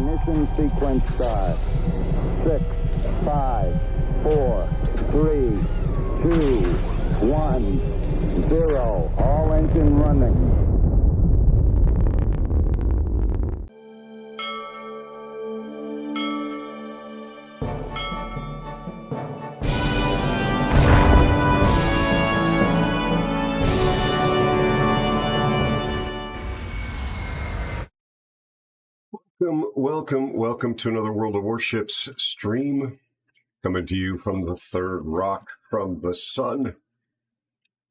Ignition sequence start. 6, 5, 4, 3, 2, 1, 0. All engine running. Welcome to another World of Warships stream, coming to you from the third rock from the sun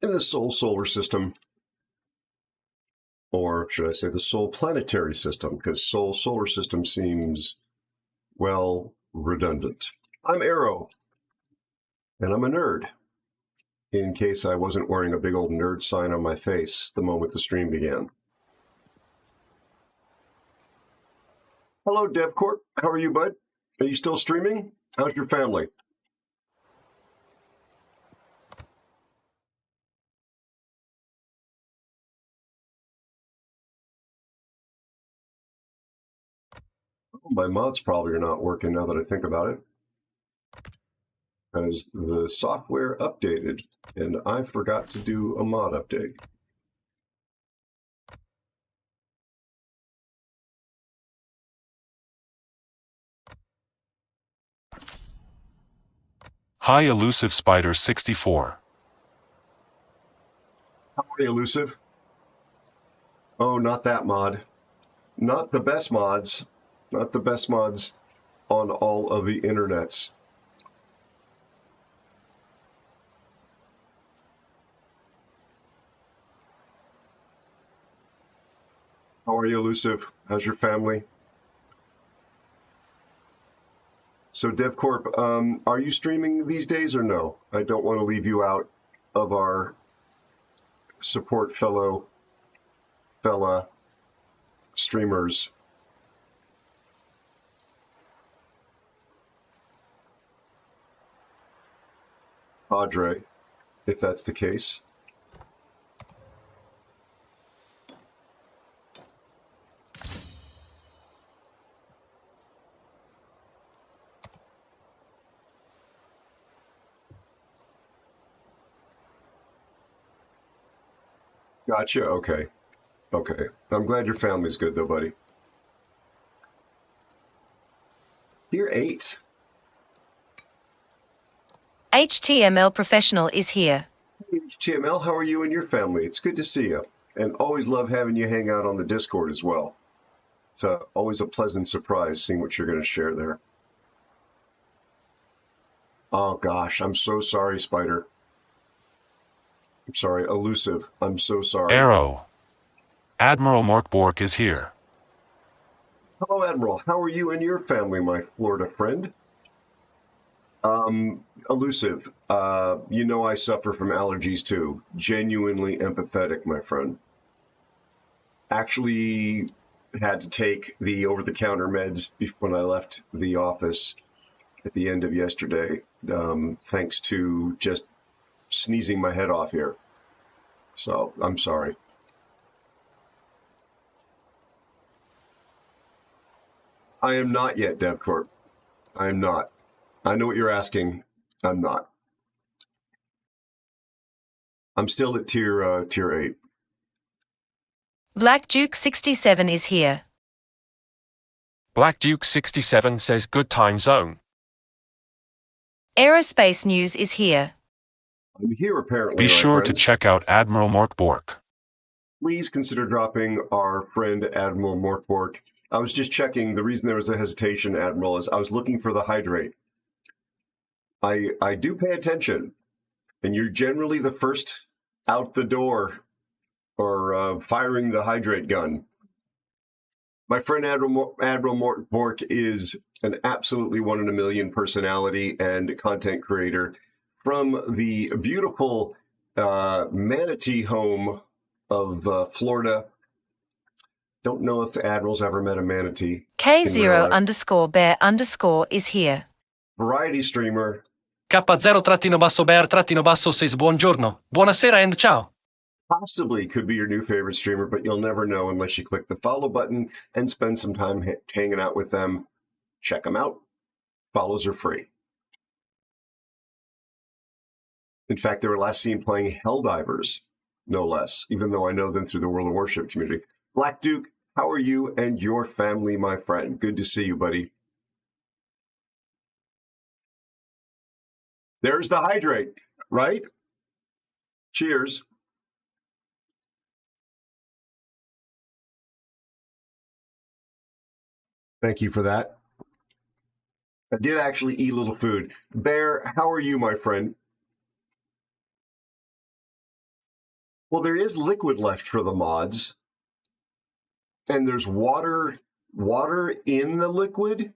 in the Sol solar system, or should I say the Sol planetary system, because Sol solar system seems, well, redundant. I'm Aero, and I'm a nerd, in case I wasn't wearing a big old nerd sign on my face the moment the stream began. Hello, DevCorp. How are you, bud? Are you still streaming? How's your family? Oh, my mods probably are not working now that I think about it, as the software updated, and I forgot to do a mod update. Hi, Elusive Spider 64. How are you, Elusive? Oh, not that mod. Not the best mods. Not the best mods on all of the internets. How are you, Elusive? How's your family? So, DevCorp, are you streaming these days or no? I don't want to leave you out of our support fella streamers. Audrey, if that's the case. Gotcha. Okay. I'm glad your family's good, though, buddy. You're 8. HTML Professional is here. HTML, how are you and your family? It's good to see you. And always love having you hang out on the Discord as well. It's always a pleasant surprise seeing what you're going to share there. Oh, gosh. I'm so sorry, Spider. I'm sorry, Elusive. I'm so sorry. Aero. Admiral Morkbork is here. Hello, Admiral. How are you and your family, my Florida friend? Elusive, you know I suffer from allergies too. Genuinely empathetic, my friend. Actually had to take the over-the-counter meds when I left the office at the end of yesterday, thanks to just sneezing my head off here. So, I'm sorry. I am not yet, DevCorp. I am not. I know what you're asking. I'm not. I'm still at tier 8. Black Duke 67 is here. Black Duke 67 says good time zone. AeroSpaceNews is here. I'm here apparently. Be sure to friends. check out Admiral Morkbork. Please consider dropping our friend Admiral Morkbork. I was just checking. The reason there was a hesitation, Admiral, is I was looking for the hydrate. I do pay attention, and you're generally the first out the door or firing the hydrate gun. My friend Admiral Morkbork is an absolutely one in a million personality and content creator from the beautiful manatee home of Florida. Don't know if the Admiral's ever met a manatee. K0_bear_ is here. Variety streamer. K0-bear-6 buongiorno, buonasera and ciao. possibly could be your new favorite streamer, but you'll never know unless you click the follow button and spend some time hanging out with them. Check them out. Follows are free. In fact, they were last seen playing Helldivers, no less, even though I know them through the World of Warship community. Black Duke, how are you and your family, my friend? Good to see you, buddy. There's the hydrate, right? Cheers. Thank you for that. I did actually eat a little food. Bear, how are you, my friend? Well, there is liquid left for the mods. And there's water in the liquid.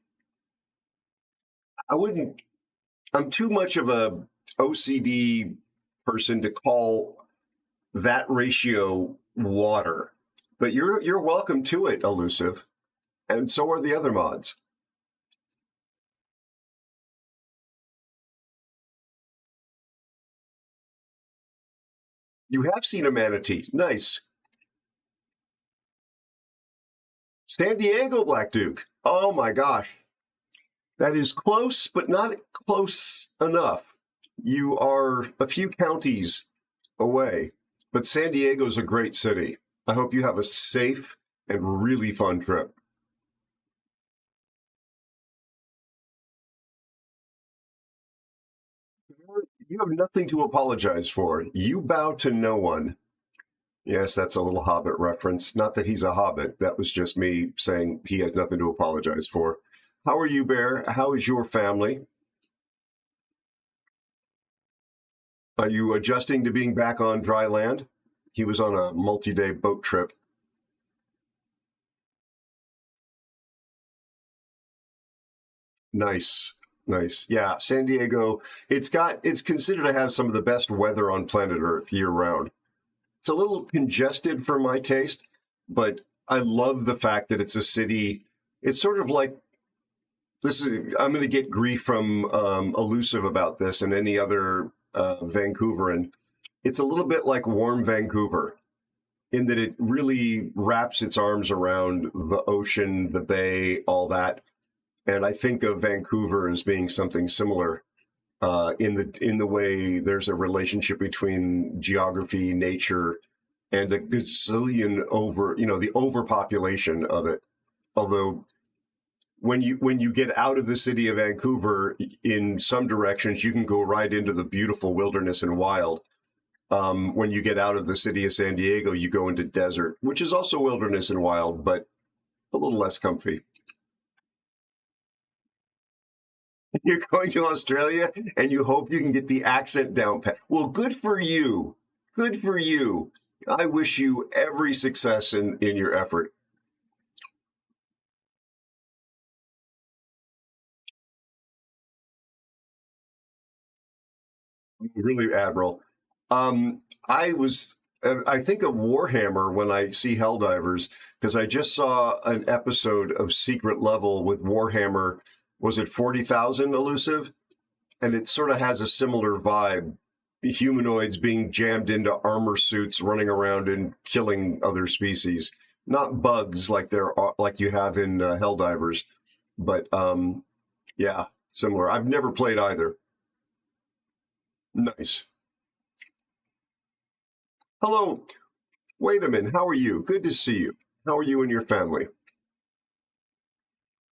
I'm too much of a OCD person to call that ratio water. But you're welcome to it, Elusive. And so are the other mods. You have seen a manatee. Nice. San Diego, Black Duke. Oh my gosh. That is close, but not close enough. You are a few counties away, but San Diego is a great city. I hope you have a safe and really fun trip. You have nothing to apologize for. You bow to no one. Yes, that's a little Hobbit reference. Not that he's a Hobbit. That was just me saying he has nothing to apologize for. How are you, Bear? How is your family? Are you adjusting to being back on dry land? He was on a multi-day boat trip. Nice. Nice. Yeah, San Diego, it's considered to have some of the best weather on planet Earth year round. It's a little congested for my taste, but I love the fact that it's a city. It's sort of like I'm going to get grief from Elusive about this and any other Vancouveran. It's a little bit like warm Vancouver in that it really wraps its arms around the ocean, the bay, all that. And I think of Vancouver as being something similar in the way there's a relationship between geography, nature, and a gazillion the overpopulation of it. Although when you get out of the city of Vancouver, in some directions, you can go right into the beautiful wilderness and wild. When you get out of the city of San Diego, you go into desert, which is also wilderness and wild, but a little less comfy. You're going to Australia and you hope you can get the accent down pat. Well, good for you. Good for you. I wish you every success in your effort. Really, Admiral. I think of Warhammer when I see Helldivers, because I just saw an episode of Secret Level with Warhammer. Was it 40,000, Elusive? And it sort of has a similar vibe. The humanoids being jammed into armor suits, running around and killing other species. Not bugs like you have in Helldivers, but yeah, similar. I've never played either. Nice. Hello. Wait a minute. How are you? Good to see you. How are you and your family?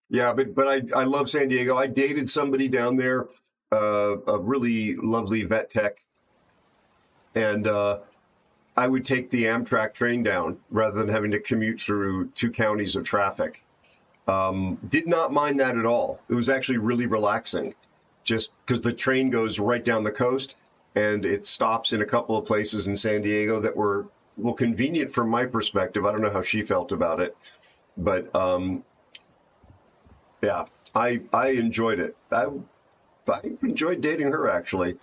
Yeah, but I love San Diego. I dated somebody down there, a really lovely vet tech, and I would take the Amtrak train down rather than having to commute through 2 counties of traffic. Did not mind that at all. It was actually really relaxing, just because the train goes right down the coast, and it stops in a couple of places in San Diego that were, well, convenient from my perspective. I don't know how she felt about it, but yeah, I enjoyed it. I enjoyed dating her, actually.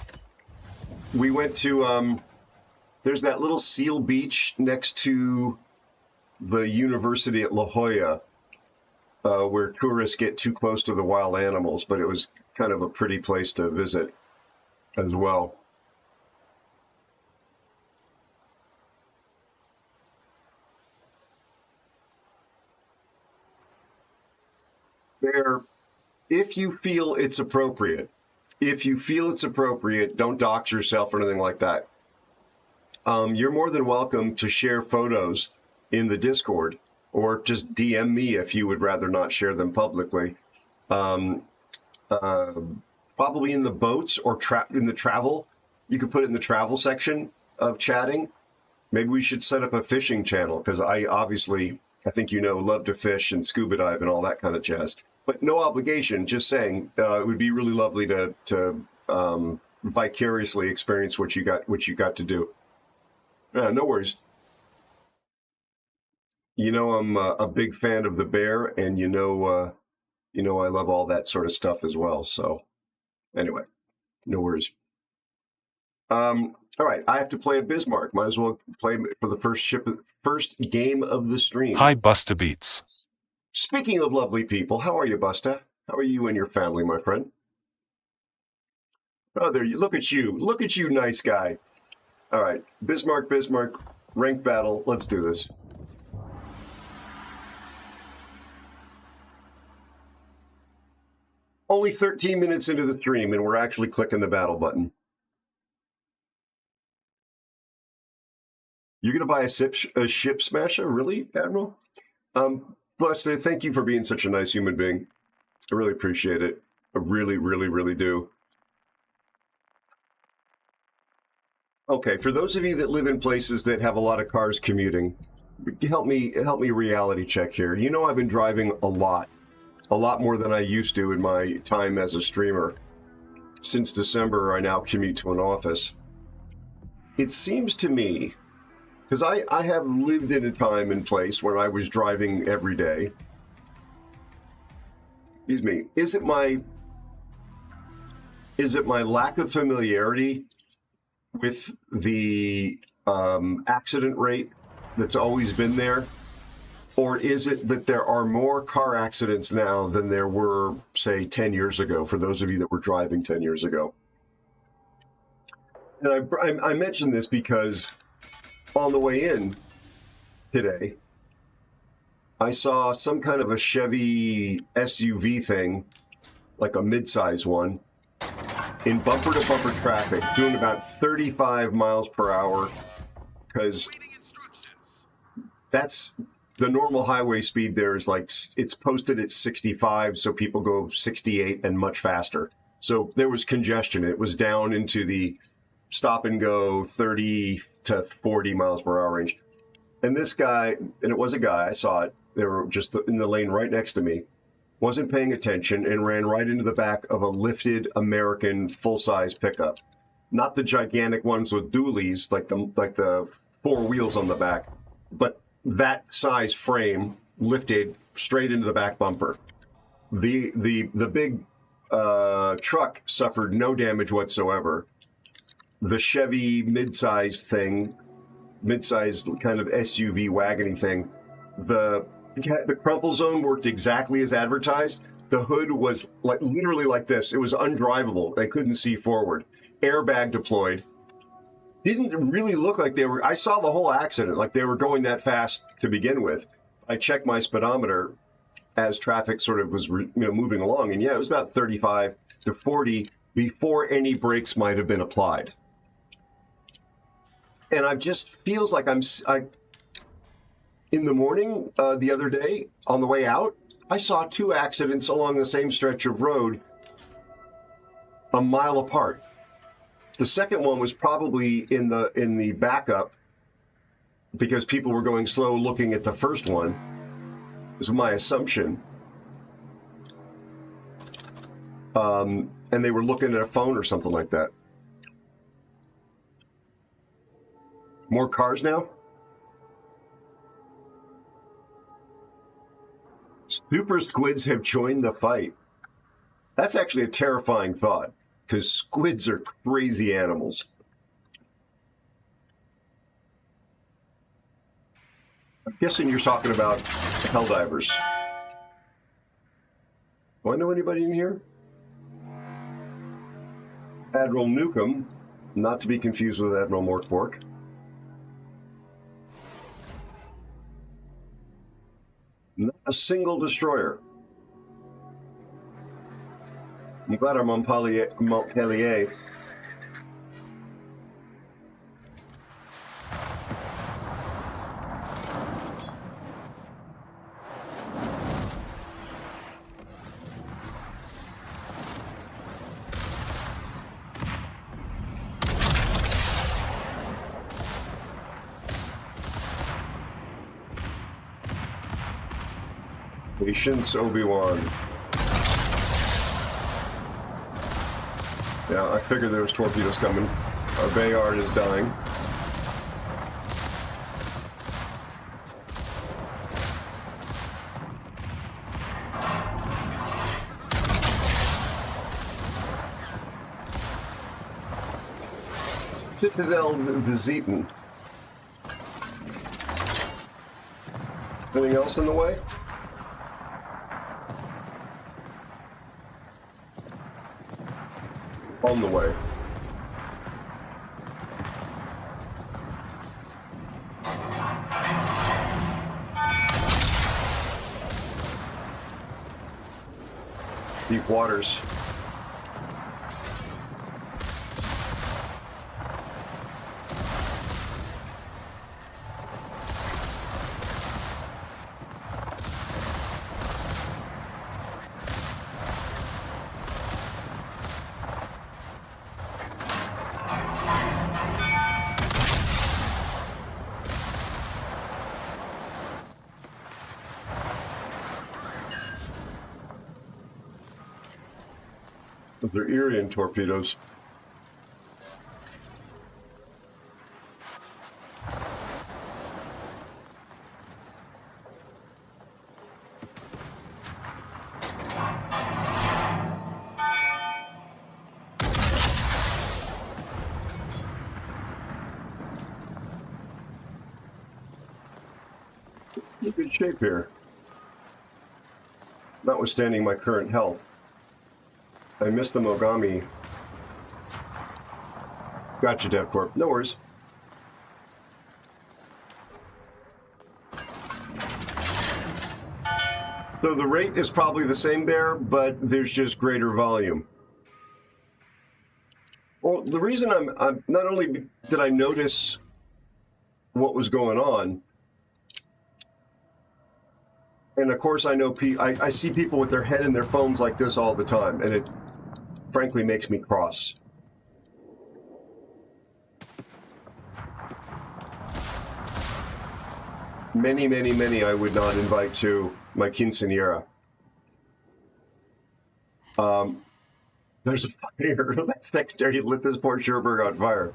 We went to, there's that little seal beach next to the university at La Jolla, where tourists get too close to the wild animals, but it was kind of a pretty place to visit as well. Bear, if you feel it's appropriate, don't dox yourself or anything like that. You're more than welcome to share photos in the Discord, or just DM me if you would rather not share them publicly. Probably in the boats or in the travel. You could put it in the travel section of chatting. Maybe we should set up a fishing channel, because I think love to fish and scuba dive and all that kind of jazz. But no obligation, just saying it would be really lovely to vicariously experience what you got to do. No worries. I'm a big fan of the bear, and I love all that sort of stuff as well. So anyway, no worries. All right, I have to play a Bismarck. Might as well play for the first game of the stream. Hi, Busta Beats. Speaking of lovely people, how are you, Busta? How are you and your family, my friend? Oh, there you look at you. Look at you, nice guy. All right, Bismarck, ranked battle. Let's do this. Only 13 minutes into the stream, and we're actually clicking the battle button. You're going to buy a ship smasher? Really, Admiral? Buster, thank you for being such a nice human being. I really appreciate it. I really, really, really do. Okay, for those of you that live in places that have a lot of cars commuting, help me reality check here. I've been driving a lot more than I used to in my time as a streamer. Since December, I now commute to an office. It seems to me, because I have lived in a time and place where I was driving every day. Excuse me. Is it my lack of familiarity with the accident rate that's always been there? Or is it that there are more car accidents now than there were, say, 10 years ago, for those of you that were driving 10 years ago? And I mention this because on the way in today, I saw some kind of a Chevy SUV thing, like a mid-size one, in bumper-to-bumper traffic, doing about 35 miles per hour, because that's the normal highway speed. There is it's posted at 65, so people go 68 and much faster. So there was congestion. It was down into the stop and go 30 to 40 miles per hour range. And this guy, and it was a guy, I saw it, they were just in the lane right next to me, wasn't paying attention and ran right into the back of a lifted American full-size pickup. Not the gigantic ones with dualies, like the four wheels on the back, but that size frame lifted straight into the back bumper. The big truck suffered no damage whatsoever. The Chevy mid-size kind of SUV wagony thing, the crumple zone worked exactly as advertised. The hood was literally like this. It was undrivable. They couldn't see forward. Airbag deployed. Didn't really look like they were. I saw the whole accident, like they were going that fast to begin with. I checked my speedometer as traffic sort of was moving along, and yeah, it was about 35 to 40 before any brakes might have been applied. And I just feels like in the morning the other day on the way out, I saw two accidents along the same stretch of road a mile apart. The second one was probably in the backup because people were going slow looking at the first one, is my assumption. And they were looking at a phone or something like that. More cars now? Super squids have joined the fight. That's actually a terrifying thought, because squids are crazy animals. I'm guessing you're talking about helldivers. Do I know anybody in here? Admiral Newcomb, not to be confused with Admiral Morkbork. Not a single destroyer. glad I'm on Montpellier. Patience, Obi-Wan. Yeah, I figured there was torpedoes coming. Our Bayard is dying. Citadel the Zeton. Anything else in the way? On the way. Deep waters. Those are Irian torpedoes. In good shape here, notwithstanding my current health. I missed the Mogami. Gotcha, DevCorp. No worries. So the rate is probably the same there, but there's just greater volume. Well, the reason I'm not only did I notice what was going on, and of course I know I see people with their head in their phones like this all the time, and it frankly makes me cross. Many, many, many I would not invite to my quinceañera. There's a fire. That secretary lit this poor Sherberg on fire.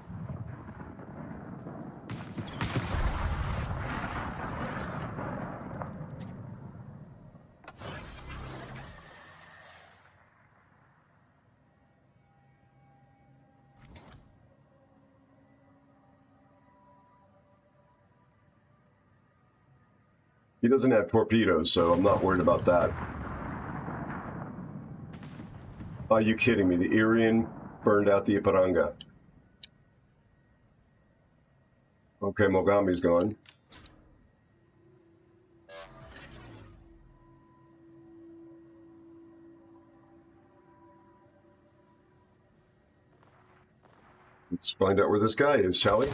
He doesn't have torpedoes, so I'm not worried about that. Are you kidding me? The Irian burned out the Iparanga. Okay, Mogami's gone. Let's find out where this guy is, shall we?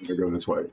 I'm gonna go this way.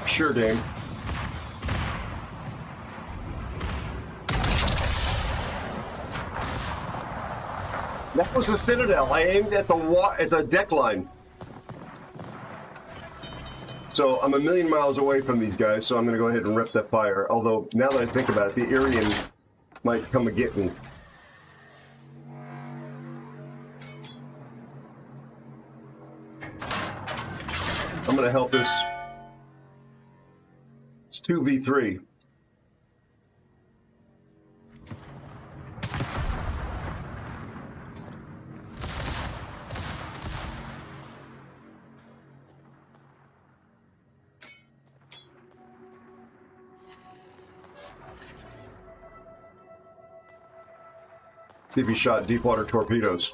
Sure, Dame. That was a Citadel. I aimed at the deck line. So I'm a million miles away from these guys, so I'm going to go ahead and rep that fire. Although, now that I think about it, the Aryan might come and get me. I'm going to help this. It's 2v3. See if he shot deep water torpedoes.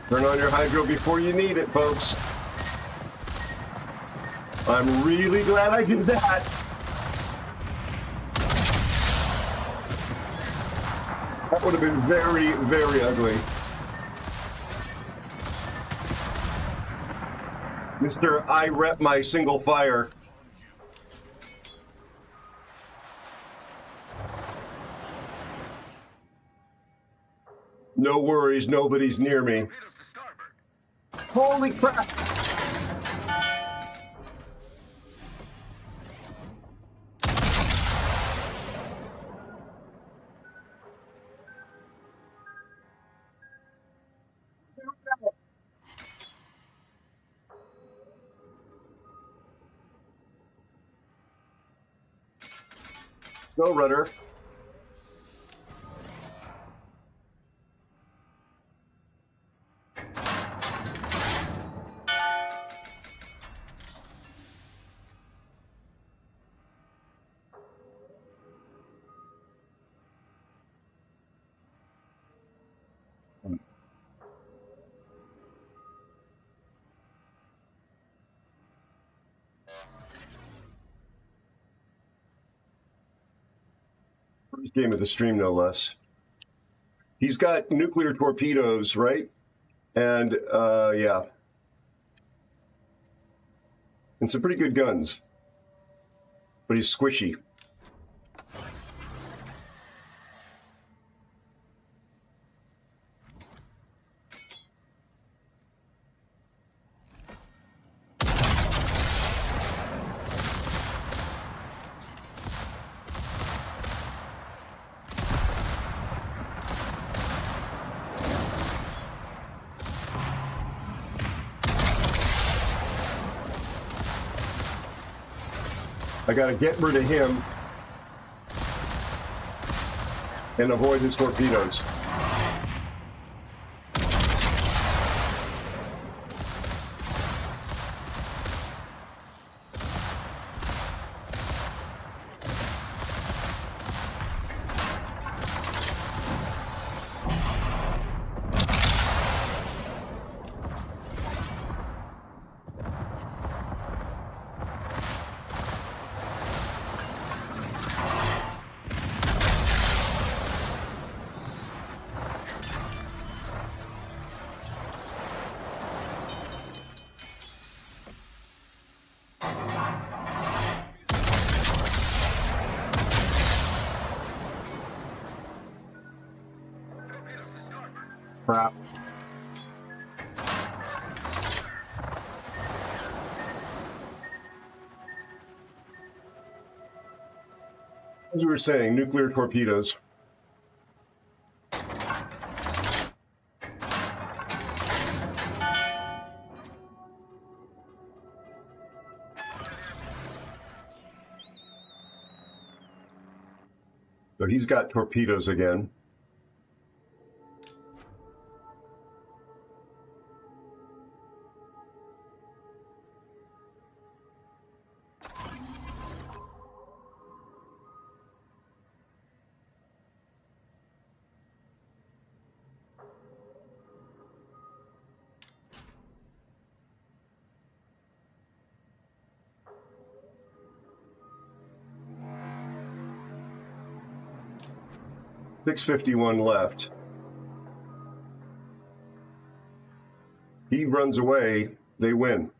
Turn on your hydro before you need it, folks. I'm really glad I did that. That would have been very, very ugly. Mr. I rep my single fire. No worries, nobody's near me. Holy crap! Go, rudder. First game of the stream, no less. He's got nuclear torpedoes, right? And, yeah. And some pretty good guns. But he's squishy. I gotta get rid of him and avoid his torpedoes. Crap. As we were saying, nuclear torpedoes. So he's got torpedoes again. 6:51 left. He runs away, they win.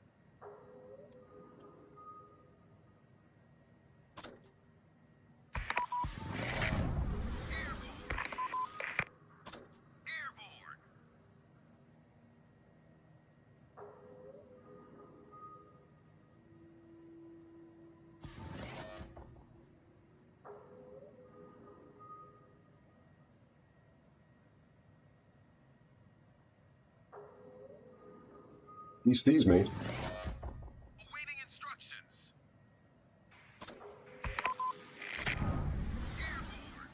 He sees me. Awaiting instructions. Airborne.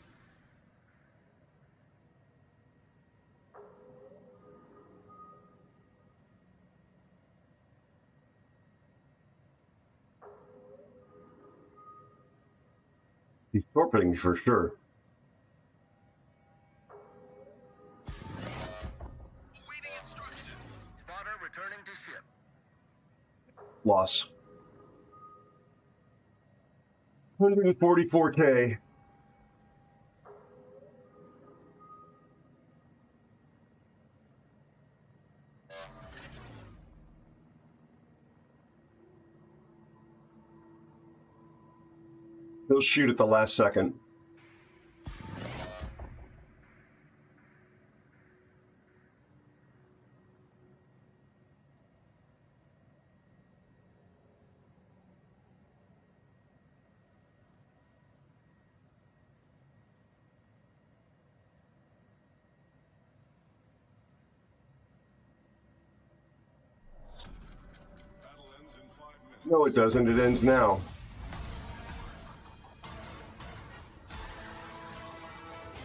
He's torpedoing me for sure. Awaiting instructions. Spotter returning to ship. Loss. 144K. He'll shoot at the last second. Battle ends in 5 minutes. No, it doesn't. It ends now.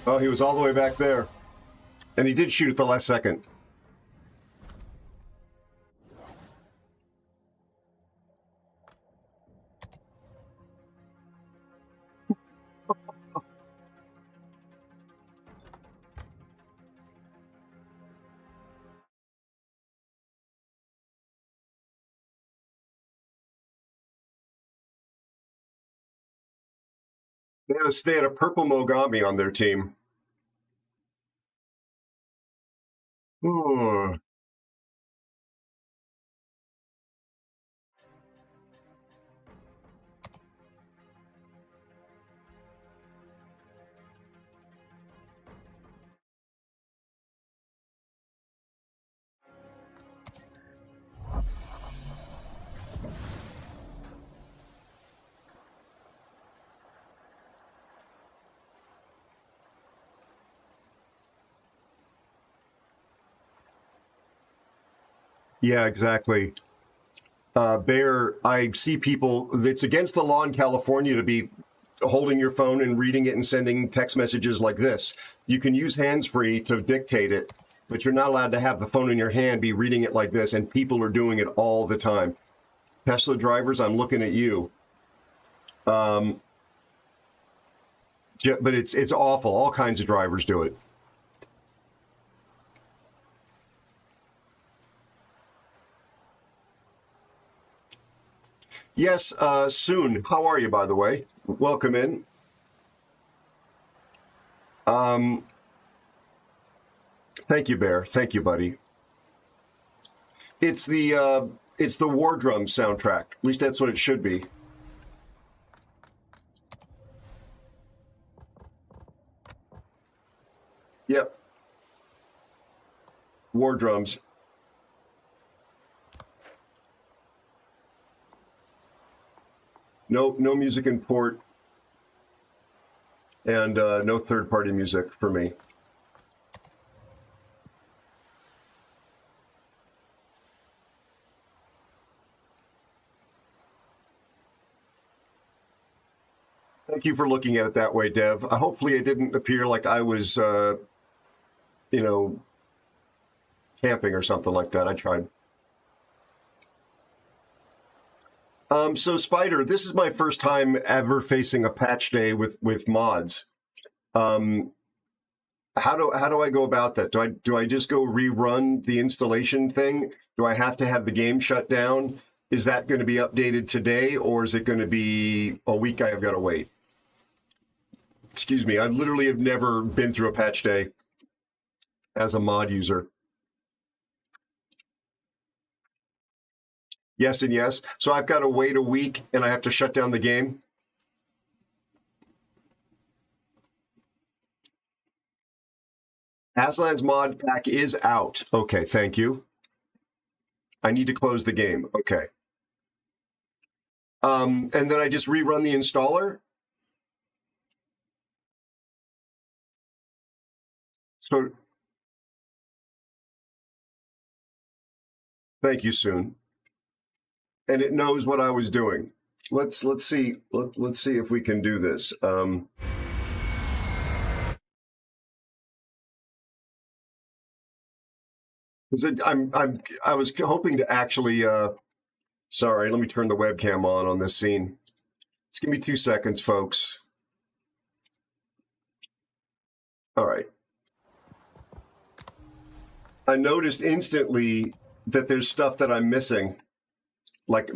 Oh, he was all the way back there. And he did shoot at the last second. They had a purple Mogami on their team. Ooh. Yeah, exactly. Bear, I see people, it's against the law in California to be holding your phone and reading it and sending text messages like this. You can use hands-free to dictate it, but you're not allowed to have the phone in your hand, be reading it like this, and people are doing it all the time. Tesla drivers, I'm looking at you. But it's awful. All kinds of drivers do it. Yes, soon. How are you, by the way? Welcome in. Thank you, Bear. Thank you, buddy. It's the War Drums soundtrack. At least that's what it should be. Yep. War Drums. No music in port, and no third-party music for me. Thank you for looking at it that way, Dev. Hopefully it didn't appear like I was, camping or something like that. I tried. So Spider, this is my first time ever facing a patch day with mods. How do I go about that? Do I just go rerun the installation thing? Do I have to have the game shut down? Is that going to be updated today, or is it going to be a week I've got to wait? excuse me, I literally have never been through a patch day as a mod user. Yes and yes. So I've got to wait a week and I have to shut down the game. Aslan's mod pack is out. Okay, thank you. I need to close the game. Okay. And then I just rerun the installer. So thank you, Soon. And it knows what I was doing. Let's see. Let's see if we can do this. I was hoping to actually. Sorry, let me turn the webcam on this scene. Just give me 2 seconds, folks. All right. I noticed instantly that there's stuff that I'm missing, like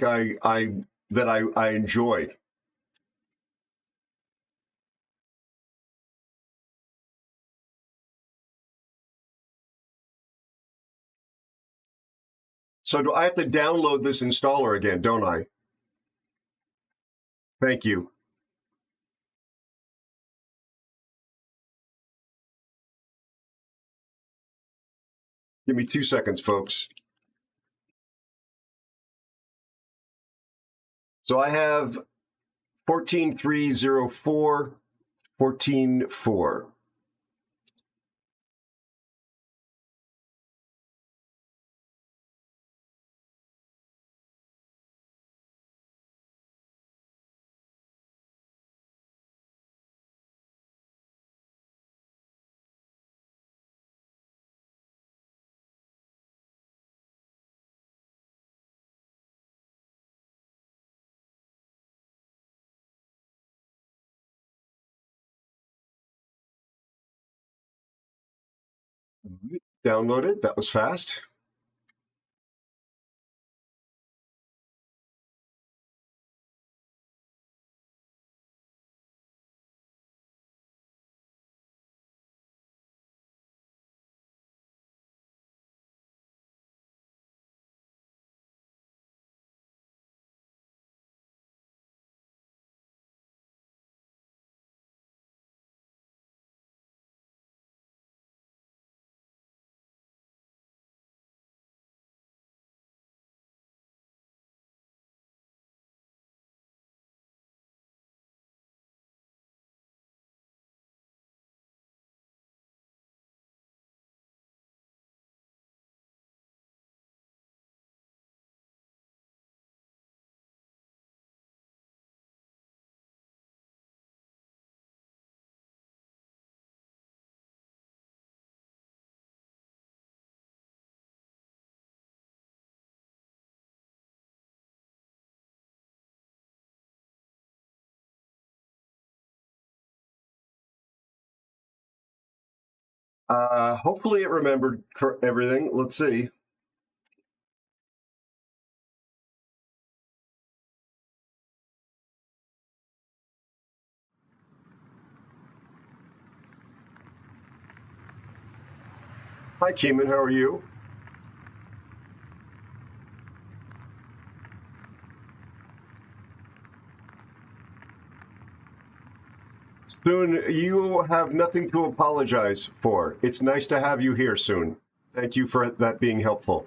I enjoyed. So do I have to download this installer again, don't I? Thank you. Give me 2 seconds, folks. So I have 14.304, 14.4. Download it. That was fast. Hopefully it remembered everything. Let's see. Hi, Keeman. How are you? Soon, you have nothing to apologize for. It's nice to have you here, Soon. Thank you for that being helpful.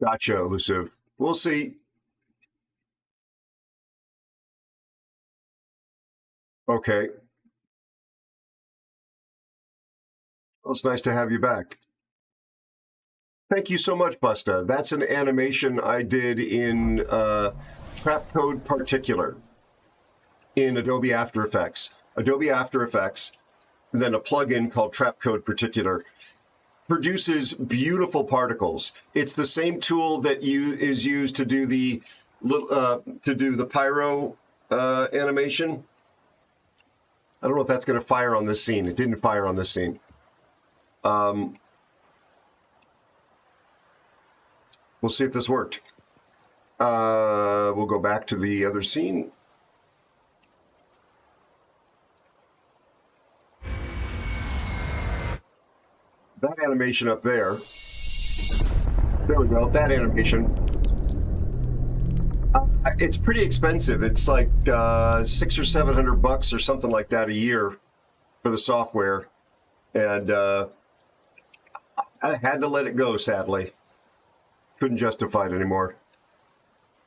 Gotcha, Elusive. We'll see. Okay. Well, it's nice to have you back. Thank you so much, Busta. That's an animation I did in Trapcode Particular in Adobe After Effects. Adobe After Effects, and then a plugin called Trapcode Particular produces beautiful particles. It's the same tool that is used to do the pyro animation. I don't know if that's going to fire on this scene. It didn't fire on this scene. We'll see if this worked. We'll go back to the other scene. That animation up there. There we go. That animation. It's pretty expensive. It's like $600 or $700 or something like that a year for the software, and I had to let it go. Sadly, couldn't justify it anymore.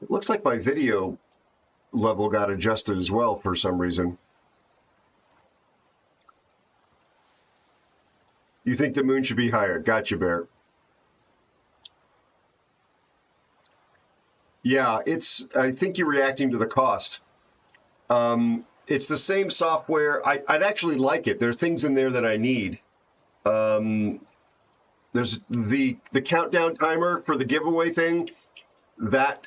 It looks like my video level got adjusted as well for some reason. You think the moon should be higher? Gotcha, Bear. Yeah, I think you're reacting to the cost. It's the same software. I'd actually like it. There are things in there that I need. There's the countdown timer for the giveaway thing. That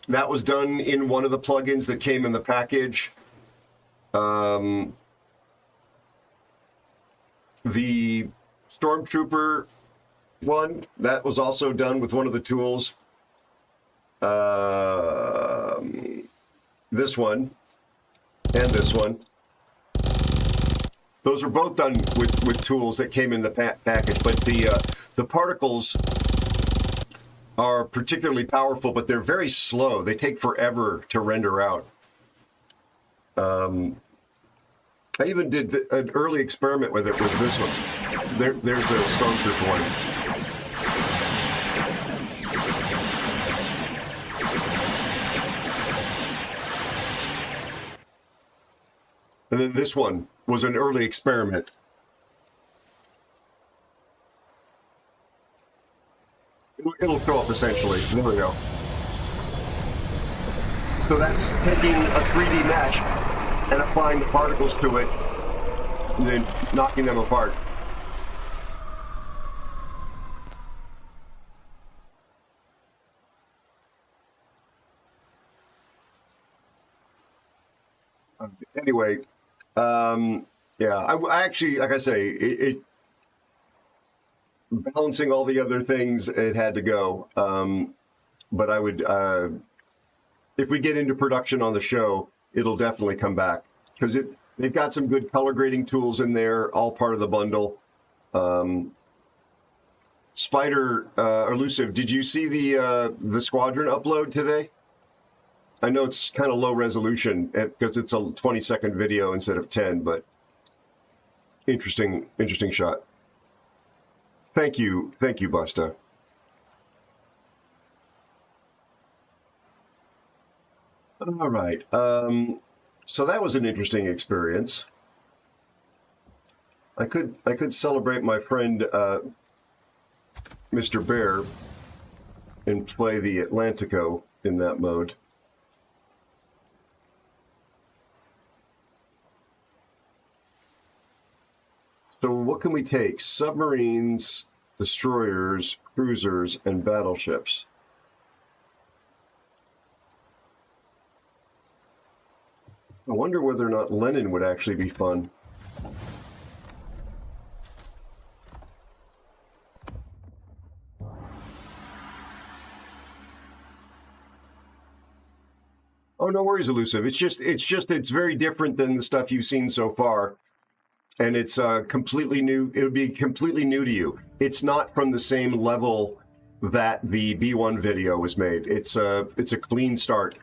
was done in one of the plugins that came in the package. The Stormtrooper one, that was also done with one of the tools. This one and this one. Those are both done with tools that came in the package, but the particles are particularly powerful, but they're very slow. They take forever to render out. I even did an early experiment with it with this one. There's the Stormtrooper one. And then this one was an early experiment. It'll show up essentially. There we go. So that's taking a 3D mesh and applying the particles to it, and then knocking them apart. Anyway, yeah, I actually, like I say, it balancing all the other things, it had to go. But I would, if we get into production on the show, it'll definitely come back, because they've got some good color grading tools in there, all part of the bundle. Spider, Elusive, did you see the Squadron upload today? I know it's kind of low resolution because it's a 20-second video instead of 10, but interesting shot. Thank you, Busta. All right. So that was an interesting experience. I could celebrate my friend Mr. Bear and play the Atlantico in that mode. So what can we take? Submarines, destroyers, cruisers, and battleships. I wonder whether or not Lenin would actually be fun. Oh, no worries, Elusive. It's very different than the stuff you've seen so far. And it's completely new. It would be completely new to you. It's not from the same level that the B1 video was made. It's a clean start.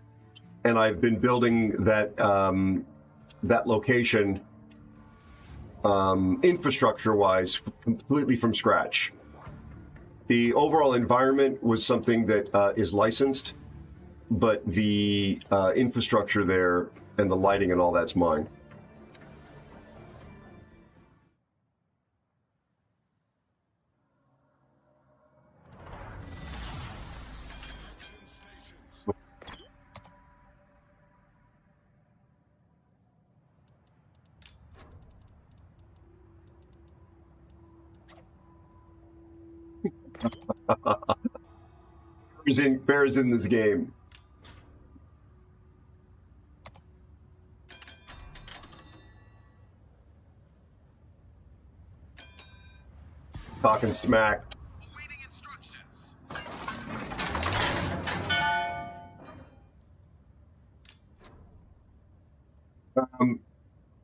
And I've been building that that location infrastructure-wise completely from scratch. The overall environment was something that is licensed, but the infrastructure there and the lighting and all that's mine. Bears in this game. Talking smack. Awaiting instructions.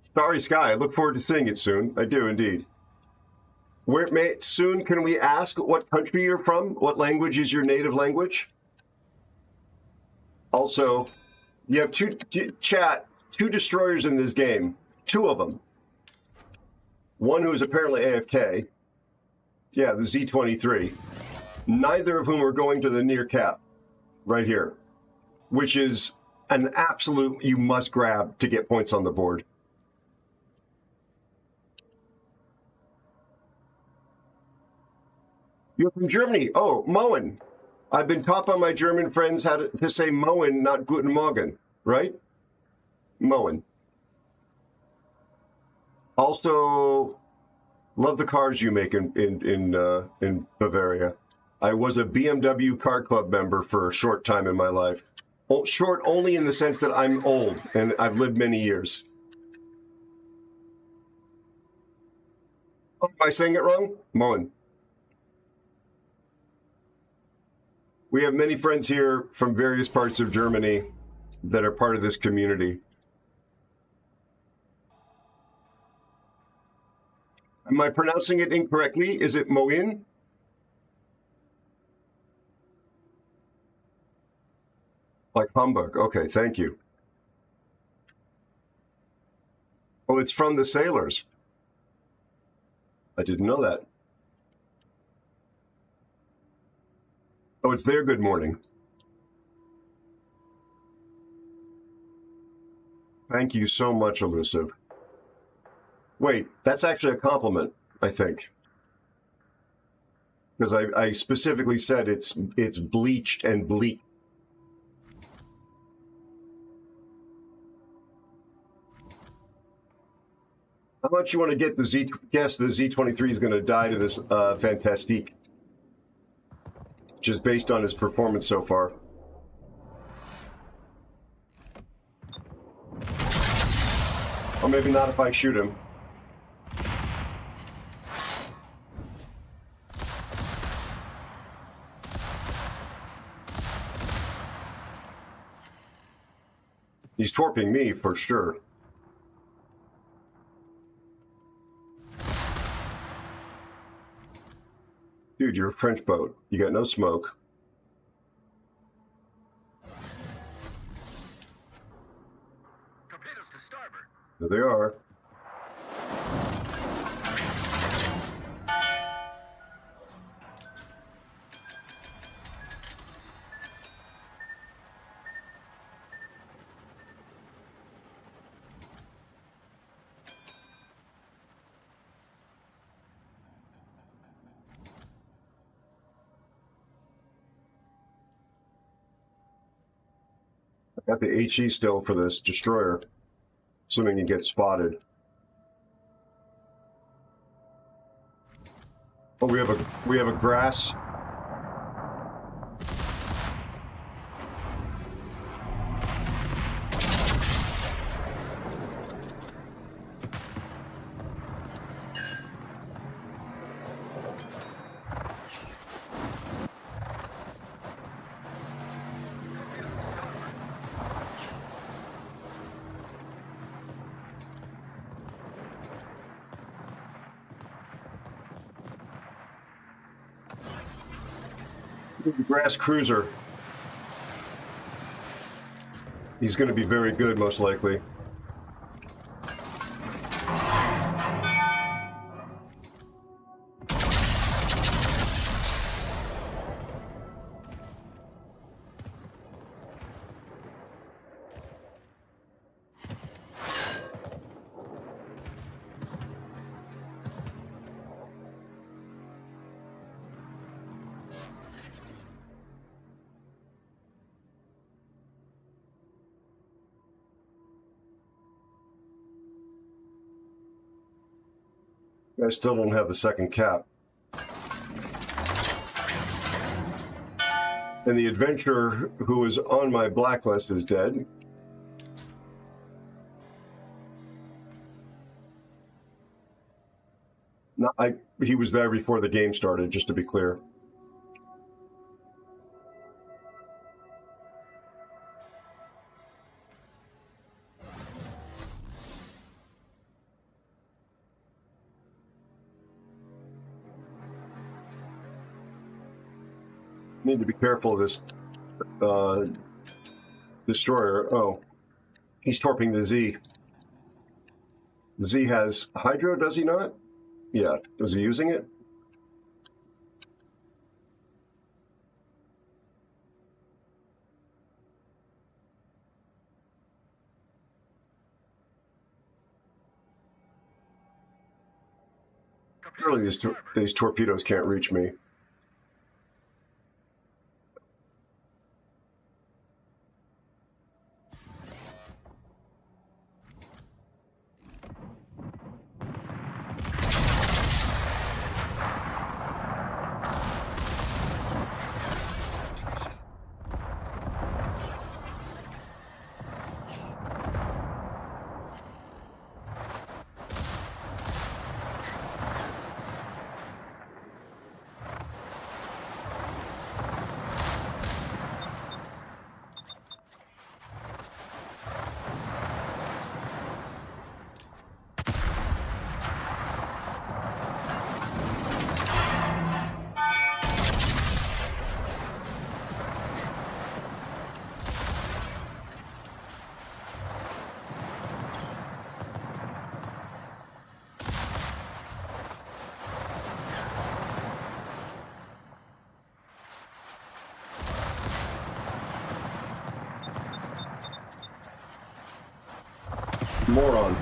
Starry Sky. I look forward to seeing it soon. I do indeed. Soon can we ask what country you're from? What language is your native language? Also, you have two destroyers in this game. Two of them. One who is apparently AFK. Yeah, the Z-23. Neither of whom are going to the near cap. Right here. Which is an absolute you must grab to get points on the board. You're from Germany. Oh, Moen. I've been taught by my German friends how to say Moen, not Guten Morgen, right? Moen. Also, love the cars you make in Bavaria. I was a BMW car club member for a short time in my life. Short only in the sense that I'm old and I've lived many years. Oh, am I saying it wrong? Moen. We have many friends here from various parts of Germany that are part of this community. Am I pronouncing it incorrectly? Is it Moen? Like Hamburg. Okay, thank you. Oh, it's from the sailors. I didn't know that. Oh, it's their good morning. Thank you so much, Elusive. Wait, that's actually a compliment, I think. Because I specifically said it's bleached and bleak. How much you want to get guess the Z-23 is going to die to this Fantastique? Just based on his performance so far. Or maybe not if I shoot him. He's torping me for sure. Dude, you're a French boat. You got no smoke. Torpedoes to starboard. There they are. Got the HE still for this destroyer, assuming he gets spotted. Oh, we have a grass. Grass cruiser. He's going to be very good, most likely. I still don't have the second cap. And the adventurer who was on my blacklist is dead. No, he was there before the game started, just to be clear. Need to be careful of this destroyer. Oh, he's torping the Z. Z has hydro, does he not? Yeah. Was he using it? Surely these torpedoes can't reach me. Moron.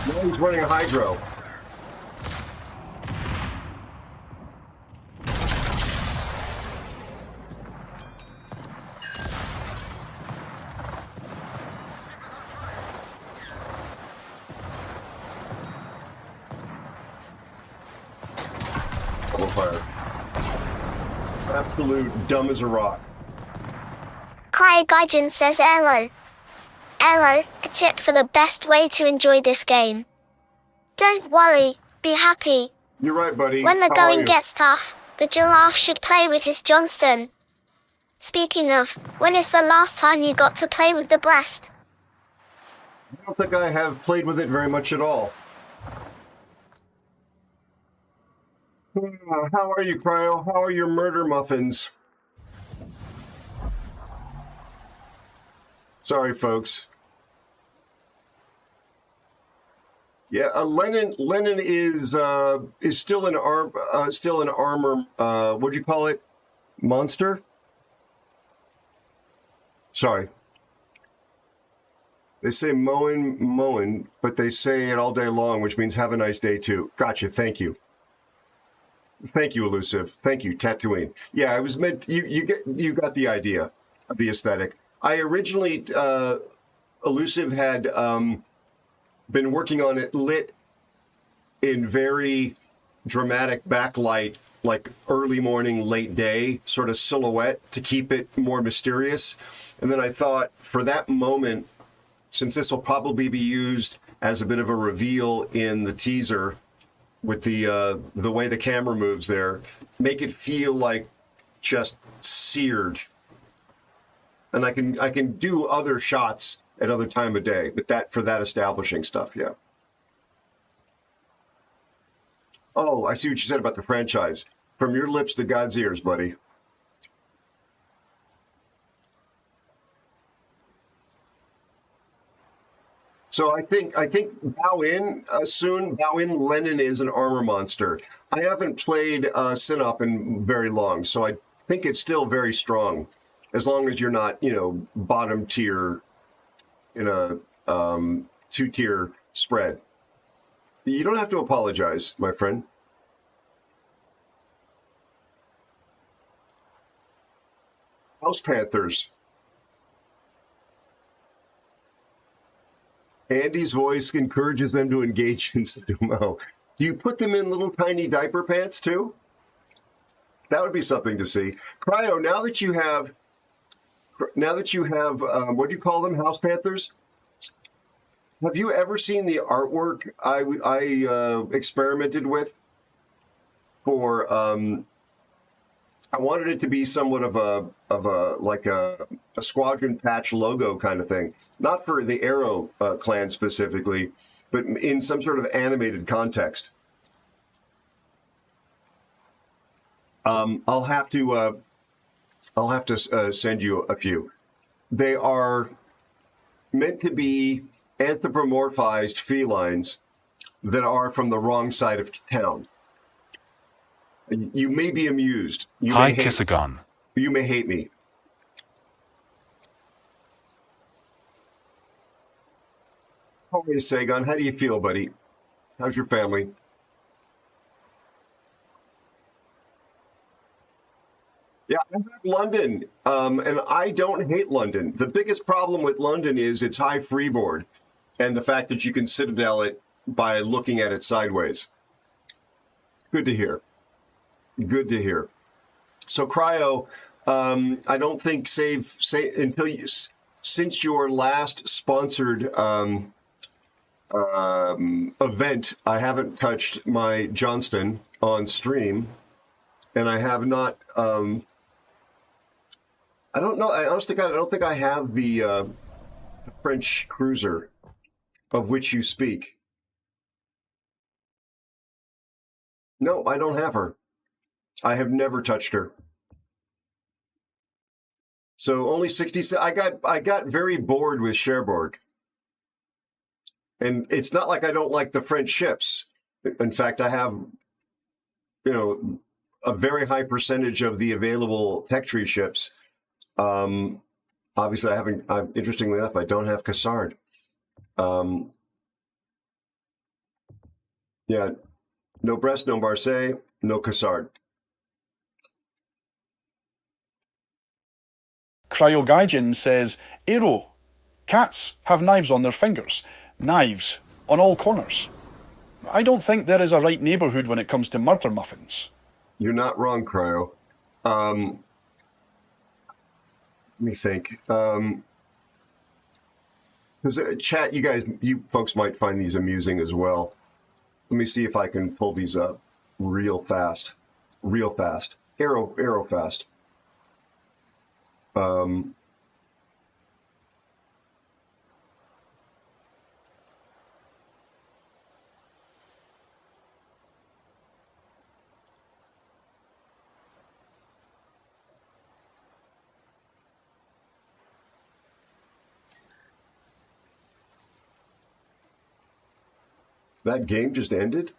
Now he's running a hydro. Double fire. Absolute dumb as a rock. CryoGuardian says Aero. Aero, a tip for the best way to enjoy this game. Don't worry, be happy. You're right, buddy. When the How are going you? gets tough, the giraffe should play with his Johnston. Speaking of, when is the last time you got to play with the breast? I don't think I have played with it very much at all. How are you, Cryo? How are your murder muffins? Sorry, folks. Yeah, Lenin is still an armor. What'd you call it? Monster. Sorry. They say mowing, but they say it all day long, which means have a nice day too. Gotcha. Thank you. Thank you, Elusive. Thank you, Tatooine. Yeah, I was meant. You got the idea of the aesthetic. I originally Elusive had been working on it lit in very dramatic backlight, like early morning, late day sort of silhouette to keep it more mysterious. And then I thought for that moment, since this will probably be used as a bit of a reveal in the teaser with the way the camera moves there, make it feel like just seared. And I can do other shots at other time of day, but that for that establishing stuff, yeah. Oh, I see what you said about the franchise. From your lips to God's ears, buddy. So I think bow in soon. Bow in. Lenin is an armor monster. I haven't played Synop in very long, so I think it's still very strong, as long as you're not, bottom tier in a 2-tier spread. You don't have to apologize, my friend. House Panthers. Andy's voice encourages them to engage in sumo. Do you put them in little tiny diaper pants too? That would be something to see. Cryo, now that you have, what do you call them? House Panthers? Have you ever seen the artwork I experimented with for, I wanted it to be somewhat of a squadron patch logo kind of thing, not for the Aero clan specifically, but in some sort of animated context. I'll have to send you a few. They are meant to be anthropomorphized felines that are from the wrong side of town. You may be amused. Hi, Kissagon. You may hate me. Oh, wait a second. How do you feel, buddy? How's your family? Yeah, I'm in London, and I don't hate London. The biggest problem with London is its high freeboard and the fact that you can citadel it by looking at it sideways. Good to hear. Good to hear. So, Cryo, I don't think since your last sponsored event, I haven't touched my Johnston on stream, and I have not. I don't know. I honestly, God, I don't think I have the French cruiser of which you speak. No, I don't have her. I have never touched her. So only 60. I got very bored with Cherbourg. And it's not like I don't like the French ships. In fact, I have, a very high percentage of the available tech tree ships. Obviously, interestingly enough, I don't have Cassard. Yeah, no Brest, no Marseille, no Cassard. Cryogaijin says, Aero, cats have knives on their fingers. Knives on all corners. I don't think there is a right neighbourhood when it comes to murder muffins. You're not wrong, Cryo. Let me think. Because chat, you folks might find these amusing as well. Let me see if I can pull these up real fast. Aero fast. That game just ended?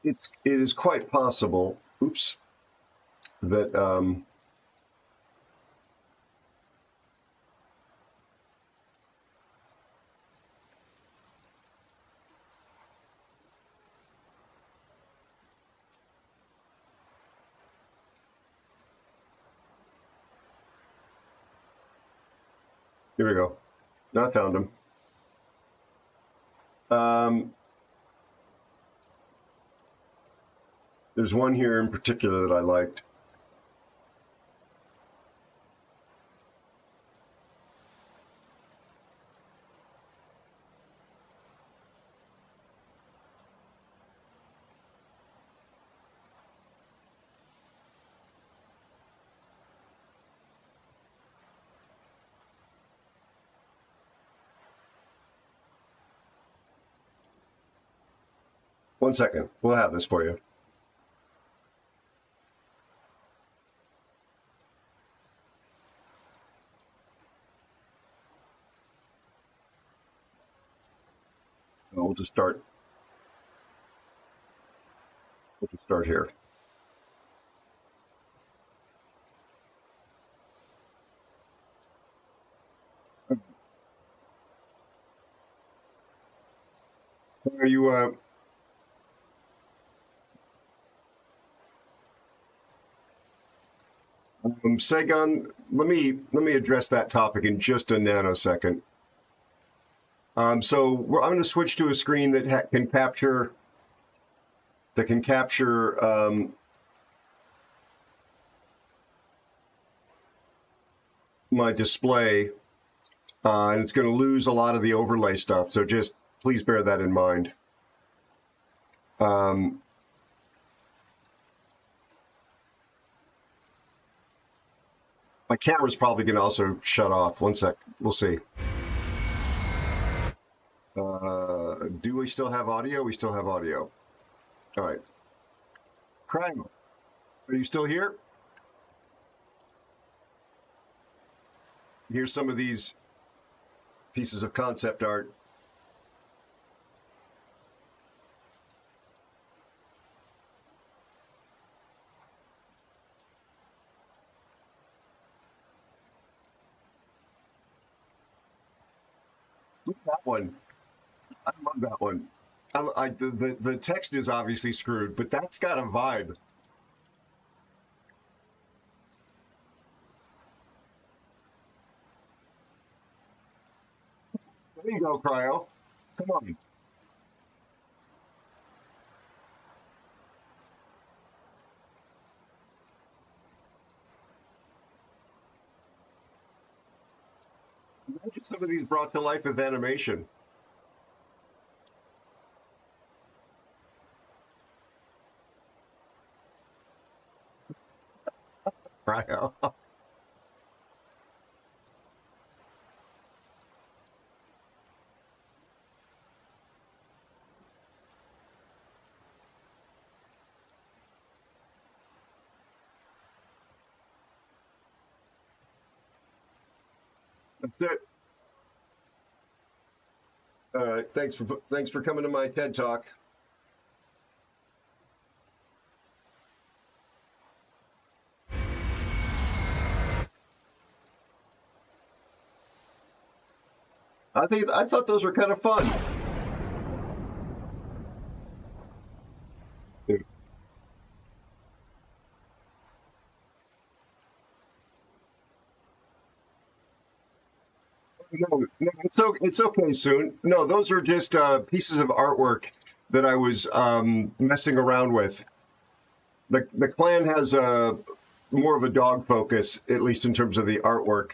It is quite possible, that here we go. Now I found him. There's one here in particular that I liked. One second. We'll have this for you. We'll just start here. Are you Segun, let me address that topic in just a nanosecond. I'm going to switch to a screen that can capture my display, and it's going to lose a lot of the overlay stuff. So just please bear that in mind. My camera's probably going to also shut off. One sec. We'll see. Do we still have audio? We still have audio. All right. Crime, are you still here? Here's some of these pieces of concept art. Look at that one. I love that one. The text is obviously screwed, but that's got a vibe. There you go, Cryo. Come on. Imagine some of these brought to life with animation. Cryo. That's it. Thanks for coming to my TED Talk. I thought those were kind of fun. No, it's okay, soon. No, those are just pieces of artwork that I was messing around with. The clan has more of a dog focus, at least in terms of the artwork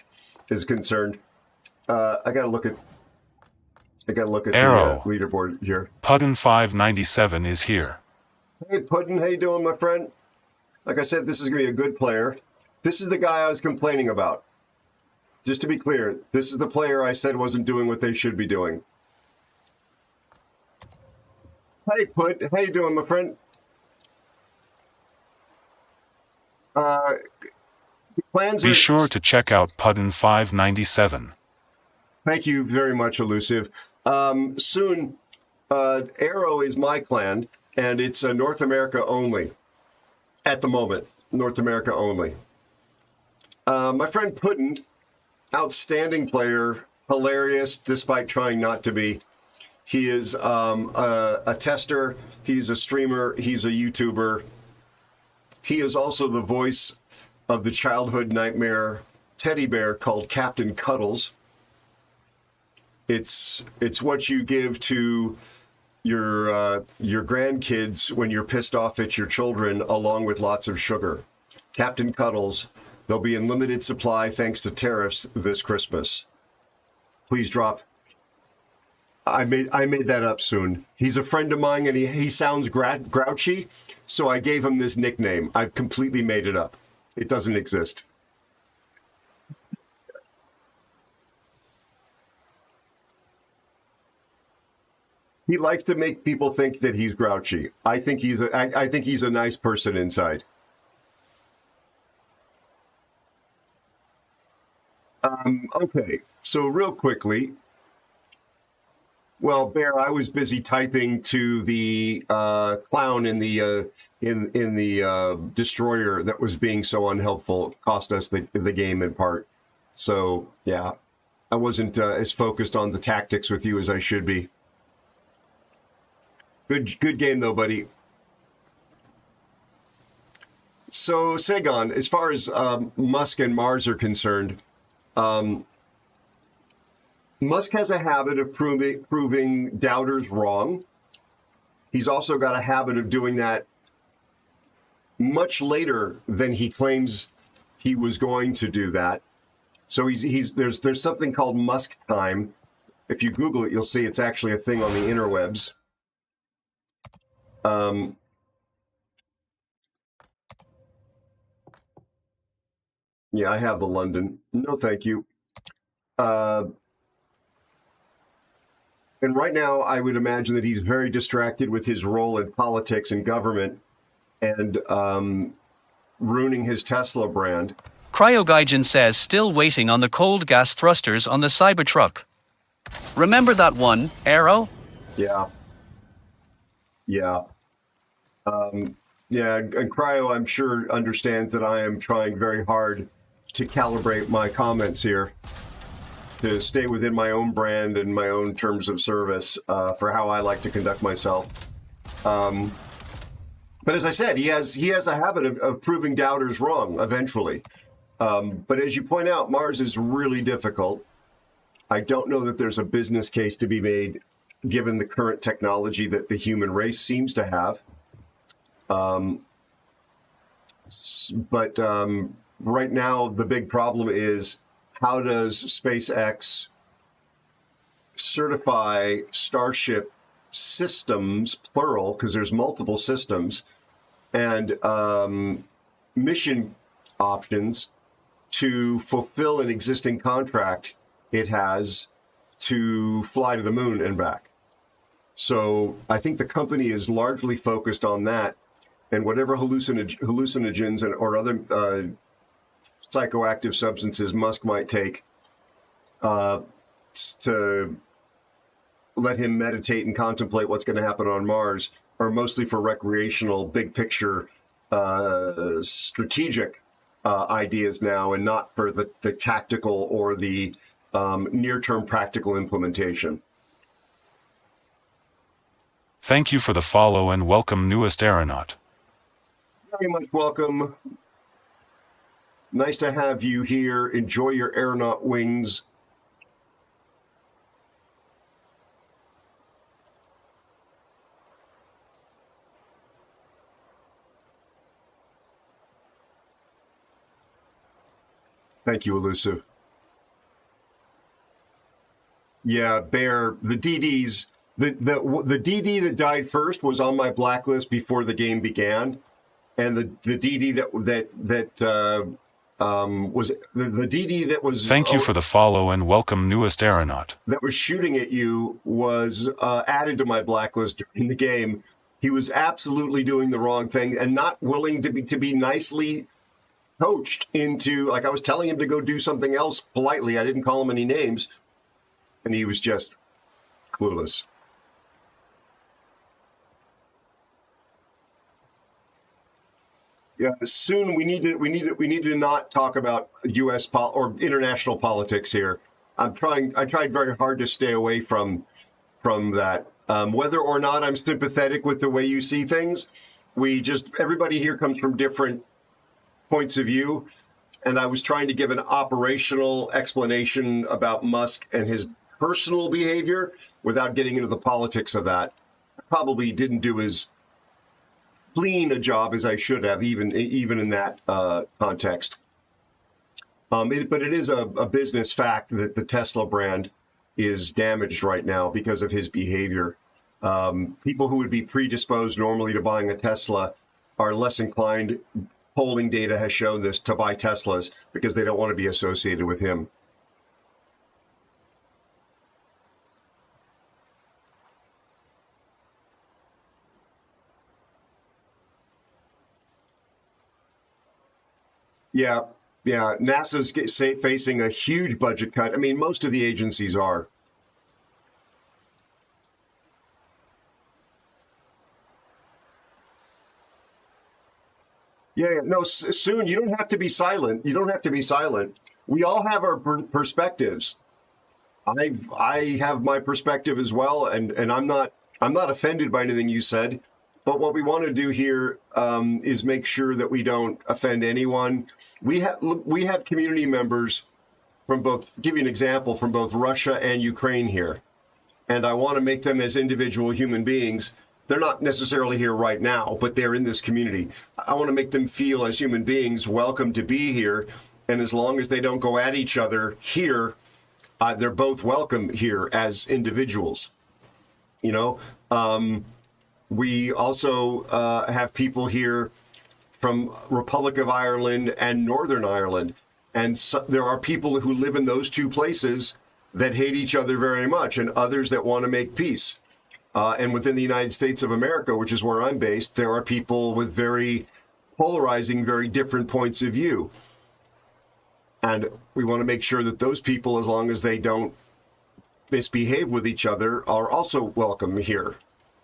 is concerned. I gotta look at Aero. the leaderboard here. Puddin 597 is here. Hey Puddin, how you doing, my friend? Like I said, this is gonna be a good player. This is the guy I was complaining about. Just to be clear, this is the player I said wasn't doing what they should be doing. Hey Pud, how you doing, my friend? Plans Be are... sure to check out Puddin 597. Thank you very much, Elusive. Soon, Aero is my clan, and it's North America only. At the moment, North America only. My friend Puddin, outstanding player, hilarious despite trying not to be. He is a tester, he's a streamer, he's a YouTuber. He is also the voice of the childhood nightmare teddy bear called Captain Cuddles. It's what you give to your grandkids when you're pissed off at your children, along with lots of sugar. Captain Cuddles. They'll be in limited supply thanks to tariffs this Christmas. Please drop. I made that up soon. He's a friend of mine, and he sounds grouchy, so I gave him this nickname. I've completely made it up. It doesn't exist. He likes to make people think that he's grouchy. I think he's a nice person inside. Okay, so real quickly, well, Bear, I was busy typing to the clown in the destroyer that was being so unhelpful, cost us the game in part. So yeah, I wasn't as focused on the tactics with you as I should be. Good game though, buddy. So, Sagan, as far as Musk and Mars are concerned, Musk has a habit of proving doubters wrong. He's also got a habit of doing that much later than he claims he was going to do that. So there's something called Musk time. If you Google it, you'll see it's actually a thing on the interwebs. Yeah, I have the London. No, thank you. And right now, I would imagine that he's very distracted with his role in politics and government and ruining his Tesla brand. Cryogygen says still waiting on the cold gas thrusters on the Cybertruck. Remember that one, Aero? Yeah. Yeah. Yeah, and Cryo, I'm sure, understands that I am trying very hard to calibrate my comments here to stay within my own brand and my own terms of service for how I like to conduct myself. But as I said, he has a habit of proving doubters wrong eventually. But as you point out, Mars is really difficult. I don't know that there's a business case to be made given the current technology that the human race seems to have. But right now, the big problem is how does SpaceX certify Starship systems, plural, because there's multiple systems, and mission options to fulfill an existing contract it has to fly to the moon and back. So I think the company is largely focused on that, and whatever hallucinogens or other psychoactive substances Musk might take to let him meditate and contemplate what's going to happen on Mars are mostly for recreational, big picture, strategic ideas now, and not for the tactical or the near-term practical implementation. Thank you for the follow and welcome, newest aeronaut. Very much welcome. Nice to have you here. Enjoy your aeronaut wings. Thank you, Elusive. Yeah, Bear, the DDs, the DD that died first was on my blacklist before the game began, and the DD that was the DD that was. Thank you for the follow and welcome, newest aeronaut. That was shooting at you was added to my blacklist during the game. He was absolutely doing the wrong thing and not willing to be nicely coached into, like, I was telling him to go do something else politely. I didn't call him any names, and he was just clueless. Yeah, soon we need to not talk about U.S. or international politics here. I tried very hard to stay away from that. Whether or not I'm sympathetic with the way you see things, everybody here comes from different points of view, and I was trying to give an operational explanation about Musk and his personal behavior without getting into the politics of that. I probably didn't do as clean a job as I should have, even in that context. But it is a business fact that the Tesla brand is damaged right now because of his behavior. People who would be predisposed normally to buying a Tesla are less inclined. Polling data has shown this, to buy Teslas because they don't want to be associated with him. Yeah. NASA's facing a huge budget cut. I mean, most of the agencies are. Yeah, no, soon. You don't have to be silent. We all have our perspectives. I have my perspective as well, and I'm not offended by anything you said, But what we want to do here is make sure that we don't offend anyone. We have community members from both, give you an example, from both Russia and Ukraine here. And I want to make them as individual human beings. They're not necessarily here right now, but they're in this community. I want to make them feel as human beings welcome to be here. And as long as they don't go at each other here, they're both welcome here as individuals. You know, we also have people here from Republic of Ireland and Northern Ireland. And so, there are people who live in those two places that hate each other very much, and others that want to make peace. And within the United States of America, which is where I'm based, there are people with very polarizing, very different points of view. And we want to make sure that those people, as long as they don't misbehave with each other, are also welcome here.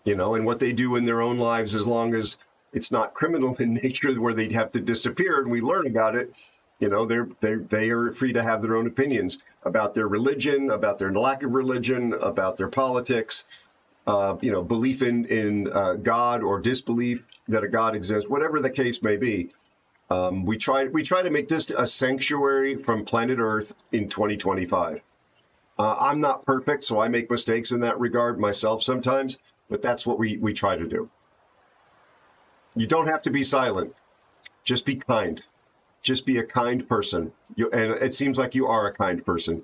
You know, and what they do in their own lives, as long as it's not criminal in nature where they'd have to disappear and we learn about it, you know, they are free to have their own opinions about their religion, about their lack of religion, about their politics, you know, belief in God or disbelief that a God exists, whatever the case may be. We try to make this a sanctuary from planet Earth in 2025. I'm not perfect, so I make mistakes in that regard myself sometimes, but that's what we try to do. You don't have to be silent. Just be kind. Just be a kind person. And it seems like you are a kind person.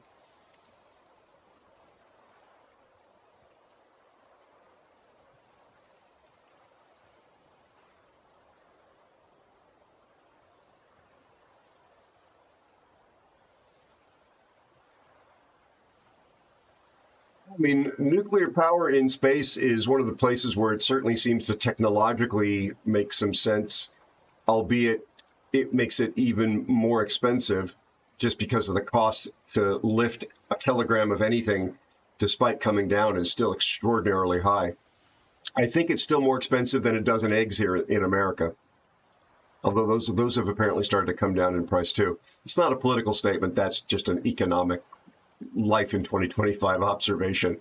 I mean, nuclear power in space is one of the places where it certainly seems to technologically make some sense, albeit it makes it even more expensive just because of the cost to lift a kilogram of anything, despite coming down, is still extraordinarily high. I think it's still more expensive than a dozen eggs here in America, although those have apparently started to come down in price too. It's not a political statement. That's just an economic life in 2025 observation.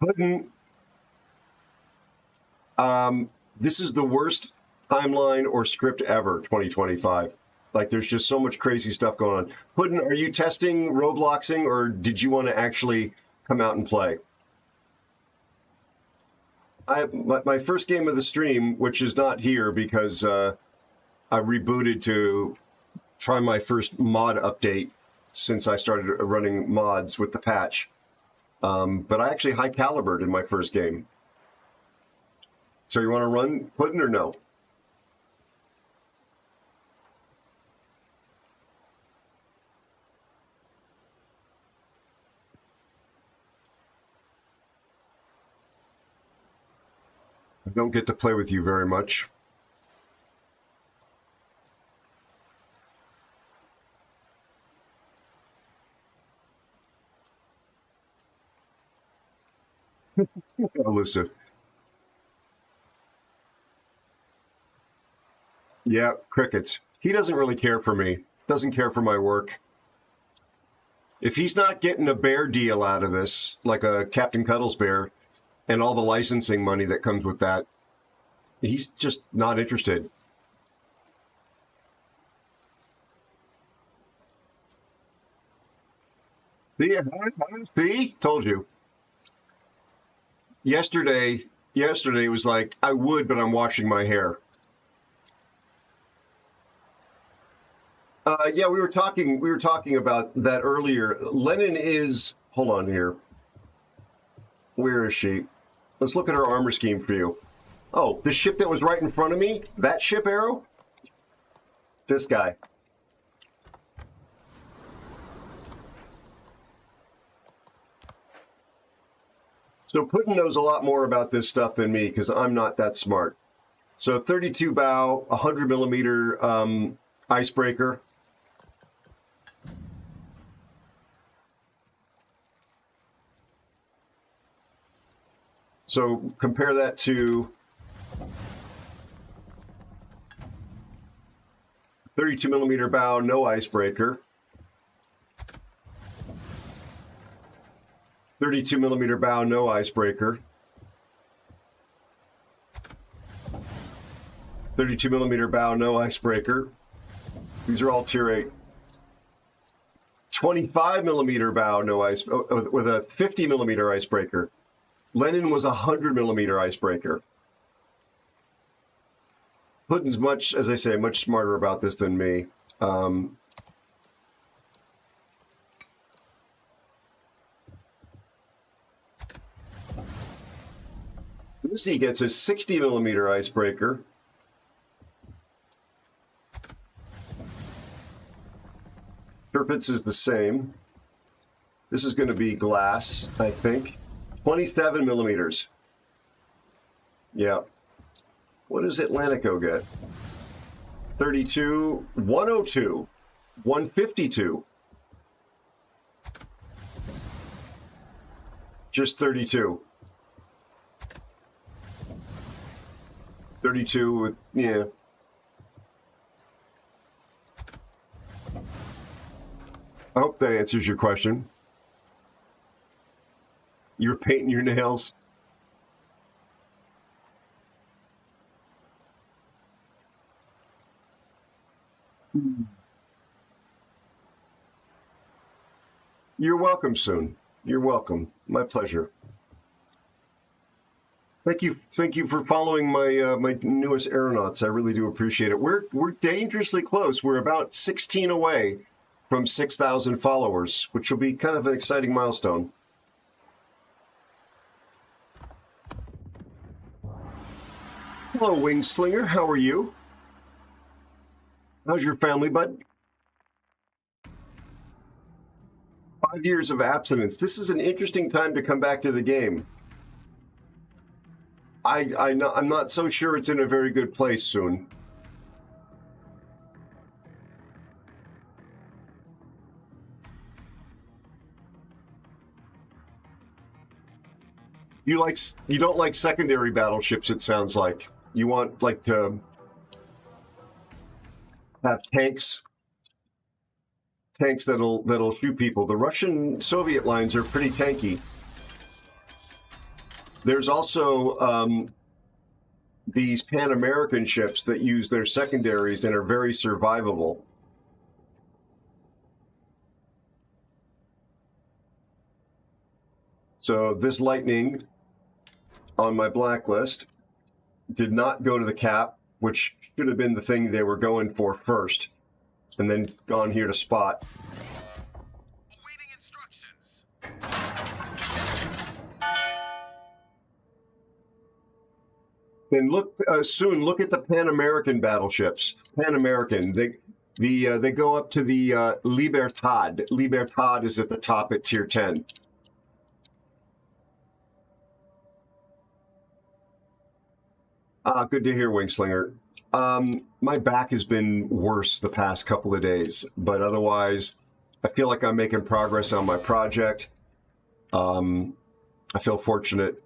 Putin, this is the worst timeline or script ever, 2025. Like, there's just so much crazy stuff going on. Putin, are you testing Robloxing, or did you want to actually come out and play? My first game of the stream, which is not here because I rebooted to try my first mod update since I started running mods with the patch. But I actually high calibered in my first game. So you want to run Putin or no? I don't get to play with you very much. Elusive. Yeah, crickets. He doesn't really care for me. Doesn't care for my work. If he's not getting a bear deal out of this, like a Captain Cuddles bear, and all the licensing money that comes with that, he's just not interested. See? Told you. Yesterday was like, I would, but I'm washing my hair. Yeah, we were talking about that earlier. Lenin is, hold on here. Where is she? Let's look at her armor scheme for you. Oh, the ship that was right in front of me, that ship, Aero? This guy. So Putin knows a lot more about this stuff than me because I'm not that smart. So 32 bow, 100 millimeter icebreaker. So compare that to 32 millimeter bow, no icebreaker. 32 millimeter bow, no icebreaker. 32 millimeter bow, no icebreaker. These are all tier 8. 25 millimeter bow, no ice, with a 50 millimeter icebreaker. Lennon was a 100 millimeter icebreaker. Putin's much, as I say, much smarter about this than me. Lucy gets a 60 millimeter icebreaker. Turpitz is the same. This is going to be glass, I think. 27 millimeters. Yeah. What does Atlantico get? 32, 102, 152. Just 32. 32 with, yeah. I hope that answers your question. You're painting your nails. You're welcome soon. You're welcome. My pleasure. Thank you for following my my newest aeronauts. I really do appreciate it. We're dangerously close. We're about 16 away from 6,000 followers, which will be kind of an exciting milestone. Hello, Wing Slinger. How are you? How's your family, bud? 5 years of abstinence. This is an interesting time to come back to the game. I'm not so sure it's in a very good place soon. You don't like secondary battleships, it sounds like. You want like to have tanks that'll shoot people. The Russian Soviet lines are pretty tanky. There's also these Pan-American ships that use their secondaries and are very survivable. So this Lightning on my blacklist did not go to the cap, which should have been the thing they were going for first, and then gone here to spot. Awaiting instructions. Then look soon. Look at the Pan American battleships. Pan American. They go up to the Libertad. Libertad is at the top at tier 10. Good to hear, Wingslinger. My back has been worse the past couple of days, but otherwise, I feel like I'm making progress on my project. I feel fortunate.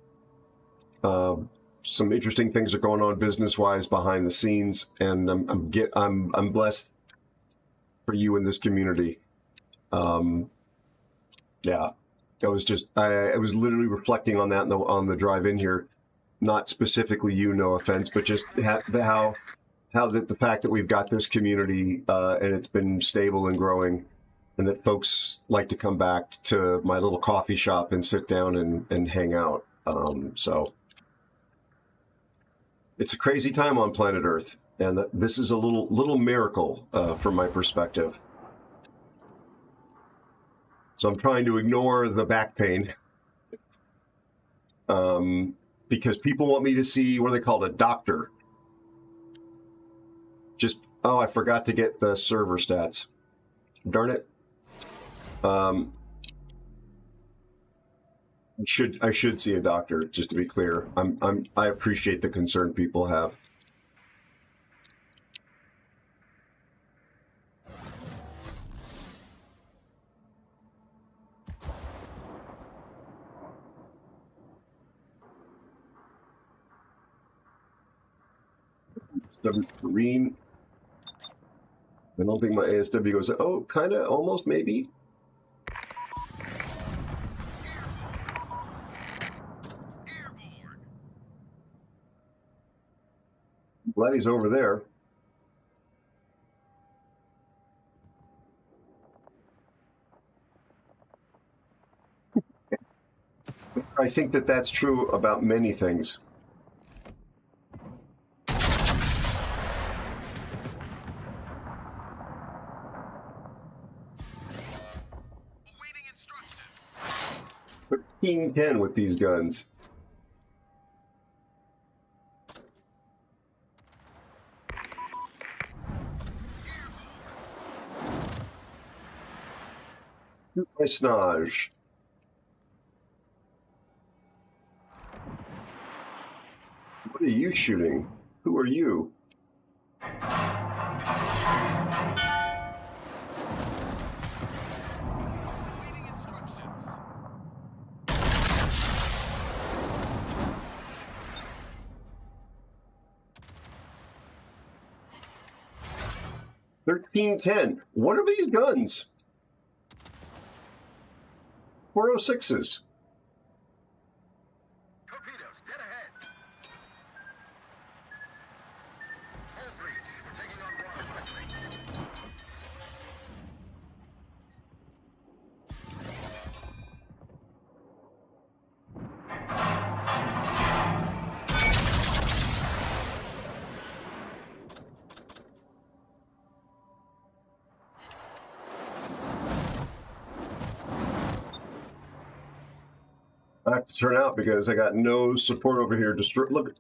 Some interesting things are going on business-wise behind the scenes, and I'm blessed for you in this community. Yeah, I was literally reflecting on that on the drive in here. Not specifically you, no offense, but just how the fact that we've got this community and it's been stable and growing, and that folks like to come back to my little coffee shop and sit down and hang out. So it's a crazy time on planet Earth, and this is a little miracle from my perspective. So I'm trying to ignore the back pain. Because people want me to see, what are they called, a doctor. Oh, I forgot to get the server stats. Darn it. I should see a doctor, just to be clear. I appreciate the concern people have. Green. I don't think my ASW goes, oh, kind of, almost, maybe. glad he's over there. I think that that's true about many things. Awaiting instructions. 13-10 with these guns. Shoot my snage. What are you shooting? Who are you? Awaiting instructions. 13-10. What are these guns? 406s. Torpedoes, dead ahead. Hull breach. We're taking on water quickly. I have to turn out because I got no support over here. Look.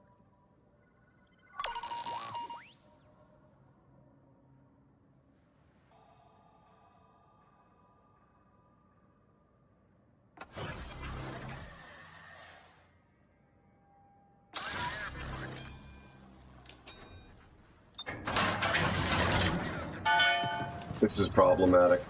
This is problematic.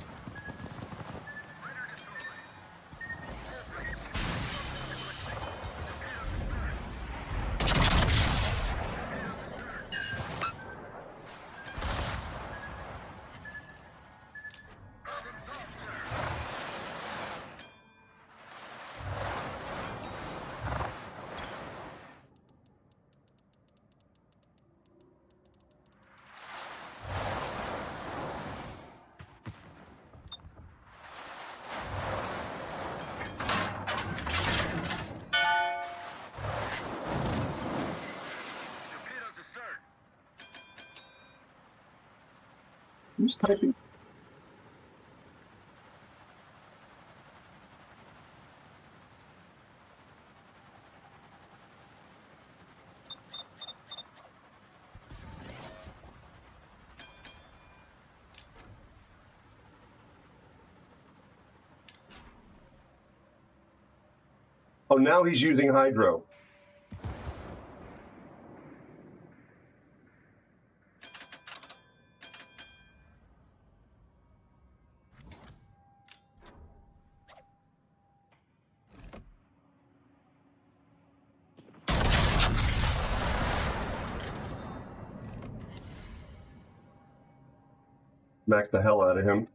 Torpedoes astern. Who's typing? Oh, now he's using hydro. Smack the hell out of him.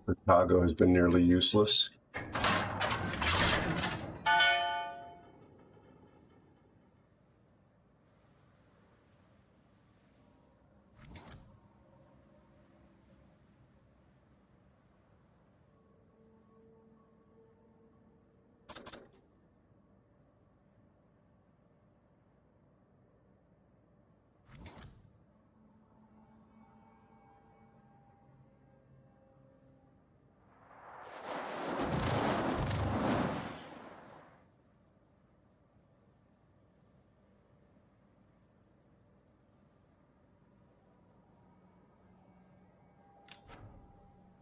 Chicago has been nearly useless.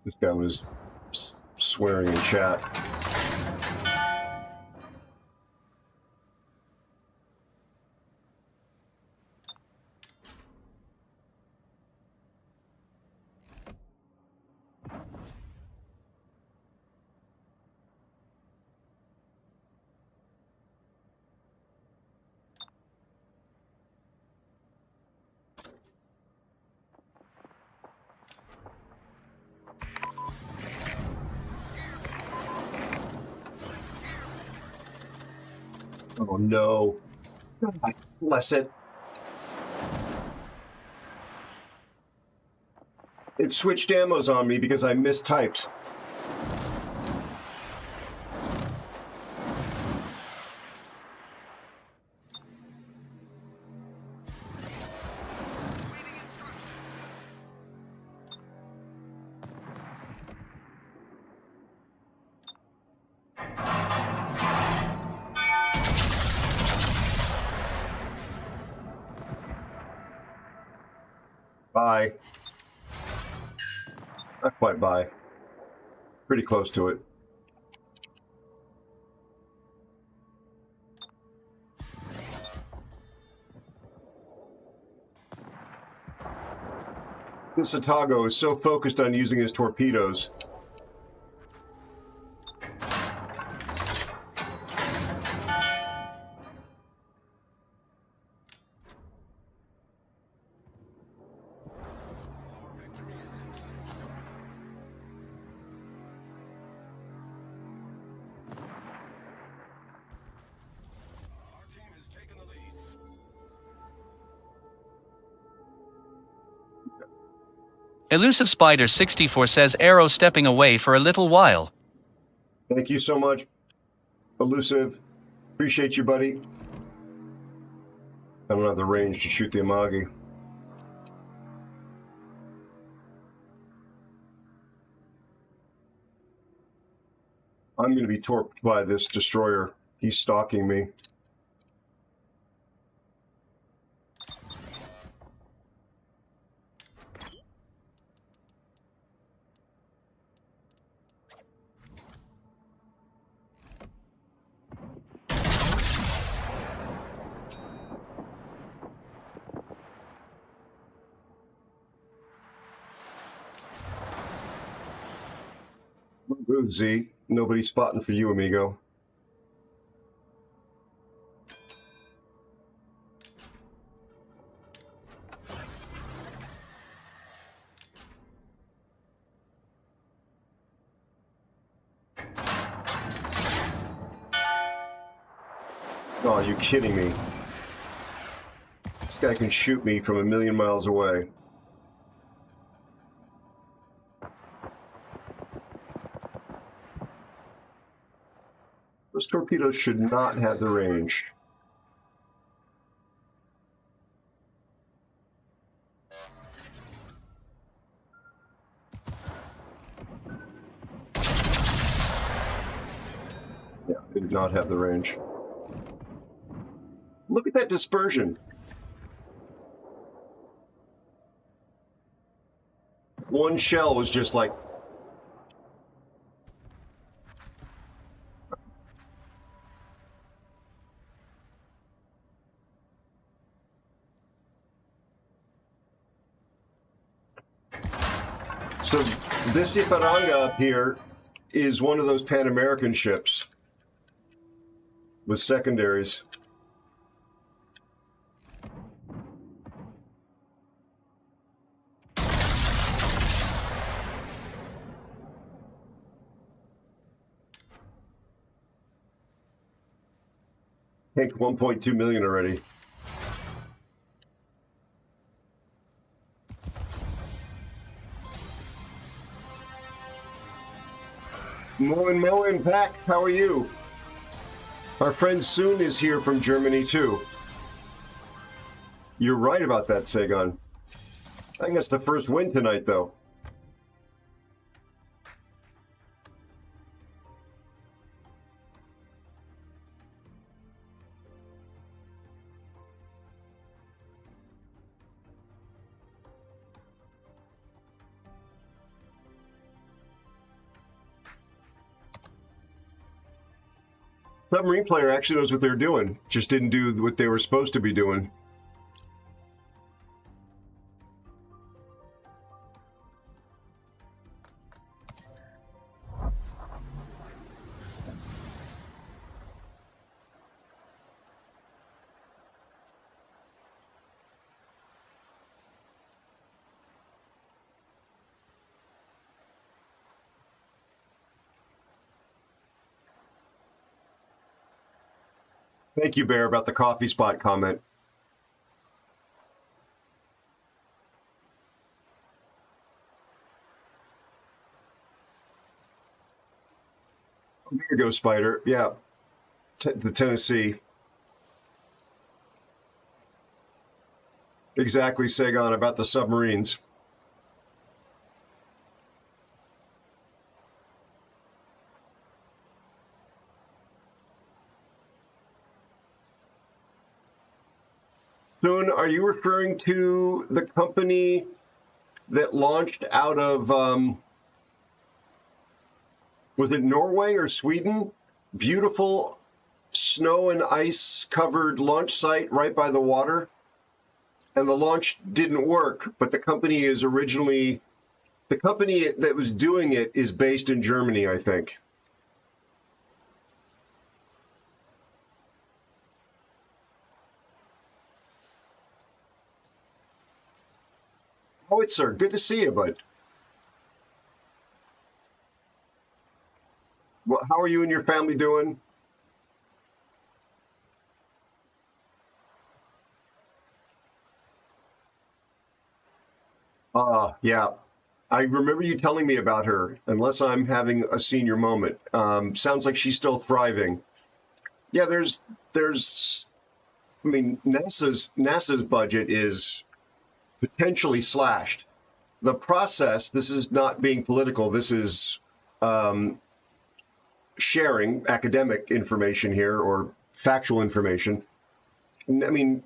This guy was swearing in chat. Oh no. God bless it. It switched ammos on me because I mistyped. Bye. Not quite bye. Pretty close to it. This Atago is so focused on using his torpedoes. Our team has taken the lead. Elusive Spider 64 says Aero stepping away for a little while. Thank you so much, Elusive. Appreciate you, buddy. I don't have the range to shoot the Amagi. I'm going to be torped by this destroyer. He's stalking me. Good, Z. Nobody spotting for you, amigo. Oh, are you kidding me? This guy can shoot me from a million miles away. Those torpedoes should not have the range. Yeah, they did not have the range. Look at that dispersion. One shell was just like... So this Iparanga up here is one of those Pan American ships with secondaries. Tank 1.2 million already. Moin, Pack, how are you? Our friend Soon is here from Germany too. You're right about that, Sagan. I think that's the first win tonight, though. Submarine player actually knows what they're doing, just didn't do what they were supposed to be doing. Thank you, Bear, about the coffee spot comment. There you go, Spider. Yeah, the Tennessee. Exactly, Sagan, about the submarines. Soon, are you referring to the company that launched out of, was it Norway or Sweden? Beautiful snow and ice covered launch site right by the water. And the launch didn't work, but the company that was doing it is based in Germany, I think. Howitzer, good to see you, bud. Well, how are you and your family doing? Yeah. I remember you telling me about her, unless I'm having a senior moment. Sounds like she's still thriving. Yeah, I mean, NASA's budget is potentially slashed. The process, this is not being political, this is sharing academic information here or factual information. I mean,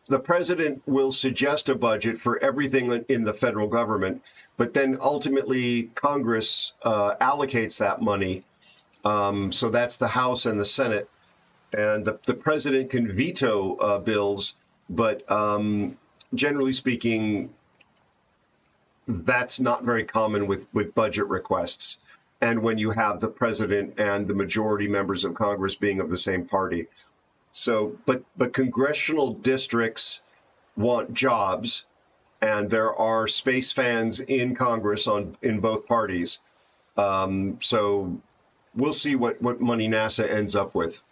the president will suggest a budget for everything in the federal government, but then ultimately Congress allocates that money. So that's the House and the Senate. And the president can veto bills, but generally speaking, that's not very common with budget requests. And when you have the president and the majority members of Congress being of the same party. So, but congressional districts want jobs, and there are space fans in Congress in both parties. So we'll see what money NASA ends up with.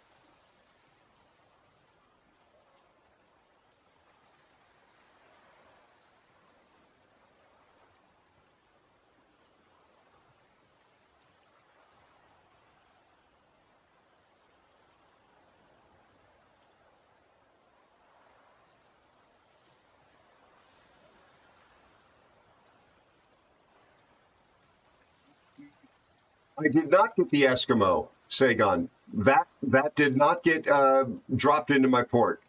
I did not get the Eskimo, Sagan. That did not get dropped into my port.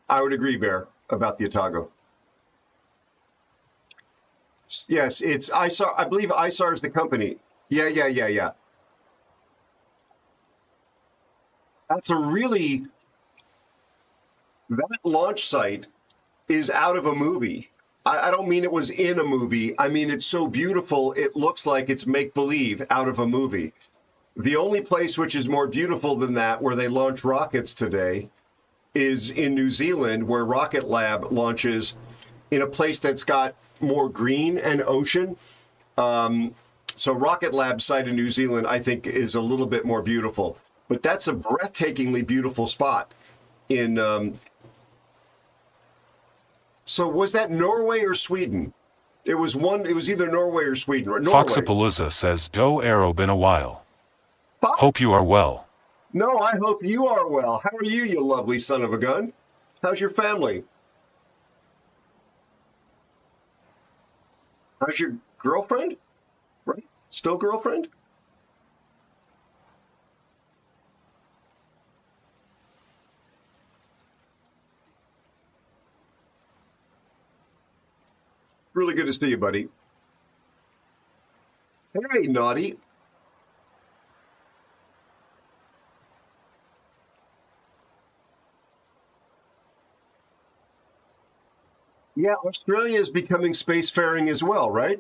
I would agree, Bear, about the Otago. Yes, it's ISAR. I believe ISAR is the company. Yeah. That's that launch site is out of a movie. I don't mean it was in a movie. I mean, it's so beautiful, it looks like it's make-believe out of a movie. The only place which is more beautiful than that, where they launch rockets today, is in New Zealand, where Rocket Lab launches in a place that's got more green and ocean. So Rocket Lab site in New Zealand, I think, is a little bit more beautiful. But that's a breathtakingly beautiful spot in... So was that Norway or Sweden? It was either Norway or Sweden. Norway. Foxapalooza says, "Go Aero, been a while. Hope you are well." No, I hope you are well. How are you, you lovely son of a gun? How's your family? How's your girlfriend? Right? Still girlfriend? Really good to see you, buddy. Hey, Naughty. Yeah, Australia is becoming spacefaring as well, right?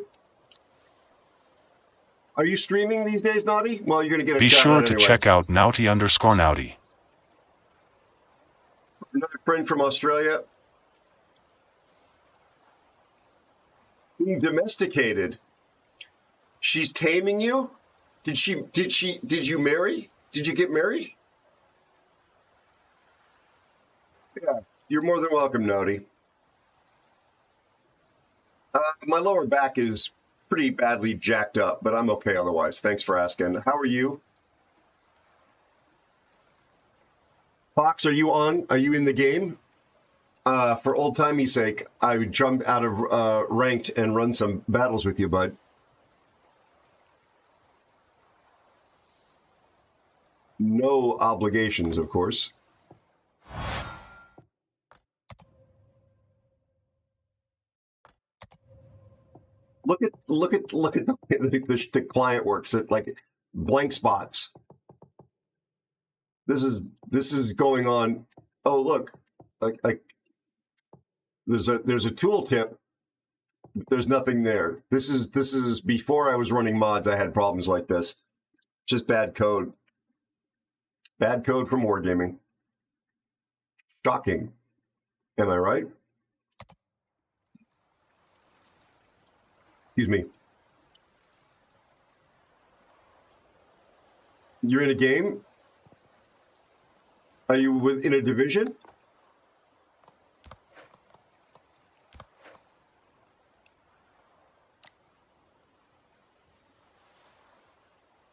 Are you streaming these days, Naughty? Well, you're going to get a Be shout sure out to anyway. check out Naughty_Naughty. Another friend from Australia. Being domesticated. She's taming you? Did you marry? Did you get married? Yeah, you're more than welcome, Naughty. My lower back is pretty badly jacked up, but I'm okay otherwise. Thanks for asking. How are you? Fox, are you on? Are you in the game? For old-timey's sake, I would jump out of ranked and run some battles with you, bud. No obligations, of course. Look at the way the client works. It like blank spots. This is going on. Oh, look, like there's a tooltip. But there's nothing there. This is before I was running mods. I had problems like this. Just bad code. Bad code from Wargaming. Shocking. Am I right? Excuse me. You're in a game? Are you in a division?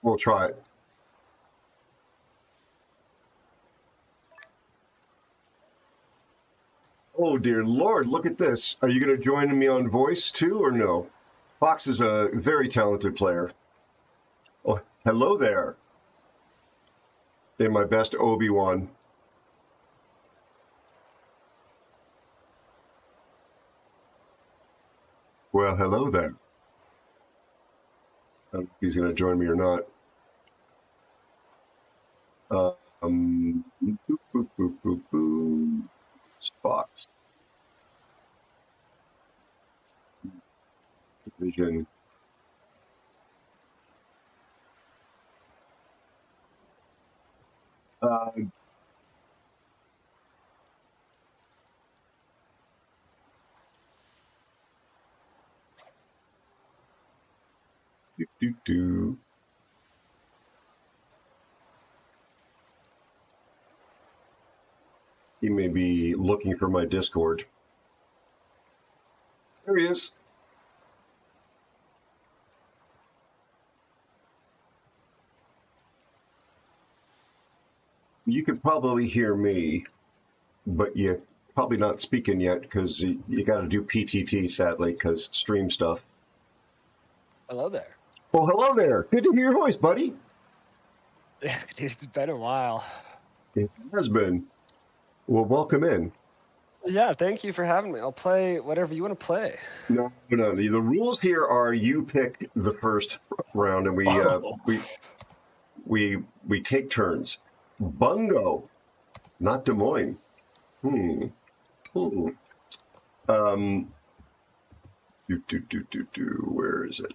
We'll try it. Oh, dear Lord, look at this. Are you going to join me on voice too, or no? Fox is a very talented player. Oh, hello there. In my best Obi-Wan. Well, hello there. I don't know if he's going to join me or not. Boop, boop, boop, boop, boop. Spots. Division. Do. He may be looking for my Discord. There he is. You could probably hear me, but you're probably not speaking yet because you got to do PTT, sadly, because stream stuff. Hello there. Well, hello there. Good to hear your voice, buddy. It's been a while. It has been. Well, welcome in. Yeah, thank you for having me. I'll play whatever you want to play. No. The rules here are you pick the first round, and we take turns. Bungo, not Des Moines. Where is it?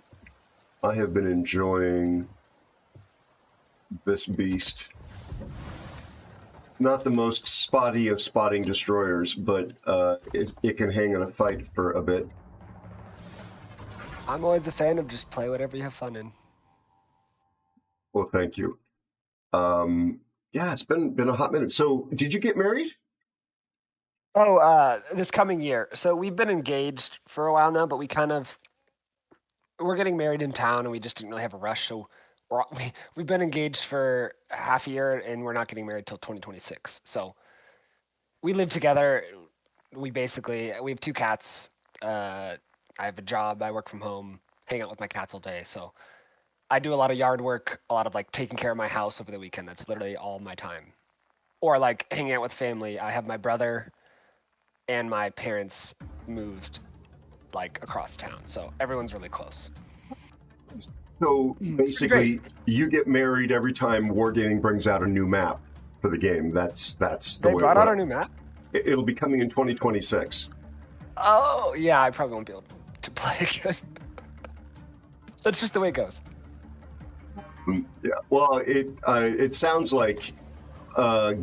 I have been enjoying this beast. It's not the most spotty of spotting destroyers, but it can hang in a fight for a bit. I'm always a fan of just play whatever you have fun in. Well, thank you. Yeah, it's been a hot minute. So, did you get married? Oh, this coming year. So we've been engaged for a while now, but we're getting married in town, and we just didn't really have a rush. So we've been engaged for half a year, and we're not getting married till 2026. So we live together. We have 2 cats. I have a job. I work from home, hang out with my cats all day. So I do a lot of yard work, a lot of like taking care of my house over the weekend. That's literally all my time. Or like hanging out with family. I have my brother and my parents moved like across town. So everyone's really close. So basically, you get married every time Wargaming brings out a new map for the game. That's the way. They brought out a new map? It'll be coming in 2026. Oh, yeah, I probably won't be able to play again. That's just the way it goes. Yeah. Well, it sounds like,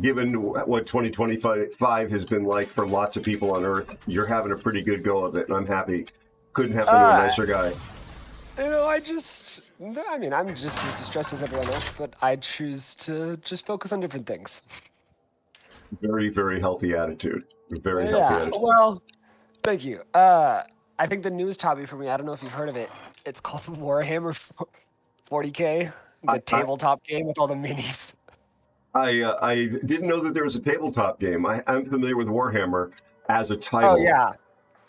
given what 2025 has been like for lots of people on Earth, you're having a pretty good go of it, and I'm happy. Couldn't happen to a nicer guy. I'm just as distressed as everyone else, but I choose to just focus on different things. Very, very healthy attitude. Very healthy attitude. Well, thank you. I think the newest hobby for me, I don't know if you've heard of it, it's called Warhammer 40K, the tabletop game with all the minis. I didn't know that there was a tabletop game. I'm familiar with Warhammer as a title. Oh, yeah.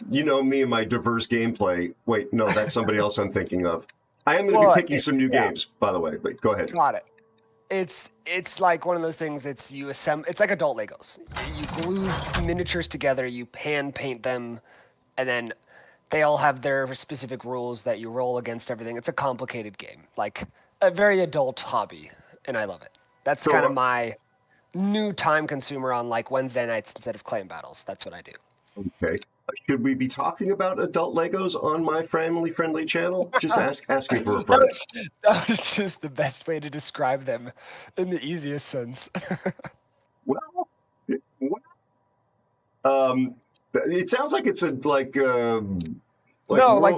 You know me and my diverse gameplay. Wait, no, that's somebody else I'm thinking of. I am going to be picking some new games, by the way, but go ahead. Got it. It's like one of those things. It's like adult Legos. You glue miniatures together, you hand paint them, and then they all have their specific rules that you roll against everything. It's a complicated game, like a very adult hobby, and I love it. That's kind of my new time consumer on like Wednesday nights instead of claim battles. That's what I do. Okay. Should we be talking about adult Legos on my family-friendly channel? Just asking for a friend. That was just the best way to describe them in the easiest sense. Well, it sounds like it's World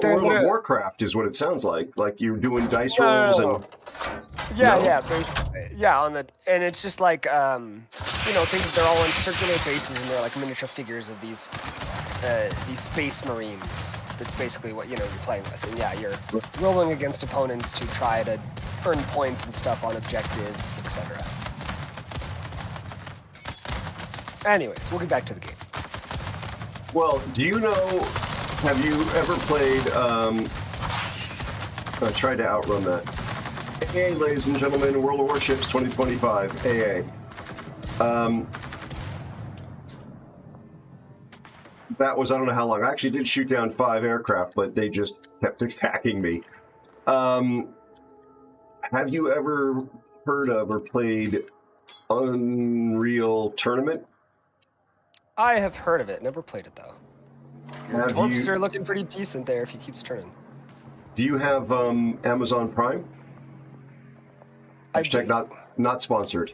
of Warcraft is what it sounds like. Like you're doing dice rolls and and it's just like things. They're all in circular bases and they're like miniature figures of these space marines. That's basically what you're playing with. And yeah, you're rolling against opponents to try to earn points and stuff on objectives, etc. Anyways, we'll get back to the game. Well, have you ever played, I tried to outrun that. AA, ladies and gentlemen, World of Warships 2025, AA. That was, I don't know how long. I actually did shoot down 5 aircraft, but they just kept attacking me. Have you ever heard of or played Unreal Tournament? I have heard of it, never played it though. Torps are looking pretty decent there if he keeps turning. Do you have Amazon Prime? Hashtag not sponsored.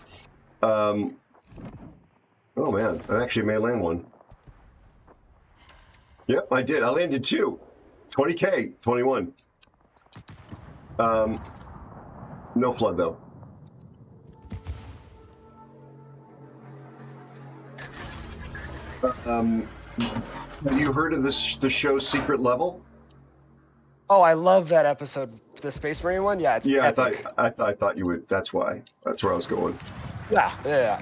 Oh man, I actually may land one. Yep, I did. I landed 2. 20K, 21. No flood though. Have you heard of the show Secret Level? Oh, I love that episode, the Space Marine one. Yeah, it's epic. I thought you would. That's why. That's where I was going. Yeah.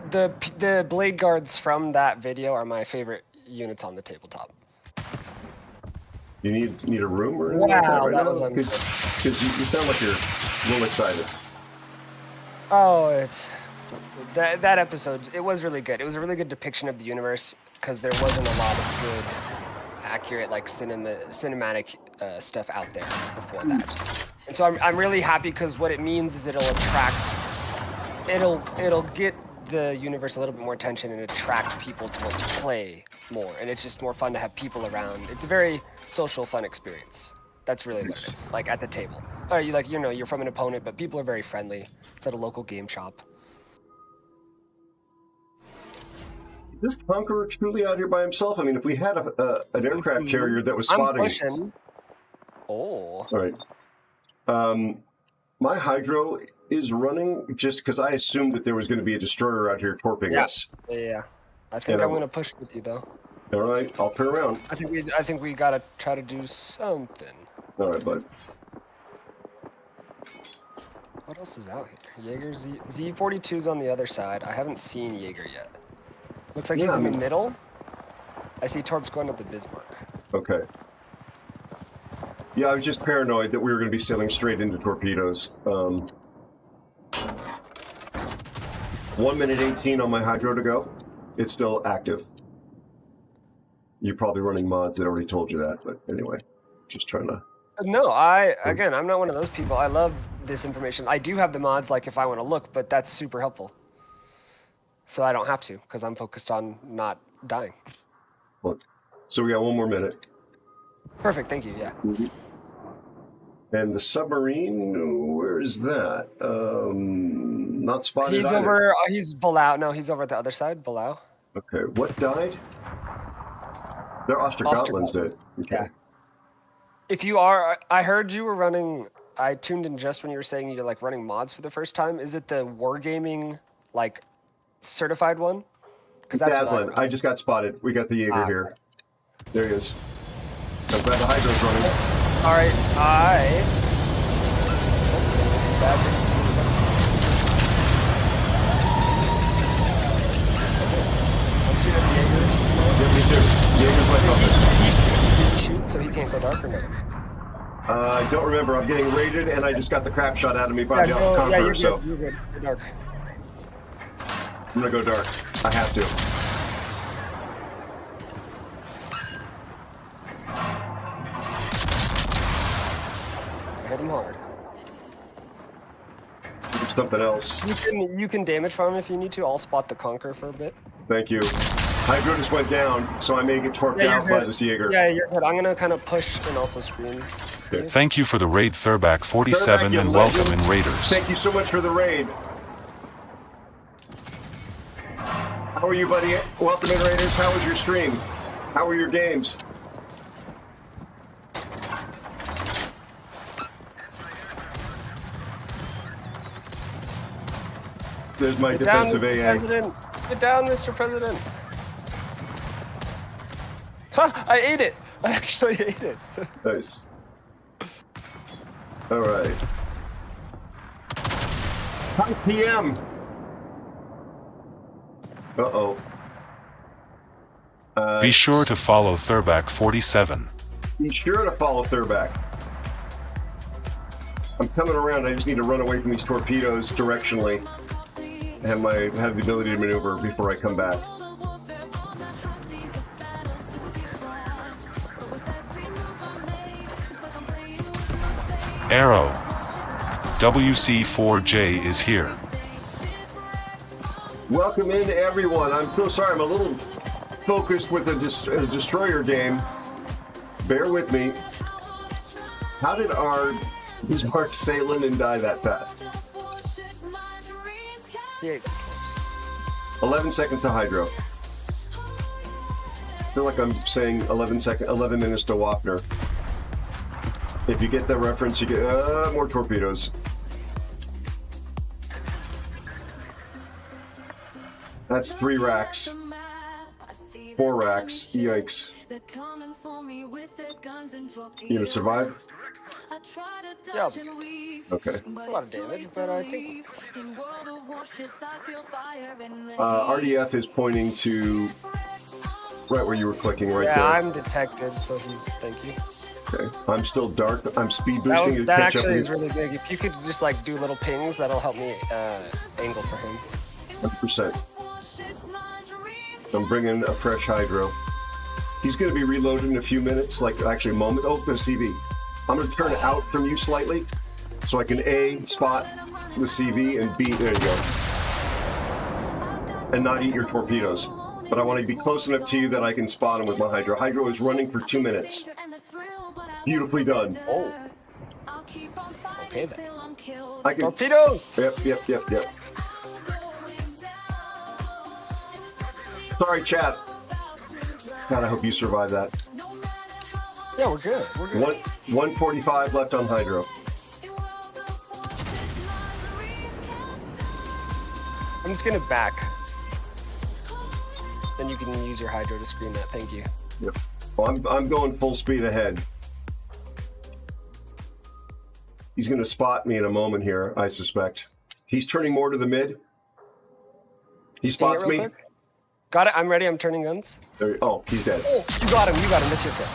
The blade guards from that video are my favorite units on the tabletop. You need a room or anything like that right now? Because you sound like you're a little excited. Oh, it's that episode. It was really good. It was a really good depiction of the universe because there wasn't a lot of good, accurate like cinematic stuff out there before that. And so I'm really happy because what it means is it'll get the universe a little bit more attention and attract people to want to play more. And it's just more fun to have people around. It's a very social, fun experience. That's really what it is, like at the table. You're from an opponent, but people are very friendly. It's at a local game shop. Is this Conqueror truly out here by himself? I mean, if we had an aircraft carrier that was spotting... I'm pushing. Oh. All right. My hydro is running just because I assumed that there was going to be a destroyer out here torping us. Yeah. I think I'm going to push with you, though. All right. I'll turn around. I think we got to try to do something. All right, bud. What else is out here? Jaeger Z42's on the other side. I haven't seen Jaeger yet. Looks like he's in the middle. I see Torps going up the Bismarck. Okay. Yeah, I was just paranoid that we were going to be sailing straight into torpedoes. 1 minute 18 on my hydro to go. It's still active. You're probably running mods that already told you that, but anyway, just trying to... No, I'm not one of those people. I love this information. I do have the mods, like if I want to look, but that's super helpful. So I don't have to, because I'm focused on not dying. Look, So we got 1 more minute. Perfect. Thank you. Yeah. And the submarine, where is that? Not spotted He's either. over. He's below. No, he's over at the other side. Below. Okay, what died? They're Ostergotland's did. Okay. Yeah. If you are, I heard you were running. I tuned in just when you were saying you're like running mods for the first time. Is it the wargaming like certified one? It's Aslan. I just got spotted. We got the Jaeger here. There he is. I'm glad the Hydro's running. All right, I'm shooting at the Jaegers. Yeah, me too. Jaeger's my focus. Did he shoot so he can't go dark or no? I don't remember. I'm getting raided, and I just got the crap shot out of me by the Conqueror, you're so good. You're good. You're dark. I'm gonna go dark. I have to. Hit him hard. Something else. You can damage from him if you need to. I'll spot the Conqueror for a bit. Thank you. Hydro just went down, so I may get torped out by this Jaeger. Yeah, you're good. I'm gonna kind of push and also screen. Okay. Thank you for the raid, Thurback 47, Thurback, and you welcome legend. in Raiders. Thank you so much for the raid. How are you, buddy? Welcome in, Raiders. How was your stream? How were your games? There's my defensive AA. President. Get down, Mr. President. Ha! I ate it. I actually ate it. Nice. All right. 5 p.m. Uh-oh. Be sure to follow Thurback 47. Be sure to follow Thurback. I'm coming around. I just need to run away from these torpedoes directionally. Have the ability to maneuver before I come back. Aero. WC4J is here. Welcome in, everyone. I'm so sorry. I'm a little focused with a destroyer game. Bear with me. How did our Bismarck sail in and die that fast? 11 seconds to hydro. I feel like I'm saying 11 minutes to Wapner. If you get that reference, you get more torpedoes. That's 3 racks. 4 racks. Yikes. You gonna survive? Yeah. Okay. That's a lot of damage, but I think. RDF is pointing to right where you were clicking right there. Yeah, I'm detected, so he's. Thank you. Okay. I'm still dark. I'm speed boosting to That catch up. actually is really big. If you could just like do little pings, that'll help me angle for him. 100%. I'm bringing a fresh hydro. He's going to be reloaded in a few minutes, like actually moments. Oh, there's CV. I'm going to turn it out from you slightly so I can A, spot the CV, and B, there you go. And not eat your torpedoes. But I want to be close enough to you that I can spot him with my hydro. Hydro is running for 2 minutes. Beautifully done. Oh. Okay then. I can. Torpedoes! Yep. Sorry, chat. God, I hope you survive that. Yeah, we're good. We're good. 145 left on hydro. I'm just gonna back. Then you can use your hydro to screen that. Thank you. Yep. Well, I'm going full speed ahead. He's going to spot me in a moment here, I suspect. He's turning more to the mid. He spots me. Quick? Got it. I'm ready. I'm turning guns. Oh, he's dead. Oh, you got him. That's your kill.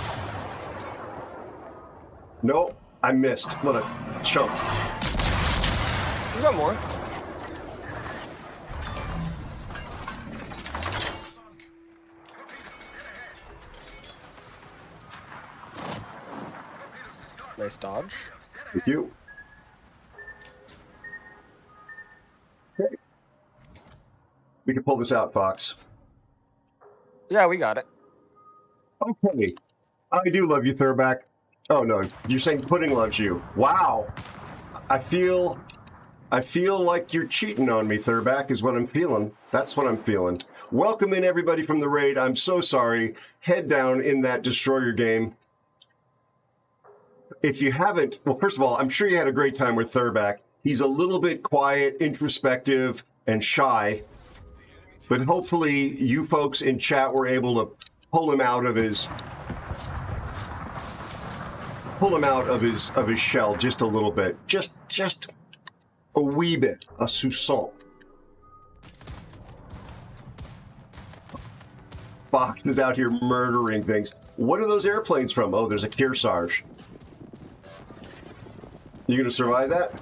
No, I missed. What a chump. You got more. Nice dodge. Thank you. Okay. We can pull this out, Fox. Yeah, we got it. Okay. I do love you, Thurback. Oh, no. You're saying Pudding loves you. Wow. I feel like you're cheating on me, Thurback, is what I'm feeling. That's what I'm feeling. Welcome in, everybody, from the raid. I'm so sorry. Head down in that Destroyer game. If you haven't, well, first of all, I'm sure you had a great time with Thurback. He's a little bit quiet, introspective, and shy. But hopefully you folks in chat were able to pull him out of his shell just a little bit. Just a wee bit. A soupçon. Fox is out here murdering things. What are those airplanes from? Oh, there's a Kearsarge. You gonna survive that?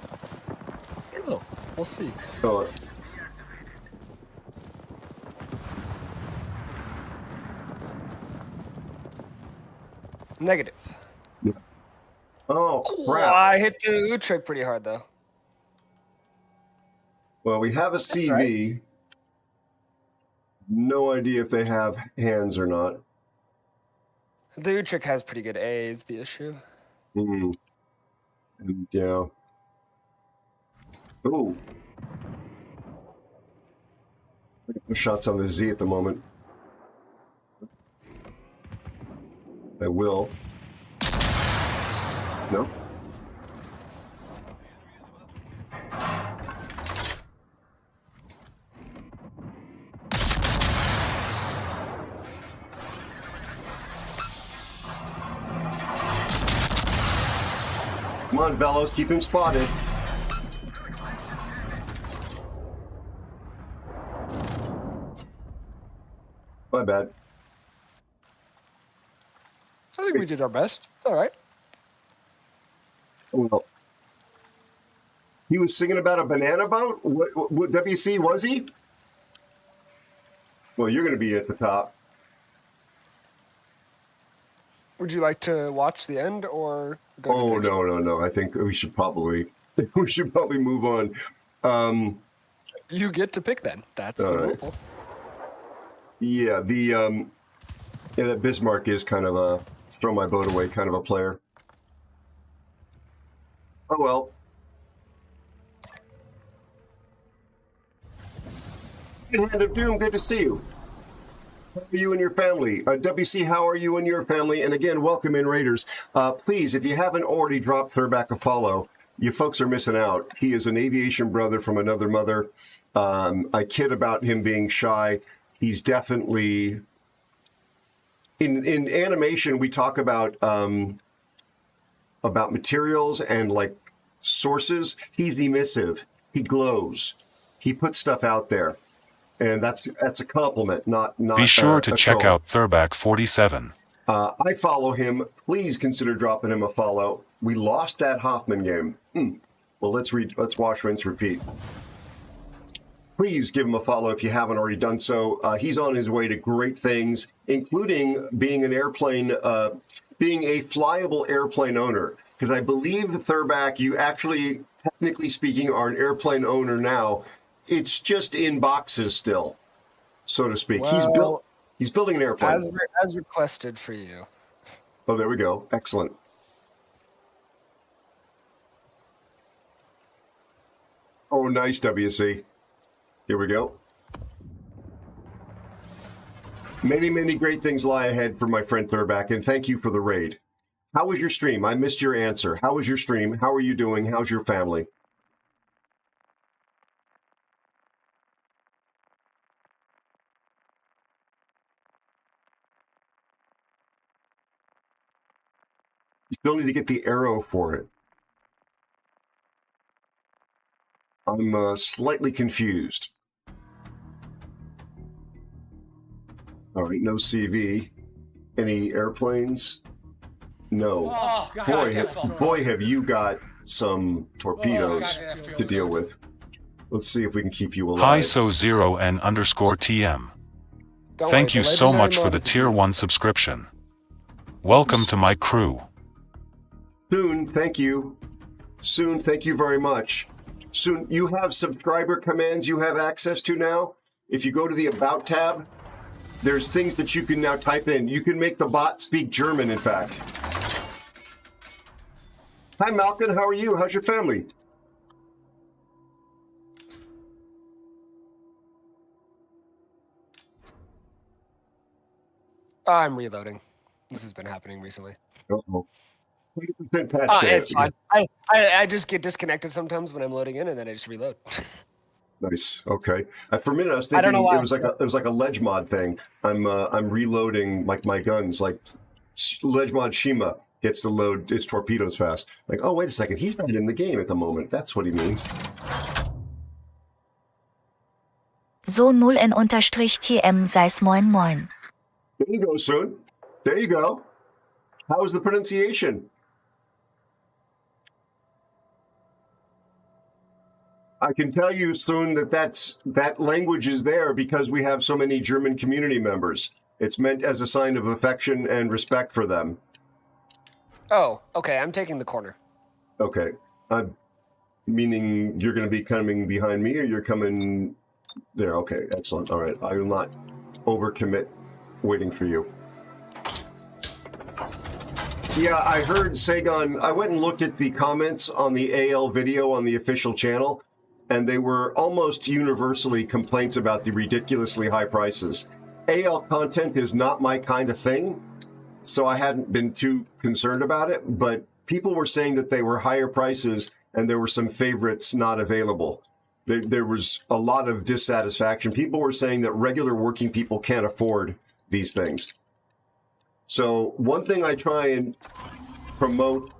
Oh, we'll see. Oh. Negative. Oh, Oh, crap. I hit the Utrecht pretty hard, though. Well, we have a CV. Right. No idea if they have hands or not. The Utrecht has pretty good A is the issue. Mm. Yeah. Ooh. Shots on the Z at the moment. I will. No? Come on, Velos, keep him spotted. My bad. I think we did our best. It's all right. Well, he was singing about a banana boat? What WC was he? Well, you're going to be at the top. Would you like to watch the end or go to the Oh, next one? no. I think we should probably move on. You get to pick then. That's the All right. rule. Yeah, that Bismarck is kind of a throw my boat away kind of a player. Oh well. Hand of Doom, good to see you. How are you and your family? WC, how are you and your family? And again, welcome in, Raiders. Please, if you haven't already dropped Thurback a follow, you folks are missing out. He is an aviation brother from another mother. I kid about him being shy. He's definitely... In animation, we talk about materials and like sources. He's emissive. He glows. He puts stuff out there. And that's a compliment, not Be sure to a check troll. out Thurback 47. I follow him. Please consider dropping him a follow. We lost that Hoffman game. Well, let's wash, rinse, repeat. Please give him a follow if you haven't already done so. He's on his way to great things, including being being a flyable airplane owner. Because I believe, Thurback, you actually, technically speaking, are an airplane owner now. It's just in boxes still, so to speak. Well, he's building an airplane. As requested for you. Oh, there we go. Excellent. Oh, nice, WC. Here we go. Many, many great things lie ahead for my friend Thurback, and thank you for the raid. How was your stream? I missed your answer. How was your stream? How are you doing? How's your family? You still need to get the Aero for it. I'm slightly confused. All right, no CV. Any airplanes? No. Oh, God, Boy, have you got some torpedoes to deal with. Let's see if we can keep you alive. Hi So0N_TM. Don't Thank worry, you the so legendary much for mode the is- tier 1 subscription. Welcome to my crew. Soon, thank you. Soon, thank you very much. Soon, you have subscriber commands you have access to now. If you go to the About tab, There's things that you can now type in. You can make the bot speak German, in fact. Hi, Malcolm. How are you? How's your family? I'm reloading. This has been happening recently. Uh-oh. 100% patch there. It's fine. I just get disconnected sometimes when I'm loading in, and then I just reload. Nice. Okay. For a minute, I was I don't thinking know why. it was like a ledge mod thing. I'm reloading like my guns, like ledge mod Shima gets to load its torpedoes fast. Like, oh wait a second, he's not in the game at the moment. That's what he means. So 0 in unterstrich TM seis moin moin. There you go, Sun. There you go. How's the pronunciation? I can tell you soon that language is there because we have so many German community members. It's meant as a sign of affection and respect for them. Oh, okay. I'm taking the corner. Okay. Meaning you're going to be coming behind me or you're coming there. Okay, excellent. All right. I will not overcommit waiting for you. Yeah, I heard Sagan. I went and looked at the comments on the AL video on the official channel, and they were almost universally complaints about the ridiculously high prices. AL content is not my kind of thing, so I hadn't been too concerned about it, but people were saying that they were higher prices and there were some favorites not available. There was a lot of dissatisfaction. People were saying that regular working people can't afford these things. So one thing I try and promote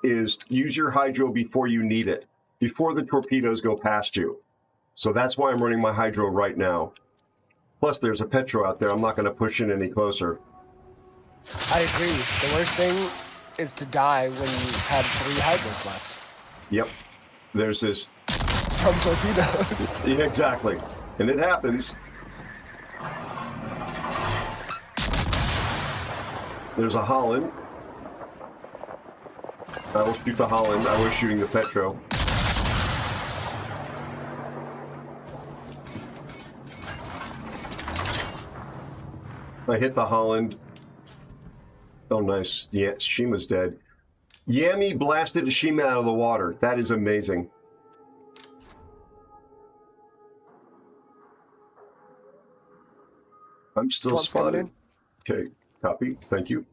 is use your hydro before you need it, before the torpedoes go past you. So that's why I'm running my hydro right now. Plus, there's a petro out there. I'm not going to push in any closer. I agree. The worst thing is to die when you had 3 hydros left. Yep. There's this. From torpedoes. Yeah, exactly. And it happens. There's a Holland. I will shoot the Holland. I was shooting the Petro. I hit the Holland. Oh, nice. Yeah, Shima's dead. Yami blasted a Shima out of the water. That is amazing. I'm still spotted. Okay, copy. Thank you.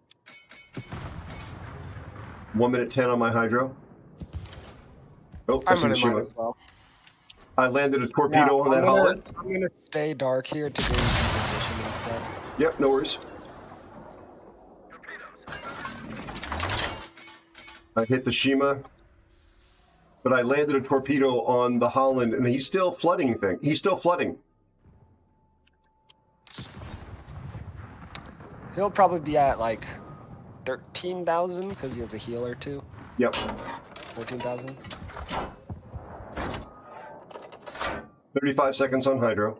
1 minute 10 on my hydro. Oh, I see the Shima. Well. I landed a torpedo on that Holland. I'm gonna stay dark here to gain some position instead. Yep, no worries. I hit the Shima, but I landed a torpedo on the Holland, and he's still flooding thing. He's still flooding. He'll probably be at like 13,000 because he has a healer too. Yep. 14,000. 35 seconds on hydro.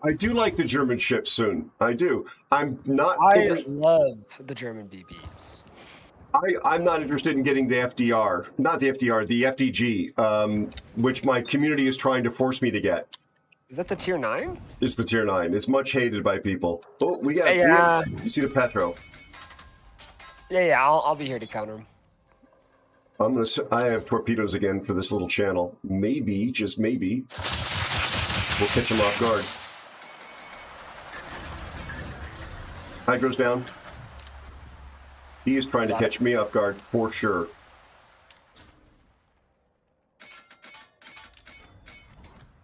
I do like the German ships soon. I do. I'm not. I love the German BBs. I'm not interested in getting the FDR, not the FDR, the FDG, which my community is trying to force me to get. Is that the tier 9? It's the tier 9. It's much hated by people. Oh, we got. Yeah. You see the Petro? Yeah. I'll be here to counter him. I have torpedoes again for this little channel. Maybe, just maybe, we'll catch him off guard. Hydro's down. He is trying to catch me off guard for sure.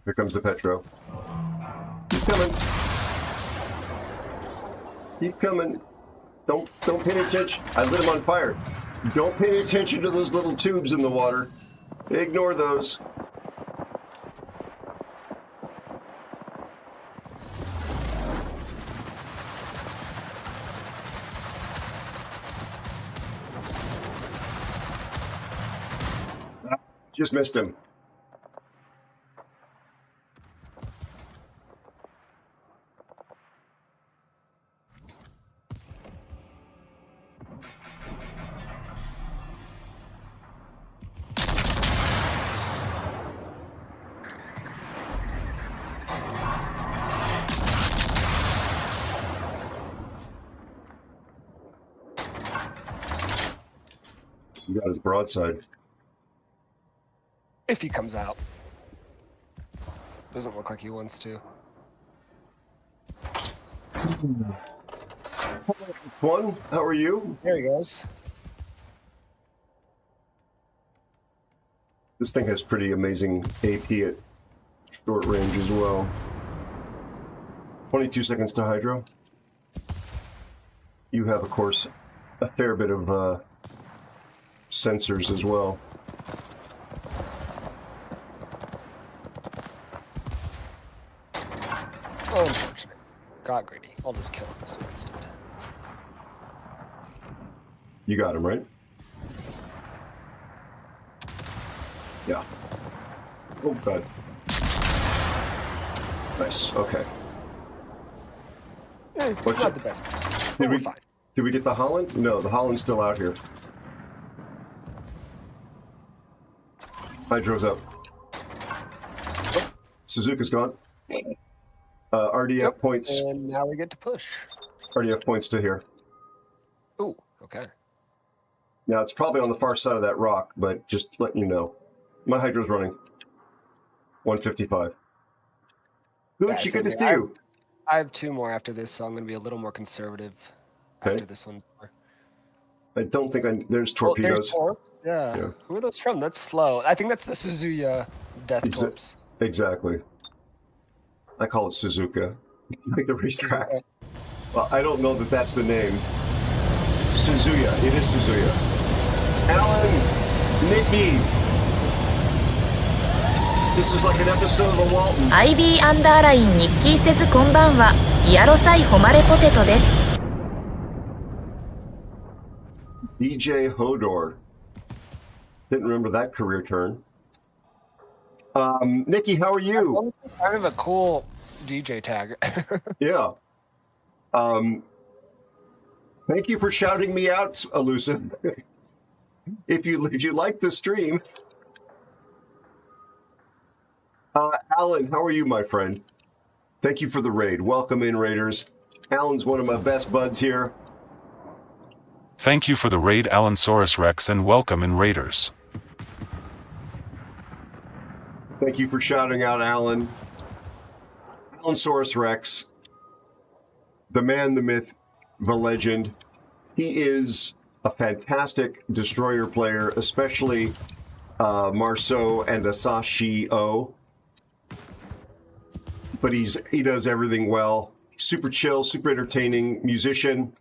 Here comes the Petro. He's coming. Keep coming. Don't pay any attention. I lit him on fire. Don't pay any attention to those little tubes in the water. Ignore those. Just missed him. He got his broadside. If he comes out. Doesn't look like he wants to. One, how are you? There he goes. This thing has pretty amazing AP at short range as well. 22 seconds to hydro. You have, of course, a fair bit of sensors as well. Oh, unfortunate. Got greedy. I'll just kill him this one instead. You got him, right? Yeah. Oh, God. Nice. Okay. What's Not it? the best. Did we, Fine. did we get the Holland? No, the Holland's still out here. Hydro's up. Oh, Suzuka's gone. RDF points. And now we get to push. RDF points to here. Ooh, okay. Now, it's probably on the far side of that rock, but just letting you know. My hydro's running. 155. Gucci, good to see you. I have 2 more after this, so I'm going to be a little more conservative after this one. I don't think there's torpedoes. Oh, there's yeah. Who are those from? That's slow. I think that's the Suzuya Death Torps. Exactly. I call it Suzuka. It's like the racetrack. Okay. Well, I don't know that that's the name. Suzuya. It is Suzuya. Alan, Nikki. This is like an episode of The Waltons. IB アンダーラインニッキーセズこんばんは。イアロサイホマレポテトです。DJ Hodor. Didn't remember that career turn. Nikki, how are you? Kind of a cool DJ tag. Yeah. Thank you for shouting me out, Elusive. If you like the stream. Alan, how are you, my friend? Thank you for the raid. Welcome in, Raiders. Alan's one of my best buds here. Thank you for the raid, Alansaurus Rex, and welcome in, Raiders. Thank you for shouting out Alan. Alansaurus Rex. The man, the myth, the legend. He is a fantastic destroyer player, especially Marceau and Asashi O. But he does everything well. Super chill, super entertaining musician.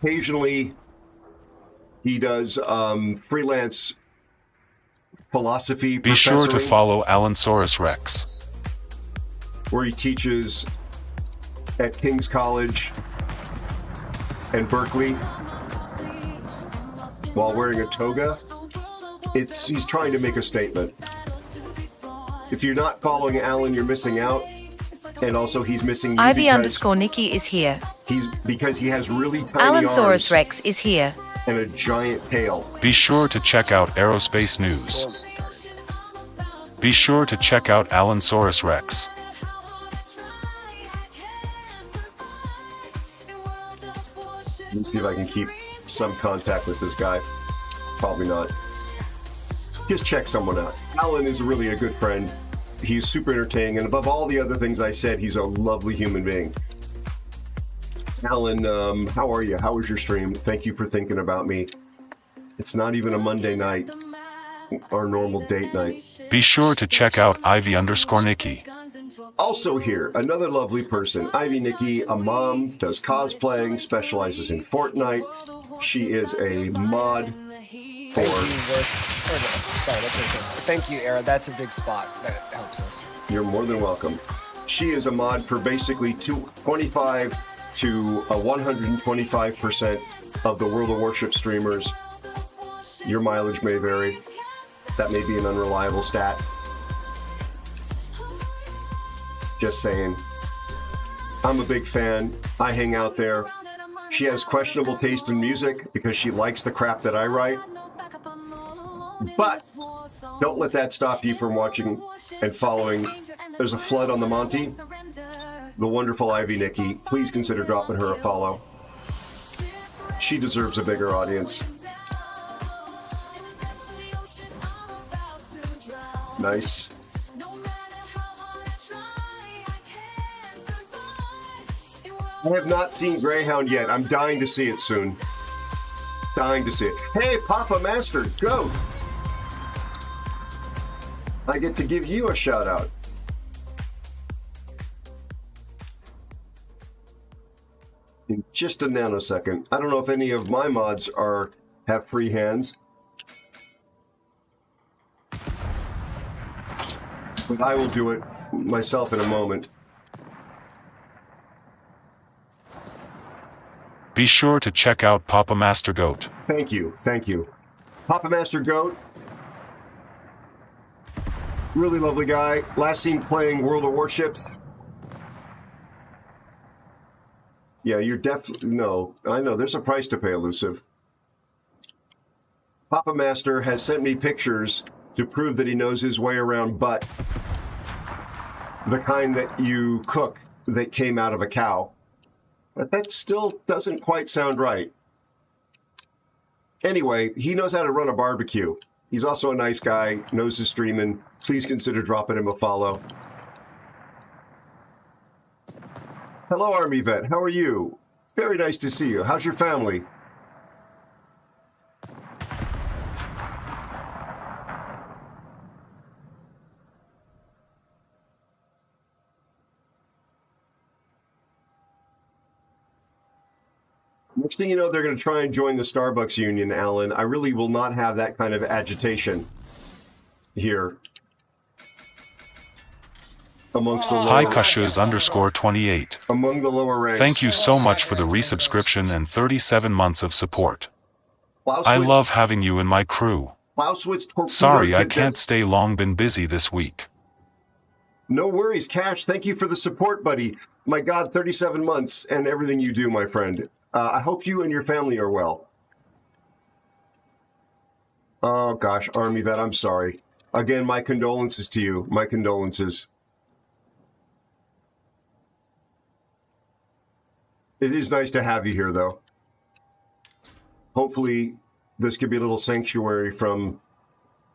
Occasionally, he does freelance philosophy. Be sure to follow Alansaurus Rex, where he teaches at King's College and Berkeley while wearing a toga. He's trying to make a statement. If you're not following Alan, you're missing out. And also, he's missing you Ivy_Nikki is here. Because he has really tiny Alansaurus arms Rex is here. And a giant tail. Be sure to check out AeroSpaceNews. Be sure to check out Alansaurus Rex. Let me see if I can keep some contact with this guy. Probably not. Just check someone out. Alan is really a good friend. He's super entertaining, and above all the other things I said, he's a lovely human being. Alan, how are you? How was your stream? Thank you for thinking about me. It's not even a Monday night, our normal date night. Be sure to check out Ivy_Nikki. Also here, another lovely person, Ivy Nikki, a mom, does cosplaying, specializes in Fortnite. She is a mod for... Thank you, Aero. That's a big spot. That helps us. You're more than welcome. She is a mod for basically 25 to 125% of the World of Warships streamers. Your mileage may vary. That may be an unreliable stat. Just saying. I'm a big fan. I hang out there. She has questionable taste in music because she likes the crap that I write. But don't let that stop you from watching and following. There's a flood on the Monty. the wonderful Ivy Nikki, please consider dropping her a follow. She deserves a bigger audience. Nice. I have not seen Greyhound yet. I'm dying to see it soon. Dying to see it. Hey, Papa Master, go! I get to give you a shout out. In just a nanosecond. I don't know if any of my mods have free hands. But I will do it myself in a moment. Be sure to check out Papa Master Goat. Thank you, thank you. Papa Master Goat. Really lovely guy. Last seen playing World of Warships. Yeah, you're definitely... No, I know. There's a price to pay, Elusive. Papa Master has sent me pictures to prove that he knows his way around butt. The kind that you cook that came out of a cow. But that still doesn't quite sound right. Anyway, he knows how to run a barbecue. He's also a nice guy, knows his streaming. Please consider dropping him a follow. Hello, Army Vet. How are you? Very nice to see you. How's your family? Next thing you know, they're going to try and join the Starbucks union, Alan. I really will not have that kind of agitation here. Amongst the lower... HiKushas_28. Among the lower ranks. Thank you so much for the resubscription and 37 months of support. I love having you in my crew. Sorry I can't stay long, been busy this week. No worries, Cash. Thank you for the support, buddy. My God, 37 months and everything you do, my friend. I hope you and your family are well. Oh, gosh, Army Vet, I'm sorry. Again, my condolences to you. My condolences. It is nice to have you here, though. Hopefully, this could be a little sanctuary from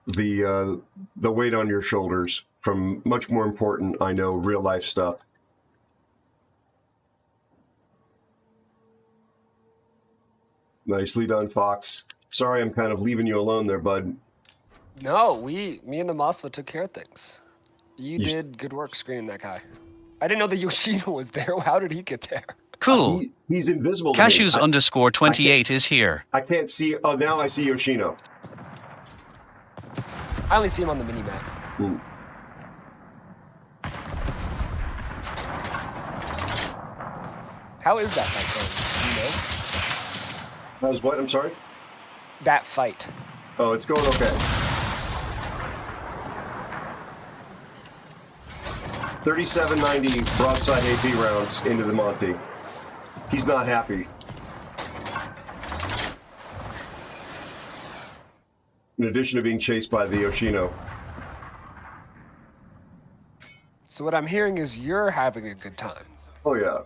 the weight on your shoulders, from much more important, I know, real-life stuff. Nicely done, Fox. Sorry I'm kind of leaving you alone there, bud. No, me and the Mosfa took care of things. You did good work screening that guy. I didn't know that Yoshino was there. How did he get there? Cool. He's invisible to Cashews me. _28 is here. I can't see. Oh, now I see Yoshino. I only see him on the mini-map. Ooh. How is that fight going? Do you know? How's what? I'm sorry? That fight. Oh, it's going okay. 3790 broadside AP rounds into the Monty. He's not happy. In addition to being chased by the Yoshino. So what I'm hearing is you're having a good time. Oh, yeah.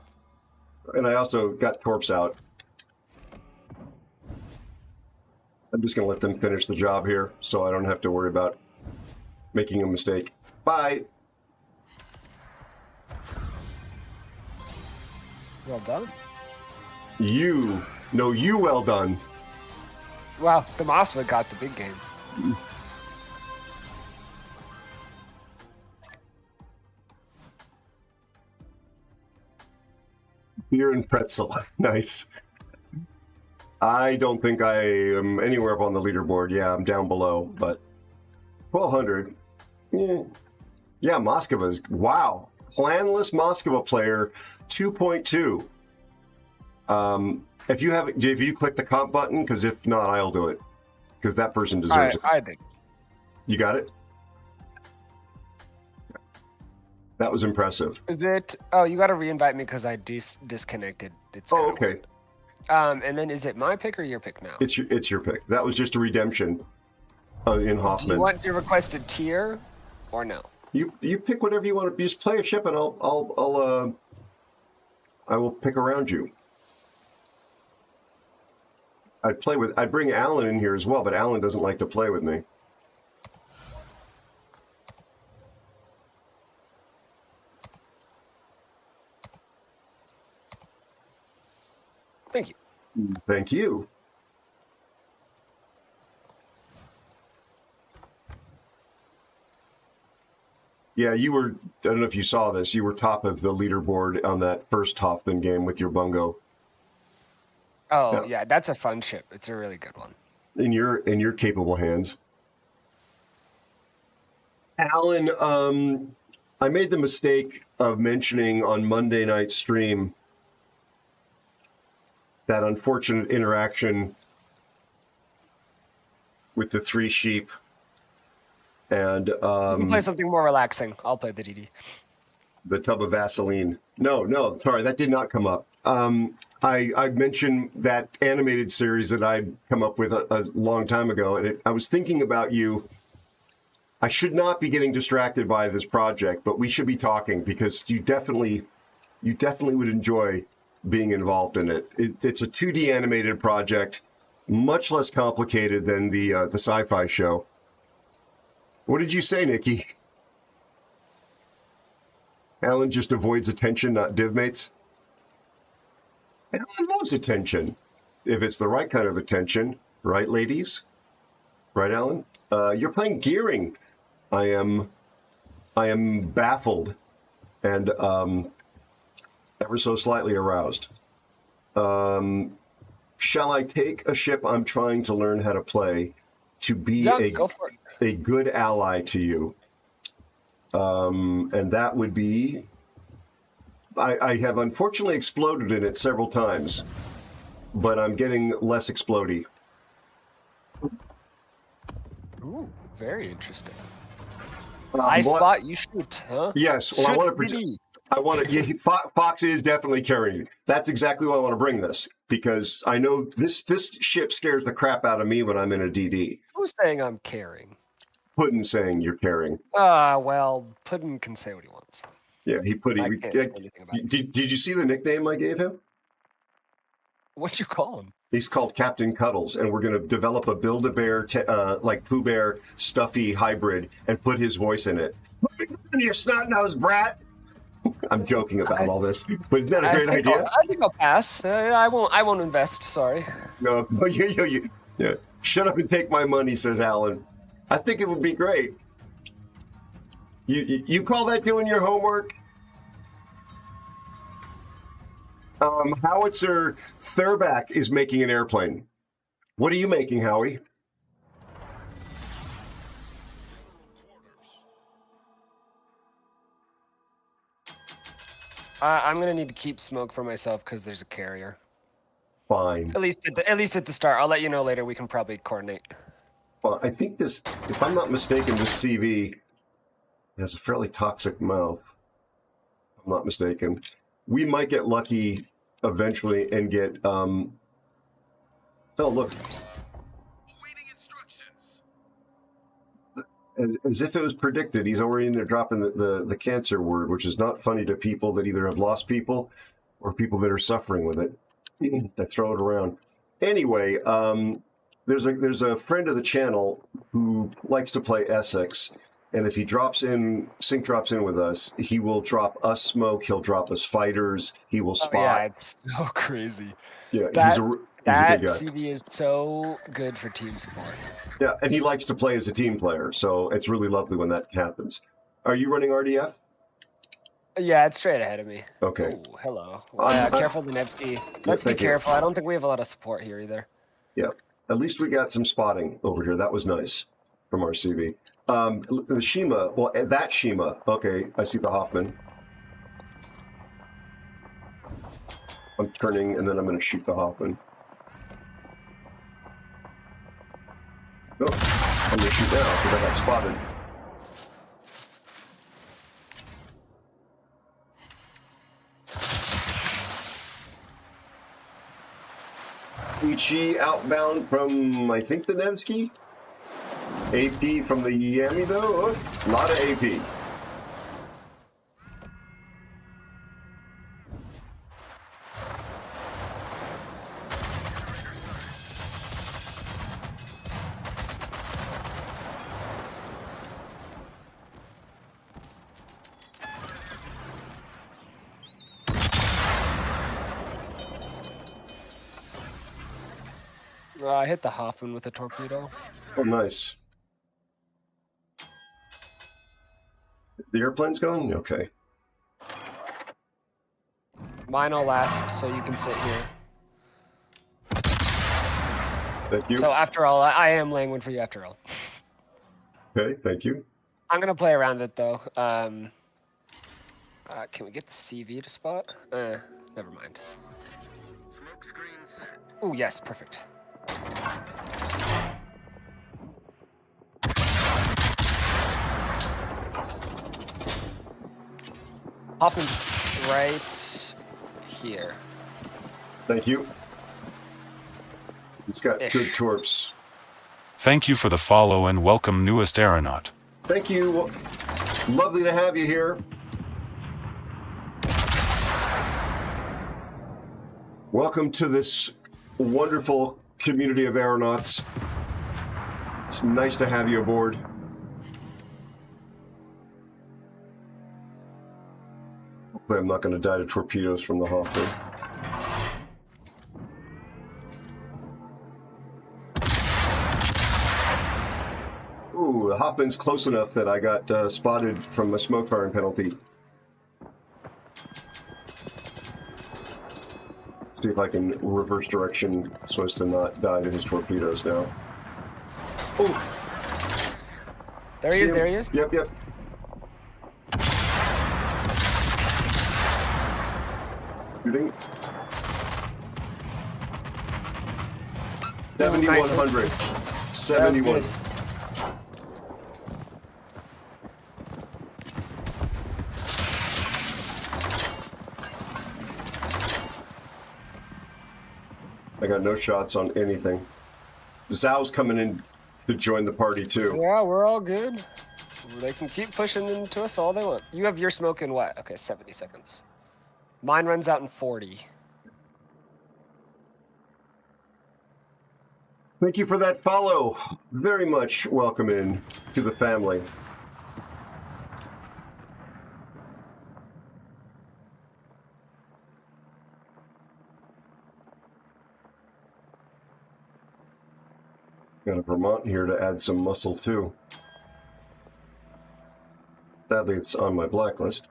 And I also got Torps out. I'm just going to let them finish the job here so I don't have to worry about making a mistake. Bye. Well done. You well done. Wow, the Mosfa got the big game. Beer and pretzel. Nice. I don't think I am anywhere up on the leaderboard. Yeah, I'm down below, but 1200. Yeah, Moskva's. Wow. Planless Moskva player 2.2. If you click the comp button, because if not, I'll do it. Because that person deserves it. I think. You got it? That was impressive. Is it? Oh, you got to re-invite me because I disconnected. It's okay. Weird. And then is it my pick or your pick now? It's your pick. That was just a redemption in Hoffman. Do you want your requested tier or no? You pick whatever you want to. Just play a ship, and I'll I will pick around you. I'd bring Alan in here as well, but Alan doesn't like to play with me. Thank you. Thank you. Yeah, you were, I don't know if you saw this, you were top of the leaderboard on that first Hoffman game with your bungo. Oh, yeah, that's a fun ship. It's a really good one. In your capable hands. Alan, I made the mistake of mentioning on Monday night stream that unfortunate interaction with the 3 sheep. And you can play something more relaxing. I'll play the DD. The tub of Vaseline. No, sorry, that did not come up. I mentioned that animated series that I'd come up with a long time ago, and I was thinking about you. I should not be getting distracted by this project, but we should be talking because you definitely would enjoy being involved in it. It's a 2D animated project, much less complicated than the sci-fi show. What did you say, Nikki? Alan just avoids attention, not divmates. Alan loves attention, if it's the right kind of attention, right, ladies? Right, Alan? You're playing gearing. I am baffled and ever so slightly aroused. Shall I take a ship I'm trying to learn how to play to be a good ally to you? And that would be... I have unfortunately exploded in it several times, but I'm getting less explodey. Ooh, very interesting. I spot, you shoot, huh? Yes, well, I want to. Yeah, Fox is definitely carrying. That's exactly why I want to bring this, because I know this ship scares the crap out of me when I'm in a DD. Who's saying I'm carrying? Puddin saying you're carrying. Well, Puddin can say what he wants. Yeah, he put. Did you see the nickname I gave him? What'd you call him? He's called Captain Cuddles, and we're going to develop a Build-A-Bear, like Pooh Bear, stuffy hybrid, and put his voice in it. You snot-nosed brat! I'm joking about all this, but isn't that a great idea? I think I'll pass. I won't invest. Sorry. No, yeah. Shut up and take my money, says Alan. I think it would be great. You call that doing your homework? Howitzer Thurback is making an airplane. What are you making, Howie? I'm gonna need to keep smoke for myself because there's a carrier. Fine. At least at the start. I'll let you know later. We can probably coordinate. Well, I think this, if I'm not mistaken, this CV has a fairly toxic mouth. If I'm not mistaken. We might get lucky eventually and get, oh, look. As if it was predicted, he's already in there dropping the cancer word, which is not funny to people that either have lost people or people that are suffering with it. They throw it around. Anyway, there's a friend of the channel who likes to play Essex, and if he sync drops in with us, he will drop us smoke, he'll drop us fighters, he will spot. Yeah, it's so crazy. Yeah, he's a good guy. CV is so good for team support. Yeah, and he likes to play as a team player, so it's really lovely when that happens. Are you running RDF? Yeah, it's straight ahead of me. Okay. Ooh, hello. Careful, the Nevsky. Let's be careful. I don't think we have a lot of support here either. Yeah, at least we got some spotting over here. That was nice from our CV. The Shima, well, that Shima. Okay, I see the Hoffman. I'm turning, and then I'm going to shoot the Hoffman. No, I'm going to shoot now because I got spotted. Ichi outbound from, I think, the Nevsky. AP from the Yami, though. Oh, a lot of AP. I hit the Hoffman with a torpedo. Oh, nice. The airplane's gone? Okay. Mine will last, so you can sit here. Thank you. So after all, I am laying one for you after all. Okay, thank you. I'm gonna play around it though. Can we get the CV to spot? Never mind. Smoke screen set. Oh yes, perfect. Hoffman's right here. Thank you. It's got good torps. Thank you for the follow and welcome newest aeronaut. Thank you. Lovely to have you here. Welcome to this wonderful community of aeronauts. It's nice to have you aboard. Hopefully I'm not going to die to torpedoes from the Hoffman. Ooh, the Hoffman's close enough that I got spotted from a smoke firing penalty. Let's see if I can reverse direction so as to not die to his torpedoes now. Oh! There he is, there he is. Yep, yep. Shooting. 7,100. 71. I got no shots on anything. Zhao's coming in to join the party too. Yeah, we're all good. They can keep pushing into us all they want. You have your smoke in what? Okay, 70 seconds. Mine runs out in 40. Thank you for that follow. Very much welcome in to the family. Got a Vermont here to add some muscle too. Sadly, it's on my blacklist.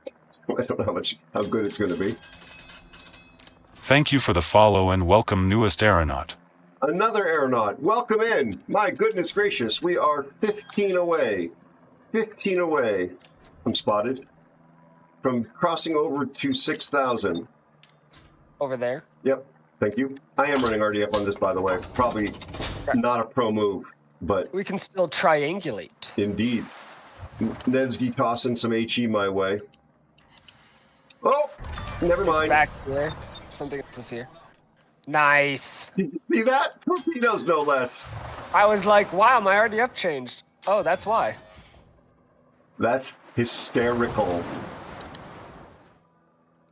I don't know how good it's going to be. Thank you for the follow and welcome newest aeronaut. Another aeronaut. Welcome in. My goodness gracious, we are 15 away. 15 away. I'm spotted. From crossing over to 6,000. Over there? Yep. Thank you. I am running RDF on this, by the way. Probably not a pro move, but... We can still triangulate. Indeed. Nevsky tossing some HE my way. Oh! Never mind. Back here. Something else is here. Nice. Did you see that? Torpedoes, no less. I was like, wow, my RDF changed. Oh, that's why. That's hysterical.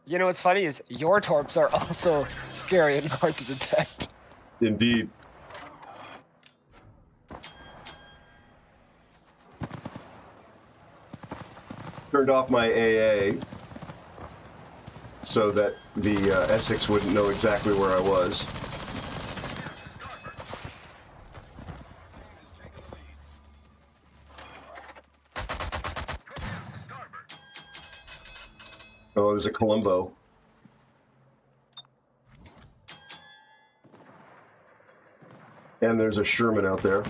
You know what's funny is your torps are also scary and hard to detect. Indeed. Turned off my AA so that the Essex wouldn't know exactly where I was. Oh, there's a Colombo. And there's a Sherman out there.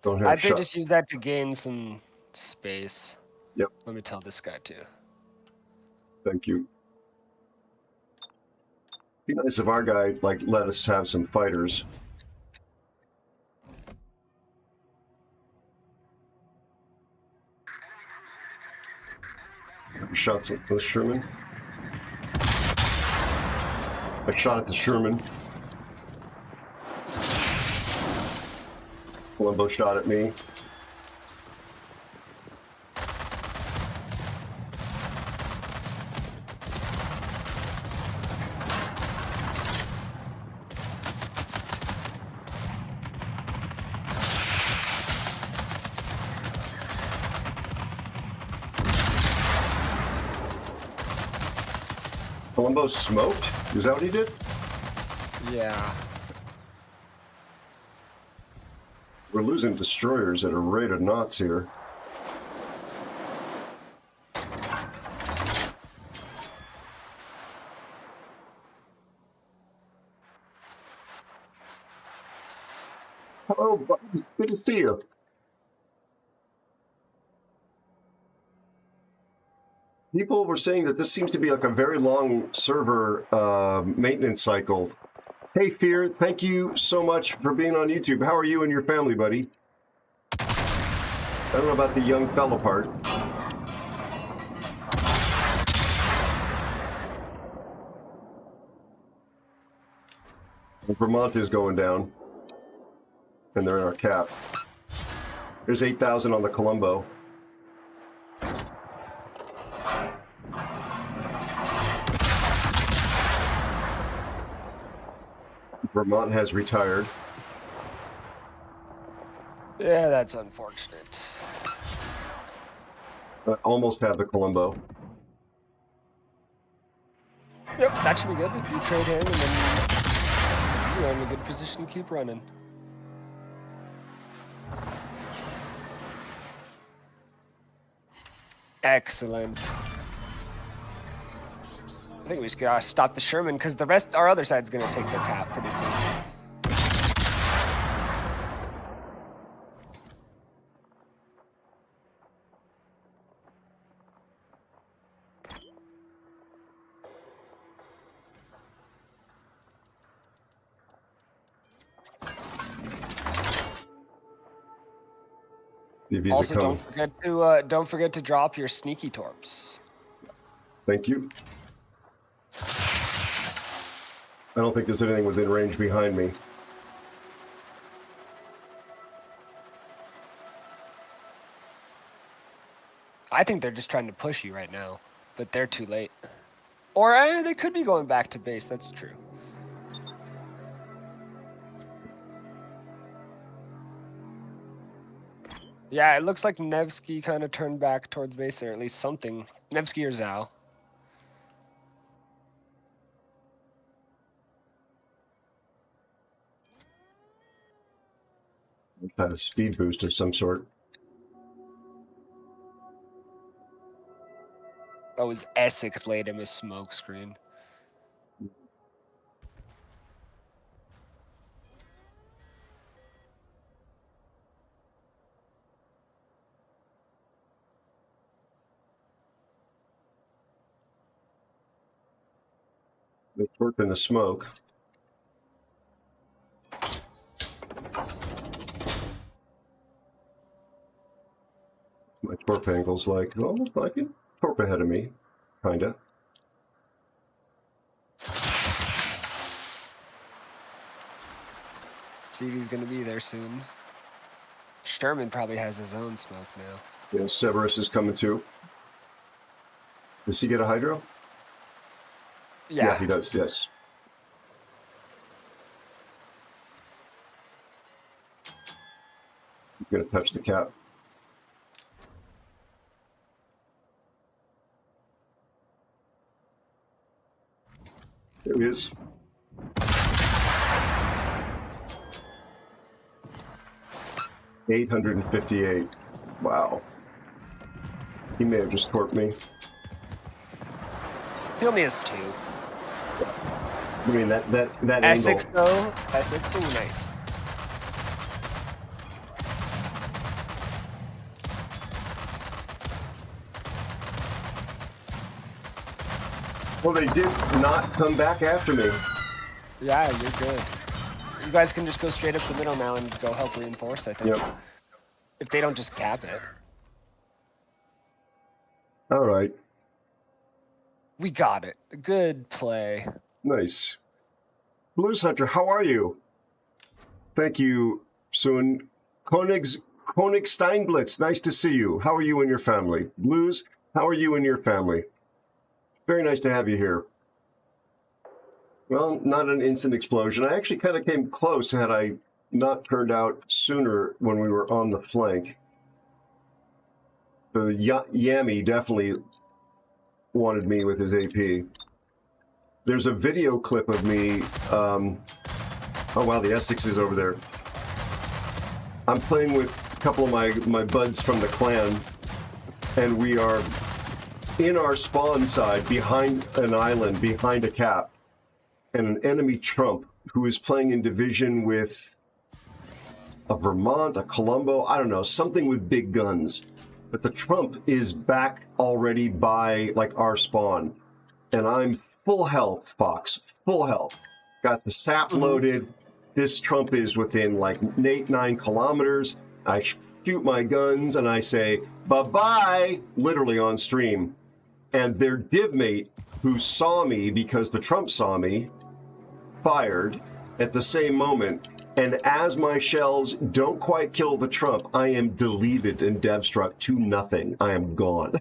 Don't have I'd say shot. just use that to gain some space. Yep. Let me tell this guy too. Thank you. Be nice if our guy let us have some fighters. Shots at the Sherman. I shot at the Sherman. Colombo shot at me. Columbo smoked? Is that what he did? Yeah. We're losing destroyers at a rate of knots here. Hello, buddy. Good to see you. People were saying that this seems to be like a very long server maintenance cycle. Hey, Fear, thank you so much for being on YouTube. How are you and your family, buddy? I don't know about the young fella part. Vermont is going down. And they're in our cap. There's 8,000 on the Columbo. Vermont has retired. Yeah, that's unfortunate. I almost have the Columbo. Yep, that should be good if you trade him, and then you're in a good position to keep running. Excellent. I think we just gotta stop the Sherman because the rest, our other side's gonna take their cap pretty soon. Also, don't forget to drop your sneaky torps. Thank you. I don't think there's anything within range behind me. I think they're just trying to push you right now, but they're too late. Or they could be going back to base, that's true. Yeah, it looks like Nevsky kind of turned back towards base, or at least something. Nevsky or Zhao. Kind of speed boost of some sort. Oh, his Essex laid him a smoke screen. They torp in the smoke. My torp angle's like, almost like it. Torp ahead of me, kinda. See if he's gonna be there soon. Sherman probably has his own smoke now. Yeah, Severus is coming too. Does he get a hydro? Yeah, he does, yes. He's gonna touch the cap. There he is. $858. Wow. He may have just torped me. He only has 2. I mean that Essex angle. though. Essex, ooh, nice. Well, they did not come back after me. Yeah, you're good. You guys can just go straight up the middle now and go help reinforce, I think. Yep. If they don't just cap it. All right. We got it. Good play. Nice. Blues Hunter, how are you? Thank you, Soon. Koenig Steinblitz, nice to see you. How are you and your family? Blues, how are you and your family? Very nice to have you here. Well, not an instant explosion. I actually kind of came close had I not turned out sooner when we were on the flank. The Yami definitely wanted me with his AP. There's a video clip of me. Oh wow, the Essex is over there. I'm playing with a couple of my buds from the clan, and we are in our spawn side behind an island, behind a cap, and an enemy Trump who is playing in division with a Vermont, a Colombo, I don't know, something with big guns. But the Trump is back already by like our spawn, and I'm full health, Fox, full health. Got the sap loaded. This Trump is within like 8-9 kilometers. I shoot my guns and I say, bye-bye, literally on stream. And their div mate, who saw me because the Trump saw me, fired at the same moment. And as my shells don't quite kill the Trump, I am deleted and dev struck to nothing. I am gone.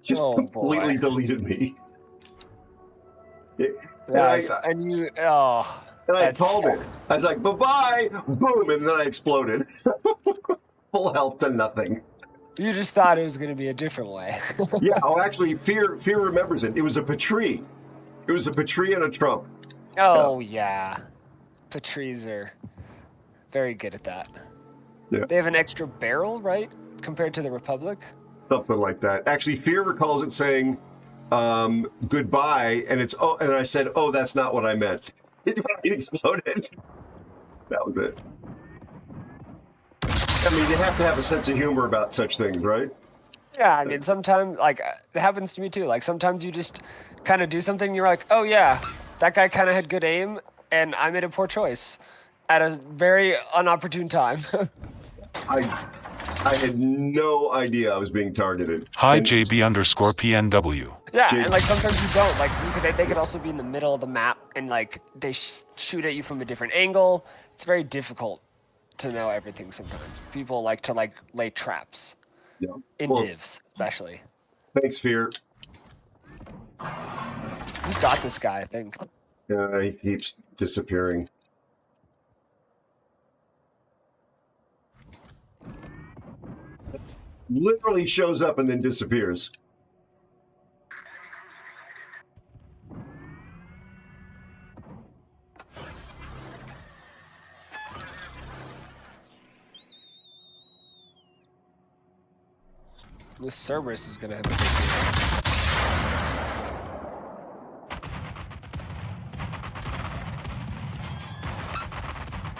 Just completely deleted me. And I called it. I was like, bye-bye, boom, and then I exploded. Full health to nothing. You just thought it was going to be a different way. Yeah, actually, Fear remembers it. It was a Petrie. It was a Petrie and a Trump. Oh, yeah. Petries are very good at that. Yeah. They have an extra barrel, right, compared to the Republic? Something like that. Actually, Fear recalls it saying, goodbye, and and I said, oh, that's not what I meant. It exploded. That was it. I mean, you have to have a sense of humor about such things, right? Yeah, I mean, sometimes, like, it happens to me too. Like, sometimes you just kind of do something, and you're like, oh, yeah, that guy kind of had good aim, and I made a poor choice at a very unopportune time. I had no idea I was being targeted. Hi, JB_PNW. Yeah, and like sometimes you don't. Like they could also be in the middle of the map, and like they shoot at you from a different angle. It's very difficult to know everything sometimes. People like to like lay traps. Yeah. In divs, especially. Thanks, Fear. You got this guy, I think. Yeah, he keeps disappearing. Literally shows up and then disappears. This Cerberus is gonna have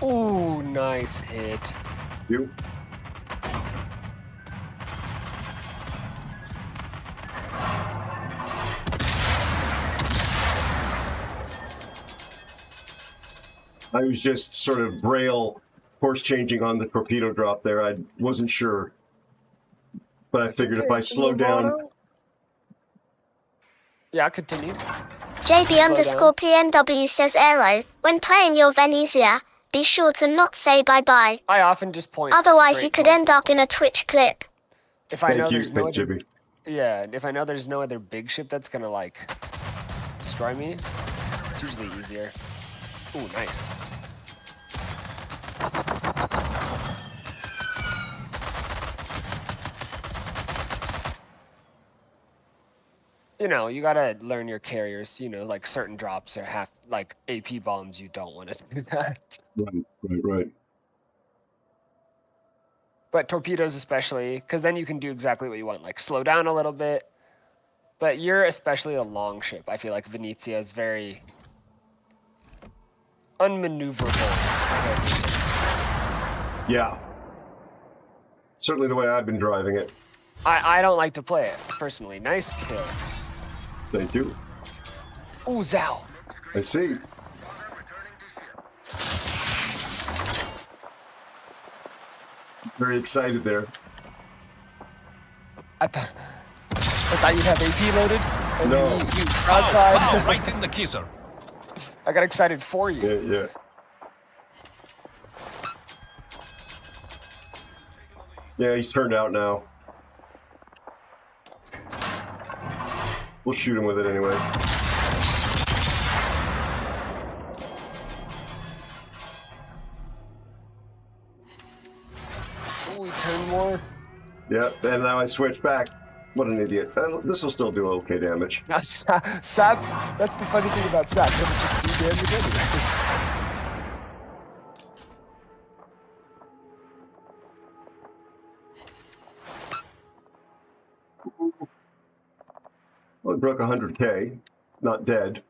a ooh, nice hit. You. I was just sort of braille course changing on the torpedo drop there. I wasn't sure. But I figured if I slow down... Yeah, continue. JB_PNW says Aero, when playing your Venezia, be sure to not say bye-bye. I often just point. Otherwise you could end up in a Twitch clip. If I know Thank you, there's no other, Jimmy. yeah, if I know there's no other big ship that's gonna like destroy me, it's usually easier. Ooh, nice. You know, you gotta learn your carriers. You know, like certain drops are half like AP bombs. You don't want to do that. Right. But torpedoes especially, because then you can do exactly what you want, like slow down a little bit. But you're especially a long ship. I feel like Venezia is very unmaneuverable. Yeah. Certainly the way I've been driving it. I don't like to play it, personally. Nice kill. Thank you. Ooh, Zao. I see. Very excited there. I thought you'd have AP loaded. And No. You broadside. Wow, right in the kisser. I got excited for you. Yeah. Yeah, he's turned out now. We'll shoot him with it anyway. Ooh, we turn more. Yeah, and now I switch back. What an idiot. This will still do okay damage. Sap, that's the funny thing about Sap. It'll just do damage anyway. Well, it broke 100K. Not dead.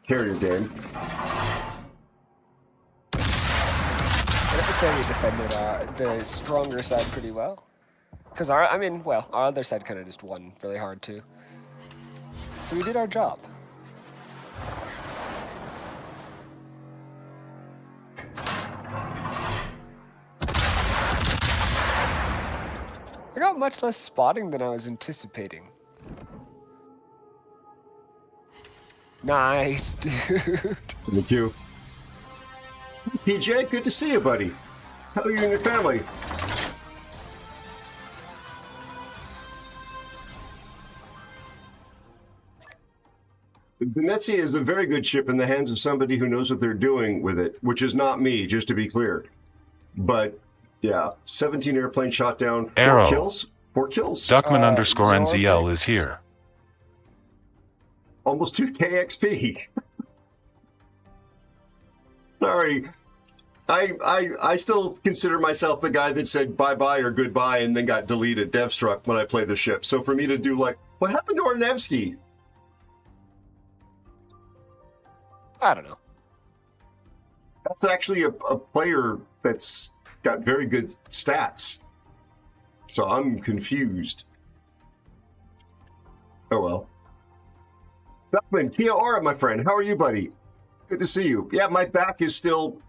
Carrier game. I would say we defended the stronger side pretty well. Because our other side kind of just won really hard too. So we did our job. I got much less spotting than I was anticipating. Nice, dude. Thank you. PJ, good to see you, buddy. How are you and your family? Venezia is a very good ship in the hands of somebody who knows what they're doing with it, which is not me, just to be clear. But, yeah, 17 airplanes shot down, Aero. 4 kills. 4 kills. Duckman_NZL is here. Almost 2K XP. Sorry. I still consider myself the guy that said bye-bye or goodbye and then got deleted, devstruck, when I play the ship. So for me to do like, what happened to our Nevsky? I don't know. That's actually a player that's got very good stats. So I'm confused. Oh well. Duckman, Kia Ora, my friend. How are you, buddy? Good to see you. Yeah, my back is still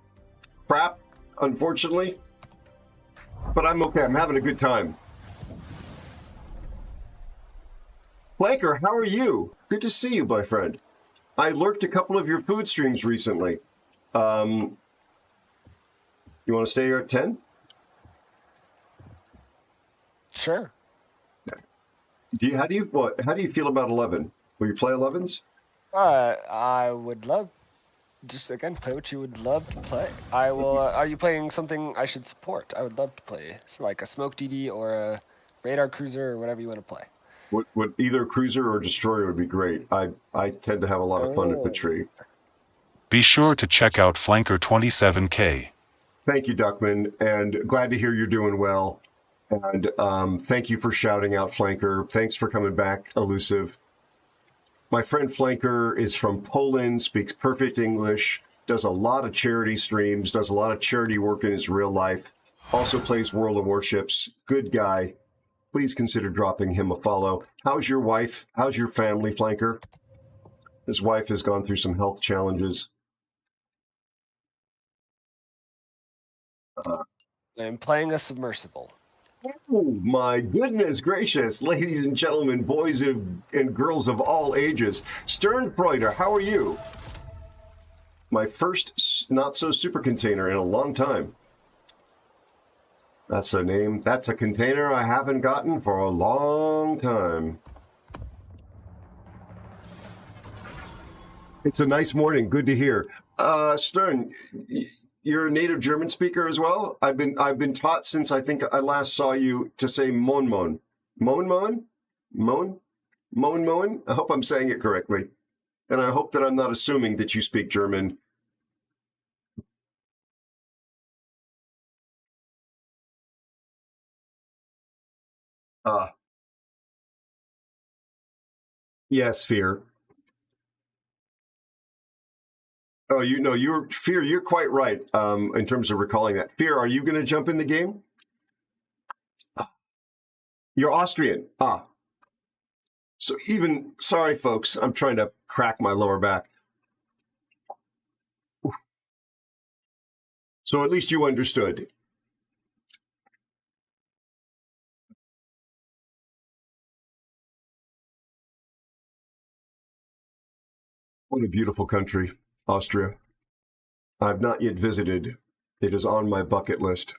crap, unfortunately. But I'm okay. I'm having a good time. Flanker, how are you? Good to see you, my friend. I lurked a couple of your food streams recently. You want to stay here at 10? Sure. How do you feel about 11? Will you play 11s? I would love, just again, play what you would love to play. I will. Are you playing something I should support? I would love to play, so like a smoke DD or a radar cruiser or whatever you want to play. Would either cruiser or destroyer would be great. I tend to have a lot of fun at the tree. Be sure to check out Flanker 27K. Thank you, Duckman, and glad to hear you're doing well. And thank you for shouting out Flanker. Thanks for coming back, Elusive. My friend Flanker is from Poland, speaks perfect English, does a lot of charity streams, does a lot of charity work in his real life, also plays World of Warships. Good guy. Please consider dropping him a follow. How's your wife? How's your family, Flanker? His wife has gone through some health challenges. I'm playing a submersible. Oh, my goodness gracious, ladies and gentlemen, boys and girls of all ages. Sternfreuder, how are you? My first not-so-super container in a long time. That's a name. That's a container I haven't gotten for a long time. It's a nice morning. Good to hear. Stern, you're a native German speaker as well? I've been taught since I think I last saw you to say mon mon. Mon mon? Mon? Mon mon? I hope I'm saying it correctly. And I hope that I'm not assuming that you speak German. Yes, Fear. Oh, Fear, you're quite right in terms of recalling that. Fear, are you going to jump in the game? You're Austrian. So sorry, folks, I'm trying to crack my lower back. So at least you understood. What a beautiful country, Austria. I've not yet visited. It is on my bucket list.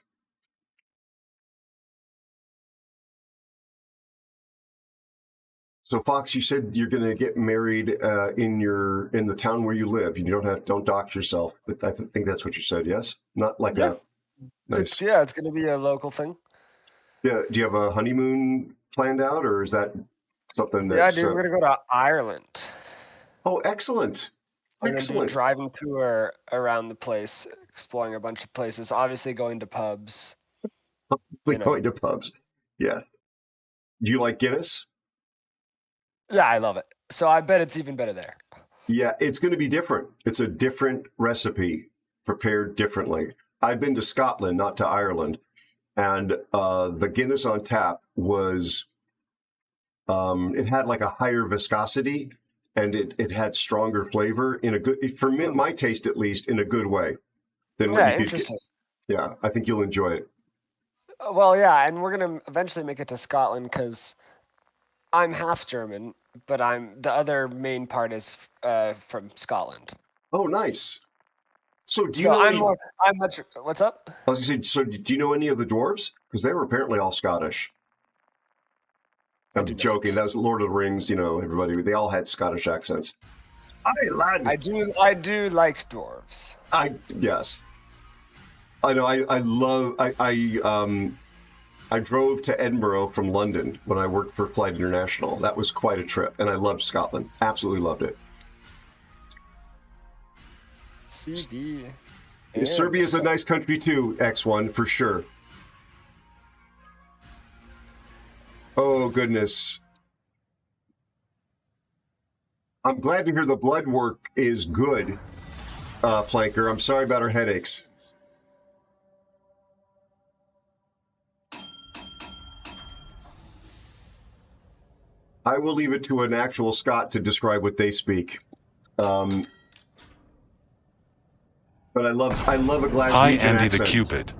So Fox, you said you're going to get married in the town where you live. You don't dox yourself. But I think that's what you said. Yes, not like a nice. It's going to be a local thing. Yeah. Do you have a honeymoon planned out, or is that something Yeah, that's... dude, we're gonna go to Ireland. Oh, excellent. We're gonna do a Excellent. driving tour around the place, exploring a bunch of places. Obviously, going to pubs. We're You know. going to pubs. Yeah. Do you like Guinness? Yeah, I love it. So I bet it's even better there. Yeah, it's going to be different. It's a different recipe prepared differently. I've been to Scotland, not to Ireland, and the Guinness on tap was, it had like a higher viscosity, and it had stronger flavor in a good, for me, my taste at least, in a good way than what you could get. Interesting. Yeah, I think you'll enjoy it. Well, yeah, and we're gonna eventually make it to Scotland because I'm half German, but the other main part is from Scotland. Oh, nice. So do you So know I'm much. What's up? I was going to say, so do you know any of the dwarves? Because they were apparently all Scottish. I'm joking. That was Lord of the Rings, you know, everybody. They all had Scottish accents. Aye, lad. I do like dwarves. Yes. I know. I drove to Edinburgh from London when I worked for Flight International. That was quite a trip, and I loved Scotland. Absolutely loved it. CD. Serbia's a nice country too, X1, for sure. Oh, goodness. I'm glad to hear the blood work is good, Planker. I'm sorry about our headaches. I will leave it to an actual Scot to describe what they speak. But I love a Glaswegian Hi, Andy accent. the Cupid.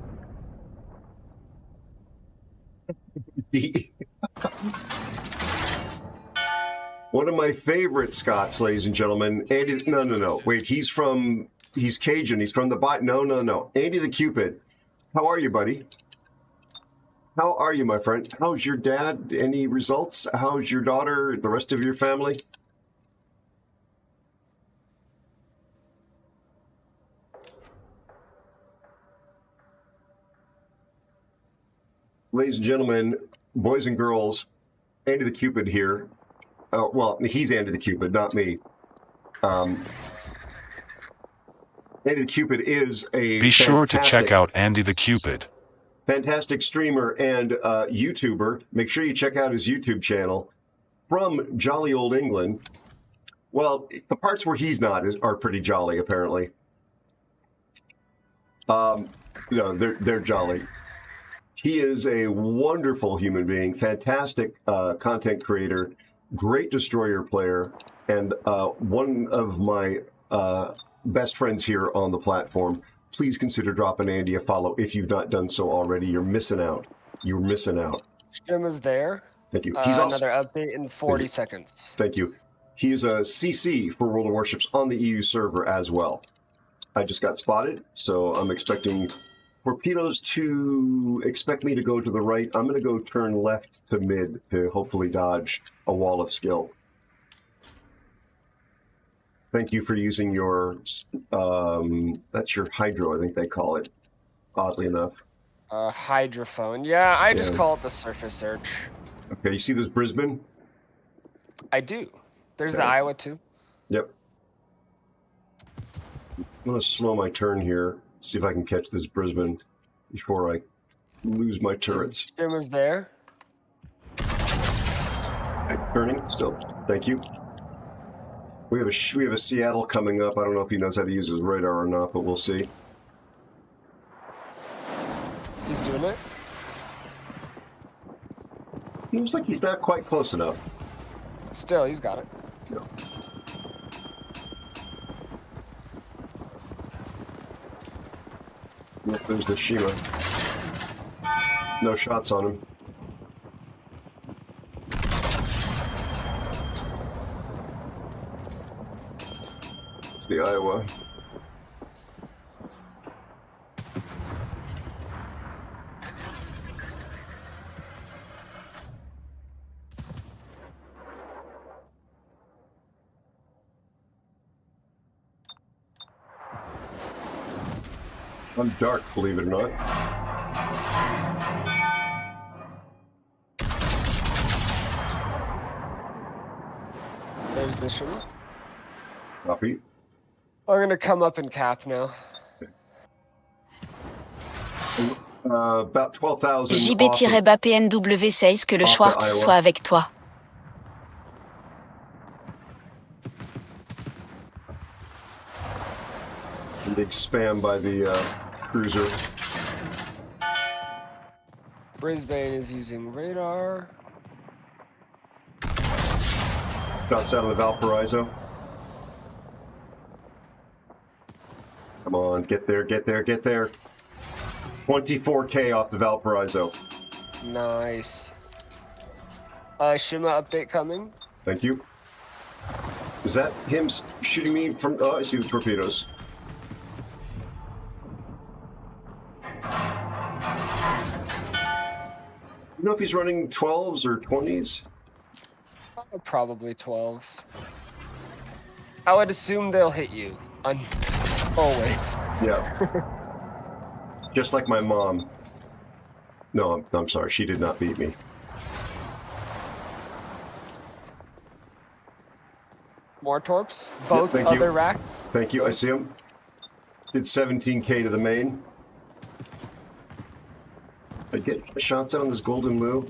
One of my favorite Scots, ladies and gentlemen. Andy, no. Wait, he's Cajun. He's from the bot. No. Andy the Cupid. How are you, buddy? How are you, my friend? How's your dad? Any results? How's your daughter? The rest of your family? Ladies and gentlemen, boys and girls, Andy the Cupid here. Well, he's Andy the Cupid, not me. Andy the Cupid is a Be sure to check out Andy the Cupid. Fantastic streamer and YouTuber. Make sure you check out his YouTube channel from jolly old England. Well, the parts where he's not are pretty jolly, apparently. They're jolly. He is a wonderful human being, fantastic content creator, great destroyer player, and one of my best friends here on the platform. Please consider dropping Andy a follow if you've not done so already. You're missing out. You're missing out. Jim is there. Thank you. He's also another update in 40 seconds. Thank you. He is a CC for World of Warships on the EU server as well. I just got spotted, so I'm expecting torpedoes to expect me to go to the right. I'm going to go turn left to mid to hopefully dodge a wall of skill. Thank you for using your, that's your hydro, I think they call it, oddly enough. Hydrophone. Yeah, I just call it the surface search. Okay, you see this Brisbane? I do. There's the Iowa too. Yep. I'm going to slow my turn here, see if I can catch this Brisbane before I lose my turrets. Jim was there. Turning still. Thank you. We have a Seattle coming up. I don't know if he knows how to use his radar or not, but we'll see. He's doing it. Seems like he's not quite close enough. Still, he's got it. No. Yep, there's the Shima. No shots on him. It's the Iowa. I'm dark, believe it or not. There's the shim. Copy. I'm gonna come up and cap now. About 12,000. JB-PNW 16 que le Schwartz soit avec toi. Big spam by the cruiser. Brisbane is using radar. Shots out of the Valparaiso. Come on, get there, get there, get there. 24K off the Valparaiso. Nice. Shima update coming. Thank you. Is that him shooting me from... Oh, I see the torpedoes. You know if he's running 12s or 20s? Probably 12s. I would assume they'll hit you. Always. Yeah. Just like my mom. No, I'm sorry. She did not beat me. More torps. Both yep, other racks. Thank you. I see them. Did 17K to the main. I get shots out on this golden loo.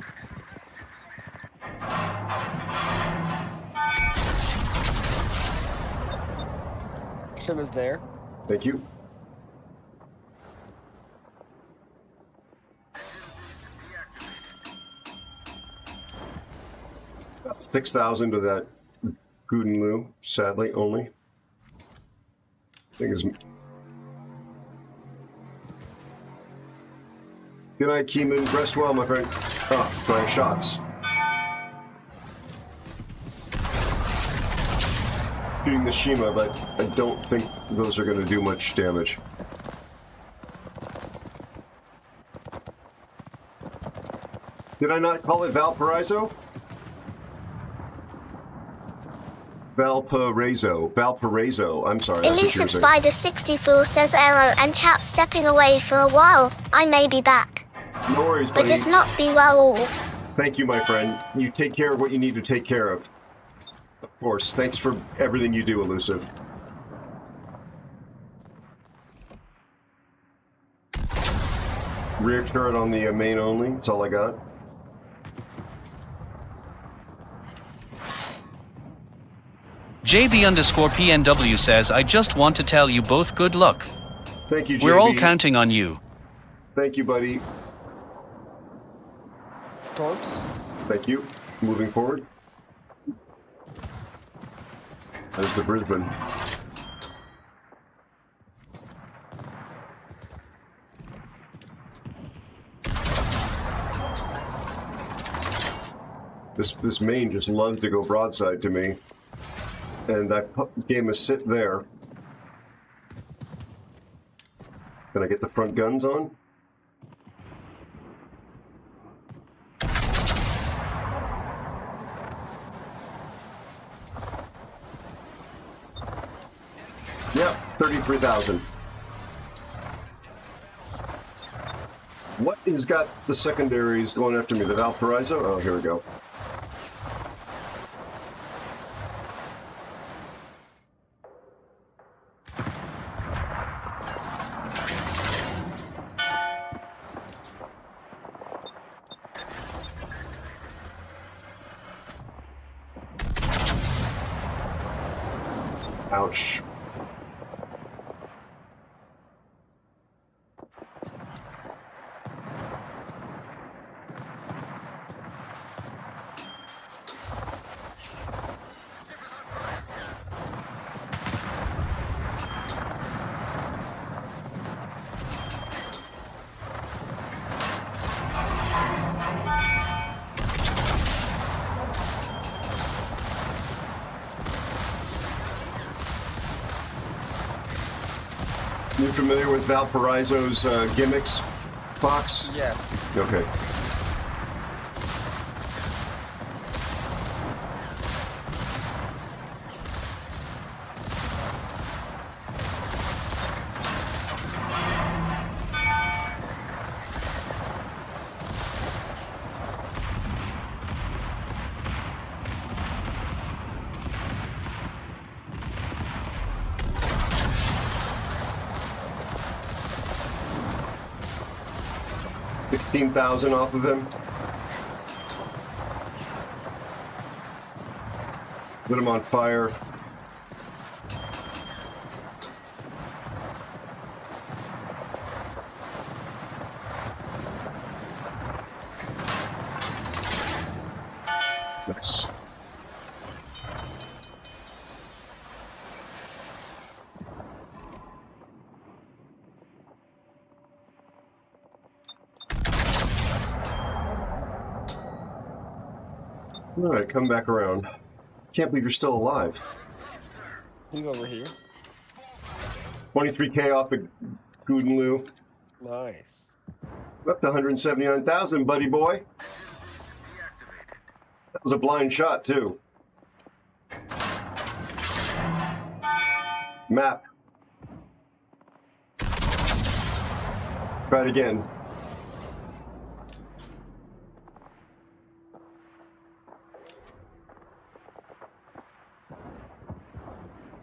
Shima's there. Thank you. About 6,000 to that Gudenlu, sadly, only. Thing is... Good night, Keeman. Rest well, my friend. Ah, trying shots. Shooting the Shima, but I don't think those are going to do much damage. Did I not call it Valparaiso? Valparaiso. I'm sorry. Elusive Spider 64 says Aero and chat stepping away for a while. I may be back. No worries, buddy. But if not, be well all. Thank you, my friend. You take care of what you need to take care of. Of course. Thanks for everything you do, Elusive. Rear turret on the main only. That's all I got. JB_PNW says, I just want to tell you both good luck. Thank you, JB. We're all counting on you. Thank you, buddy. Torps. Thank you. Moving forward. There's the Brisbane. This main just loves to go broadside to me. And that game is sit there. Can I get the front guns on? Yep, 33,000. What has got the secondaries going after me? The Valparaiso? Oh, here we go. Ouch. You familiar with Valparaiso's gimmicks, Fox? Yeah. Okay. 15,000 off of him. Put him on fire. Nice. All right, come back around. Can't believe you're still alive. He's over here. 23K off the Goodenloo. Nice. Up to 179,000, buddy boy. That was a blind shot, too. Map. Try it again.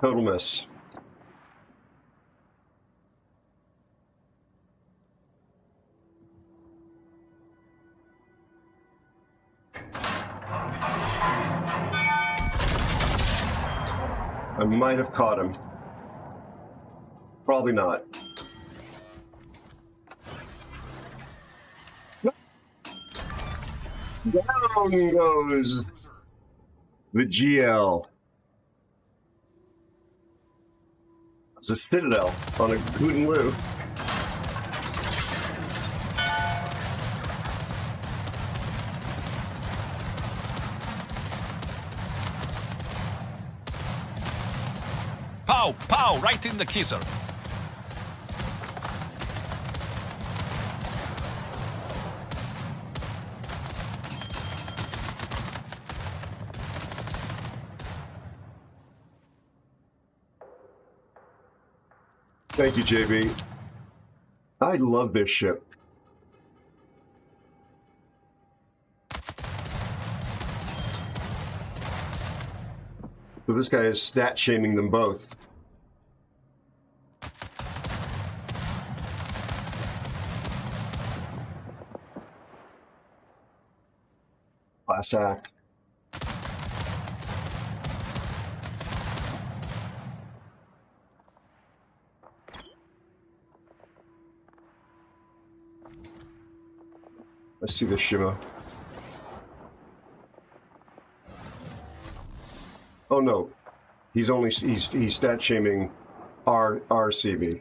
Total miss. I might have caught him. Probably not. Down goes the GL. It's a Citadel on a Goodenloo. Pow! Pow! Right in the kisser. Thank you, JB. I love this ship. So this guy is stat shaming them both. Class act. Let's see the shimmer. Oh no, he's stat shaming our CV.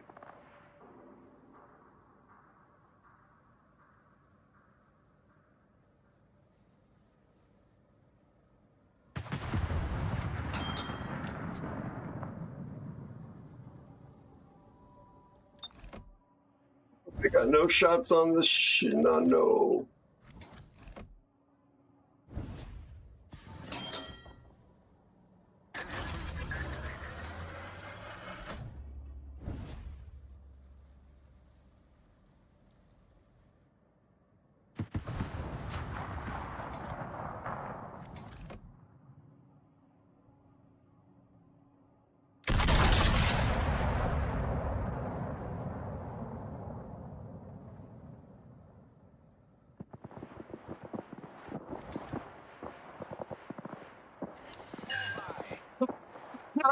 I got no shots on the no.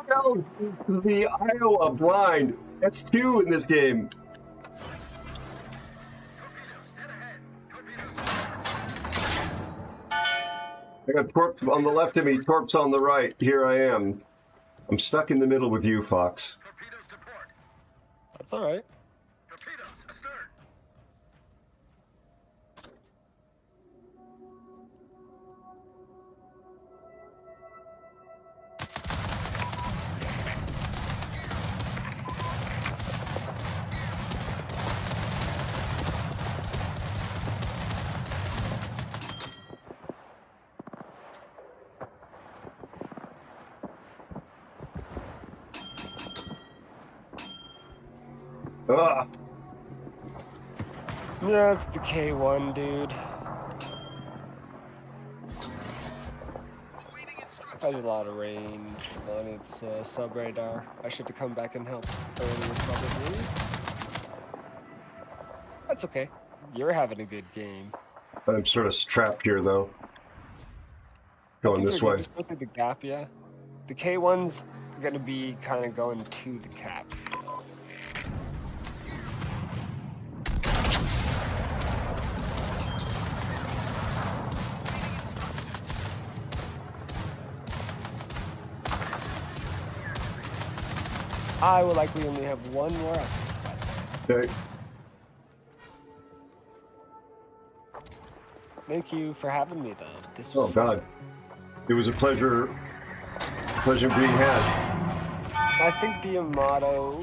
No, the Iowa blind. That's 2 in this game. I got Torps on the left of me, Torps on the right. Here I am. I'm stuck in the middle with you, Fox. That's all right. Ah. Yeah, it's the K1, dude. Has a lot of range on its sub-radar. I should have come back and helped earlier, probably. That's okay. You're having a good game. I'm sort of trapped here, though. Going this way. Just go through the gap, yeah. The K1's gonna be kind of going to the caps. I will likely only have one more after this fight. Okay. Thank you for having me, though. This was God. It was a pleasure being had. I think the Amato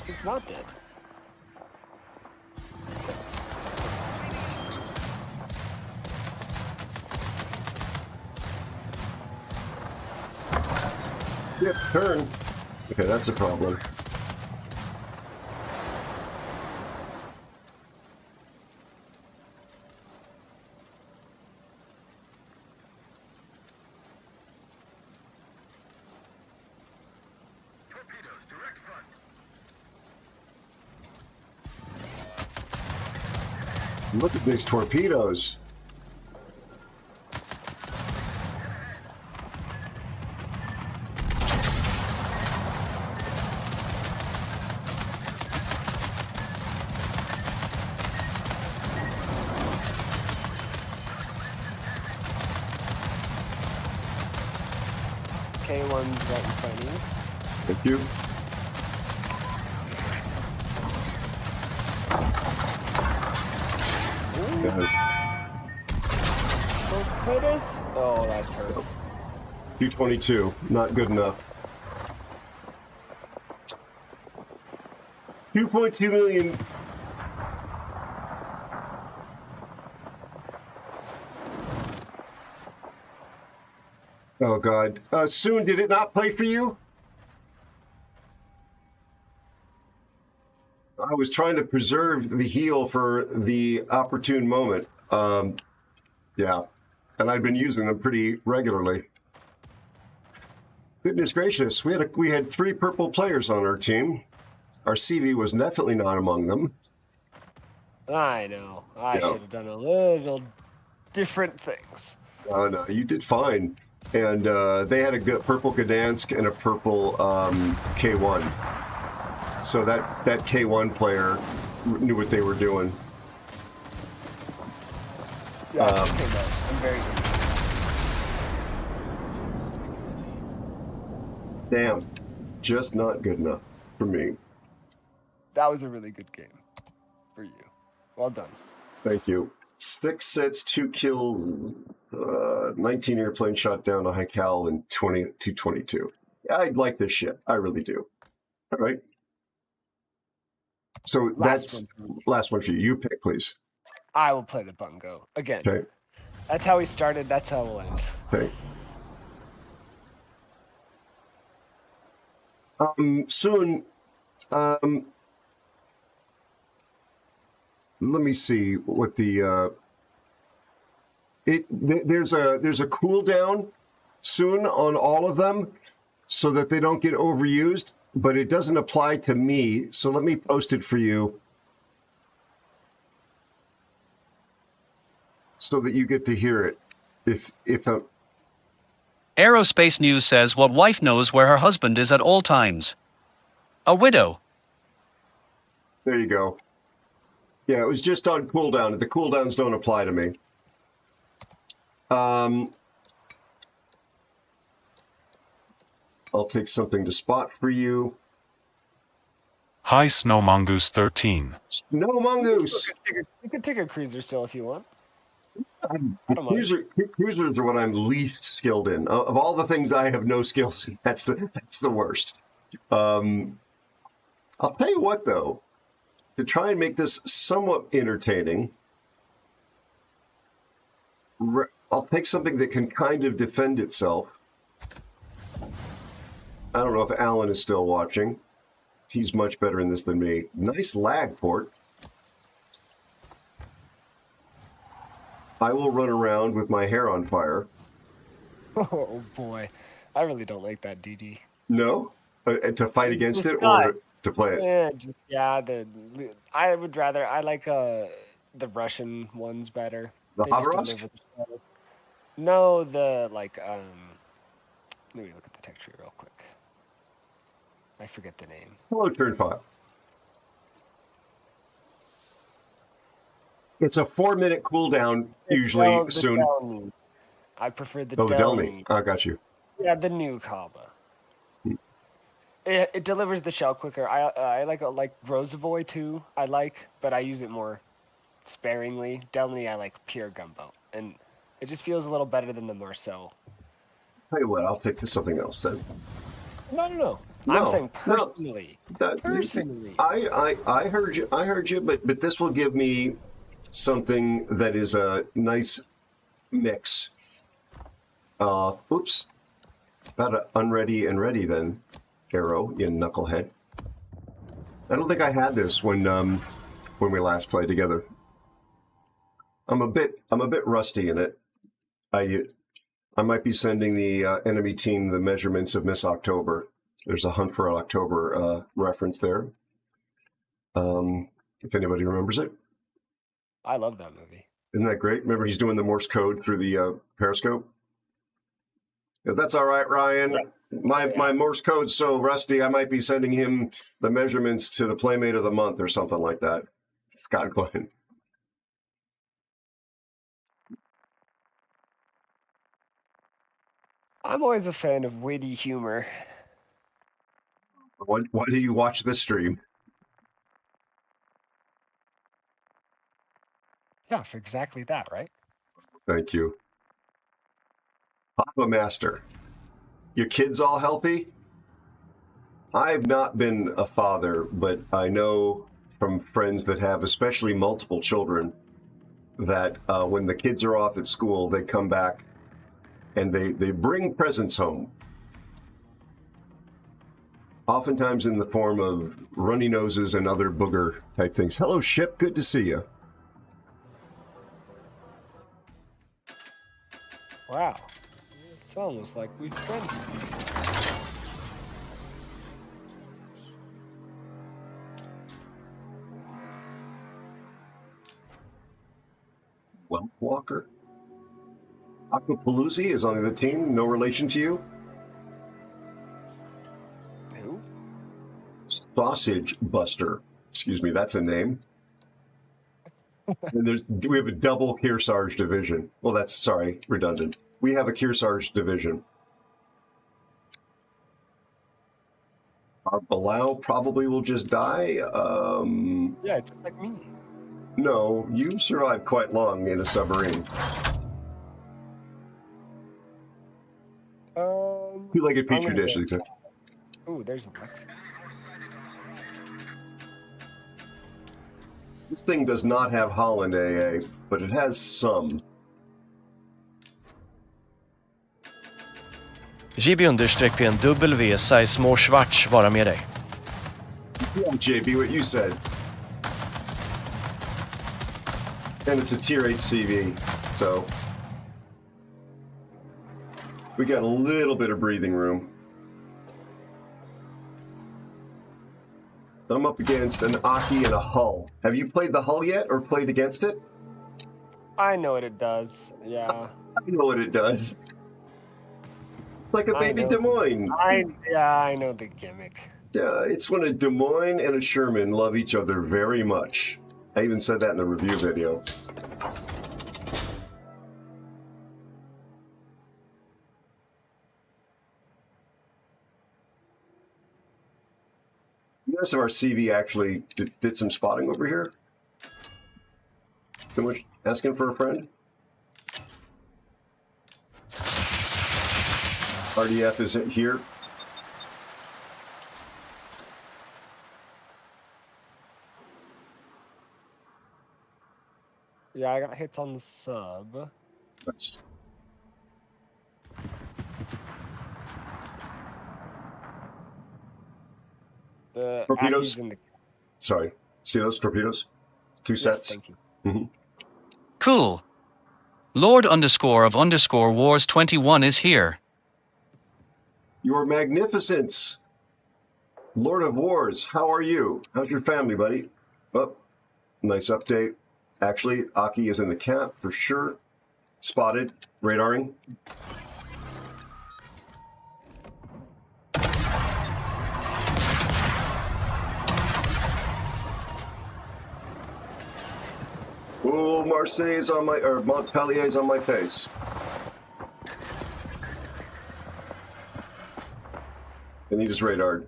is not dead. Yep, turn. Okay, that's a problem. Torpedoes, direct front. Look at these torpedoes. K1's right in front of you. Thank you. Torpedoes? Oh, that hurts. 222, not good enough. 2.2 million. Oh, God. Soon, did it not play for you? I was trying to preserve the heel for the opportune moment. Yeah. And I'd been using them pretty regularly. Goodness gracious, we had 3 purple players on our team. Our CV was definitely not among them. I know. I should have done a little different things. Oh, no, you did fine. And they had a good purple Gdansk and a purple K1. So that K1 player knew what they were doing. Yeah, I'm very good. Damn, just not good enough for me. That was a really good game for you. Well done. Thank you. 6 sets, 2 kill, 19 airplane shot down, a high cal, and 222. Yeah, I like this ship. I really do. All right. So that's last one for you. You pick, please. I will play the bungo again. Okay. That's how we started. That's how we'll end. Okay. Soon. Let me see what the there's a cooldown soon on all of them so that they don't get overused, but it doesn't apply to me. So let me post it for you so that you get to hear it. If AeroSpaceNews says what wife knows where her husband is at all times. A widow. There you go. Yeah, it was just on cooldown. The cooldowns don't apply to me. I'll take something to spot for you. Hi, Snow Mongoose 13. Snow Mongoose! You can take a cruiser still if you want. Cruisers are what I'm least skilled in. Of all the things I have no skills in, that's the worst. I'll tell you what, though. To try and make this somewhat entertaining, I'll take something that can kind of defend itself. I don't know if Alan is still watching. He's much better in this than me. Nice lag port. I will run around with my hair on fire. Oh boy, I really don't like that DD. No? To fight against it or to play it? Yeah, I would rather. I like the Russian ones better. The They just Haverosk? deliver the shells. No, the like let me look at the texture real quick. I forget the name. Hello, Turnpot. It's a 4-minute cooldown usually soon. Delny. I prefer the Oh, the Delny. Delny. I got you. Yeah, the new Kaba. It delivers the shell quicker. I like Rosevoy too. I like, but I use it more sparingly. Delny I like pure gunboat, and it just feels a little better than the Marceau. Tell you what, I'll take to something else then. No. I'm saying personally. No. Personally. I heard you, but this will give me something that is a nice mix. Oops. About a unready and ready then, Aero, you knucklehead. I don't think I had this when we last played together. I'm a bit rusty in it. I might be sending the enemy team the measurements of Miss October. There's a Hunt for October reference there. If anybody remembers it. I love that movie. Isn't that great? Remember, he's doing the Morse code through the periscope. If that's all right, Ryan, my Morse code's so rusty, I might be sending him the measurements to the Playmate of the Month or something like that. Scott Glenn. I'm always a fan of witty humor. Why do you watch this stream? Yeah, for exactly that, right? Thank you. Papa Master, your kids all healthy? I've not been a father, but I know from friends that have especially multiple children that when the kids are off at school, they come back and they bring presents home. Oftentimes in the form of runny noses and other booger type things. Hello, Ship. Good to see you. Wow. It's almost like we've been. Well, Walker. Aquapalooza is on the team. No relation to you? Who? Sausage Buster. Excuse me, that's a name. And we have a double Kearsarge division. Well, that's, sorry, redundant. We have a Kearsarge division. Our Bilal probably will just die. Yeah, just like me. No, you survived quite long in a submarine. You like a petri dish, exactly. Ooh, there's Alexa. This thing does not have Holland AA, but it has some. JB_PNW size små schwarz vara med dig. Yeah, JB, what you said. And it's a tier 8 CV, so we got a little bit of breathing room. I'm up against an Aki and a Hull. Have you played the Hull yet or played against it? I know what it does, yeah. I know what it does. Like a baby Des Moines. I know the gimmick. Yeah, it's when a Des Moines and a Sherman love each other very much. I even said that in the review video. Notice if our CV actually did some spotting over here. Too much asking for a friend? RDF is here. Yeah, I got hits on the sub. Nice. The torpedoes. In the... Sorry. See those torpedoes? Two sets. Thank you. Mm-hmm. Cool. Lord_of_Wars 21 is here. Your Magnificence. Lord of Wars, how are you? How's your family, buddy? Oh, Nice update. Actually, Aki is in the cap for sure. Spotted. Radaring. Oh, Marseille's on my, or Montpellier's on my face. And he just radared.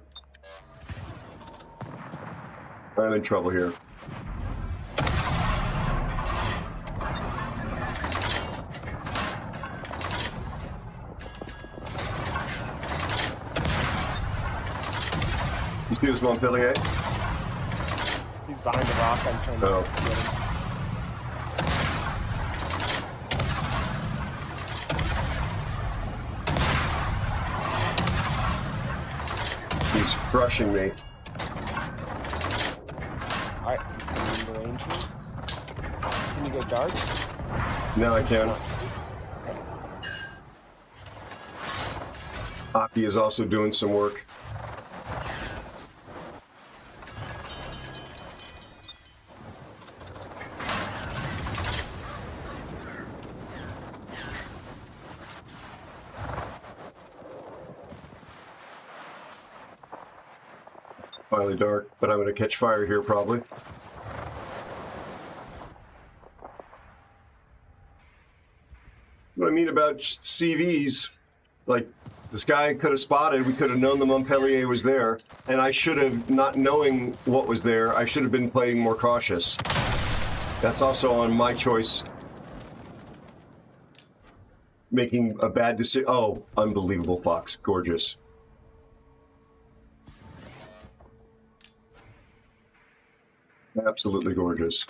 I'm in trouble here. You see this Montpellier? He's behind the rock. I'm trying to get him. He's crushing me. Alright, I'm in the range here. Can you go dark? Now I can. Okay. Aki is also doing some work. Finally dark, but I'm going to catch fire here probably. What I mean about CVs, like this guy could have spotted, we could have known the Montpellier was there, and I should have, not knowing what was there, I should have been playing more cautious. That's also on my choice. Making a bad decision. Oh, unbelievable Fox, gorgeous. Absolutely gorgeous.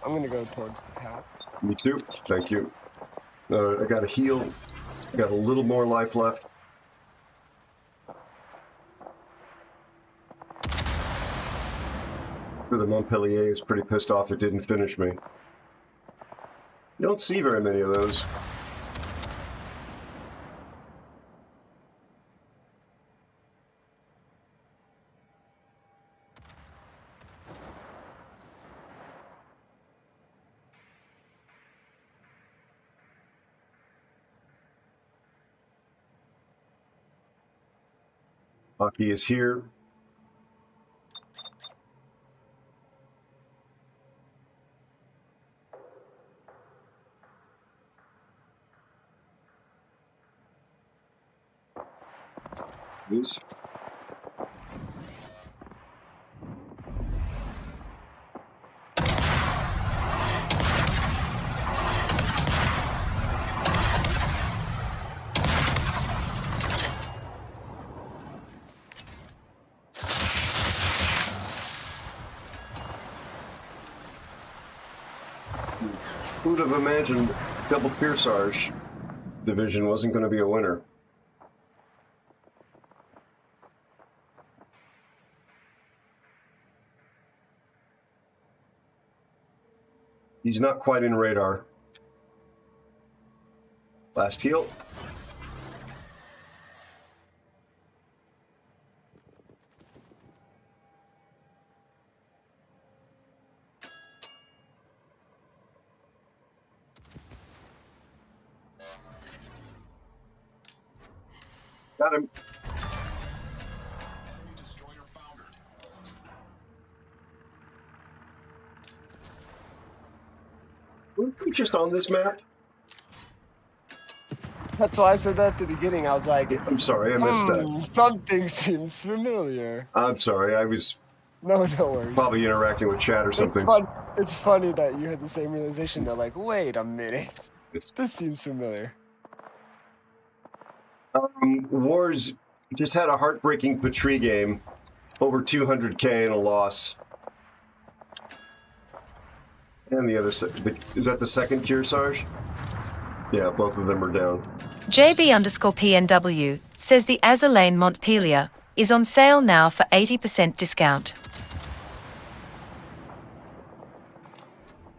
I'm gonna go towards the path. Me too. Thank you. I got a heal. I got a little more life left. The Montpellier is pretty pissed off it didn't finish me. You don't see very many of those. Aki is here. Please. Who would have imagined double Kearsarge division wasn't going to be a winner? He's not quite in radar. Last heal. Got him. Were we just on this map? That's why I said that at the beginning. I was like, I'm sorry, I missed that. Something seems familiar. I'm sorry, I was No worries. probably interacting with chat or something. It's funny that you had the same realization. They're like, wait a minute. This seems familiar. Wars just had a heartbreaking Patrie game. Over 200k and a loss. And the other, is that the second Kearsarge? Yeah, both of them are down. JB_PNW says the Azalane Montpelier is on sale now for 80% discount.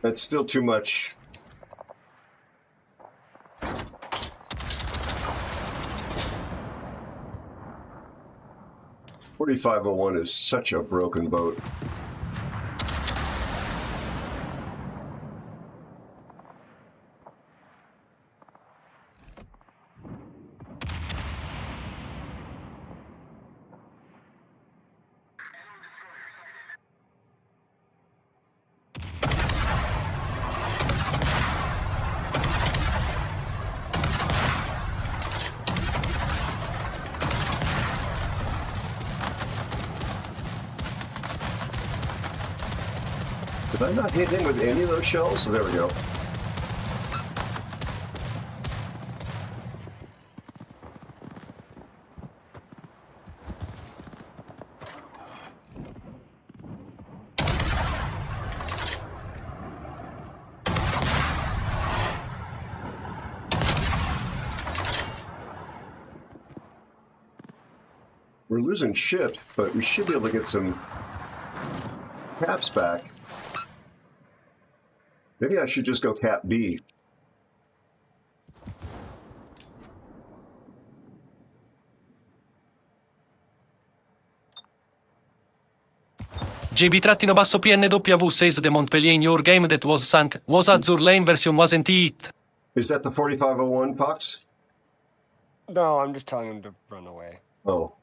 That's still too much. $45.01 is such a broken boat. Did I not hit him with any of those shells? So there we go. We're losing ships, but we should be able to get some caps back. Maybe I should just go Cap B. GB-PNW says the Montpellier in your game that was sunk was Azure Lane version, wasn't it? Is that the 4501, Pox? No, I'm just telling him to run away. Oh.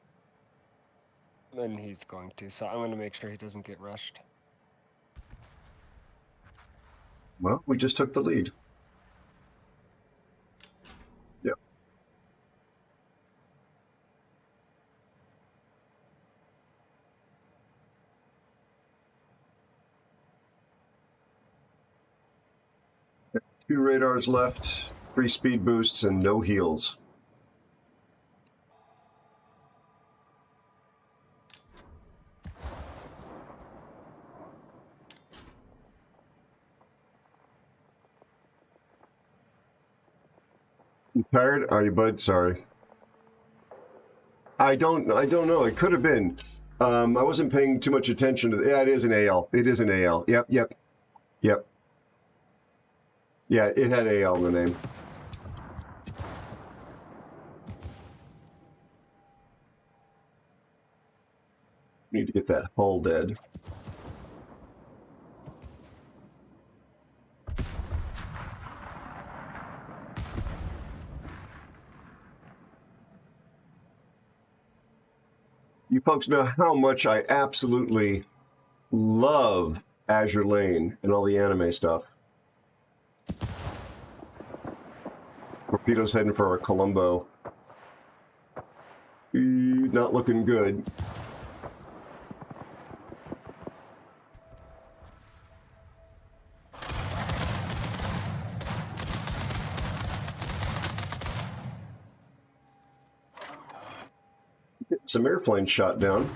And he's going to, so I'm going to make sure he doesn't get rushed. Well, we just took the lead. Yep. Two radars left, 3 speed boosts, and no heals. You tired? Are you, bud? Sorry. I don't know. It could have been. I wasn't paying too much attention to. Yeah, it is an AL. It is an AL. Yep. Yeah, it had AL in the name. Need to get that hull dead. You folks know how much I absolutely love Azure Lane and all the anime stuff. Torpedo's heading for our Colombo. Not looking good. Get some airplanes shot down.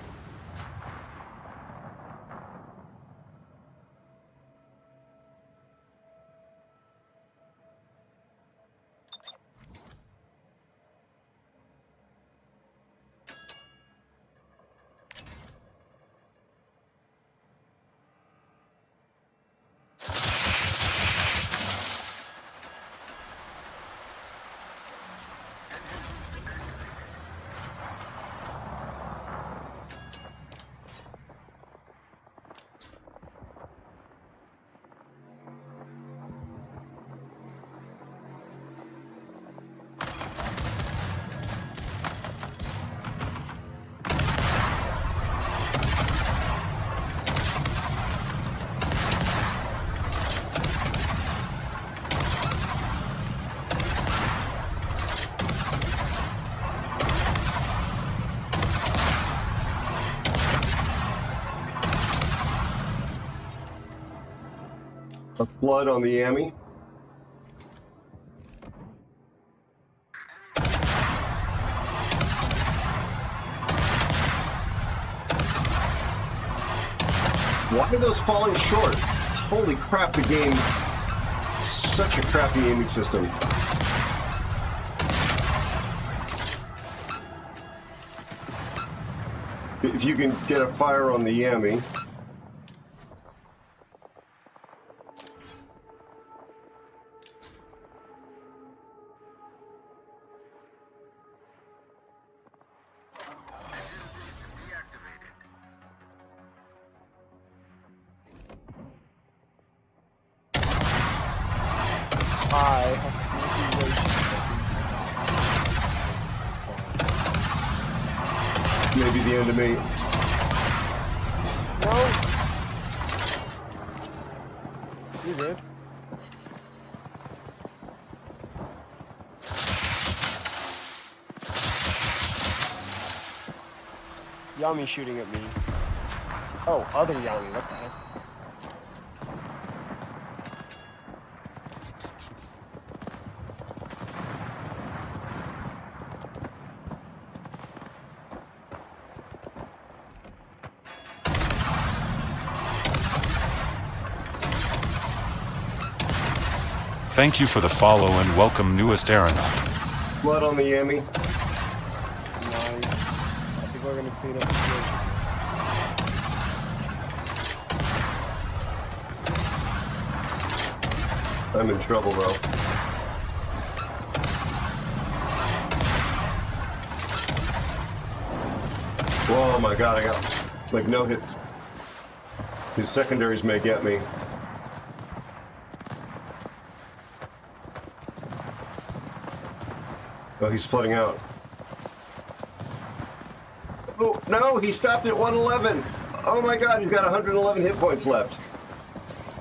Blood on the Yami. Why are those falling short? Holy crap, the game is such a crappy aiming system. If you can get a fire on the Yami. Maybe the end of me. No. You good? Yami shooting at me. Oh, other Yami, what the heck? Thank you for the follow and welcome newest aeronaut. Blood on the Yami. Nice. I think we're gonna clean up the situation. I'm in trouble though. Oh my god, I got like no hits. His secondaries may get me. Oh, he's flooding out. Oh, no, he stopped at 111. Oh my god, he's got 111 hit points left.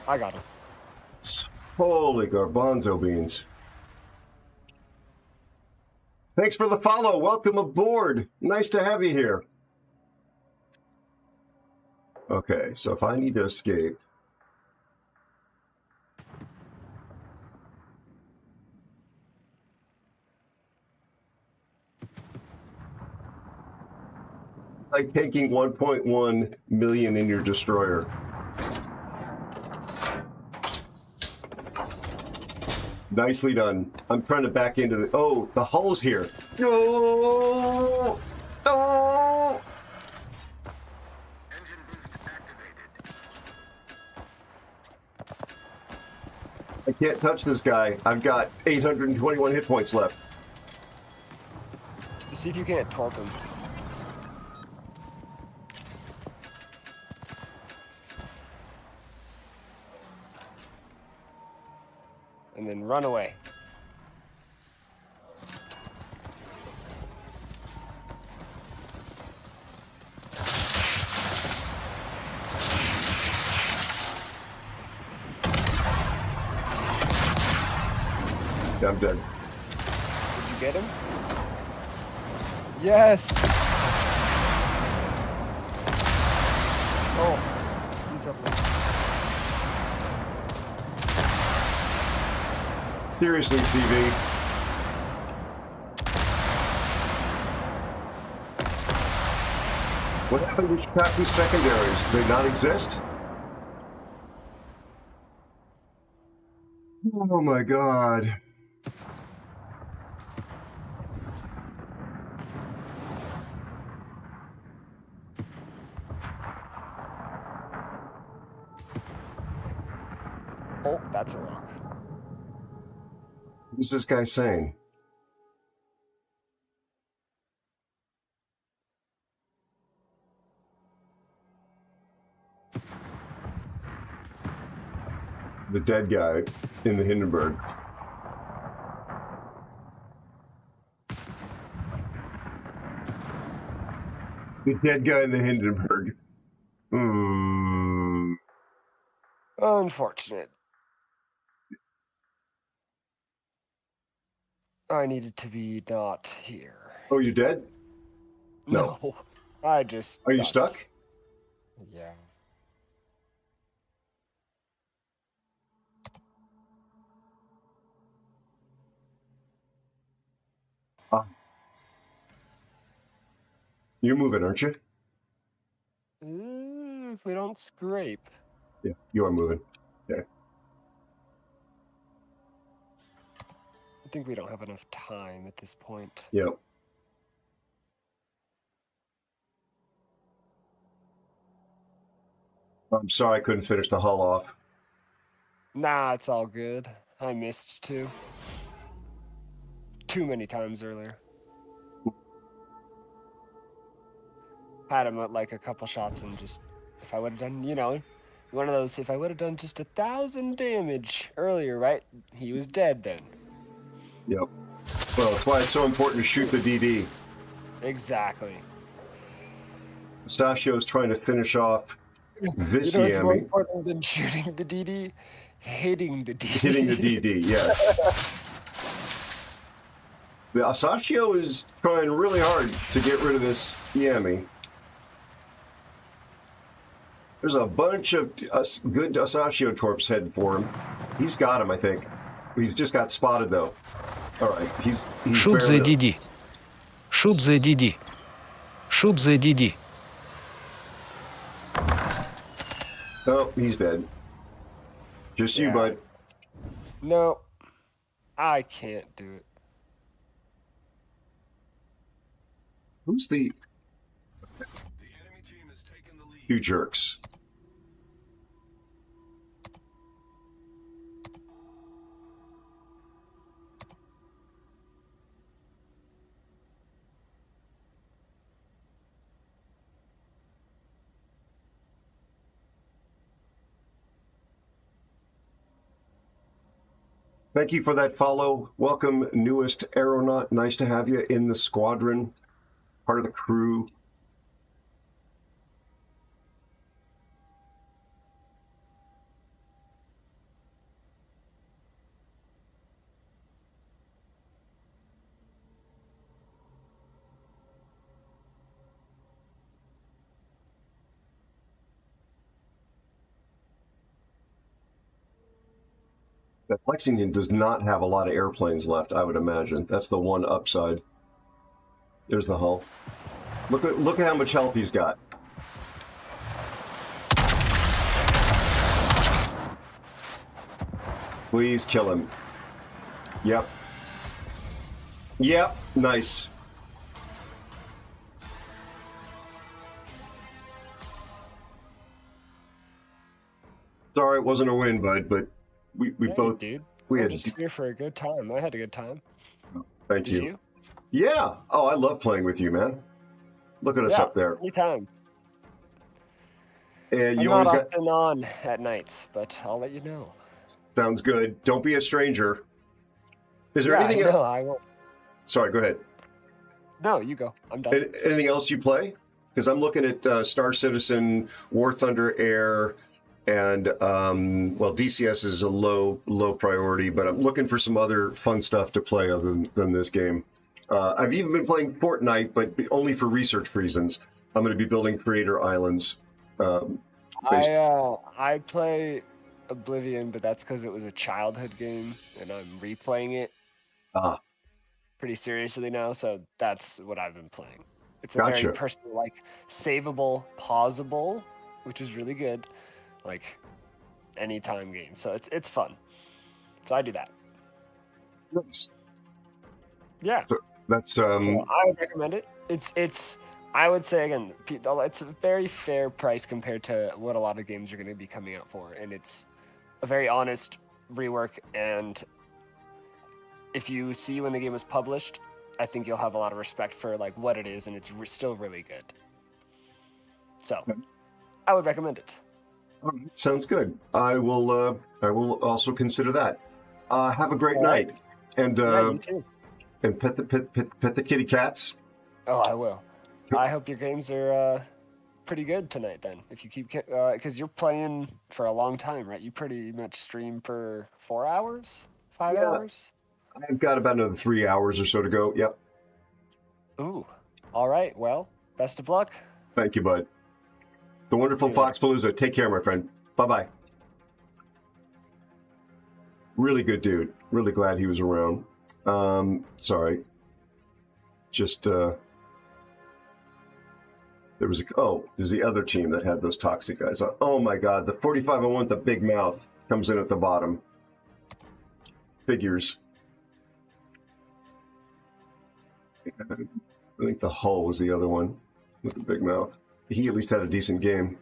I got him. Holy garbanzo beans. Thanks for the follow. Welcome aboard. Nice to have you here. Okay, so if I need to escape... like taking 1.1 million in your destroyer. Nicely done. I'm trying to back into the... Oh, the hull's here. No! Oh! Engine boost activated. I can't touch this guy. I've got 821 hit points left. See if you can't torp him. And then run away. Yeah, I'm dead. Did you get him? Yes! Oh, he's up there. Seriously, CV. What happened to Chicago's secondaries? Do they not exist? Oh my god. Oh, that's a rock. What is this guy saying? The dead guy in the Hindenburg. The dead guy in the Hindenburg. Unfortunate. I needed to be not here. Oh, you dead? No. I just... Are you stuck? Yeah. You're moving, aren't you? If we don't scrape. Yeah, you are moving. Okay. I think we don't have enough time at this point. Yep. I'm sorry I couldn't finish the hull off. Nah, it's all good. I missed too. Too many times earlier. Had him at like a couple shots and just, if I would have done, you know, one of those, if I would have done just 1,000 damage earlier, right? He was dead then. Yep. Well, that's why it's so important to shoot the DD. Exactly. Pistachio's trying to finish off this You know what's more Yami. important than shooting the DD? Hitting the DD. Hitting the DD, yes. The Asashio is trying really hard to get rid of this Yami. There's a bunch of good Asashio torps heading for him. He's got him, I think. He's just got spotted, though. All right, he's Shoot the DD. Shoot the DD. Shoot the DD. Oh, he's dead. Just you, bud. No, I can't do it. Who's the... You jerks. Thank you for that follow. Welcome, newest aeronaut. Nice to have you in the squadron, part of the crew. That Lexington does not have a lot of airplanes left, I would imagine. That's the one upside. There's the hull. Look at how much help he's got. Please kill him. Yep. Yep. Nice. Sorry it wasn't a win, bud, but we Hey, both... dude. We I'm had... just here for a good time. I had a good time. Thank Did you. Yeah. Oh, I love playing with you, man. Look at us up there. Anytime. And I'm you not always got... often on at nights, but I'll let you know. Sounds good. Don't be a stranger. Is there Yeah, anything No, else? I won't. Sorry, go ahead. No, you go. I'm done. Anything else you play? Because I'm looking at Star Citizen, War Thunder Air, and well, DCS is a low priority, but I'm looking for some other fun stuff to play other than this game. I've even been playing Fortnite, but only for research reasons. I'm going to be building creator islands. I play Oblivion, but that's because it was a childhood game, and I'm replaying it pretty seriously now. So that's what I've been playing. It's a very personal, like savable, pausable, which is really good, like anytime game. So it's fun. So I do that. Nice. Yeah. So that's So I would recommend it. It's I would say again, it's a very fair price compared to what a lot of games are going to be coming out for, and it's a very honest rework. And if you see when the game was published, I think you'll have a lot of respect for like what it is, and it's still really good. So I would recommend it. Sounds good. I will also consider that. Have a great night, and you too. And pet the kitty cats. Oh, I will. I hope your games are pretty good tonight then. If you keep, because you're playing for a long time, right? You pretty much stream for 4 hours, 5 hours? I've got about another 3 hours or so to go. Yep. Ooh. All right. Well, best of luck. Thank you, bud. The wonderful Foxpalooza. Take care, my friend. Bye-bye. Really good dude. Really glad he was around. Sorry. Just, there's the other team that had those toxic guys. Oh my God, the 4501, the big mouth, comes in at the bottom. Figures. I think the Hull was the other one with the big mouth. He at least had a decent game.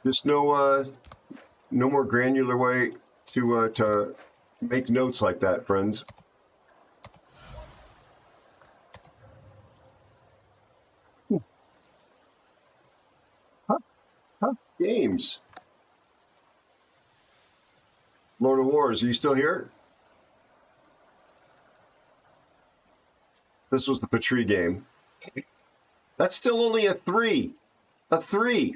Just no more granular way to make notes like that, friends. Tough games. Lord of Wars, are you still here? This was the Patrie game. That's still only a 3. A 3.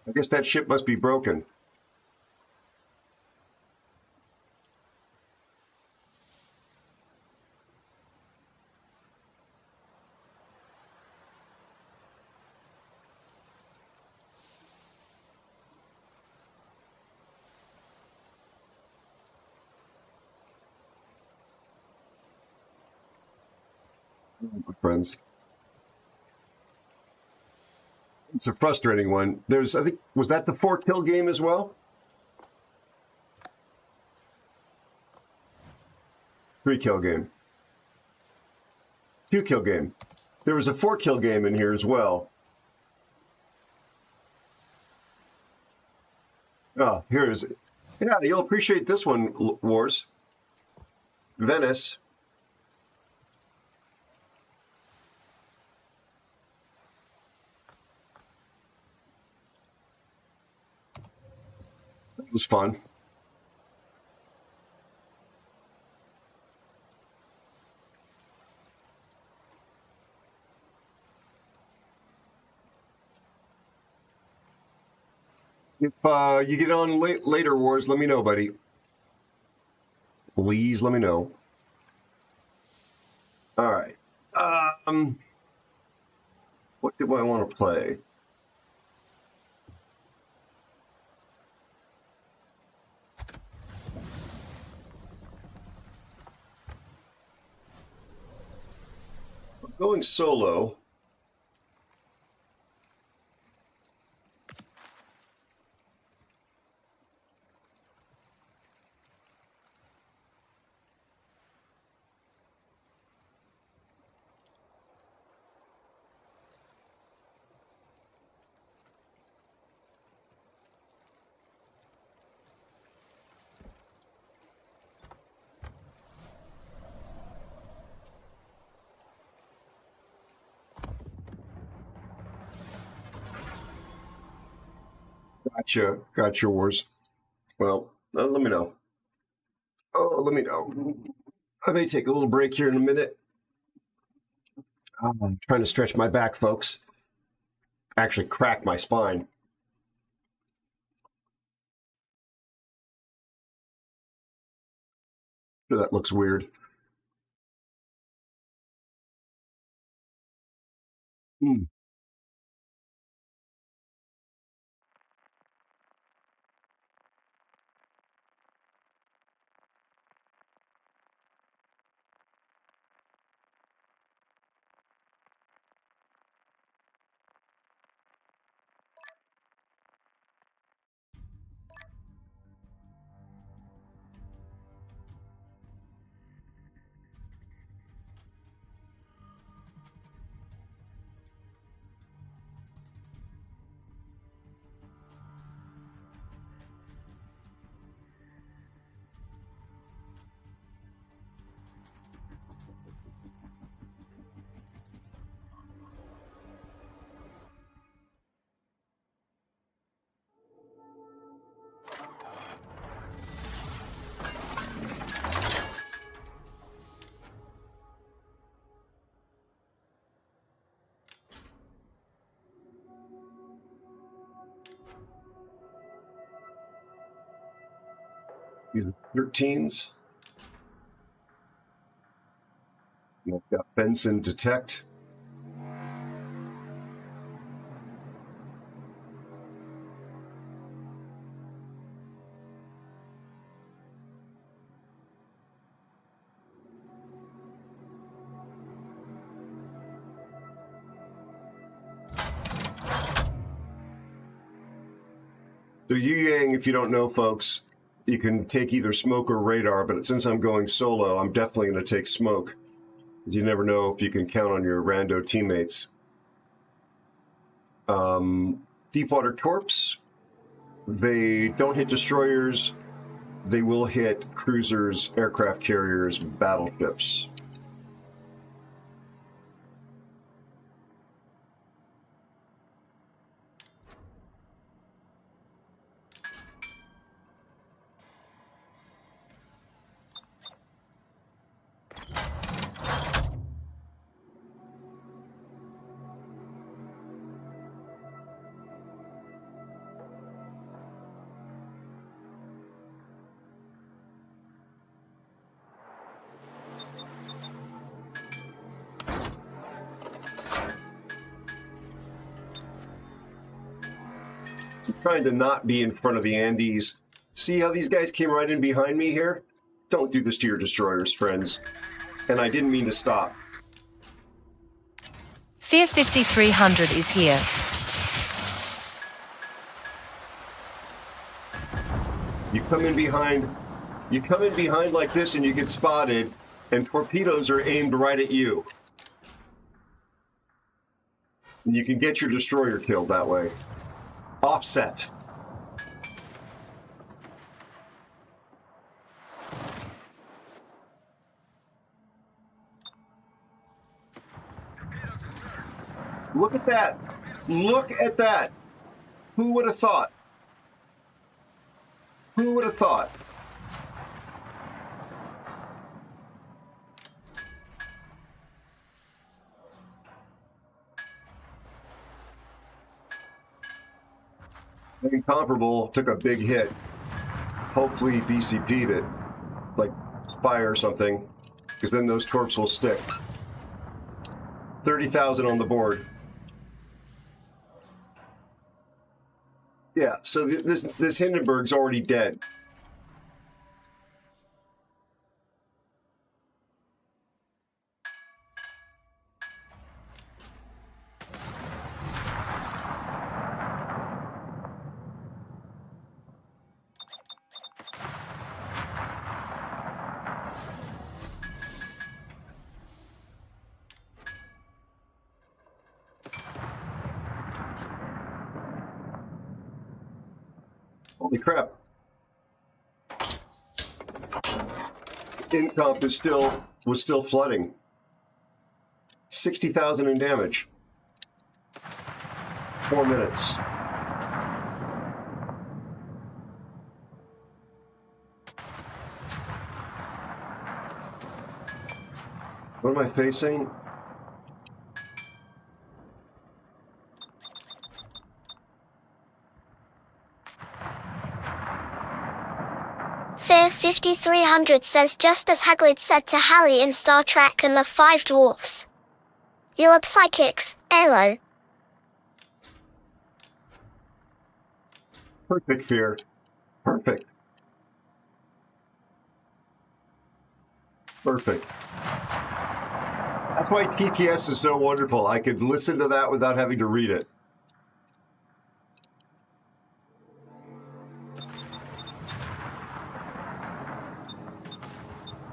I guess that ship must be broken. Friends. It's a frustrating one. There's, I think, was that the 4-kill game as well? 3-kill game. 2-kill game. There was a 4-kill game in here as well. Oh, here it is. Yeah, you'll appreciate this one, Wars. Venice. It was fun. If you get on later, Wars, let me know, buddy. Please let me know. All right. What do I want to play? I'm going solo. Gotcha, Wars. Well, let me know. Oh, let me know. I may take a little break here in a minute. I'm trying to stretch my back, folks. Actually crack my spine. Sure, that looks weird. These are 13s. I've got Benson detect. So Yu-Yang, if you don't know, folks, you can take either smoke or radar, but since I'm going solo, I'm definitely going to take smoke. You never know if you can count on your rando teammates. Deepwater torps, they don't hit destroyers. They will hit cruisers, aircraft carriers, battleships. Trying to not be in front of the Andes. See how these guys came right in behind me here? Don't do this to your destroyers, friends. And I didn't mean to stop. Fear 5300 is here. You come in behind like this and you get spotted, and torpedoes are aimed right at you. And you can get your destroyer killed that way. Offset. Look at that. Look at that. Who would have thought? Who would have thought? Incomparable took a big hit. Hopefully DCP'd it, like fire or something, because then those torps will stick. 30,000 on the board. Yeah, so this Hindenburg's already dead. Holy crap. Incomp was still flooding. 60,000 in damage. 4 minutes. What am I facing? Fear 5300 says, just as Hagrid said to Harry in Star Trek and the Five Dwarfs. You're psychics, Aero. Perfect, Fear. Perfect. Perfect. That's why TTS is so wonderful. I could listen to that without having to read it.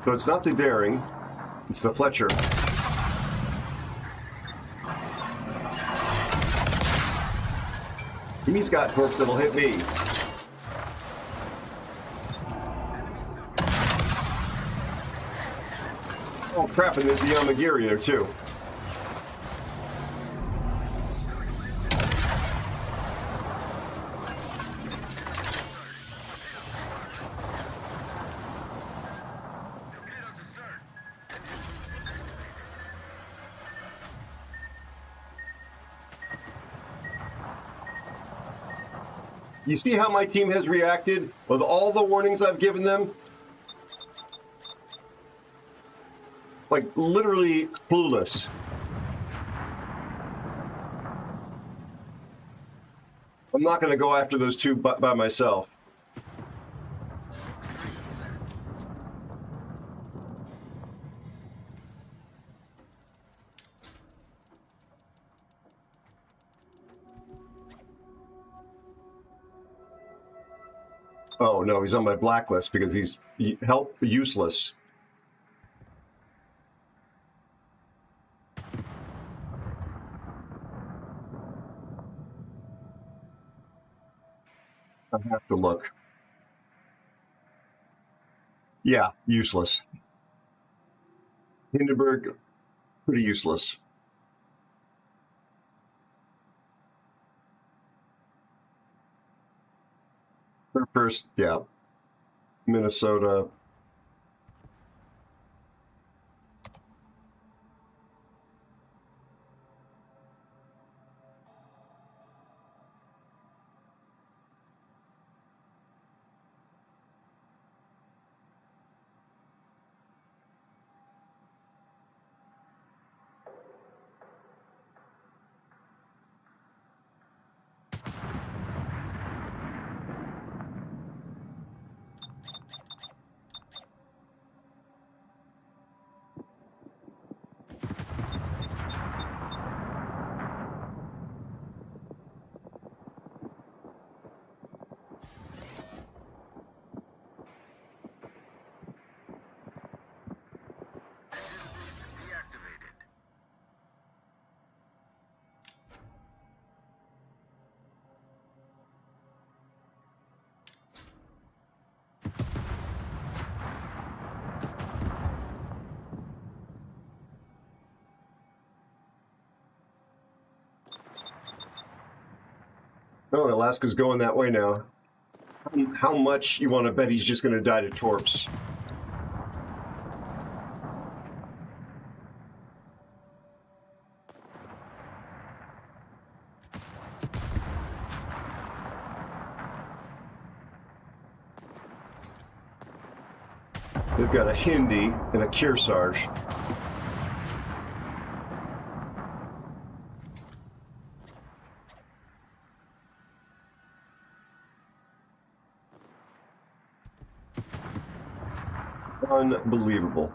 So it's not the Daring, it's the Fletcher. He's got torps that'll hit me. Oh crap, and there's the Yamagiri there too. You see how my team has reacted with all the warnings I've given them? Like, literally clueless. I'm not going to go after those two by myself. Oh no, he's on my blacklist because he's useless. I have to look. Yeah, useless. Hindenburg, pretty useless. First, yeah. Minnesota. Oh, Alaska's going that way now. How much you want to bet he's just going to die to torps? They've got a Hindi and a Kearsarge. Unbelievable.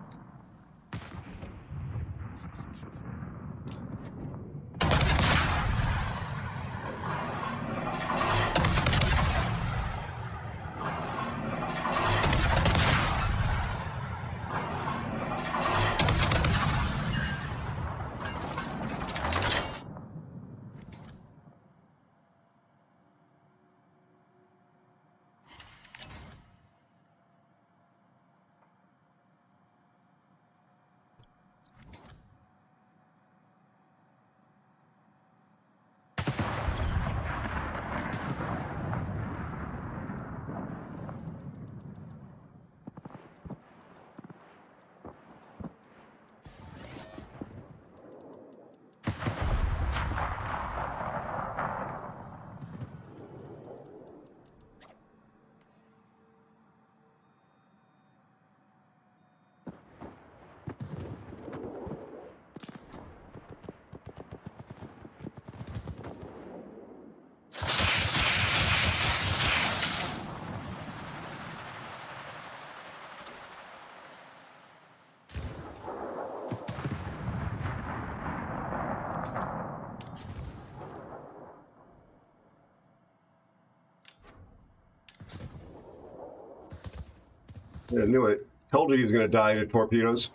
I knew it. Told you he was going to die to torpedoes.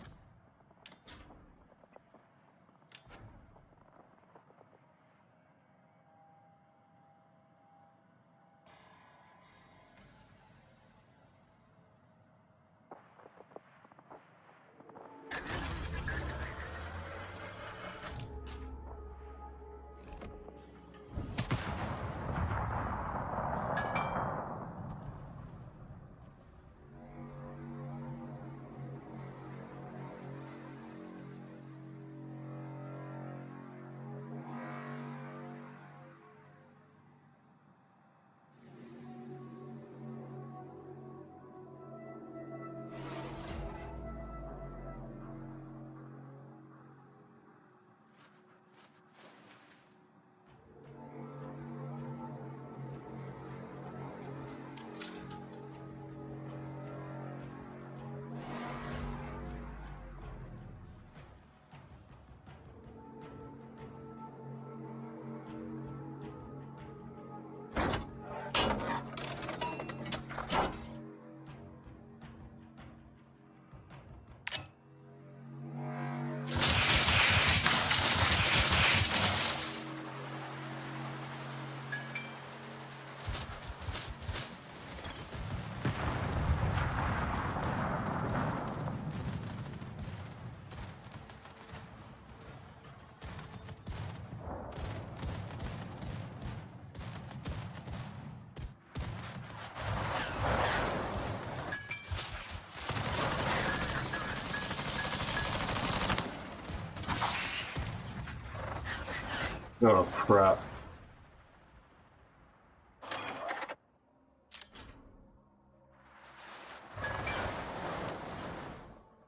Oh, crap.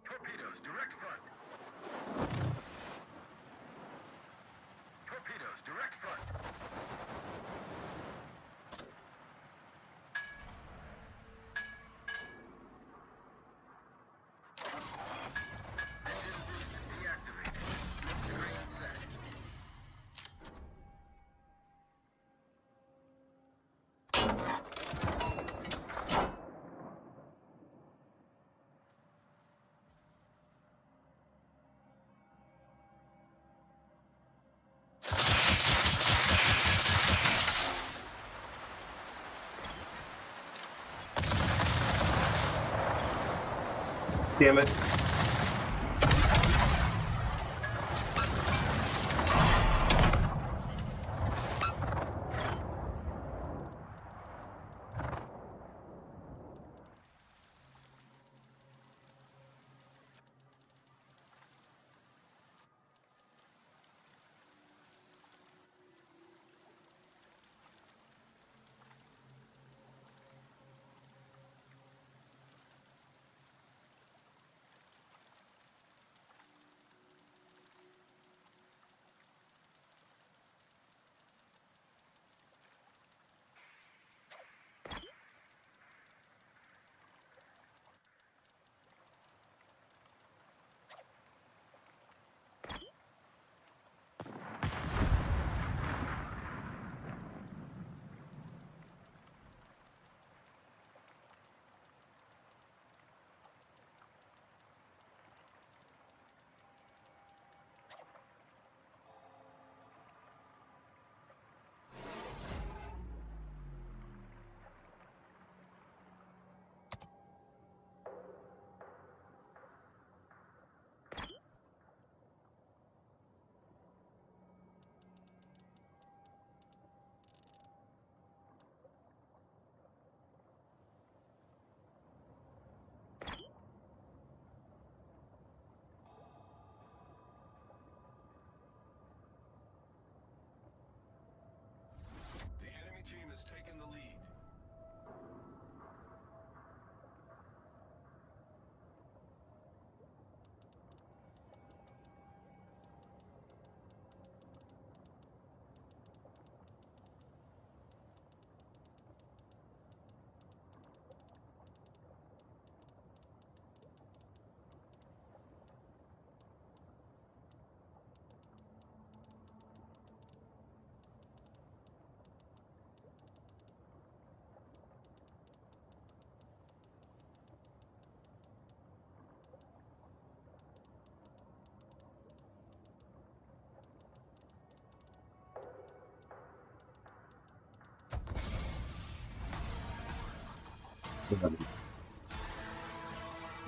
Torpedoes, direct front. Torpedoes, direct front. Engine boost deactivated. Train set. Damn it. The enemy team has taken the lead.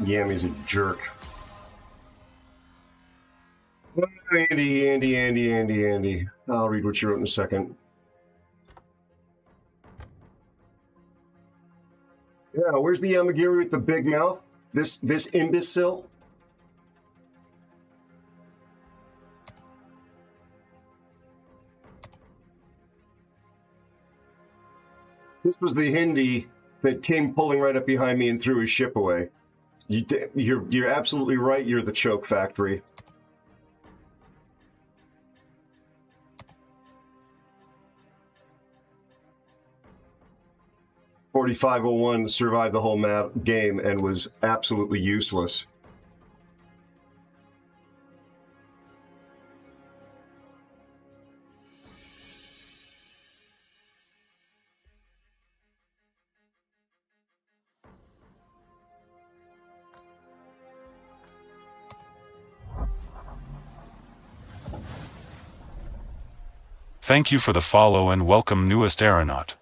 Yammy's a jerk. Andy. I'll read what you wrote in a second. Yeah, where's the Yamagiri with the big mouth? This imbecile? This was the Hindi that came pulling right up behind me and threw his ship away. You're absolutely right. You're the choke factory. .4501 survived the whole game and was absolutely useless. Thank you for the follow and welcome newest aeronaut.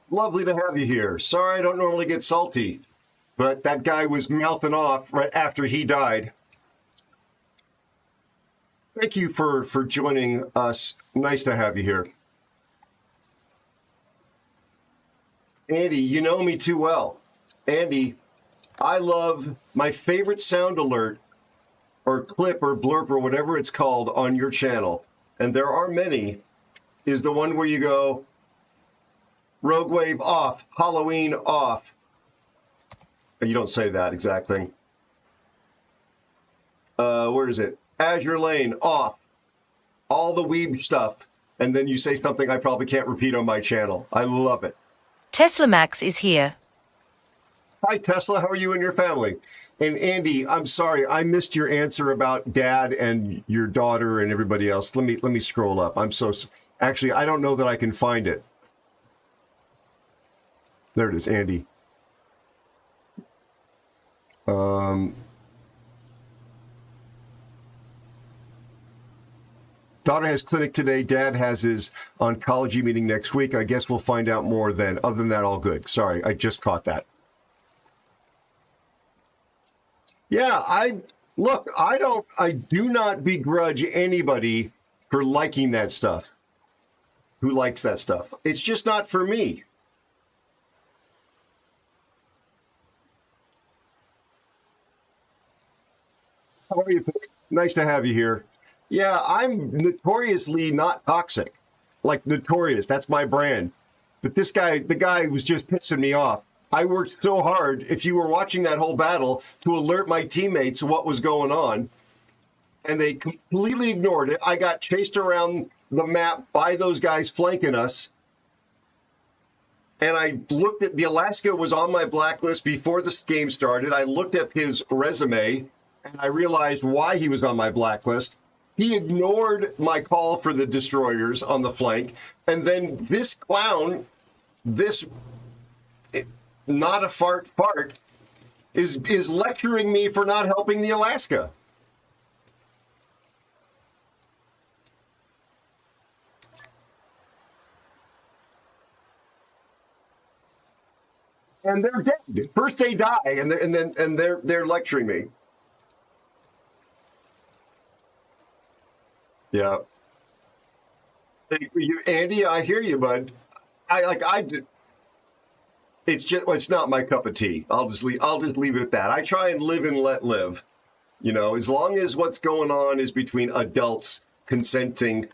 Lovely to have you here. Sorry I don't normally get salty, but that guy was mouthing off right after he died. Thank you for joining us. Nice to have you here. Andy, you know me too well. Andy, I love my favorite sound alert or clip or blurb or whatever it's called on your channel, and there are many, is the one where you go, Rogue Wave off, Halloween off. You don't say that exact thing. Where is it? Azure Lane off. All the weeb stuff. And then you say something I probably can't repeat on my channel. I love it. Tesla Max is here. Hi, Tesla. How are you and your family? And Andy, I'm sorry. I missed your answer about Dad and your daughter and everybody else. Let me scroll up. Actually, I don't know that I can find it. There it is, Andy. Daughter has clinic today. Dad has his oncology meeting next week. I guess we'll find out more then. Other than that, all good. Sorry, I just caught that. Yeah, I do not begrudge anybody for liking that stuff. Who likes that stuff? It's just not for me. How are you? Nice to have you here. Yeah, I'm notoriously not toxic. Like notorious, that's my brand. But this guy, the guy was just pissing me off. I worked so hard, if you were watching that whole battle, to alert my teammates what was going on. And they completely ignored it. I got chased around the map by those guys flanking us. And I looked at, the Alaska was on my blacklist before this game started. I looked at his resume and I realized why he was on my blacklist. He ignored my call for the destroyers on the flank. And then this clown, this not a fart, is lecturing me for not helping the Alaska. And they're dead. First they die, and they're lecturing me. Yeah. Andy, I hear you, bud. It's not my cup of tea. I'll just leave it at that. I try and live and let live. You know, as long as what's going on is between adults consenting,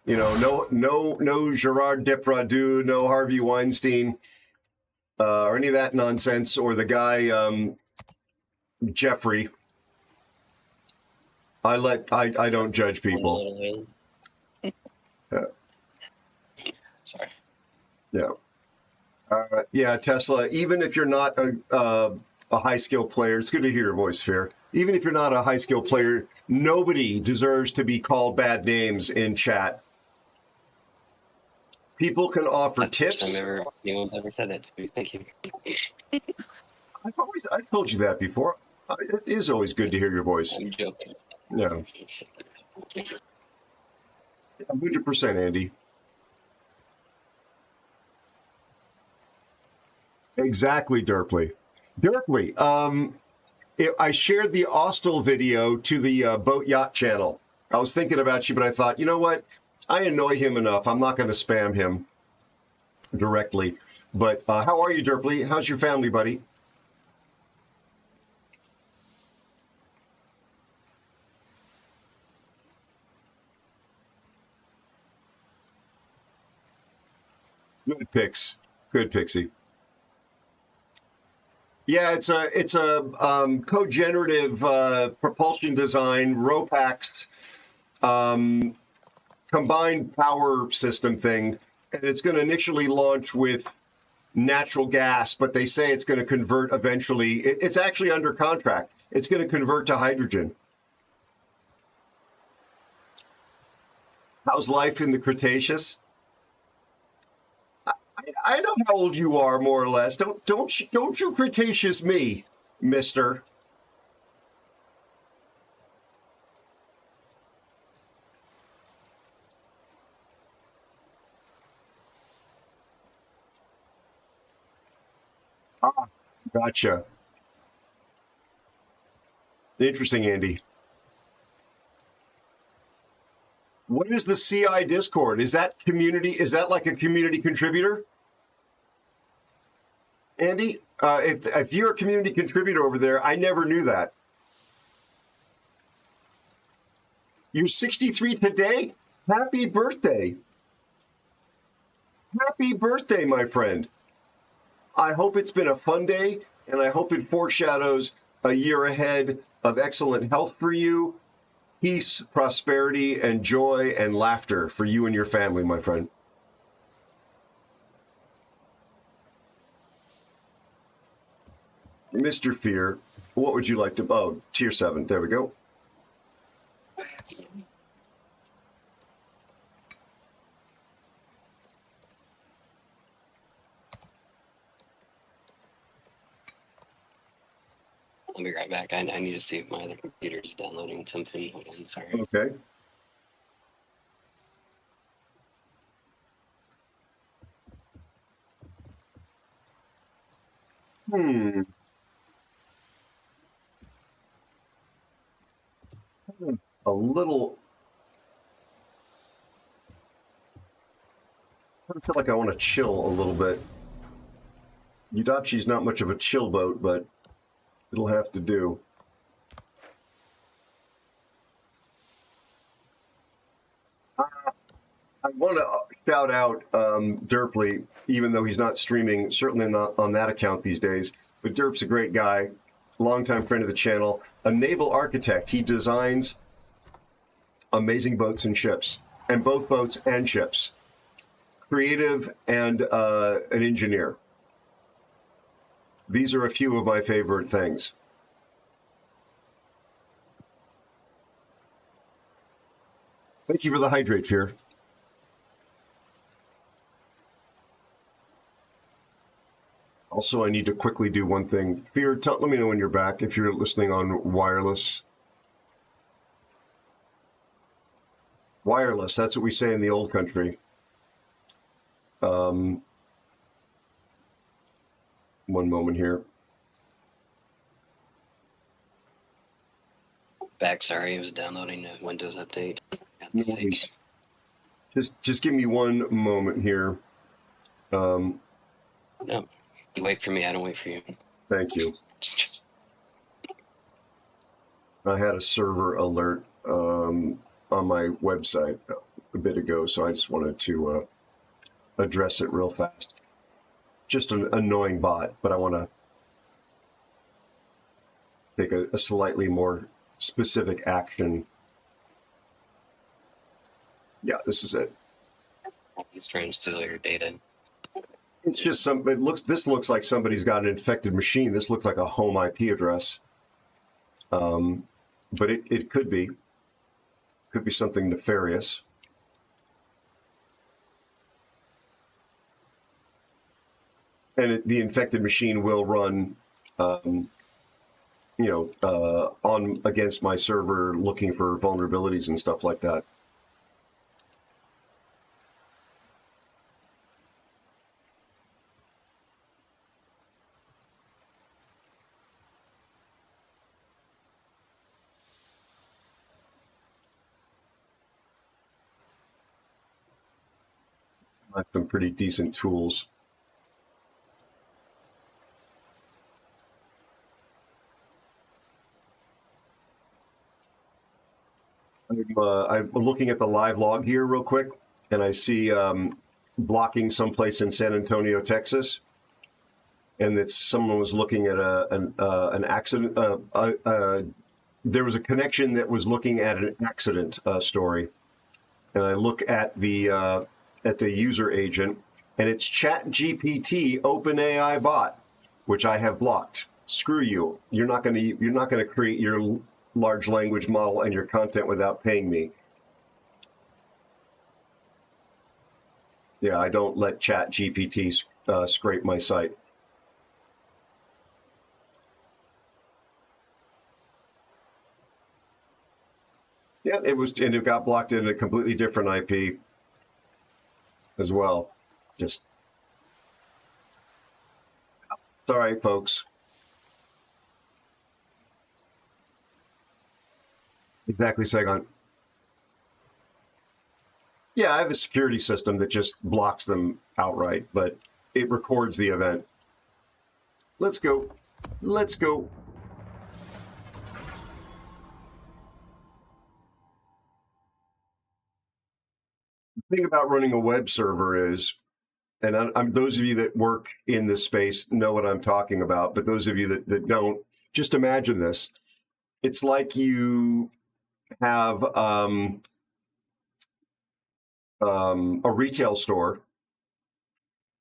you know, no Gerard Depardieu, no Harvey Weinstein, or any of that nonsense, or the guy Jeffrey. I don't judge people. Sorry. Yeah. Yeah, Tesla, even if you're not a high-skill player, it's good to hear your voice, Fair. Even if you're not a high-skill player, nobody deserves to be called bad names in chat. People can offer tips. Anyone's ever said that to me. Thank you. I've told you that before. It is always good to hear your voice. I'm joking. Yeah. 100%, Andy. Exactly, Derpley. I shared the Austell video to the Boat Yacht channel. I was thinking about you, but I thought, you know what? I annoy him enough. I'm not going to spam him directly. But how are you, Derpley? How's your family, buddy? Good picks. Good, Pixie. Yeah, it's a cogenerative propulsion design, RoPax combined power system thing, and it's going to initially launch with natural gas, but they say it's going to convert eventually. It's actually under contract. It's going to convert to hydrogen. How's life in the Cretaceous? I know how old you are, more or less. Don't you Cretaceous me, mister. Ah, gotcha. Interesting, Andy. What is the CI Discord? Is that community? Is that like a community contributor? Andy, if you're a community contributor over there, I never knew that. You're 63 today? Happy birthday. Happy birthday, my friend. I hope it's been a fun day, and I hope it foreshadows a year ahead of excellent health for you, peace, prosperity, and joy and laughter for you and your family, my friend. Mr. Fear, what would you like to... Oh, tier 7. There we go. I'll be right back. I need to see if my other computer is downloading something. Hold on, sorry. Okay. A little... I feel like I want to chill a little bit. Yudachi's not much of a chill boat, but it'll have to do. I want to shout out Derpley, even though he's not streaming, certainly not on that account these days. But Derp's a great guy, longtime friend of the channel, a naval architect. He designs amazing boats and ships, and both boats and ships. Creative and an engineer. These are a few of my favorite things. Thank you for the hydrate, Fear. Also, I need to quickly do one thing. Fear, let me know when you're back if you're listening on wireless. Wireless, that's what we say in the old country. One moment here. Back, sorry, it was downloading a Windows update. Nice. Just give me one moment here. No, you wait for me, I don't wait for you. Thank you. I had a server alert on my website a bit ago, so I just wanted to address it real fast. Just an annoying bot, but I want to take a slightly more specific action. Yeah, this is it. He's trying to steal your data. It's just this looks like somebody's got an infected machine. This looks like a home IP address. But it could be something nefarious. And the infected machine will run, on against my server, looking for vulnerabilities and stuff like that. I have some pretty decent tools. I'm looking at the live log here real quick, and I see blocking someplace in San Antonio, Texas, and that someone was looking at an accident. There was a connection that was looking at an accident story, and I look at the user agent, and it's ChatGPT OpenAI bot, which I have blocked. Screw you! You're not going to create your large language model and your content without paying me. Yeah, I don't let ChatGPT scrape my site. Yeah, it got blocked in a completely different IP as well. Just sorry, folks. Exactly, Saigon. Yeah, I have a security system that just blocks them outright, but it records the event. Let's go. Let's go. The thing about running a web server is, and those of you that work in this space know what I'm talking about, but those of you that don't, just imagine this. It's like you have a retail store,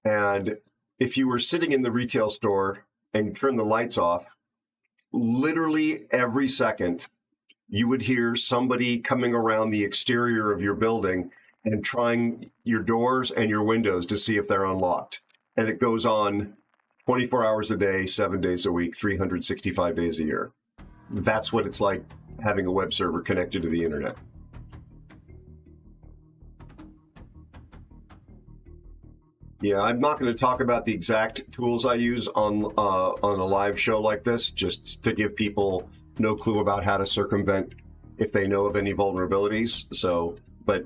and if you were sitting in the retail store and turn the lights off, literally every second, you would hear somebody coming around the exterior of your building and trying your doors and your windows to see if they're unlocked. And it goes on 24 hours a day, 7 days a week, 365 days a year. That's what it's like having a web server connected to the internet. Yeah, I'm not going to talk about the exact tools I use on a live show like this, just to give people no clue about how to circumvent if they know of any vulnerabilities. So, but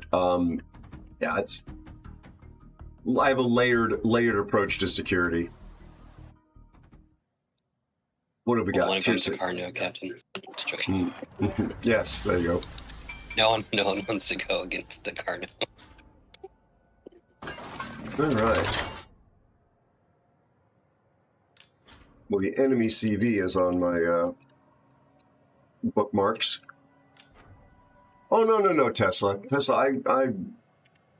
yeah, I have a layered approach to security. What have we got? When it comes to Carno, Captain. Yes, there you go. No one wants to go against the Carno. All right. Well, the enemy CV is on my bookmarks. Oh no, Tesla,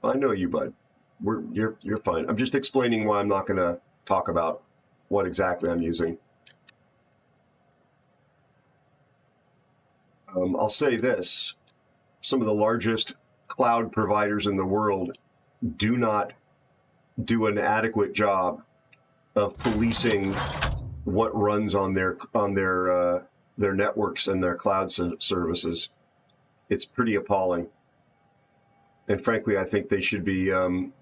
I know you, bud. You're fine. I'm just explaining why I'm not going to talk about what exactly I'm using. I'll say this: some of the largest cloud providers in the world do not do an adequate job of policing what runs on their networks and their cloud services. It's pretty appalling, and frankly, I think they should be held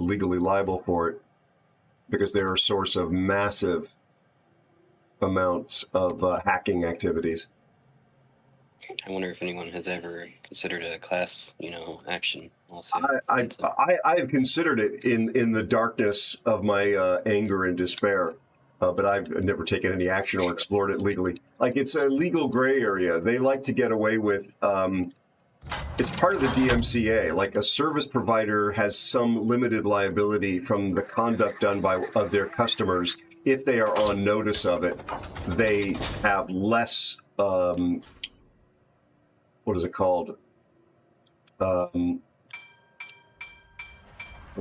legally liable for it, because they're a source of massive amounts of hacking activities. I wonder if anyone has ever considered a class, action. Also, I have considered it in the darkness of my anger and despair, but I've never taken any action or explored it legally. Like, it's a legal gray area. They like to get away with. It's part of the DMCA. Like, a service provider has some limited liability from the conduct done of their customers. If they are on notice of it, they have less. What is it called? Oh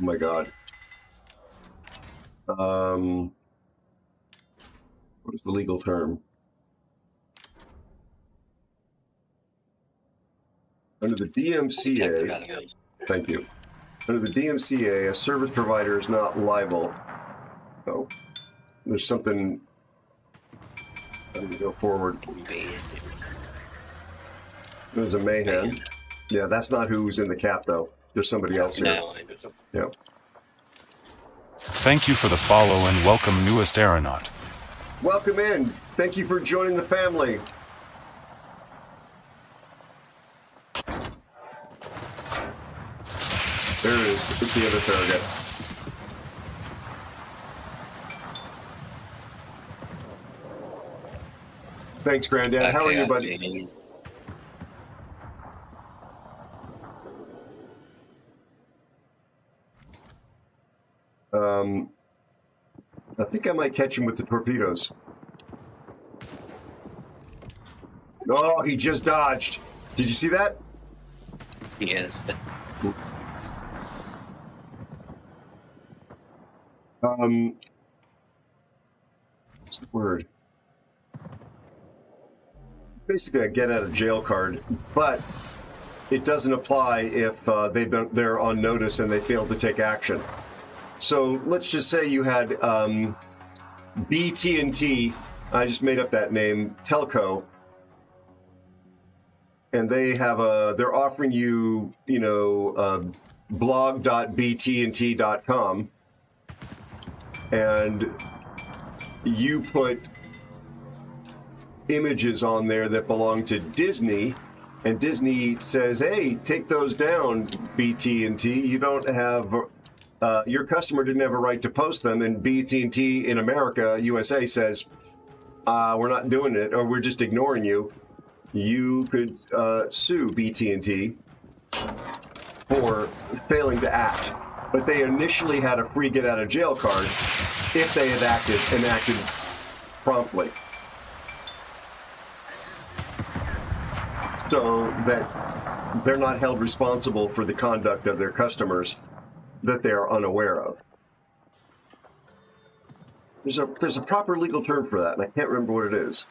my God. What is the legal term? Under the DMCA, thank you. Under the DMCA, a service provider is not liable. Oh, there's something. Let me go forward. There's a Mayhem. Yeah, that's not who's in the cap, though. There's somebody else here. No, yeah. Thank you for the follow and welcome, newest aeronaut. Welcome in. Thank you for joining the family. There it is. It's the other target. Thanks, Granddad. Okay, how are you, buddy? I think I might catch him with the torpedoes. Oh, he just dodged. Did you see that? Yes. What's the word? Basically a get out of jail card, but it doesn't apply if they're on notice and they fail to take action. So let's just say you had BT&T, I just made up that name, telco, and they're offering you, blog.btnt.com, and you put images on there that belong to Disney, and Disney says, hey, take those down, BT&T. You don't have... your customer didn't have a right to post them, and BT&T in America, USA, says, we're not doing it, or we're just ignoring you. You could sue BT&T for failing to act, but they initially had a free get-out-of-jail card if they had acted and acted promptly. So that they're not held responsible for the conduct of their customers that they are unaware of. There's a proper legal term for that, and I can't remember what it is.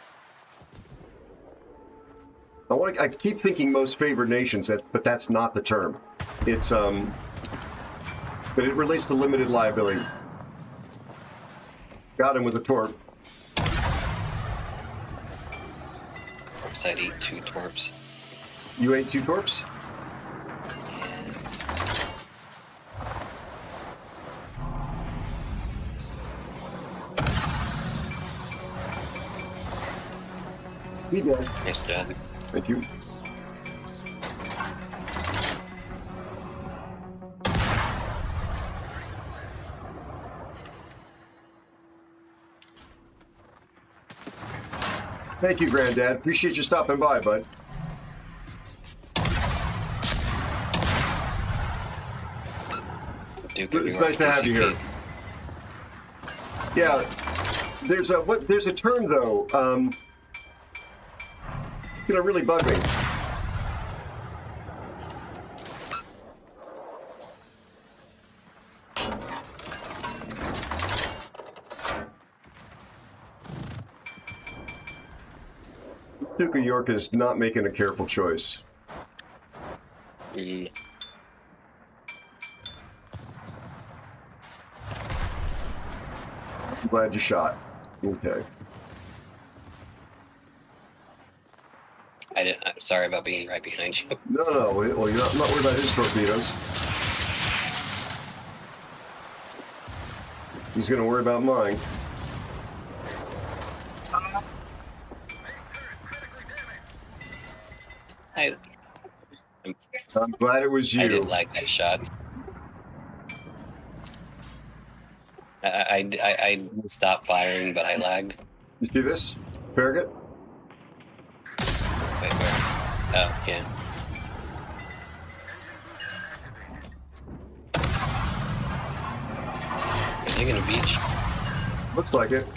I keep thinking most favored nations, but that's not the term. It's but it relates to limited liability. Got him with a torp. I'd eat 2 torps. You ate 2 torps? Yes. He did. Nice job. Thank you. Thank you, Granddad. Appreciate you stopping by, bud. It's nice to have you here. Yeah, there's a term though. It's gonna really bug me. Duke of York is not making a careful choice. Mm. I'm glad you shot. Okay. I'm sorry about being right behind you. No. Well, I'm not worried about his torpedoes. He's going to worry about mine. I'm glad it was you. I did like that shot. I stopped firing, but I lagged. You see this? Farragut? Wait, where? Oh, yeah. Are they gonna beach? Looks like it.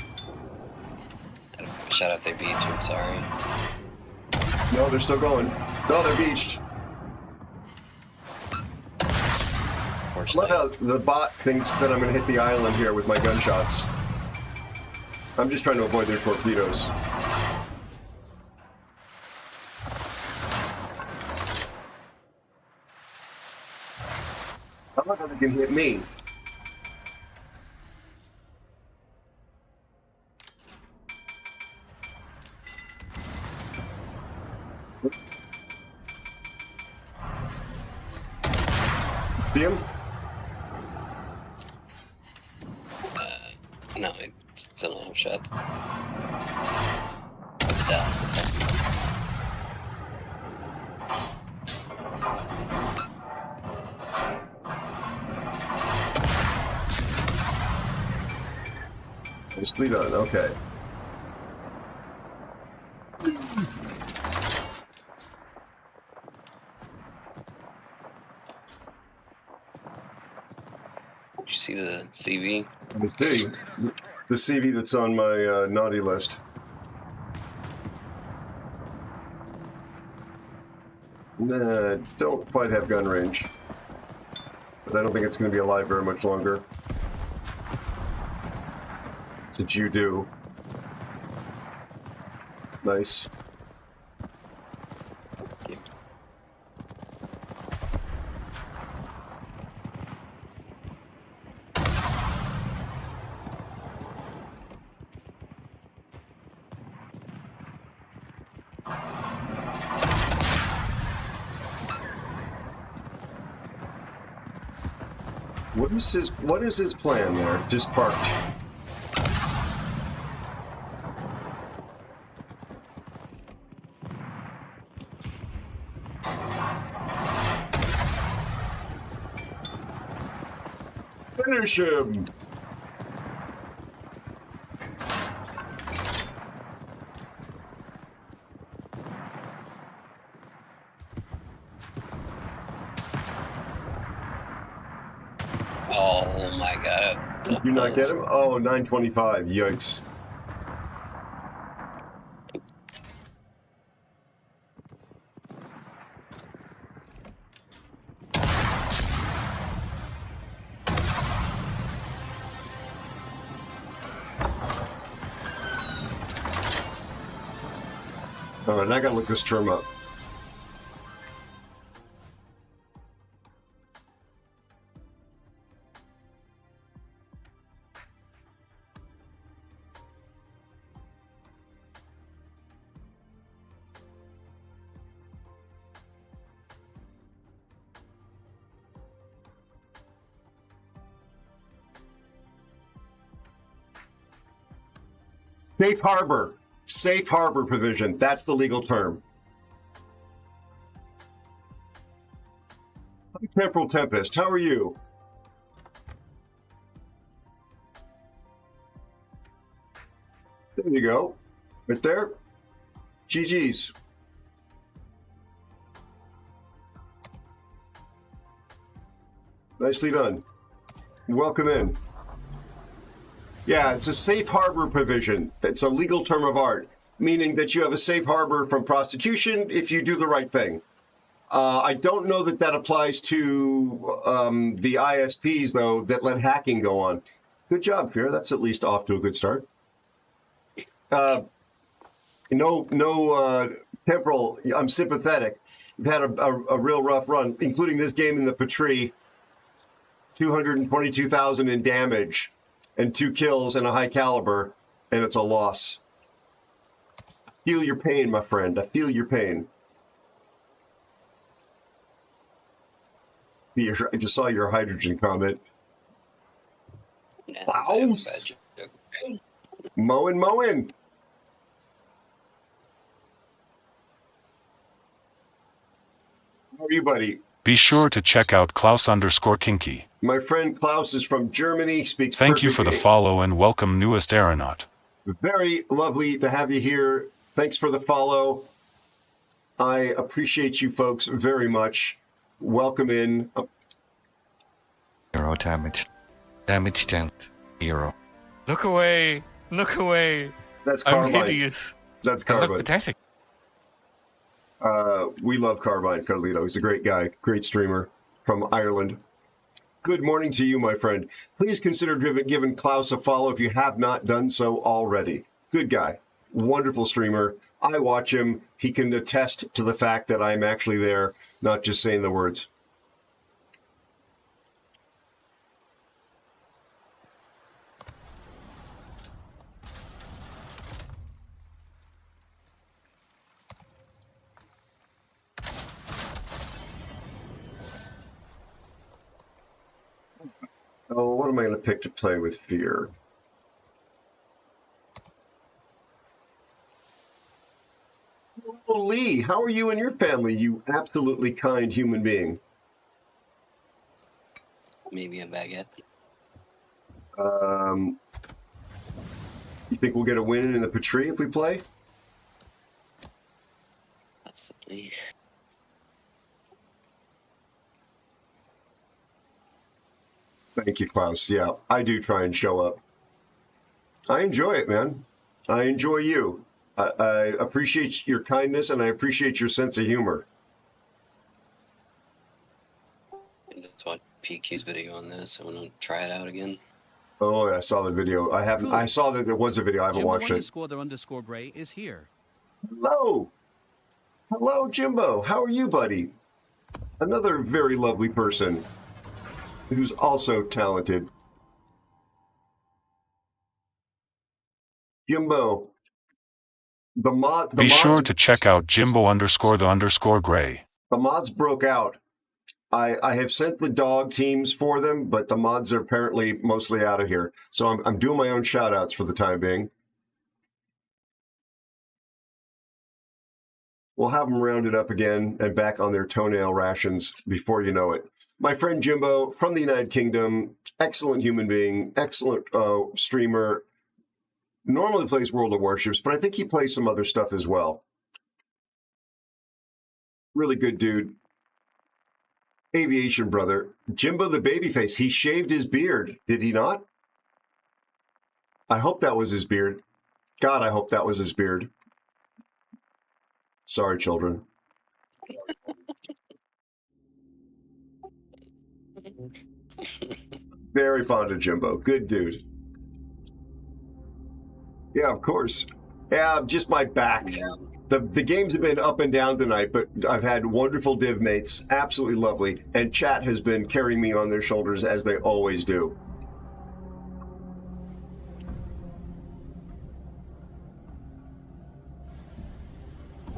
I don't shut off their beach, I'm sorry. No, they're still going. No, they're beached. Love how the bot thinks that I'm going to hit the island here with my gunshots. I'm just trying to avoid their torpedoes. I love how they can hit me. See him? No, it's still no shots. Just fleet on, okay. Did you see the CV? It's big. The CV that's on my naughty list. Nah, don't quite have gun range. But I don't think it's going to be alive very much longer. Since you do. Nice. What is his plan there? Just parked. Finish him! my god. Did you not get him? Oh, 925. Yikes. All right, I gotta look this term up. Safe harbor. Safe harbor provision. That's the legal term. Temporal Tempest, how are you? There you go. Right there. GG's. Nicely done. Welcome in. Yeah, it's a safe harbor provision. It's a legal term of art, meaning that you have a safe harbor from prosecution if you do the right thing. I don't know that that applies to the ISPs, though, that let hacking go on. Good job, Fear. That's at least off to a good start. Temporal, I'm sympathetic. We've had a real rough run, including this game in the Patrie. 222,000 in damage and 2 kills and a high caliber, and it's a loss. I feel your pain, my friend. I feel your pain. I just saw your hydrogen comment. Klaus! Mowing. How are you, buddy? Be sure to check out Klaus_Kinky. My friend Klaus is from Germany, speaks Thank you for the follow and welcome, newest aeronaut. Very lovely to have you here. Thanks for the follow. I appreciate you folks very much. Welcome in. Aero damage 10. Aero. Look away! Look away! That's I'm Carbine. hideous. That's I look Carbine. fantastic. We love Carbine, Carlito. He's a great guy, great streamer from Ireland. Good morning to you, my friend. Please consider giving Klaus a follow if you have not done so already. Good guy, wonderful streamer. I watch him. He can attest to the fact that I'm actually there, not just saying the words. Oh, what am I going to pick to play with Fear? Oh, Lee, how are you and your family, you absolutely kind human being? Maybe a baguette. You think we'll get a win in the Patrie if we play? Possibly. Thank you, Klaus. Yeah, I do try and show up. I enjoy it, man. I enjoy you. I appreciate your kindness and I appreciate your sense of humor. I just watched PQ's video on this. I want to try it out again. Oh, I saw the video. I haven't. I saw that there was a video. I haven't watched it. __Gray is here. Hello. Hello, Jimbo. How are you, buddy? Another very lovely person who's also talented. Jimbo. Be sure to check out Jimbo__Gray. The mods broke out. I have sent the dog teams for them, but the mods are apparently mostly out of here. So I'm doing my own shout outs for the time being. We'll have them rounded up again and back on their toenail rations before you know it. My friend Jimbo from the United Kingdom, excellent human being, excellent streamer, normally plays World of Warships, but I think he plays some other stuff as well. Really good dude. Aviation brother, Jimbo the babyface, he shaved his beard, did he not? I hope that was his beard. God, I hope that was his beard. Sorry, children. Very fond of Jimbo. Good dude. Yeah, of course. Yeah, just my back. Yeah. The games have been up and down tonight, but I've had wonderful div mates, absolutely lovely, and chat has been carrying me on their shoulders as they always do.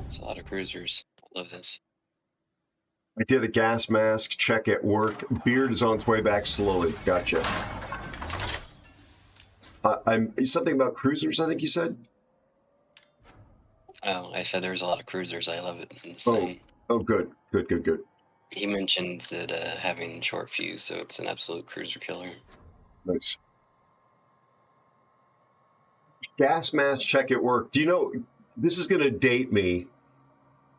It's a lot of cruisers. I love this. I did a gas mask check at work. Beard is on its way back slowly. Gotcha. Something about cruisers, I think you said? Oh, I said there's a lot of cruisers. I love it. In this thing. Oh, good. Good. He mentioned it having short fuse, so it's an absolute cruiser killer. Nice. Gas mask check at work. Do you know, this is going to date me,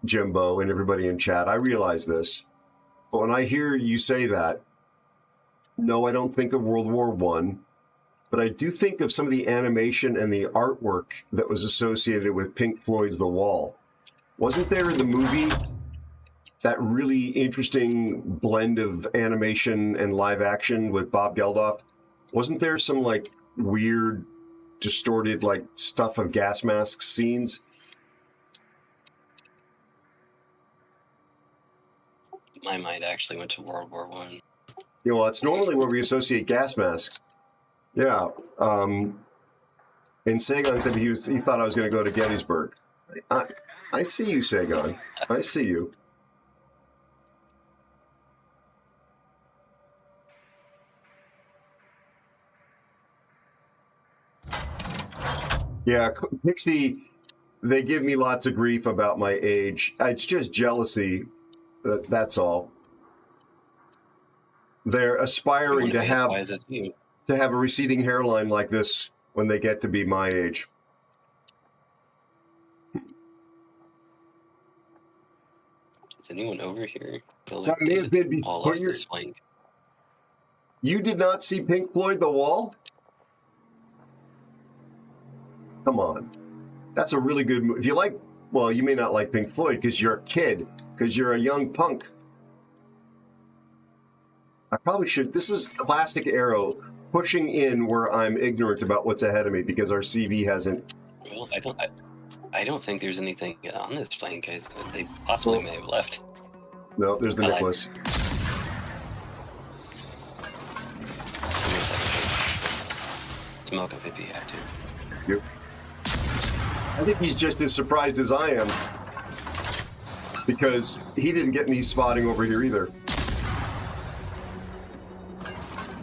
Jimbo, and everybody in chat. I realize this. But when I hear you say that, no, I don't think of World War I. But I do think of some of the animation and the artwork that was associated with Pink Floyd's The Wall. Wasn't there in the movie that really interesting blend of animation and live action with Bob Geldof? Wasn't there some like weird, distorted like stuff of gas mask scenes? My mind actually went to World War I. You know, that's normally where we associate gas masks. Yeah. And Sagan said he thought I was going to go to Gettysburg. I see you, Sagan. I see you. Yeah, Pixie, they give me lots of grief about my age. It's just jealousy. That's all. They're aspiring to have a receding hairline like this when they get to be my age. Is anyone over here? All off this flank. You did not see Pink Floyd The Wall? Come on. That's a really good movie. If you like, well, you may not like Pink Floyd because you're a kid, because you're a young punk. I probably should. This is classic Aero, pushing in where I'm ignorant about what's ahead of me because our CV hasn't. Well, I don't think there's anything on this flank. They possibly may have left. No, there's the Nicholas. Smoke a 50 active. Yep. I think he's just as surprised as I am because he didn't get any spotting over here either.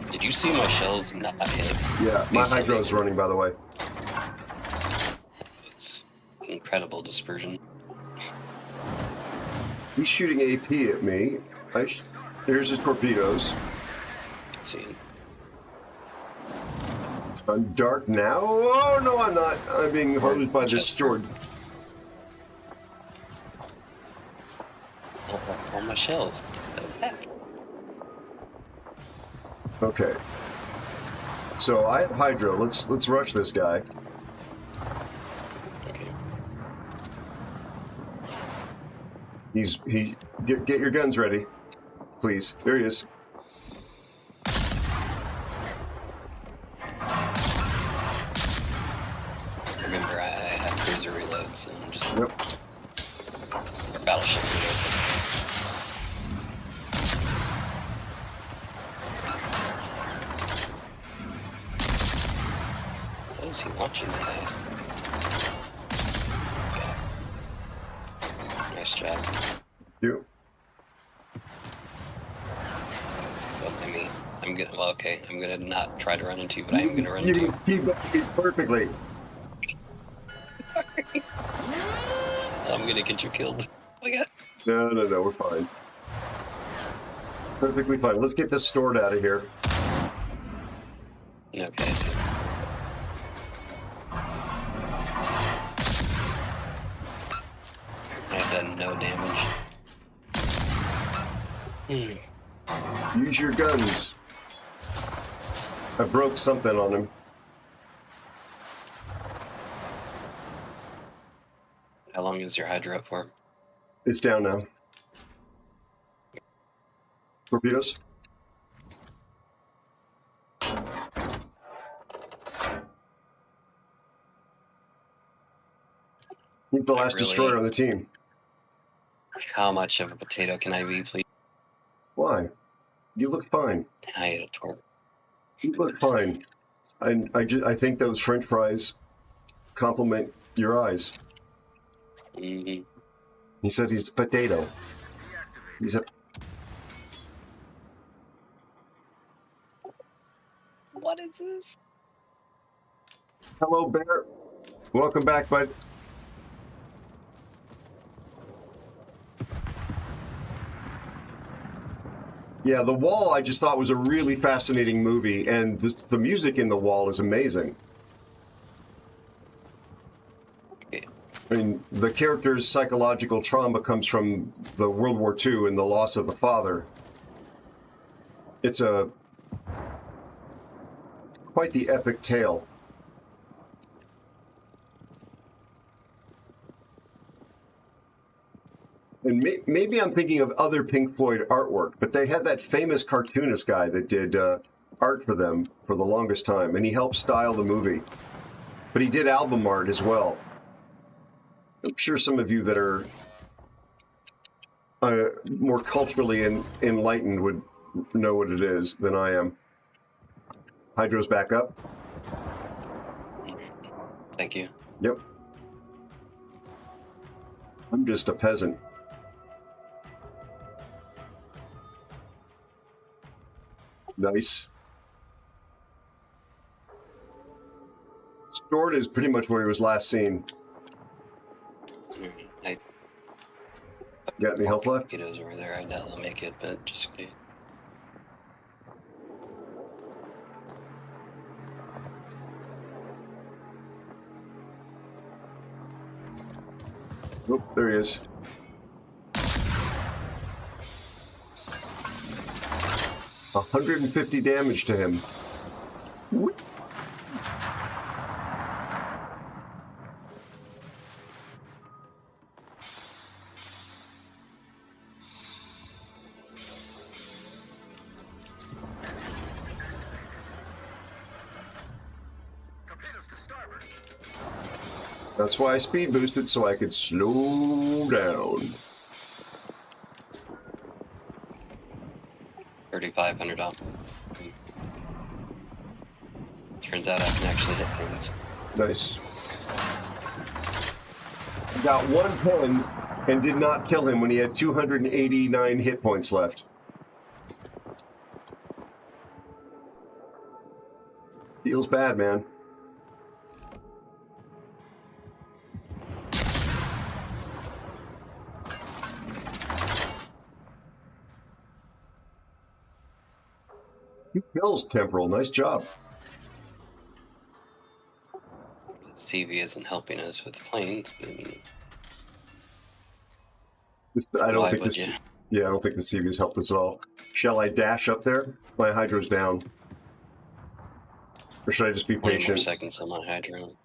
Did you see my shells not hit? Yeah, my hydro's running, by the way. It's incredible dispersion. He's shooting AP at me. Here's his torpedoes. See him. I'm dark now. Oh, no, I'm not. I'm being hosed by this sword. All my shells. Okay. So I have hydro. Let's rush this guy. Okay. Get your guns ready, please. There he is. Remember, I have cruiser reloads, so I'm just battleship reloads. What is he launching that? Okay. Nice job. You. Well, I mean, I'm gonna. Well, okay, I'm gonna not try to run into you, but I am gonna run into you. You perfectly. I'm gonna get you killed. Oh my god. No, we're fine. Perfectly fine. Let's get this stored out of here. Okay. I have done no damage. Use your guns. I broke something on him. How long is your hydro up for? It's down now. Torpedoes? He's the last destroyer on the team. How much of a potato can I be, please? Why? You look fine. I ate a torp. You look fine. I think those French fries compliment your eyes. Mm-hmm. He said he's a potato. He's a... What is this? Hello, Bear. Welcome back, bud. Yeah, The Wall I just thought was a really fascinating movie, and the music in The Wall is amazing. I mean, the character's psychological trauma comes from the World War II and the loss of the father. It's quite the epic tale. And maybe I'm thinking of other Pink Floyd artwork, but they had that famous cartoonist guy that did art for them for the longest time, and he helped style the movie. But he did album art as well. I'm sure some of you that are more culturally enlightened would know what it is than I am. Hydro's back up. Thank you. Yep. I'm just a peasant. Nice. Stored is pretty much where he was last seen. Got any health left? Torpedoes over there. I doubt they'll make it, but just in case. Oh, there he is. $150 damage to him. That's why I speed boosted, so I could slow down. $3,500. Turns out I can actually hit things. Nice. Got one pen and did not kill him when he had 289 hit points left. Feels bad, man. He kills Temporal. Nice job. CV isn't helping us with planes. But I mean, I don't why think would this. you? Yeah, I don't think the CV's helped us at all. Shall I dash up there? My hydro's down. Or should I just be 20 more patient? seconds on my hydro.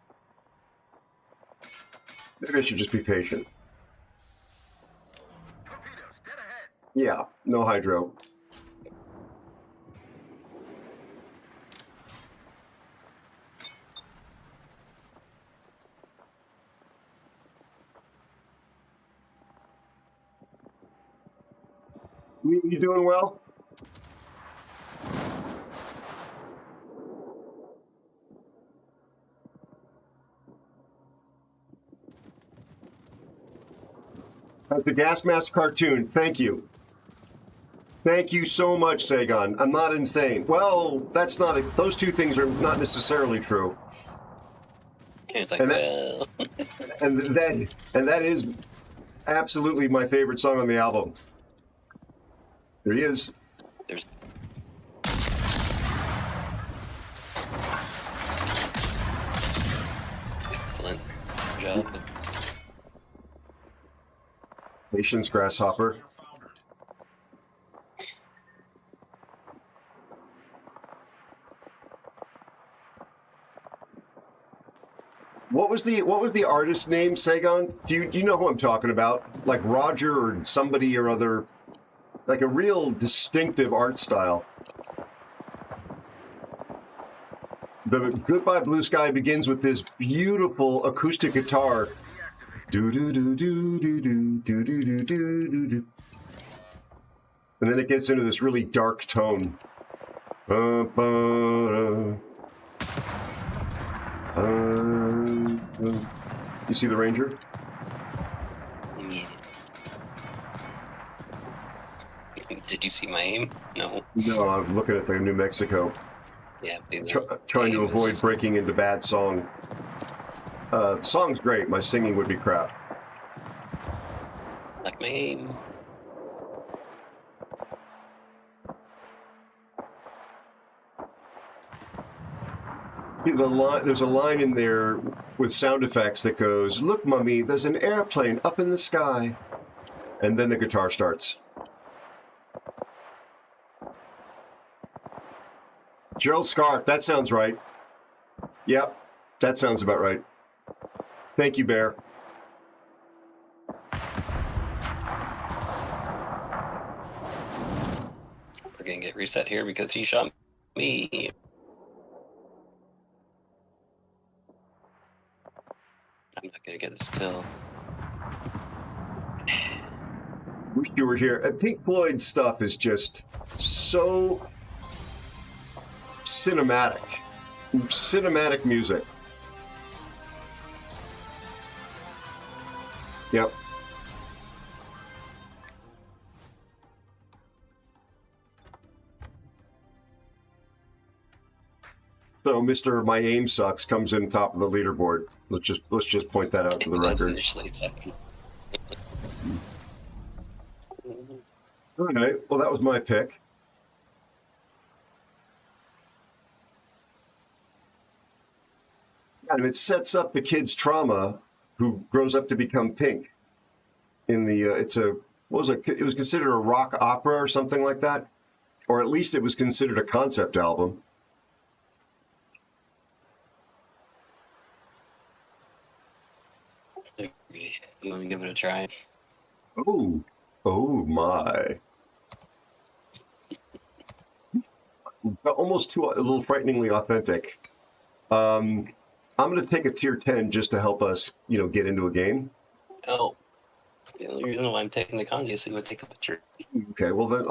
Maybe I should just be patient. Yeah, no hydro. You doing well? That's the Gas Mask cartoon. Thank you. Thank you so much, Sagan. I'm not insane. Well, that's not. Those two things are not necessarily true. It's like, And that, well. and that is absolutely my favorite song on the album. There he is. There's excellent job. Patience, Grasshopper. was the artist's name, Sagan? Do you know who I'm talking about? Like Roger or somebody or other, like a real distinctive art style. The Goodbye Blue Sky begins with this beautiful acoustic guitar. Do do do do do do do do do do do. And then it gets into this really dark tone. You see the Ranger? Yeah. Did you see my aim? No. No, I'm looking at the New Mexico. Yeah. Trying to avoid breaking into bad song. The song's great. My singing would be crap. Like my aim. There's a line in there with sound effects that goes, "Look, Mummy, there's an airplane up in the sky." And then the guitar starts. Gerald Scarf, that sounds right. Yep, that sounds about right. Thank you, Bear. We're gonna get reset here because he shot me. I'm not gonna get this kill. Wish you were here. Pink Floyd stuff is just so cinematic. Cinematic music. Yep. So Mr. My Aim Sucks comes in top of the leaderboard. Let's just point that out for the record. Initially second. All right. Well, that was my pick. And it sets up the kid's trauma who grows up to become Pink. In the it was considered a rock opera or something like that, or at least it was considered a concept album. You want to give it a try? Oh my! Almost a little frighteningly authentic. I'm going to take a tier 10 just to help us, get into a game. Oh, you know why I'm taking the kanji, so you would take the picture. Okay, well then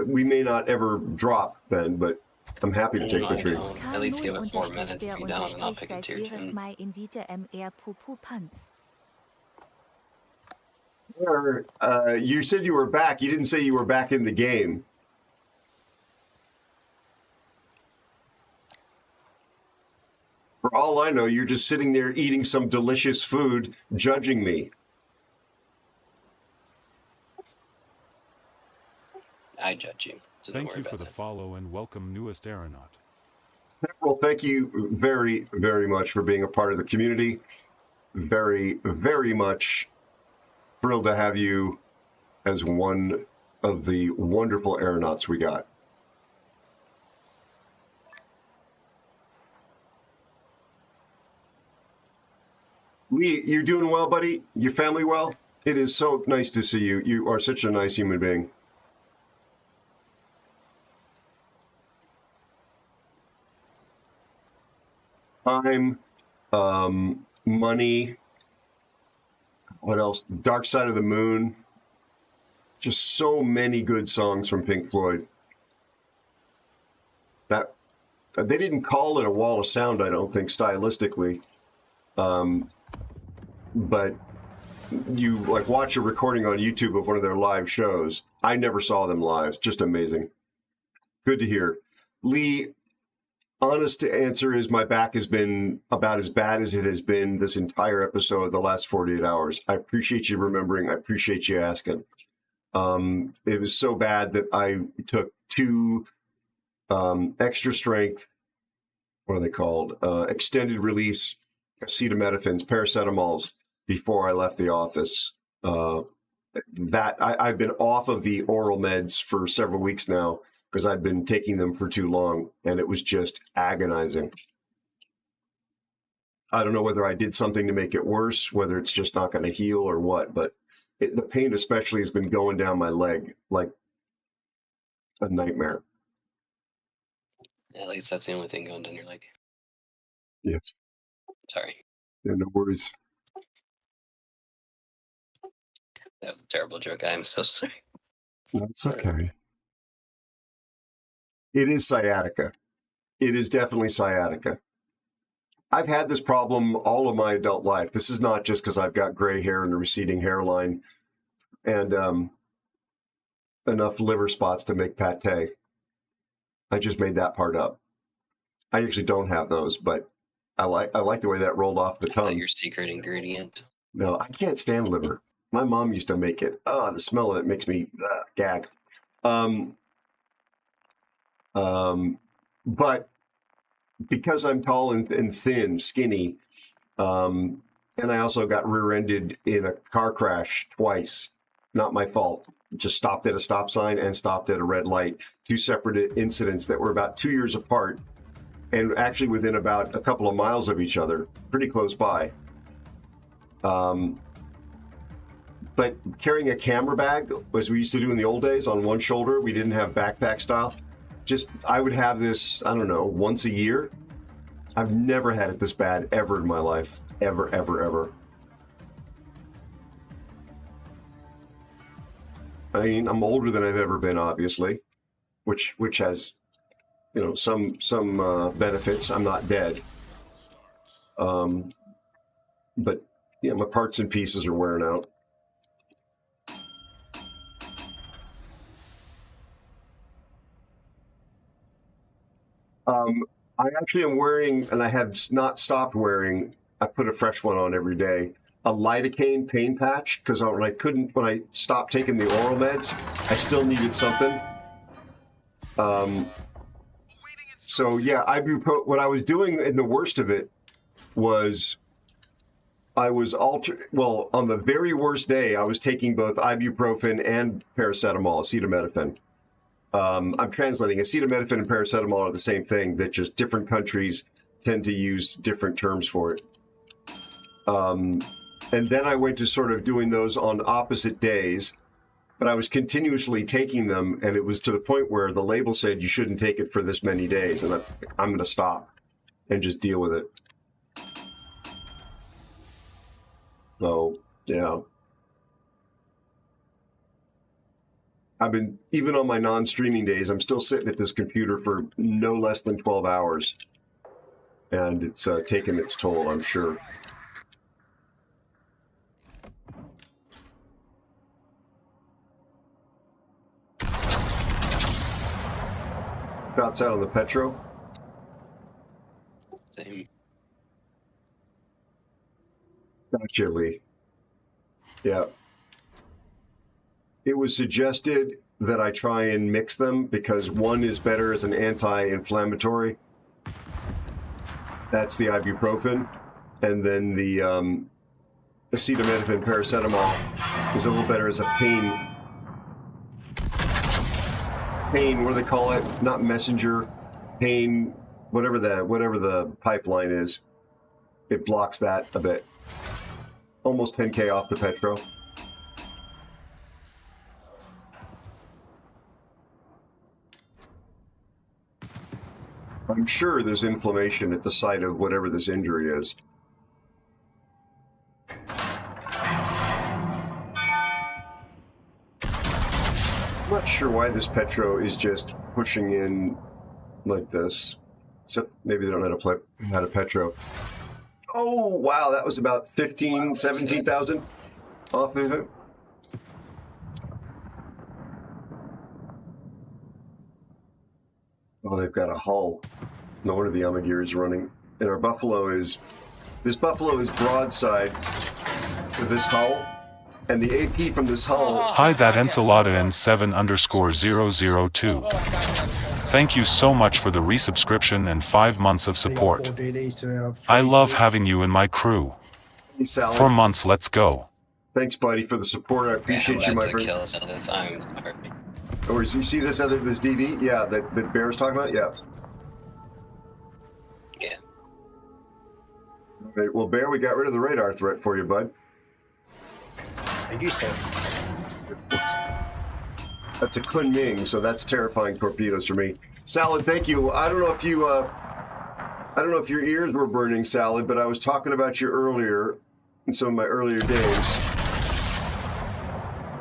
we may not ever drop then, but I'm happy to take the tree. At least give it 4 minutes to be down, and I'll pick a tier 10. You said you were back. You didn't say you were back in the game. For all I know, you're just sitting there eating some delicious food, judging me. I judge you. So thank you for the follow and welcome, newest aeronaut. Well, thank you very, very much for being a part of the community. Very, very much thrilled to have you as one of the wonderful aeronauts we got. Lee, you doing well, buddy? Your family well? It is so nice to see you. You are such a nice human being. Time, money, what else? Dark Side of the Moon. Just so many good songs from Pink Floyd. That they didn't call it a wall of sound, I don't think, stylistically. But you watch a recording on YouTube of one of their live shows. I never saw them live. Just amazing. Good to hear. Lee, honest answer is my back has been about as bad as it has been this entire episode, the last 48 hours. I appreciate you remembering. I appreciate you asking. It was so bad that I took 2 extra strength, what are they called? Extended release acetaminophen, paracetamols before I left the office. I've been off of the oral meds for several weeks now because I'd been taking them for too long, and it was just agonizing. I don't know whether I did something to make it worse, whether it's just not going to heal or what, but the pain especially has been going down my leg like a nightmare. At least that's the only thing going down your leg. Yes. Sorry. Yeah, no worries. That was a terrible joke. I'm so sorry. That's okay. It is sciatica. It is definitely sciatica. I've had this problem all of my adult life. This is not just because I've got gray hair and a receding hairline and enough liver spots to make pate. I just made that part up. I actually don't have those, but I like the way that rolled off the tongue. Your secret ingredient. No, I can't stand liver. My mom used to make it. Oh, the smell of it makes me gag. But because I'm tall and thin, skinny, and I also got rear-ended in a car crash twice. Not my fault. Just stopped at a stop sign and stopped at a red light. Two separate incidents that were about 2 years apart and actually within about a couple of miles of each other, pretty close by. But carrying a camera bag, as we used to do in the old days, on one shoulder, we didn't have backpack style. I would have this, I don't know, once a year. I've never had it this bad ever in my life. Ever, ever, ever. I mean, I'm older than I've ever been, obviously, which has, you know, some benefits. I'm not dead. But yeah, my parts and pieces are wearing out. I actually am wearing, and I have not stopped wearing, I put a fresh one on every day, a lidocaine pain patch, because when I stopped taking the oral meds, I still needed something. So yeah, what I was doing in the worst of it was on the very worst day, I was taking both ibuprofen and paracetamol, acetaminophen. I'm translating. Acetaminophen and paracetamol are the same thing, that just different countries tend to use different terms for it. And then I went to sort of doing those on opposite days, but I was continuously taking them, and it was to the point where the label said you shouldn't take it for this many days, and I'm going to stop and just deal with it. So, yeah. I've been, even on my non-streaming days, I'm still sitting at this computer for no less than 12 hours. And it's taken its toll, I'm sure. Outside on the Petro? Same. Gotcha, Lee. Yeah. It was suggested that I try and mix them because one is better as an anti-inflammatory. That's the ibuprofen. And then the acetaminophen paracetamol is a little better as a pain, what do they call it? Not messenger, pain, whatever the pipeline is. It blocks that a bit. Almost 10K off the Petro. I'm sure there's inflammation at the site of whatever this injury is. I'm not sure why this Petro is just pushing in like this. Except maybe they don't know how to Petro. Oh, wow, that was about 15, 17,000 off of it. Oh, they've got a hull. No wonder the Amagir is running. And our Buffalo is... This Buffalo is broadside to this hull. And the AP from this hull... Hi, that Ensalada N7_002. Thank you so much for the resubscription and 5 months of support. I love having you in my crew. Hey, Sally. 4 months, let's go. Thanks, buddy, for the support. I appreciate you, my friend. Kill some of this. I'm sorry. Or you see this DD? Yeah, that Bear's talking about? Yeah. Yeah. Right, well, Bear, we got rid of the radar threat for you, bud. Thank you, sir. That's a Kunming, so that's terrifying torpedoes for me. Salad, thank you. I don't know if your ears were burning, Salad, but I was talking about you earlier in some of my earlier games.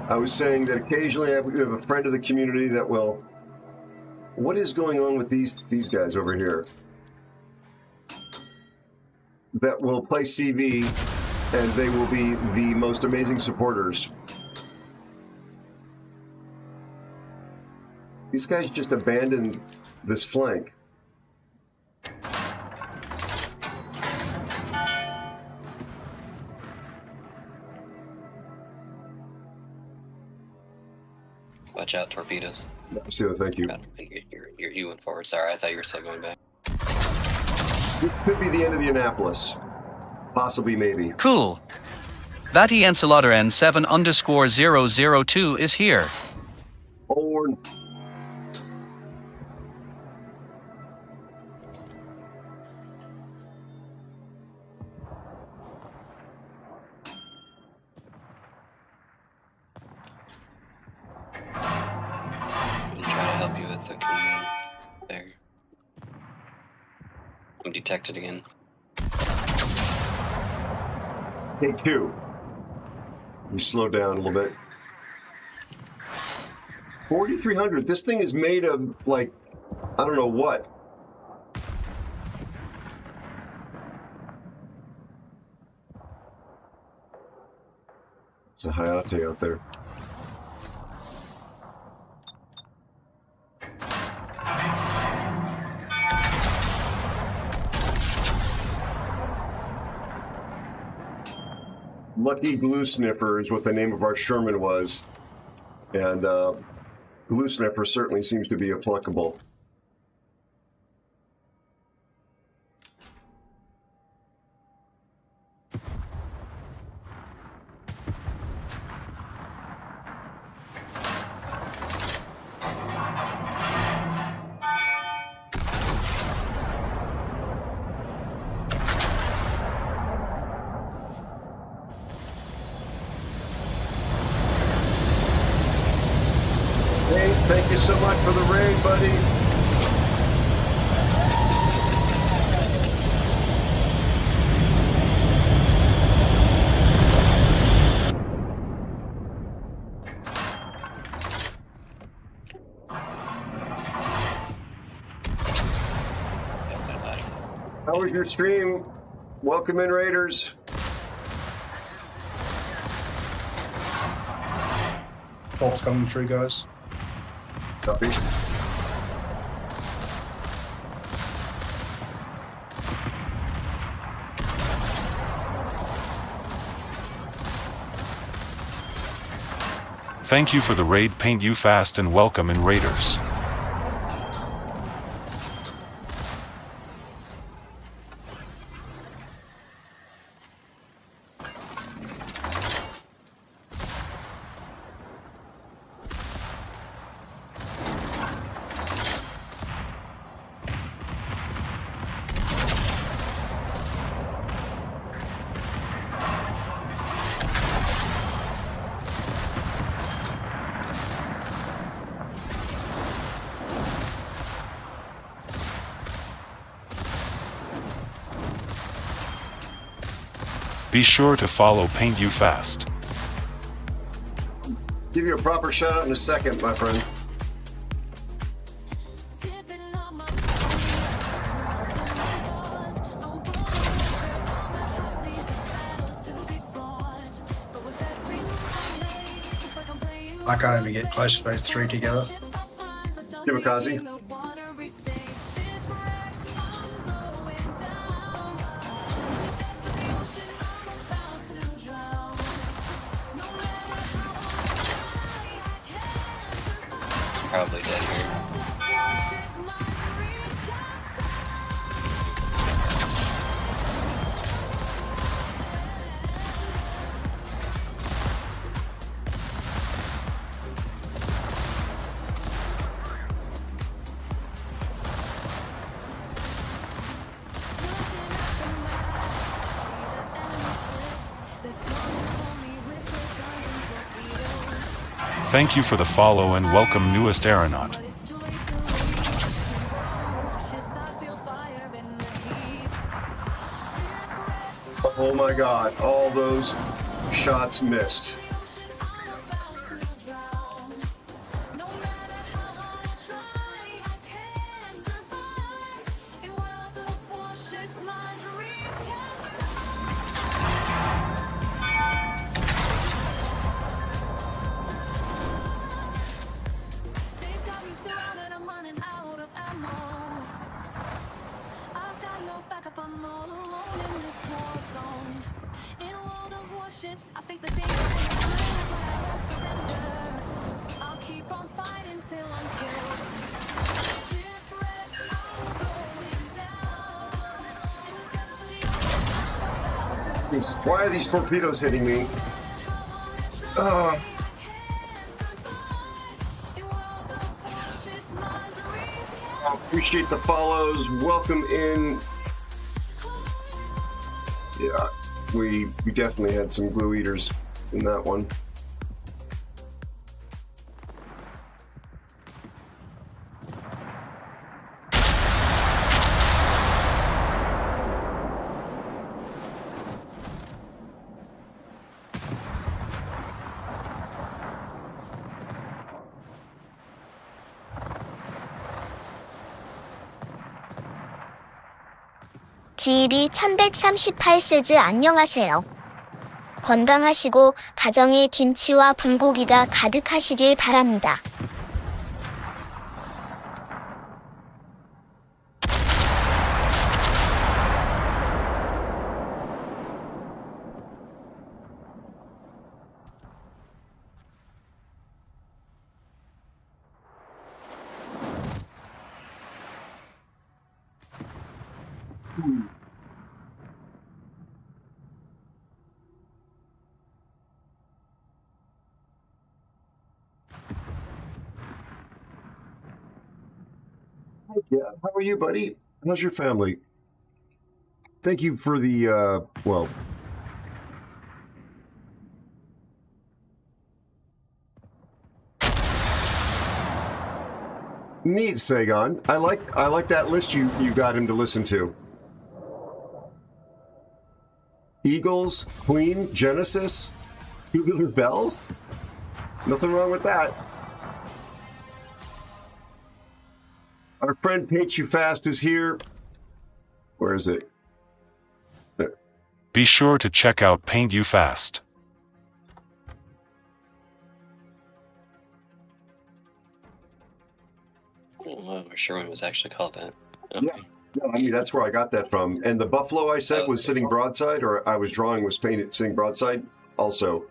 I was saying that occasionally we have a friend of the community that will. What is going on with these guys over here? That will play CV, and they will be the most amazing supporters. These guys just abandoned this flank. Watch out, torpedoes. So, thank you. You went forward. Sorry, I thought you were still going back. It could be the end of the Annapolis. Possibly, maybe. Cool. That Encelador N7_002 is here. Or... I'm trying to help you with the command there. I'm detected again. Take two. You slow down a little bit. 4,300. This thing is made of, like, I don't know what. It's a Hayate out there. Lucky Glue Sniffer is what the name of our Sherman was. And Glue Sniffer certainly seems to be applicable. Thank you so much for the raid, buddy. How was your stream? Welcome in, Raiders. Bob's coming through, guys. Copy. Thank you for the raid. Paint you fast and welcome in, Raiders. Be sure to follow Paint You Fast. Give you a proper shout out in a second, my friend. I can't even get close to those three together. Kimikaze. Probably dead here. Thank you for the follow and welcome newest aeronaut. Oh my god, all those shots missed. I'm all alone in this war zone. In World of Warships, I face the danger and the fear, but I won't surrender. I'll keep on fighting till I'm killed. Shipwrecked, I'm going down. In the depths of the ocean, I'm about to. Why are these torpedoes hitting me? I appreciate the follows. Welcome in. Yeah, we definitely had some glue eaters in that one. GB 1138세즈 안녕하세요. 건강하시고 가정에 김치와 불고기가 가득하시길 바랍니다. Yeah, how are you, buddy? How's your family? Thank you for the, well... Neat, Sagan. I like that list you got him to listen to. Eagles, Queen, Genesis, Tubular Bells? Nothing wrong with that. Our friend Paint You Fast is here. Where is it? There. Be sure to check out Paint You Fast. Well, Sherwin was actually called that. Okay. Yeah. No, I mean, that's where I got that from. And the buffalo I said was sitting broadside, or I was drawing was painted sitting broadside. Also,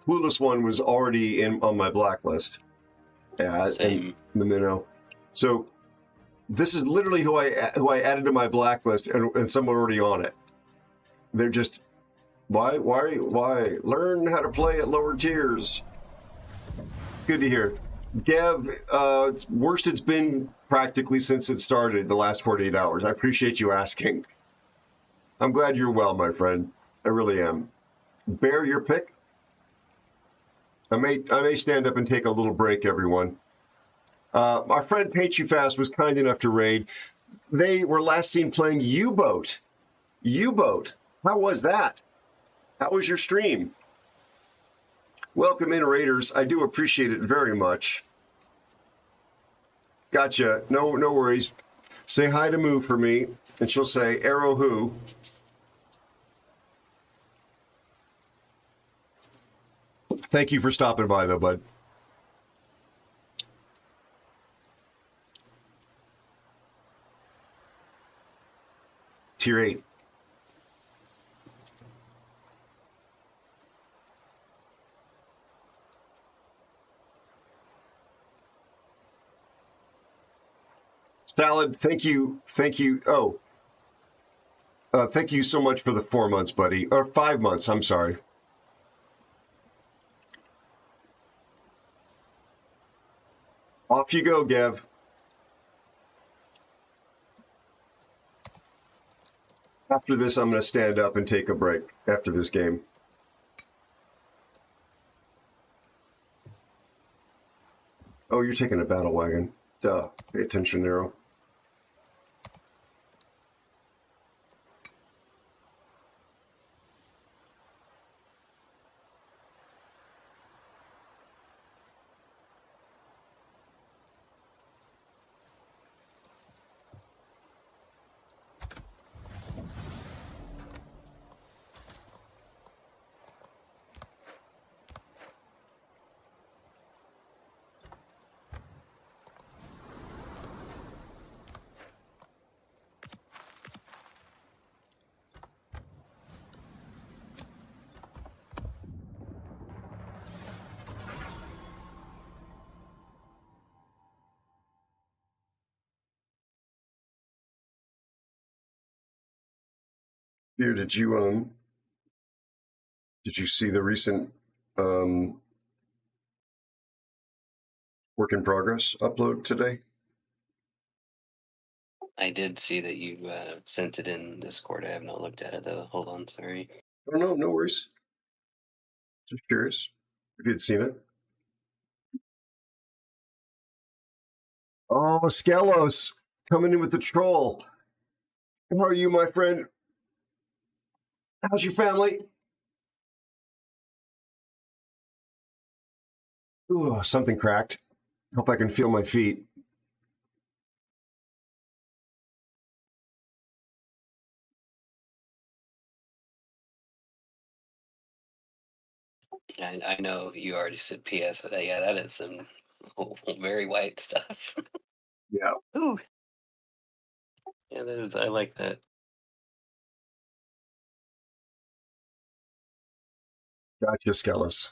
Clueless one was already on my blacklist. Yeah, Same. In the minnow. So this is literally who I added to my blacklist, and some are already on it. They're just why learn how to play at lower tiers. Good to hear. Gav, it's worst it's been practically since it started, the last 48 hours. I appreciate you asking. I'm glad you're well, my friend. I really am. Bear, your pick? I may stand up and take a little break, everyone. Our friend Paint You Fast was kind enough to raid. They were last seen playing U-Boat. U-Boat. How was that? How was your stream? Welcome in, Raiders. I do appreciate it very much. Gotcha. No worries. Say hi to Moo for me, and she'll say, Aero who? Thank you for stopping by, though, bud. Tier 8. Salad, thank you. Oh, thank you so much for the 4 months, buddy. Or 5 months, I'm sorry. Off you go, Gav. After this, I'm going to stand up and take a break after this game. Oh, you're taking a battle wagon. Duh. Pay attention, Aero. Here, did you see the recent work in progress upload today? I did see that you sent it in Discord. I have not looked at it though. Hold on, sorry. Oh, no, no worries. Just curious if you'd seen it. Oh, Skelos coming in with the troll. How are you, my friend? How's your family? Ooh, something cracked. Hope I can feel my feet. I know you already said PS, but yeah, that is some very white stuff. Yeah. Ooh. Yeah, that is, I like that. Gotcha, Skelos.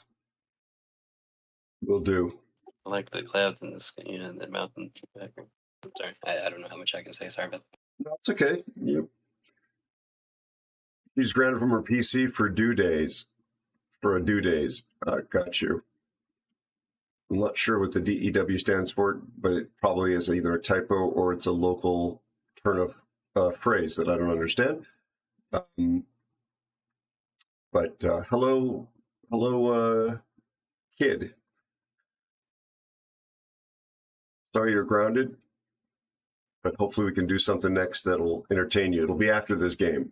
Will do. I like the clouds in the sky, the mountain background. Sorry, I don't know how much I can say. Sorry about that. No, it's okay. She's grounded from her PC for due days. Got you. I'm not sure what the DEW stands for, but it probably is either a typo or it's a local turn of phrase that I don't understand. Hello, kid. Sorry you're grounded, but hopefully we can do something next that'll entertain you. It'll be after this game.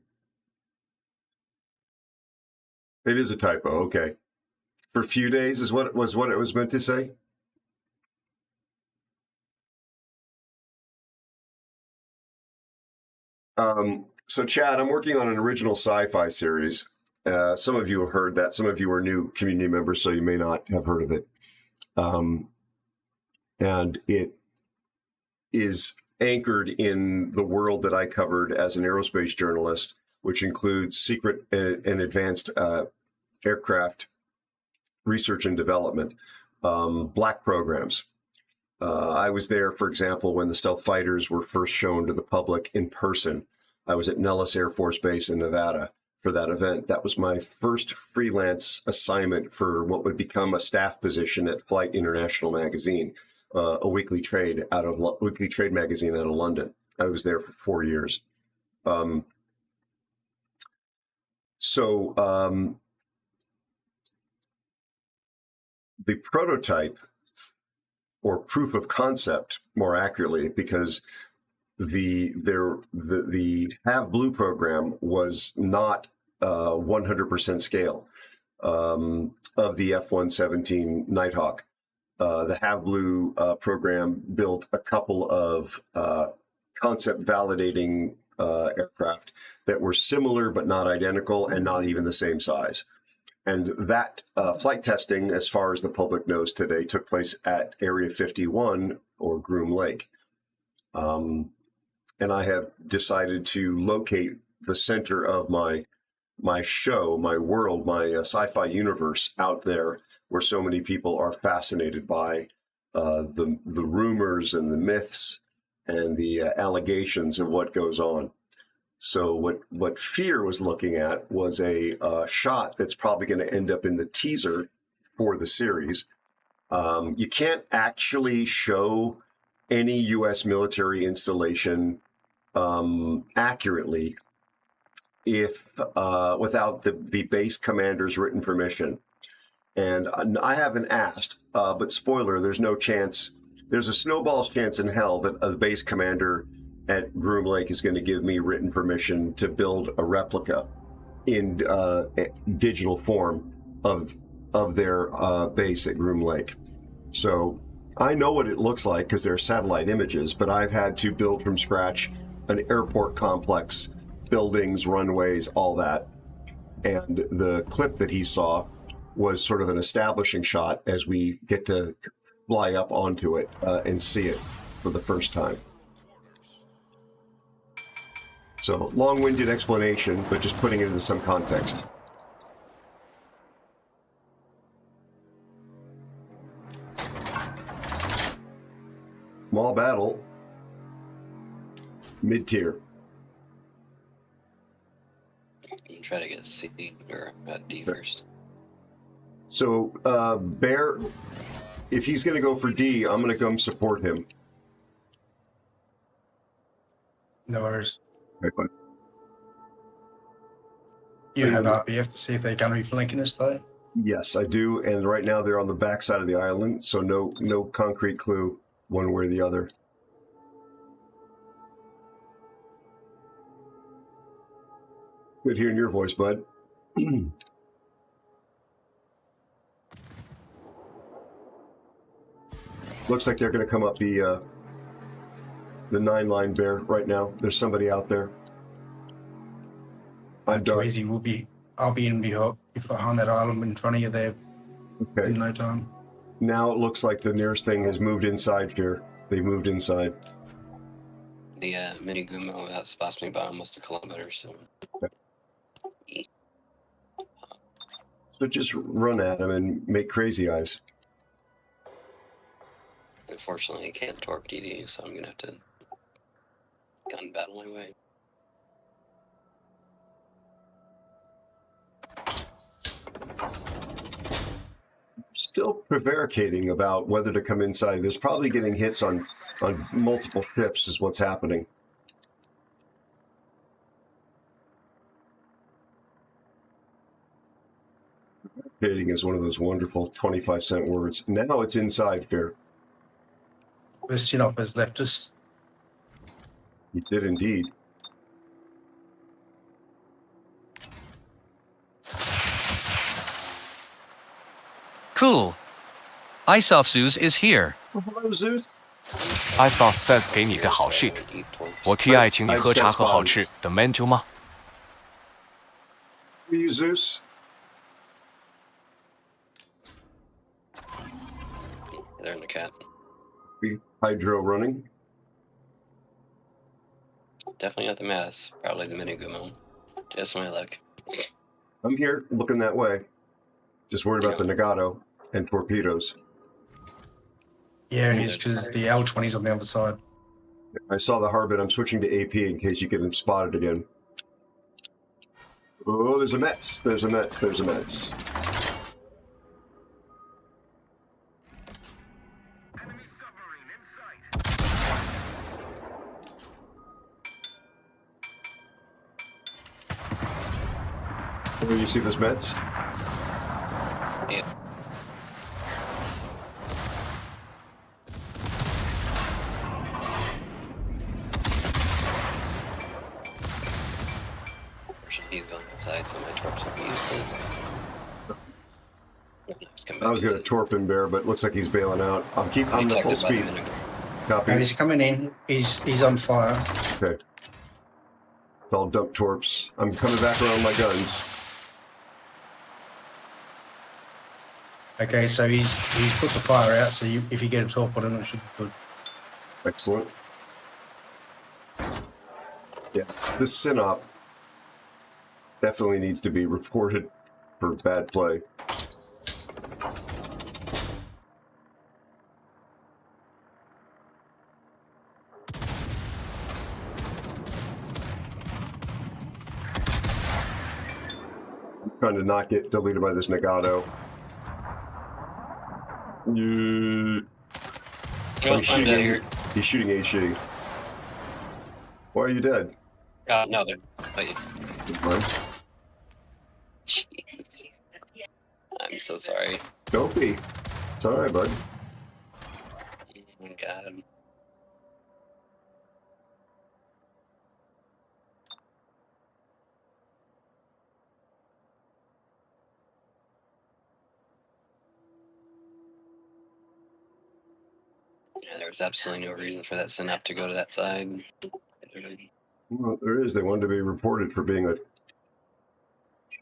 It is a typo. Okay. For a few days is what it was meant to say. So Chad, I'm working on an original sci-fi series. Some of you have heard that. Some of you are new community members, so you may not have heard of it. And it is anchored in the world that I covered as an aerospace journalist, which includes secret and advanced aircraft research and development, black programs. I was there, for example, when the stealth fighters were first shown to the public in person. I was at Nellis Air Force Base in Nevada for that event. That was my first freelance assignment for what would become a staff position at Flight International magazine, a weekly trade magazine out of London. I was there for 4 years. The prototype, or proof of concept, more accurately, because the Have Blue program was not 100% scale of the F-117 Nighthawk. The Have Blue program built a couple of concept validating aircraft that were similar but not identical and not even the same size. And that flight testing, as far as the public knows today, took place at Area 51 or Groom Lake. And I have decided to locate the center of my show, my world, my sci-fi universe out there, where so many people are fascinated by the rumors and the myths and the allegations of what goes on. So what Fear was looking at was a shot that's probably going to end up in the teaser for the series. You can't actually show any U.S. military installation accurately if without the base commander's written permission. And I haven't asked, but spoiler, there's no chance There's a snowball's chance in hell that a base commander at Groom Lake is going to give me written permission to build a replica in digital form of their base at Groom Lake. So I know what it looks like because there are satellite images, but I've had to build from scratch an airport complex, buildings, runways, all that. And the clip that he saw was sort of an establishing shot as we get to fly up onto it and see it for the first time. So, long-winded explanation, but just putting it into some context. Small battle. Mid-tier. Try to get C or D first. So, Bear, if he's going to go for D, I'm going to come support him. No worries. Okay, fine. You have RPF to see if they're going to be flanking us, though? Yes, I do. And right now they're on the back side of the island, so no concrete clue one way or the other. Good hearing your voice, bud. Looks like they're going to come up the 9-line, Bear, right now. There's somebody out there. I'm dark. Easy. I'll be behind that island in front of you there in no time. Now it looks like the nearest thing has moved inside here. They moved inside. The mini Gumo outspots me by almost a kilometer, so. Okay. So just run at him and make crazy eyes. Unfortunately, I can't torp DD, so I'm gonna have to gun battle my way. Still prevaricating about whether to come inside. There's probably getting hits on multiple ships is what's happening. Prevaricating is one of those wonderful 25-cent words. Now it's inside here. The Sinop has left us. He did indeed. Cool. Isof Zeus is here. Hello, Zeus. Isof says 给你个好 shit。我可以爱请你喝茶和好吃的 menu 吗 Are you Zeus? They're in the cat. Hydro running. Definitely not the mass. Probably the mini Gumo. Just my luck. I'm here, looking that way. Just worried about the Nagato and torpedoes. Yeah, it is, because the L-20's on the other side. I saw the Harbin. I'm switching to AP in case you get him spotted again. Oh, there's a Mets. There's a Mets. There's a Mets. Oh, you see this Mets? Yeah. He's going inside, so my torps will be useless. I was going to torp him, Bear, but looks like he's bailing out. I'm the full speed. Copy. No, he's coming in. He's on fire. Okay. I'll dump torps. I'm coming back around my guns. Okay, so he's put the fire out, so if you get a torp on him, it should be good. Excellent. Yes, this Sinop definitely needs to be reported for bad play. I'm trying to not get deleted by this Nagato. Well, I'm dead here. He's shooting HE. Why are you dead? No, they're. Jeez. I'm so sorry. Don't be. It's alright, bud. Okay. God. Yeah, there was absolutely no reason for that synap to go to that side. Well, there is. They wanted to be reported for being a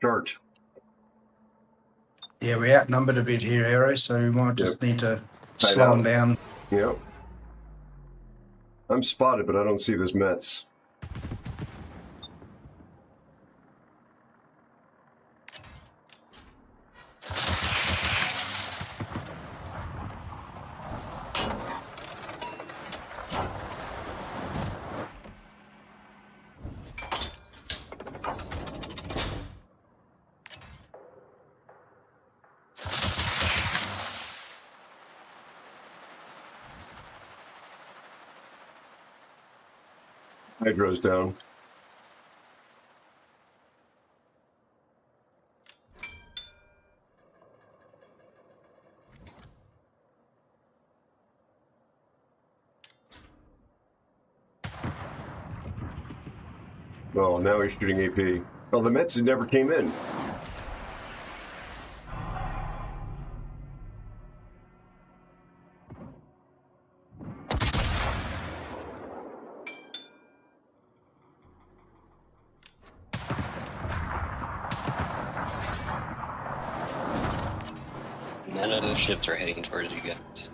chart. Yeah, we outnumbered a bit here, Aero, so we might just need to slow them down. Yep. I'm spotted, but I don't see this Mets. Hydro's down. Oh, now he's shooting AP. Oh, the Mets never came in. None of those ships are heading towards you guys.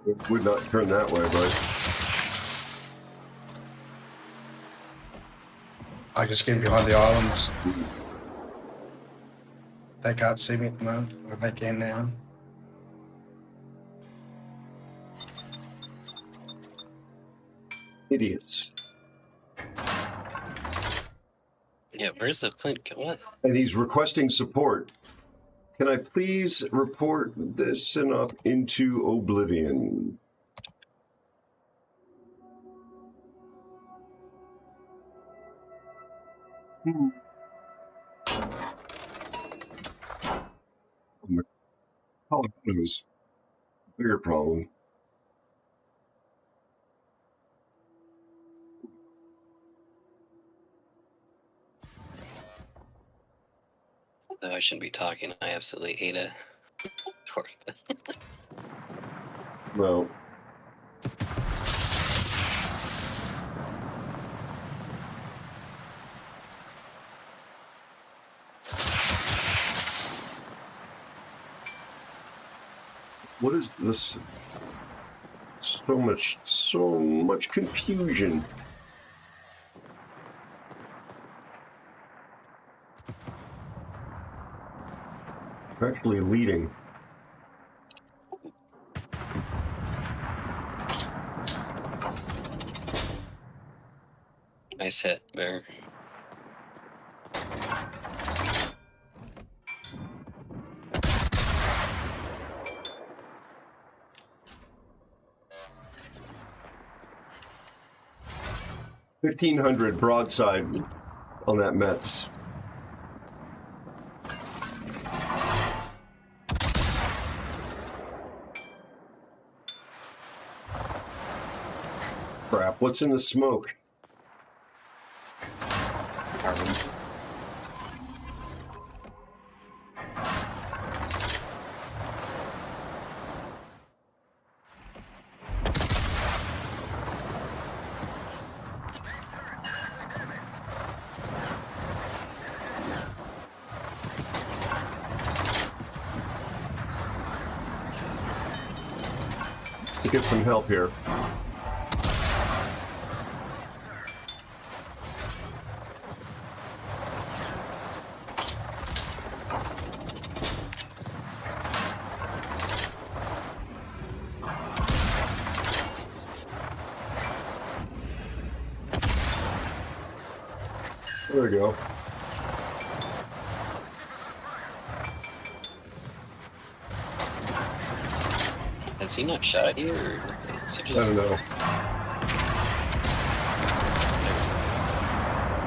It would not turn that way, but I just get behind the islands. They can't see me at the moment, or they can now. idiots. Yeah, where's the plane? What? And he's requesting support. Can I please report this and up into oblivion? Colorado's a bigger problem. Though I shouldn't be talking. I absolutely ate a torp. Well, what is this? So much confusion. Actually leading. Nice hit, Bear. $1,500 broadside on that Mets. Crap, what's in the smoke? Carbon. to get some help here. There we go. Has he not shot you, or is he just... I don't know.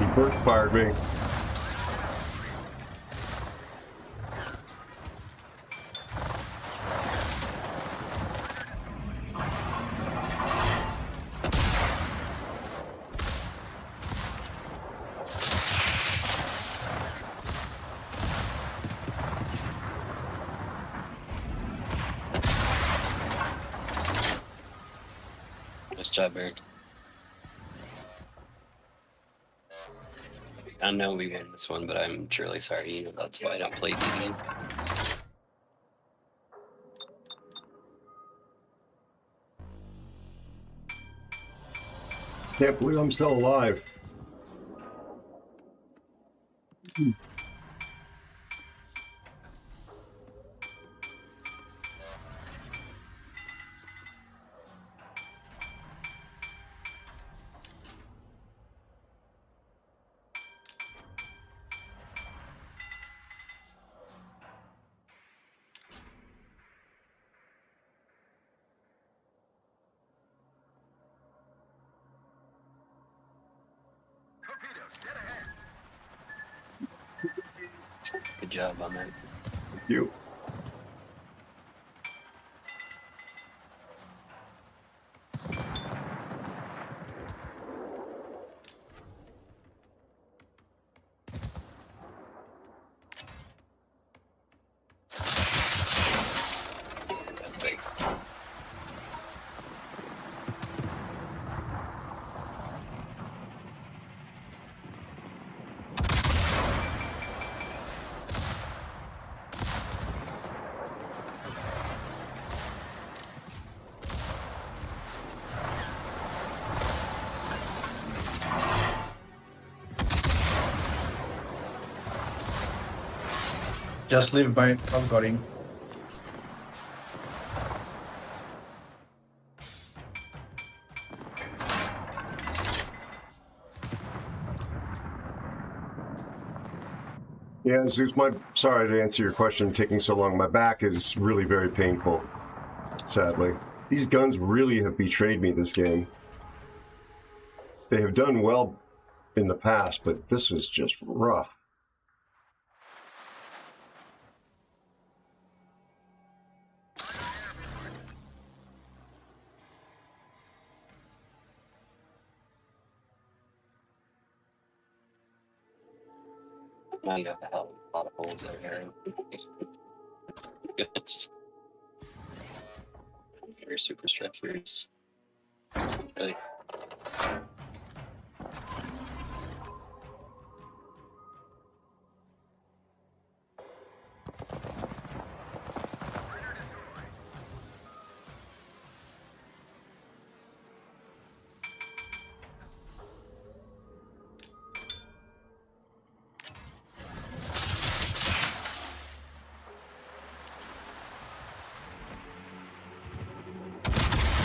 He burst fired me. Nice job, Eric. I know we won this one, but I'm truly sorry. That's why I don't play DD. Can't believe I'm still alive. Good job on that. Thank you. That's big. Just leave, mate. I've got him. Yeah, Zeus, sorry to answer your question taking so long. My back is really very painful, sadly. These guns really have betrayed me this game. They have done well in the past, but this was just rough. Now you have a hell of a lot of holes there, Aaron. Goodness. Your superstructures. Really.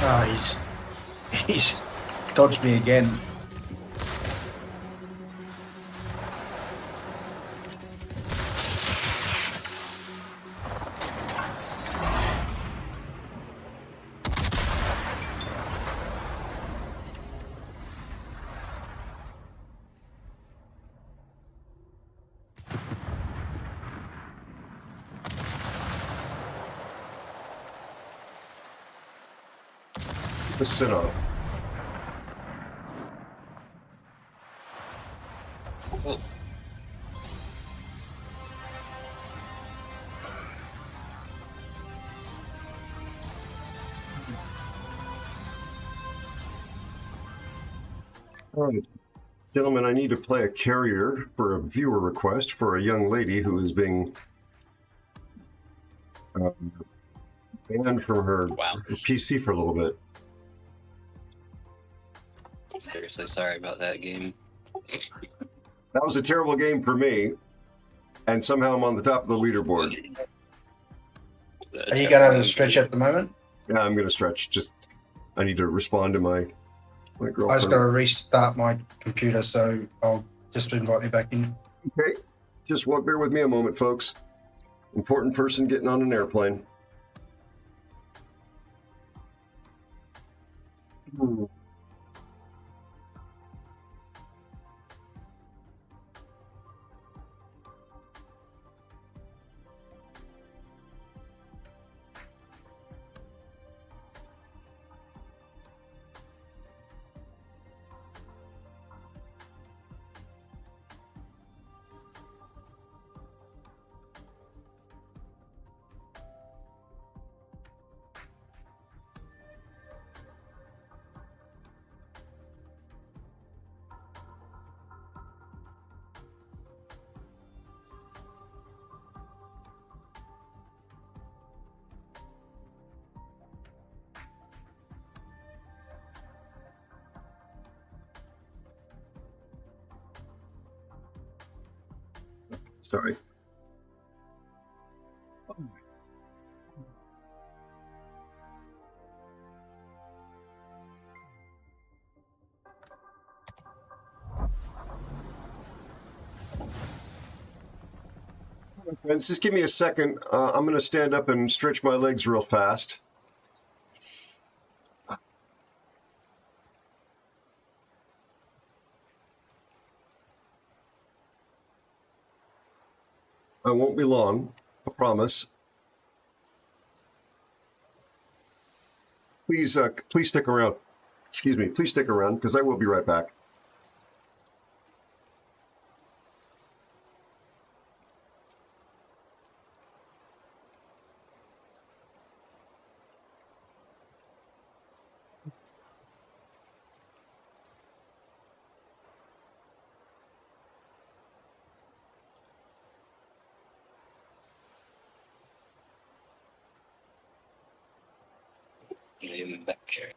Ah, he's dodged me again. The sit-on. Oh. All right. Gentlemen, I need to play a carrier for a viewer request for a young lady who is being banned from her PC for a little bit. Seriously, sorry about that game. That was a terrible game for me, and somehow I'm on the top of the leaderboard. Are you going to stretch at the moment? Yeah, I'm going to stretch. Just, I need to respond to my girlfriend. I just got to restart my computer, so I'll just invite me back in. Okay, just bear with me a moment, folks. Important person getting on an airplane. Sorry. Friends, just give me a second. I'm going to stand up and stretch my legs real fast. I won't be long, I promise. Please stick around. Excuse me, please stick around, because I will be right back. I'm back here.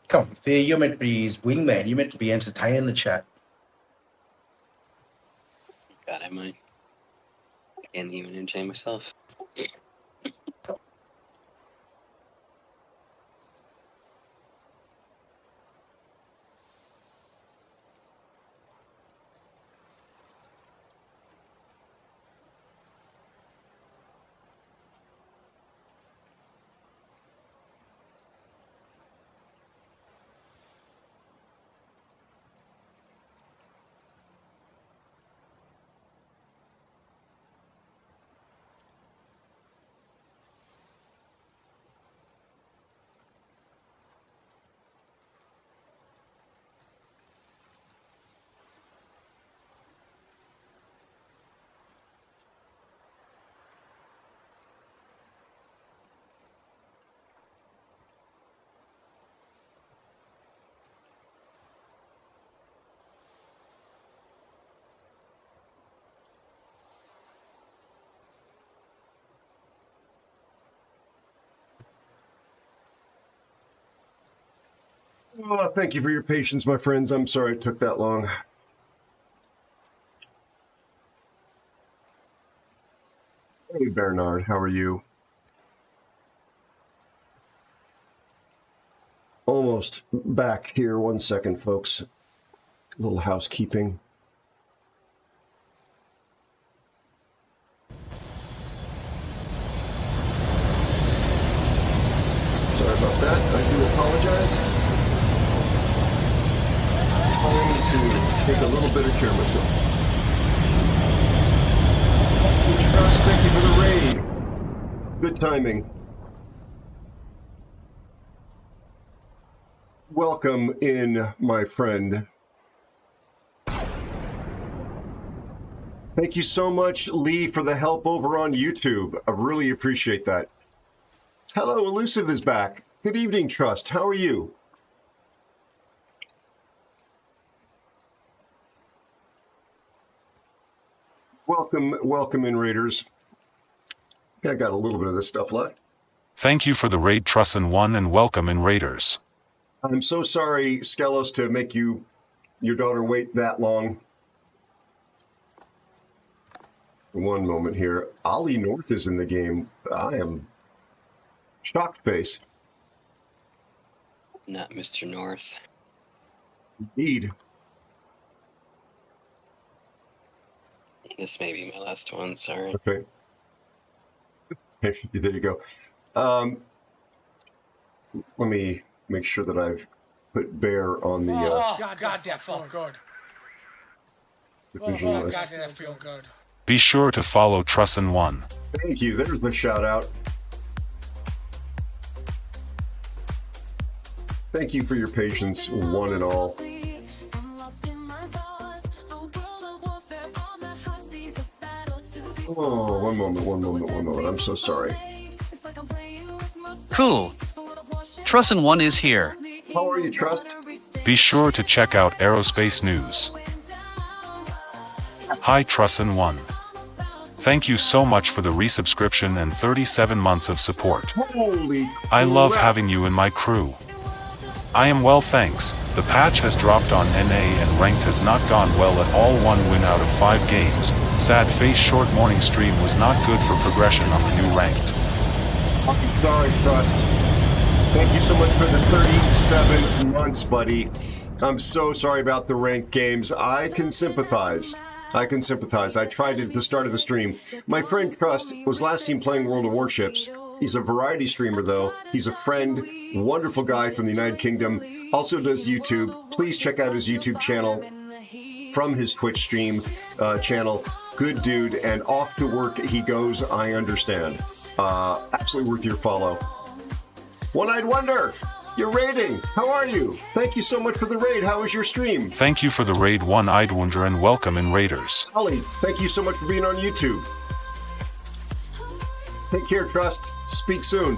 Come on, Fear, you're meant to be his wingman. You're meant to be entertaining the chat. God, I might. I can't even entertain myself. Oh, thank you for your patience, my friends. I'm sorry it took that long. Hey, Bernard, how are you? Almost back here. 1 second, folks. A little housekeeping. Sorry about that. I do apologize. Trying to take a little bit of care of myself. Trust, thank you for the raid. Good timing. Welcome in, my friend. Thank you so much, Lee, for the help over on YouTube. I really appreciate that. Hello, Elusive is back. Good evening, Trust. How are you? Welcome in, Raiders. I got a little bit of this stuff left. Thank you for the raid, Trussin1, and welcome in, Raiders. I'm so sorry, Skelos, to make your daughter wait that long. One moment here. Ollie North is in the game. I am shocked face. Not Mr. North. Indeed. This may be my last one, sorry. Okay. There you go. Let me make sure that I've put Bear on the God, that felt good. division list. God, that feel good. Be sure to follow Trussin1. Thank you. There's the shout out. Thank you for your patience, one and all. Oh, one moment. I'm so sorry. Cool. Trussin1 is here. How are you, Trust? Be sure to check out AeroSpaceNews. Hi, Trussin1. Thank you so much for the resubscription and 37 months of support. Holy I love crap. having you in my crew. I am well, thanks. The patch has dropped on NA and ranked has not gone well at all. 1 win out of 5 games. Sad face, short morning stream was not good for progression on the new ranked. I'm sorry, Trust. Thank you so much for the 37 months, buddy. I'm so sorry about the ranked games. I can sympathize. I tried it at the start of the stream. My friend Trust was last seen playing World of Warships. He's a variety streamer, though. He's a friend, wonderful guy from the United Kingdom. Also does YouTube. Please check out his YouTube channel from his Twitch stream channel. Good dude, and off to work he goes, I understand. Absolutely worth your follow. One-Eyed Wonder, you're raiding. How are you? Thank you so much for the raid. How was your stream? Thank you for the raid, One-Eyed Wonder, and welcome in, Raiders. Ollie, thank you so much for being on YouTube. Take care, Trust. Speak soon.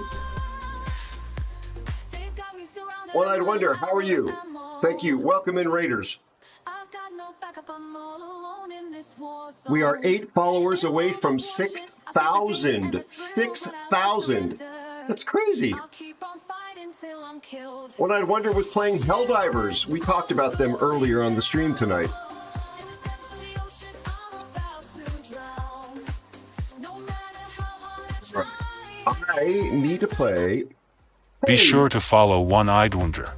One-Eyed Wonder, how are you? Thank you. Welcome in, Raiders. We are 8 followers away from 6,000. 6,000. That's crazy. until I'm killed. What I'd wonder was playing Helldivers. We talked about them earlier on the stream tonight. I need to play. Be sure to follow One-Eyed Wonder.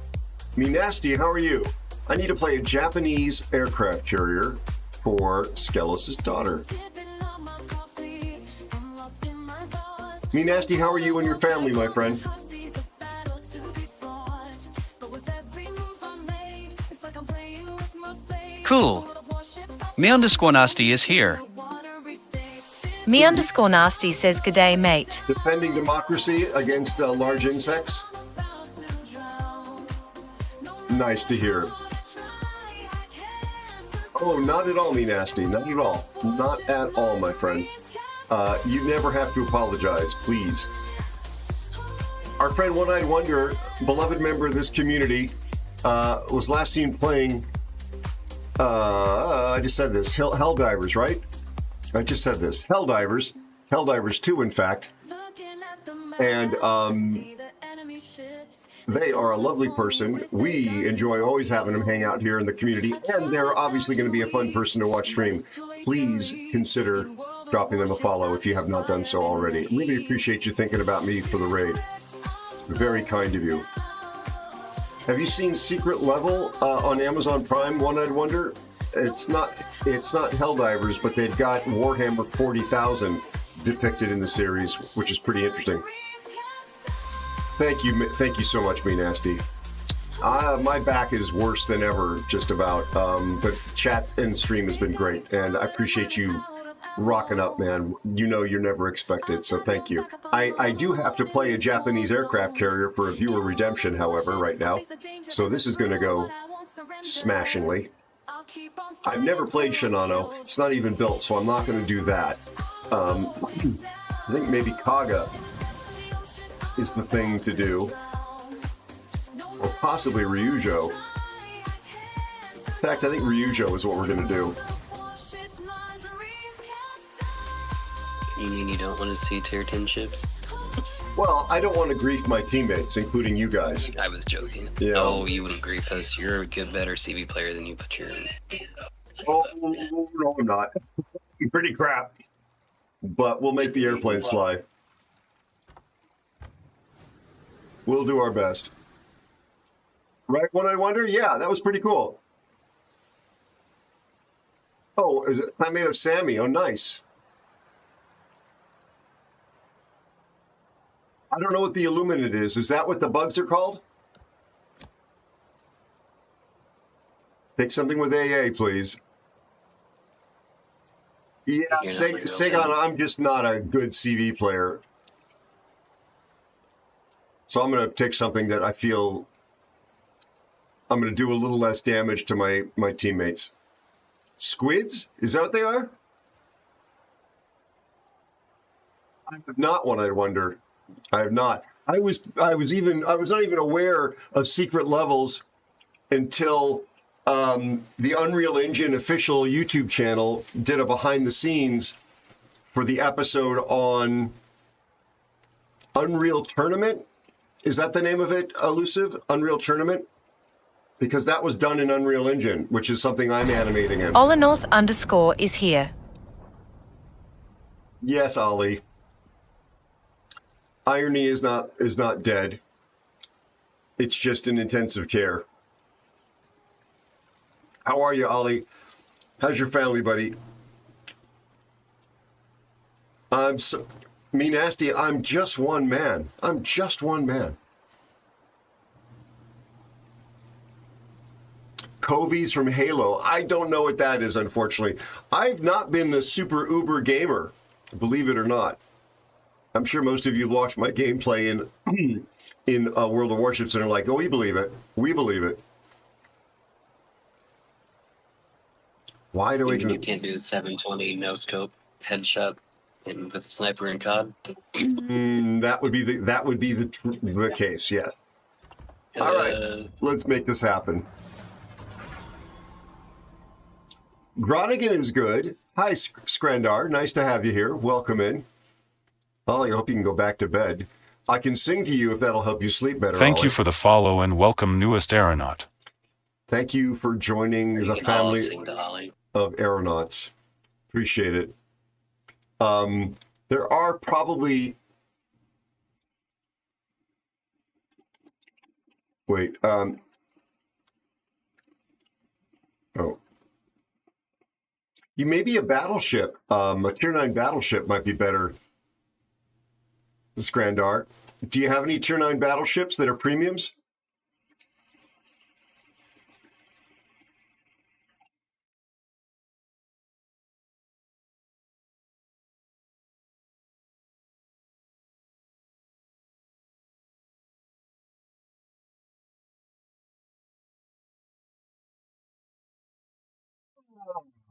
Me Nasty, how are you? I need to play a Japanese aircraft carrier for Skelos' daughter. Me Nasty, how are you and your family, my friend? Cool. Me_nasty is here. Me_nasty says g'day, mate. Defending democracy against large insects. Nice to hear. Oh, not at all, Me Nasty. Not at all. Not at all, my friend. You never have to apologize, please. Our friend One-Eyed Wonder, beloved member of this community, was last seen playing, I just said this, Helldivers, right? I just said this. Helldivers 2, in fact. And they are a lovely person. We enjoy always having them hang out here in the community, and they're obviously going to be a fun person to watch stream. Please consider dropping them a follow if you have not done so already. Really appreciate you thinking about me for the raid. Very kind of you. Have you seen Secret Level on Amazon Prime, One-Eyed Wonder? It's not Helldivers, but they've got Warhammer 40,000 depicted in the series, which is pretty interesting. Thank you so much, Me Nasty. My back is worse than ever, just about. But chat and stream has been great, and I appreciate you rocking up, man. You know you're never expected, so thank you. I do have to play a Japanese aircraft carrier for a viewer redemption, however, right now. So this is going to go smashingly. I've never played Shinano. It's not even built, so I'm not going to do that. I think maybe Kaga is the thing to do. Or possibly Ryujo. In fact, I think Ryujo is what we're going to do. You mean you don't want to see tier 10 ships? Well, I don't want to grief my teammates, including you guys. I was joking. Yeah. Oh, you wouldn't grief us. You're a good, better CV player than you put your in. Oh, no, I'm not. I'm pretty crap. But we'll make the airplanes fly. We'll do our best. Right, One-Eyed Wonder? Yeah, that was pretty cool. Oh, is it? I made of Sammy. Oh, nice. I don't know what the Illuminate is. Is that what the bugs are called? Pick something with AA, please. Yeah, Sagan, I'm just not a good CV player. So I'm going to pick something that I feel I'm going to do a little less damage to my teammates. Squids? Is that what they are? I have not, One-Eyed Wonder. I have not. I was not even aware of Secret Levels until the Unreal Engine official YouTube channel did a behind the scenes for the episode on Unreal Tournament. Is that the name of it, Elusive? Unreal Tournament? Because that was done in Unreal Engine, which is something I'm animating in. Olanorth_ is here. Yes, Ollie. Irony is not dead. It's just in intensive care. How are you, Ollie? How's your family, buddy? Me Nasty, I'm just one man. I'm just one man. Covies from Halo. I don't know what that is, unfortunately. I've not been a super uber gamer, believe it or not. I'm sure most of you watched my gameplay in World of Warships and are like, oh, we believe it. We believe it. Why do we? You can't do the 720 no scope headshot with sniper and COD. That would be the case. Yeah. All right, let's make this happen. Groningen is good. Hi, Skrendar. Nice to have you here. Welcome in. Ollie, I hope you can go back to bed. I can sing to you if that'll help you sleep better. Thank Ollie. you for the follow and welcome newest aeronaut. Thank you for joining the family of aeronauts. Appreciate it. There are probably... Wait. Oh. You may be a battleship. A Tier 9 battleship might be better. This Grand Art. Do you have any Tier 9 battleships that are premiums?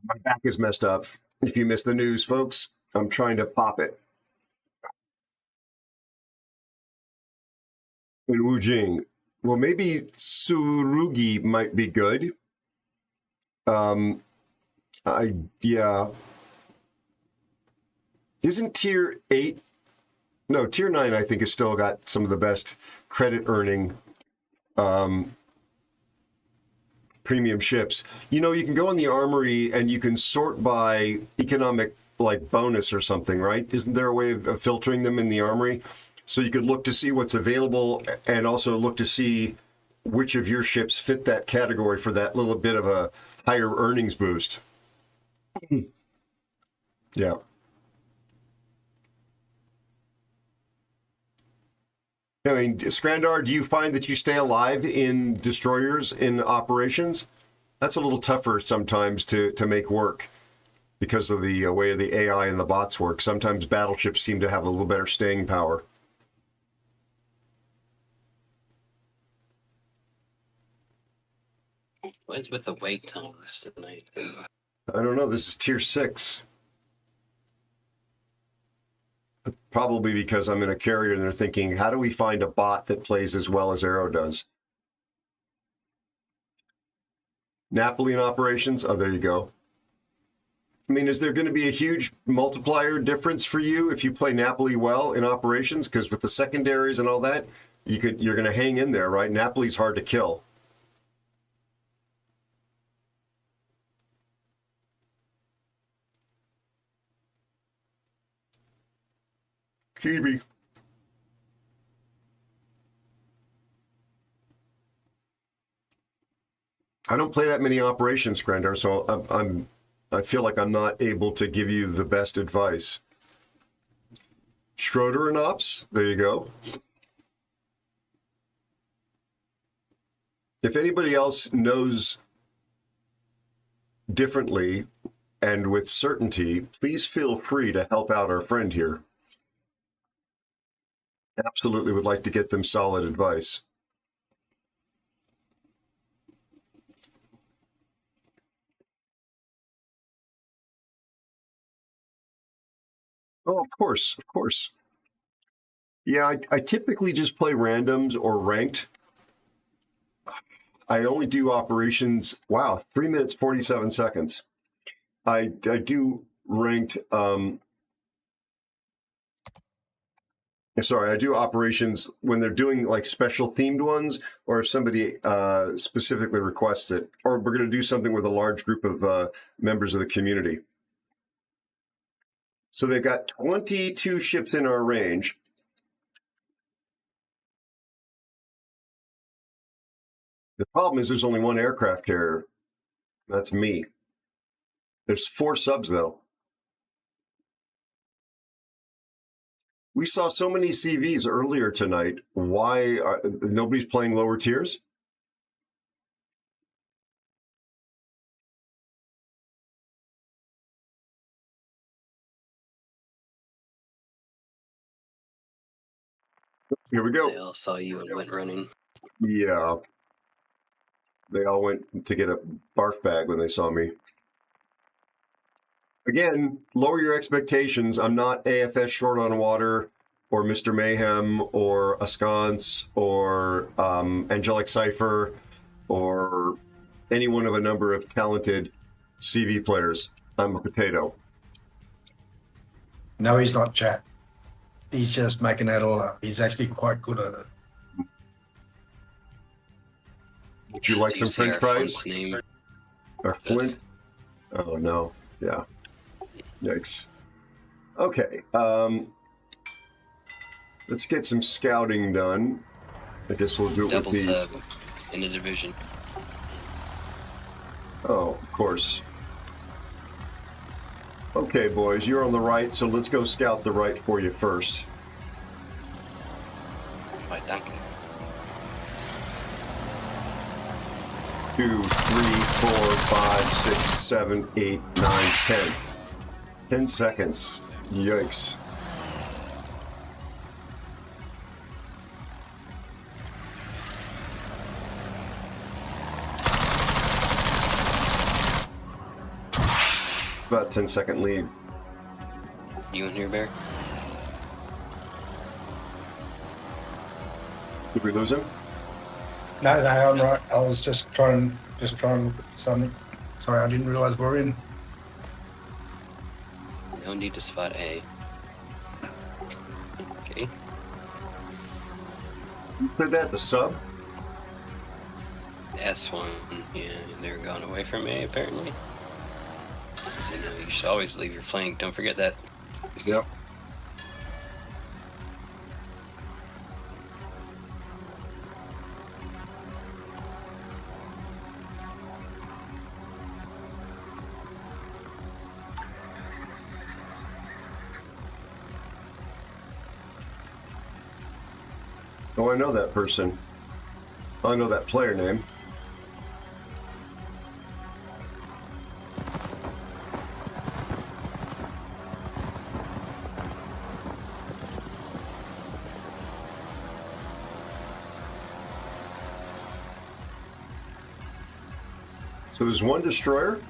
My back is messed up. If you missed the news, folks, I'm trying to pop it. In Wujing. Well, maybe Surugi might be good. Yeah. Isn't Tier 8? No, Tier 9, I think, has still got some of the best credit earning premium ships. You know, you can go in the armory and you can sort by economic, like, bonus or something, right? Isn't there a way of filtering them in the armory? So you could look to see what's available and also look to see which of your ships fit that category for that little bit of a higher earnings boost. Yeah. I mean, Skrandar, do you find that you stay alive in destroyers in operations? That's a little tougher sometimes to make work because of the way the AI and the bots work. Sometimes battleships seem to have a little better staying power. What is with the wait times tonight? I don't know. This is Tier 6. Probably because I'm in a carrier and they're thinking, how do we find a bot that plays as well as Aero does? Napoli in operations? Oh, there you go. I mean, is there going to be a huge multiplier difference for you if you play Napoli well in operations? Because with the secondaries and all that, you're going to hang in there, right? Napoli's hard to kill. Kiwi. I don't play that many operations, Grandar, so I feel like I'm not able to give you the best advice. Schroeder and ops, there you go. If anybody else knows differently and with certainty, please feel free to help out our friend here. Absolutely would like to get them solid advice. Oh, of course, of course. Yeah, I typically just play randoms or ranked. I only do operations. Wow, 3 minutes, 47 seconds. I do ranked. Sorry, I do operations when they're doing like special themed ones, or if somebody specifically requests it, or we're going to do something with a large group of members of the community. So they've got 22 ships in our range. The problem is there's only one aircraft carrier. That's me. There's 4 subs, though. We saw so many CVs earlier tonight. Why nobody's playing lower tiers? Here we go. They all saw you and went running. Yeah. They all went to get a barf bag when they saw me. Again, lower your expectations. I'm not AFS Short on Water or Mr. Mayhem or Askance or Angelic Cypher or any one of a number of talented CV players. I'm a potato. No, he's not, chat. he's just making that all up. He's actually quite good at it. Would you like some Use the French fries? name. Or Flint? Oh no. Yeah. Yikes. Okay. Let's get some scouting done. I guess we'll do it Double with these. sub in the division. Oh, of course. Okay, boys, you're on the right, so let's go scout the right for you first. Right, thank you. 2, 3, 4, 5, 6, 7, 8, 9, 10. 10 seconds. Yikes. About 10-second lead. You in here, Bear? Did we lose him? No, I'm right. I was just trying to look at something. Sorry, I didn't realise we're in. No need to spot A. Okay. You said that, the sub? S1, yeah, they're going away from A apparently. You know, you should always leave your flank, don't forget that. Yep. Oh, I know that person. I know that player name. So there's one destroyer.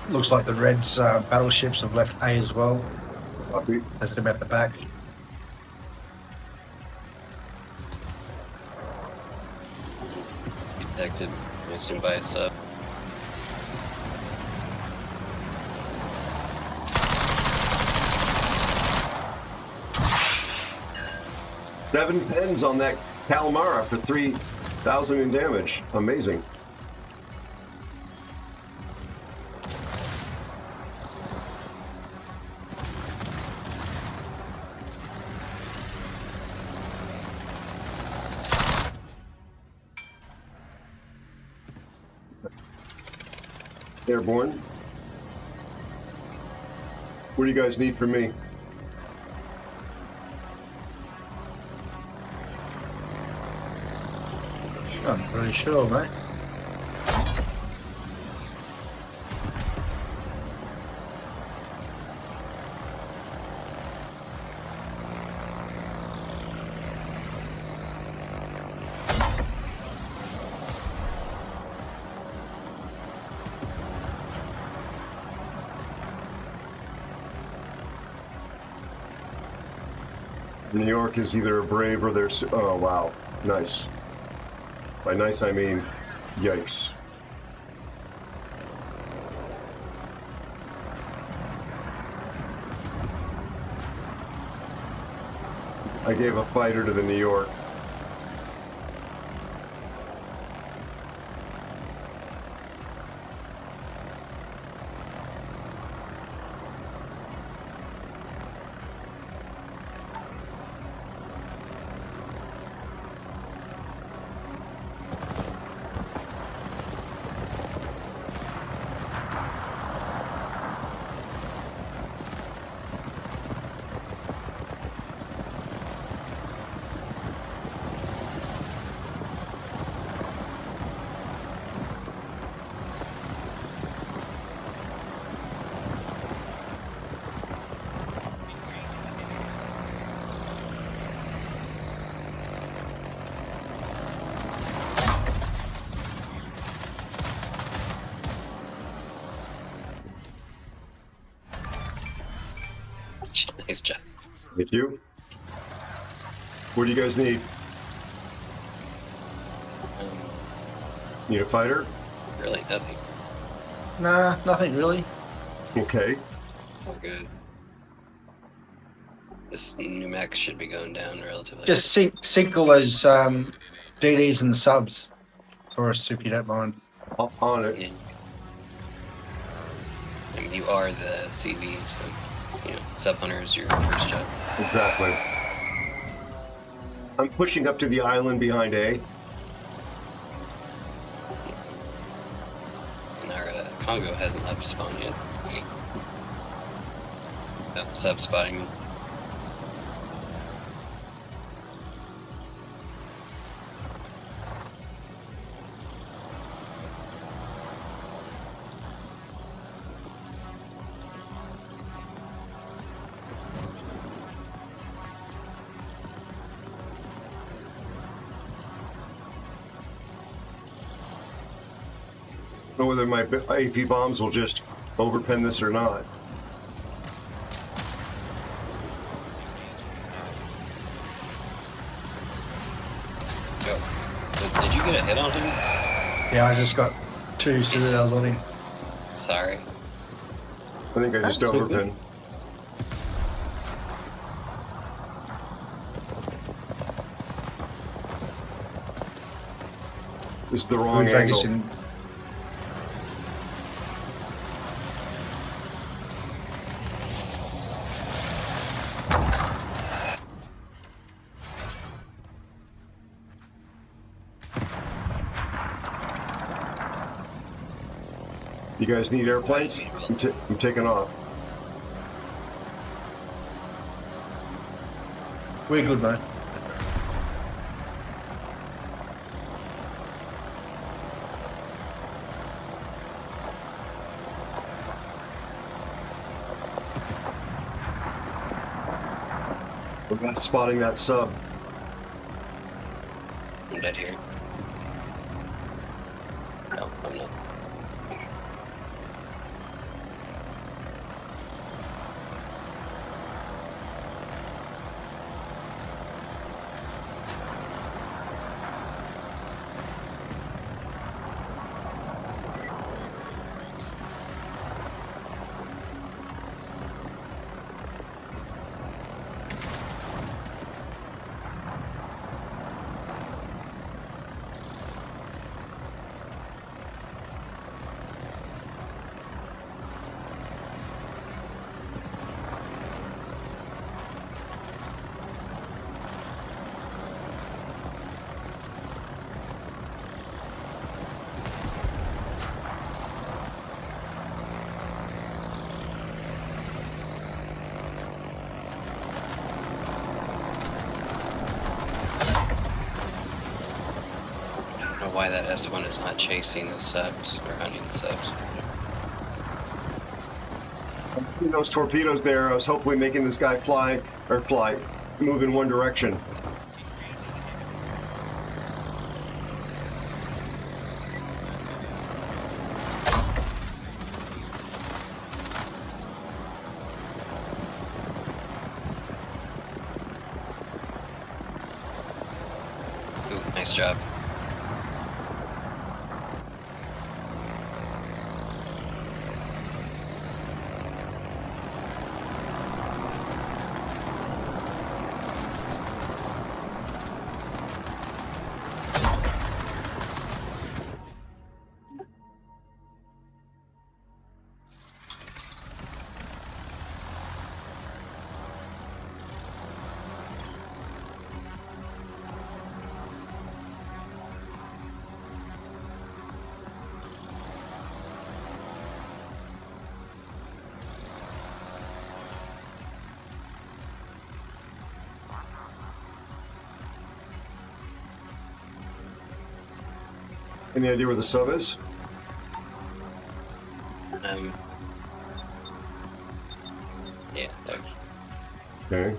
Looks like the Reds' battleships have left A as well. Copy. That's them at the back. Detected. Missing by a sub. Seven pens on that Calamara for 3,000 in damage. Amazing. Airborne. What do you guys need from me? I'm pretty sure, mate. New York is either a Brave or they're... Oh, wow. Nice. By nice, I mean yikes. I gave a fighter to the New York. Nice job. Thank you. What do you guys need? Need a fighter? Really, nothing. Nah, nothing really. Okay. We're good. This new mech should be going down relatively. Just sync all those DDs and subs for us if you don't mind. On it. Yeah. I mean, you are the CV, so, you know, sub hunter is your first job. Exactly. I'm pushing up to the island behind A. And our Congo hasn't left spawn yet. That's sub spotting me. I don't know whether my AP bombs will just overpen this or not. Did you get a hit on him? Yeah, I just got 2 citadels on him. Sorry. I think I just overpen. This is the wrong angle. You guys need airplanes? I'm taking off. We're good, mate. We're not spotting that sub. I'm dead here. No, I'm not. Why that S1 is not chasing the subs or hunting the subs. Those torpedoes there, I was hopefully making this guy move in one direction. Ooh, nice job. Any idea where the sub is? Yeah, there. Okay.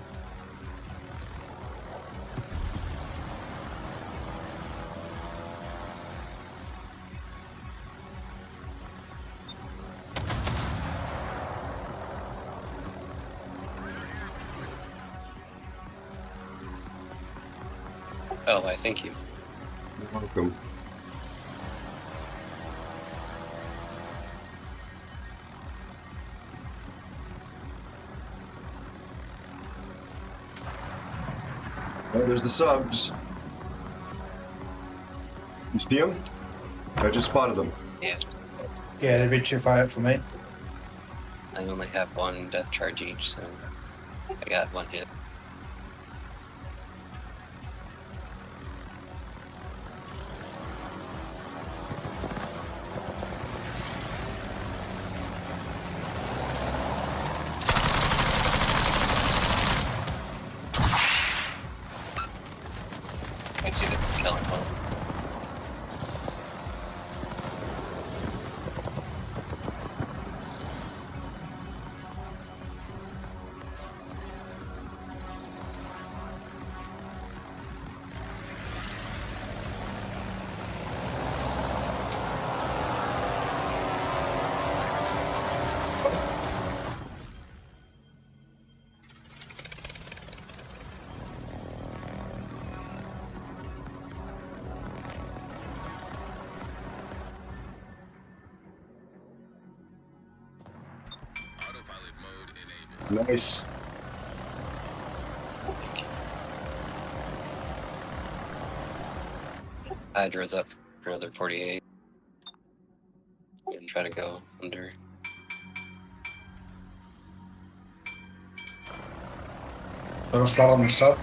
Oh, I thank you. You're welcome. Oh, there's the subs. You see them? I just spotted them. Yeah. Yeah, they're a bit too far out for me. I only have one death charge each, so I got one hit. I see the killing hole. Nice. Hydra's up for another 48. And try to go under. Got a flat on the sub.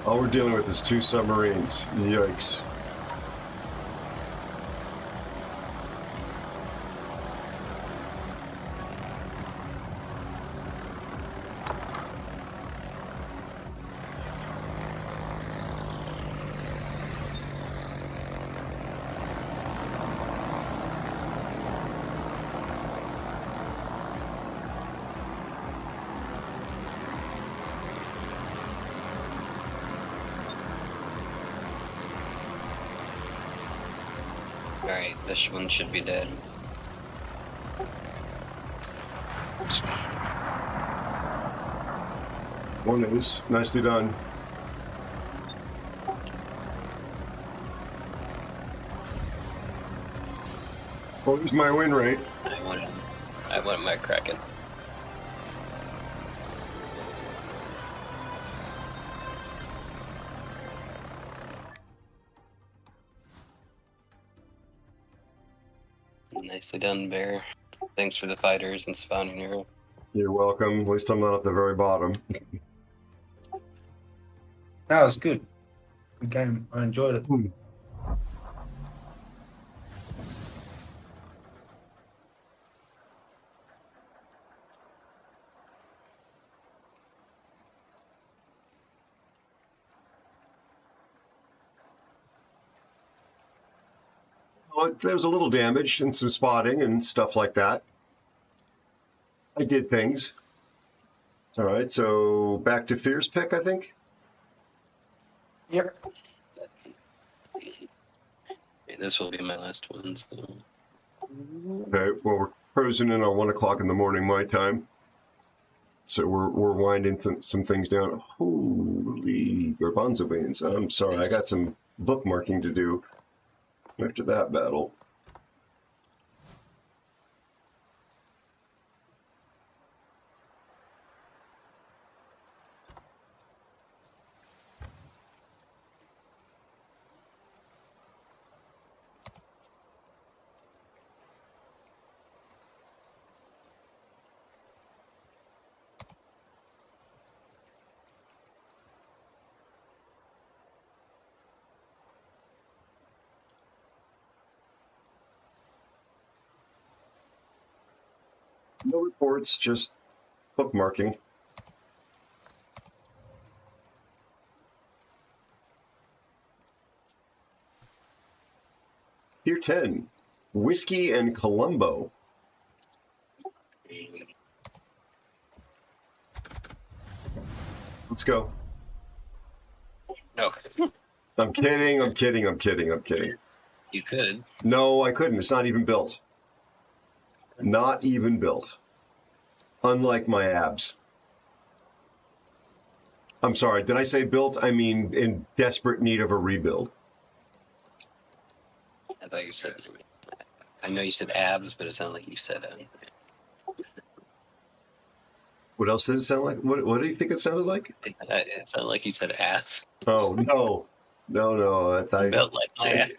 All we're dealing with is 2 submarines. Yikes. Alright, this one should be dead. One is. Nicely done. What was my win rate? I want my Kraken. Nicely done, Bear. Thanks for the fighters and spawning Aero. You're welcome. At least I'm not at the very bottom. That was good. Good game. I enjoyed it. Well, there was a little damage and some spotting and stuff like that. I did things. All right, so back to Fear's pick, I think. Yep. This will be my last one. So. Okay, well, we're cruising in on 1 o'clock in the morning, my time. So we're winding some things down. Holy garbanzo beans. I'm sorry, I got some bookmarking to do after that battle. No reports, just bookmarking. Tier 10, Whiskey and Colombo. Let's go. No. I'm kidding, I'm kidding, I'm kidding, I'm kidding. You could. No, I couldn't. It's not even built. Not even built. Unlike my abs. I'm sorry, did I say built? I mean in desperate need of a rebuild. I thought you said. I know you said abs, but it sounded like you said. What else did it sound like? What do you think it sounded like? It sounded like you said ass. Oh no! Built like my ass.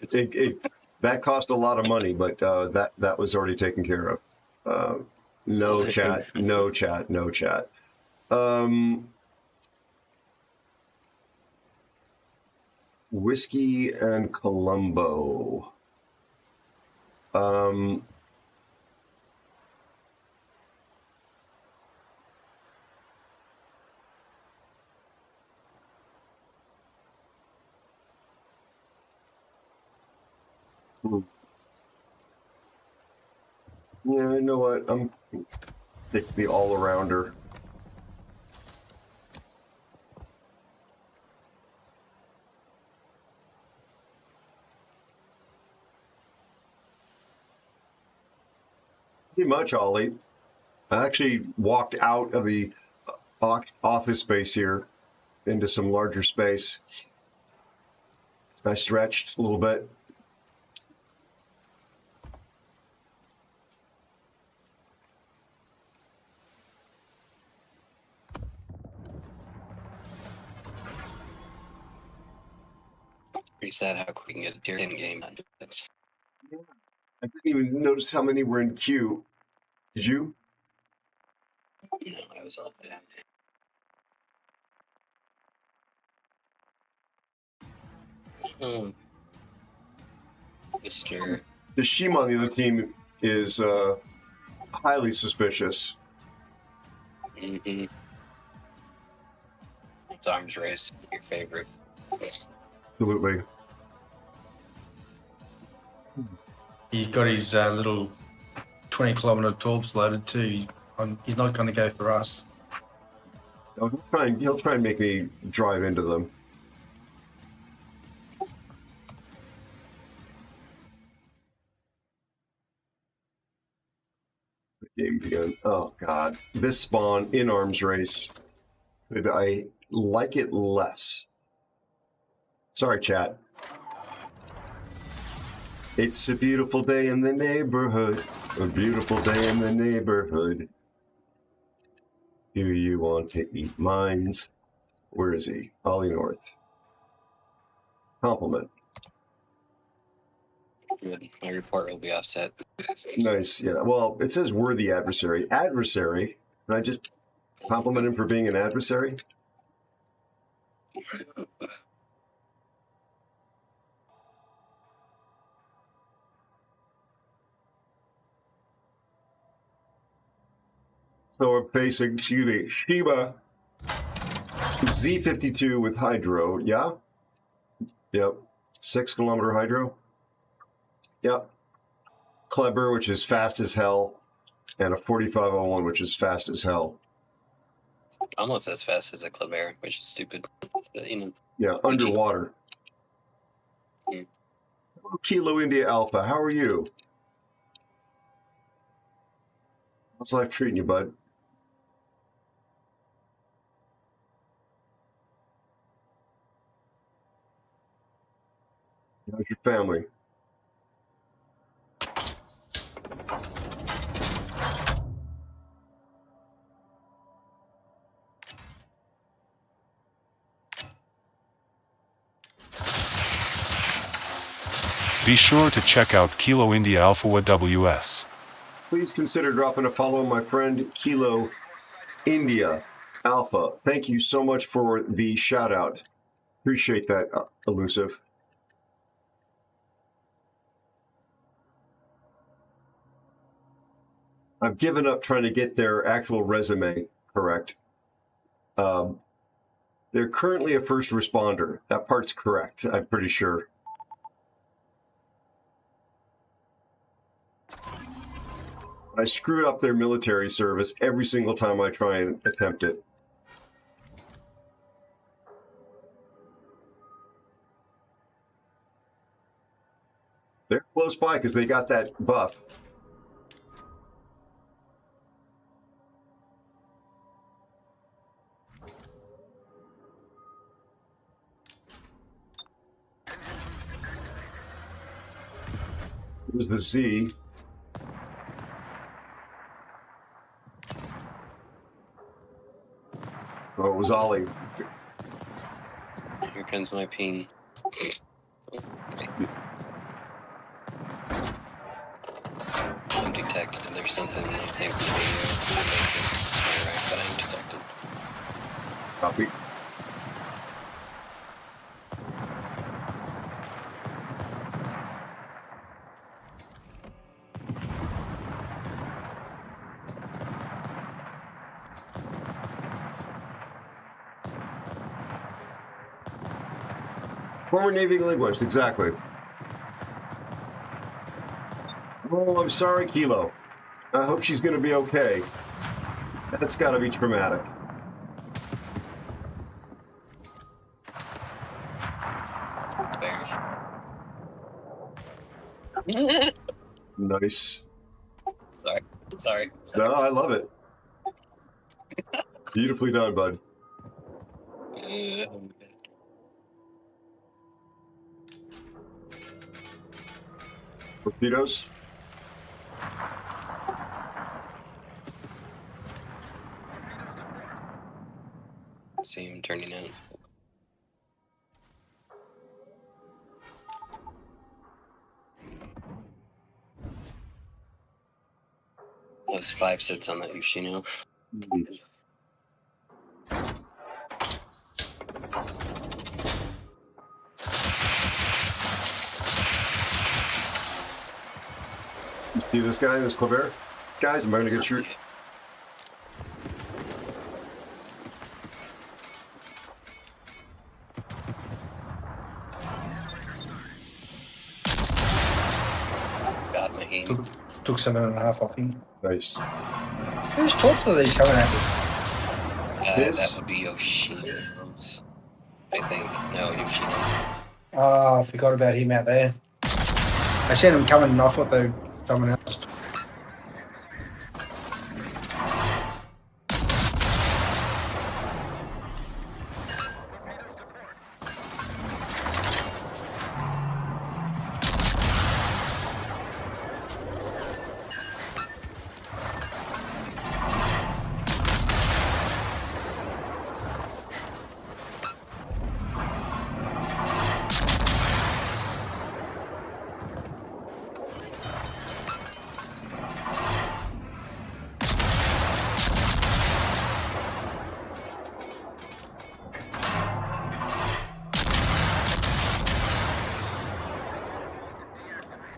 That cost a lot of money, but that was already taken care of. No chat. Whiskey and Colombo. Yeah, you know what? I'm the all-arounder. Pretty much, Ollie. I actually walked out of the office space here into some larger space. I stretched a little bit. Pretty sad how quick we can get a tier 10 game. I didn't even notice how many were in queue. Did you? No, I was all dead. Mr. The Shima on the other team is highly suspicious. Mm-hmm. It's arms race, your favorite. Absolutely. He's got his little 20-kilometer torps loaded too. He's not going to go for us. He'll try and make me drive into them. The game begun. Oh god, this spawn in arms race. Could I like it less? Sorry, chat. It's a beautiful day in the neighborhood. A beautiful day in the neighborhood. Do you want to eat mines? Where is he? Ollie North. Compliment. Good. My report will be offset. Nice. Yeah. Well, it says worthy adversary. Adversary? Can I just compliment him for being an adversary? So we're facing, excuse me, Shima Z52 with hydro, yeah? Yep. 6-kilometer hydro? Yep. Kleber, which is fast as hell, and a 4501, which is fast as hell. Almost as fast as a Kleber, which is stupid. But, you know. Yeah, underwater. Mm. Kilo India Alpha, how are you? How's life treating you, bud? How's your family? Be sure to check out Kilo India Alpha WS. Please consider dropping a follow on my friend Kilo India Alpha. Thank you so much for the shout out. Appreciate that, Elusive. I've given up trying to get their actual resume correct. They're currently a first responder. That part's correct, I'm pretty sure. I screw up their military service every single time I try and attempt it. They're close by because they got that buff. It was the Z. Oh, it was Ollie. Here comes my ping. I'm detected. There's something I think the video that I'm detected. Copy. Former Navy linguist, exactly. Oh, I'm sorry, Kilo. I hope she's going to be okay. That's got to be traumatic. Nice. Sorry. No, I love it. Beautifully done, bud. Torpedoes. See him turning out. Those 5 sits on that Yoshino. You see this guy, this Clavera? Guys, am I going to get your... Got my aim. Took 7.5 off him. Nice. Whose tops are these coming at? That would be Yoshino's. I think. No, Yoshino's. Ah, I forgot about him out there. I seen him coming off with the someone else.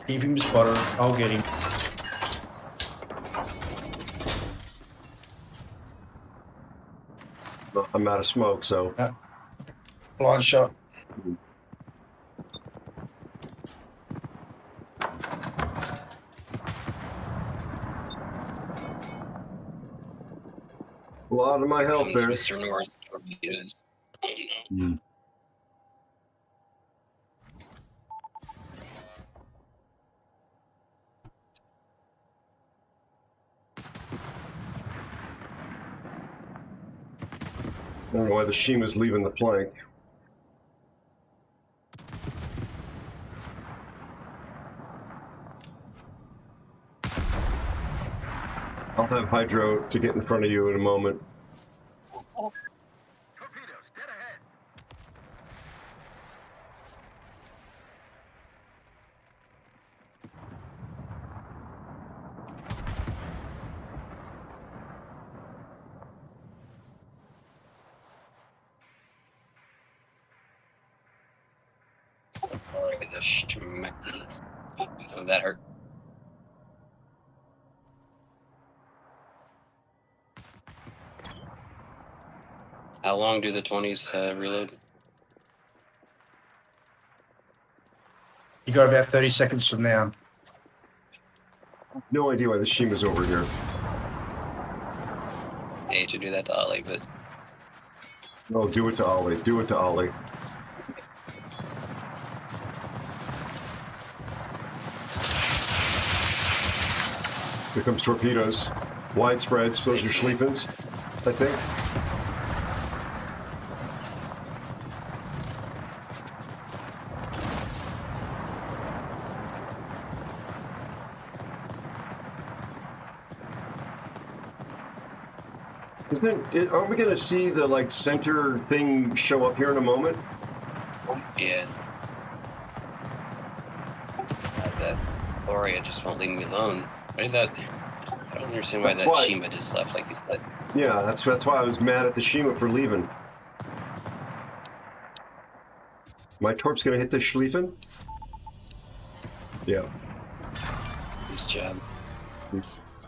Keep him spotted. I'll get him. I'm out of smoke, so... Blind shot. A lot of my health there. Mr. North torpedoes. I don't know why the Shima's leaving the plank. I'll have Hydro to get in front of you in a moment. Torpedoes, dead ahead. Alright, the schmeck. Oh, that hurt. How long do the 20s reload? You got about 30 seconds from now. No idea why the Shima's over here. I hate to do that to Ollie, but... No, do it to Ollie. Do it to Ollie. Here comes torpedoes. Wide spreads. Those are Schlieffens, I think. Aren't we going to see the like center thing show up here in a moment? Yeah. That Gloria just won't leave me alone. Why did that? I don't understand why Shima just left like you said. Yeah, that's why I was mad at the Shima for leaving. My torp's going to hit the Schlieffen? Yeah. Nice job. Did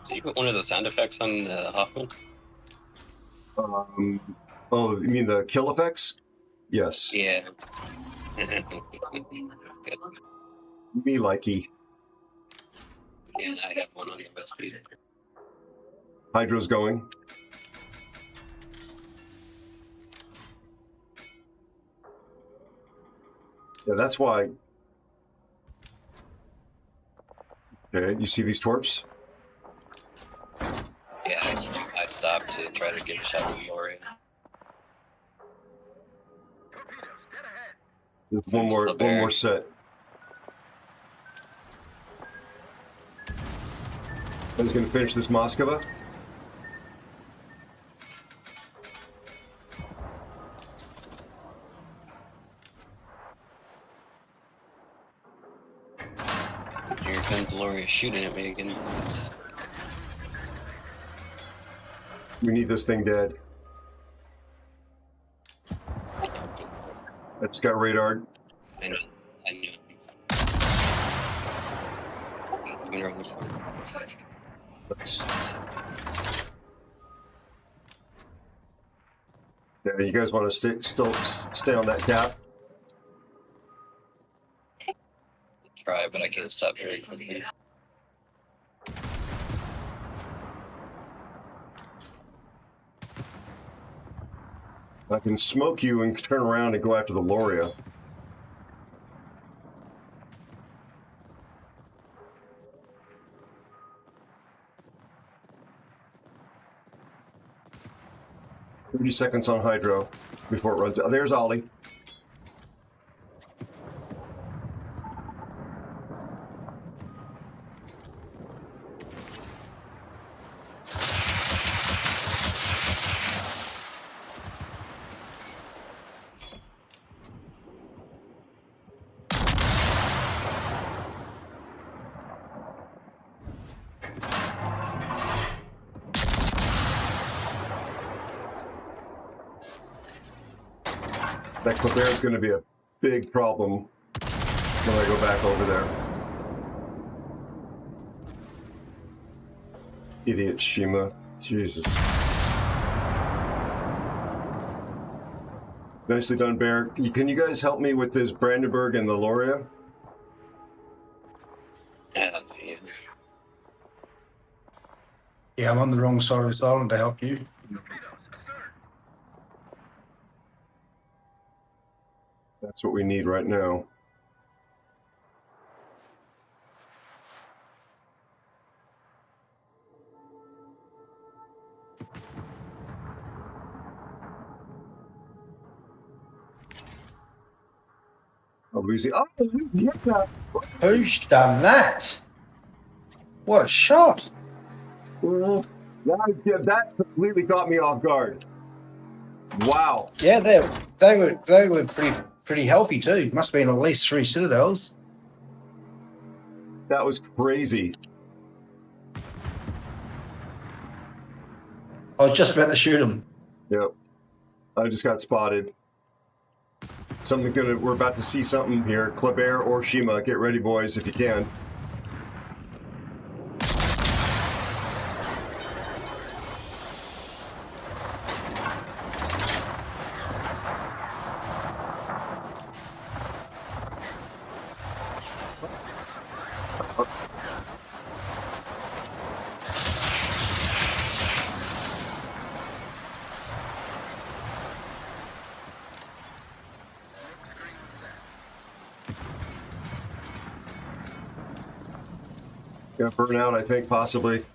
you put one of those sound effects on Hoffman? Oh, you mean the kill effects? Yes. Yeah. Me likey. Yeah, I have one on USB. Hydro's going. Yeah, that's why. Okay, you see these torps? Yeah, I stopped to try to get a shot of Gloria. There's one more set. I was going to finish this Moskva. Here comes Gloria shooting at me again. We need this thing dead. I just got radared. I know. Yeah, you guys want to still stay on that cap? Try, but I can't stop very quickly. I can smoke you and turn around and go after the Loria. "30 seconds on Hydro before it runs out." There's Ollie. That Colbert is going to be a big problem when I go back over there. Idiot Shima. Jesus. Nicely done, Bear. Can you guys help me with this Brandenburg and the Loria? Yeah, I'm on the wrong side of this island to help you. That's what we need right now. Oh, Lucy. Oh, who's done that? What a shot! Yeah, that completely caught me off guard. Wow. Yeah, they were pretty healthy too. Must have been at least 3 citadels. That was crazy. I was just about to shoot him. Yep. I just got spotted. We're about to see something here. Kleber or Shima. Get ready, boys, if you can. Gonna burn out, I think, possibly.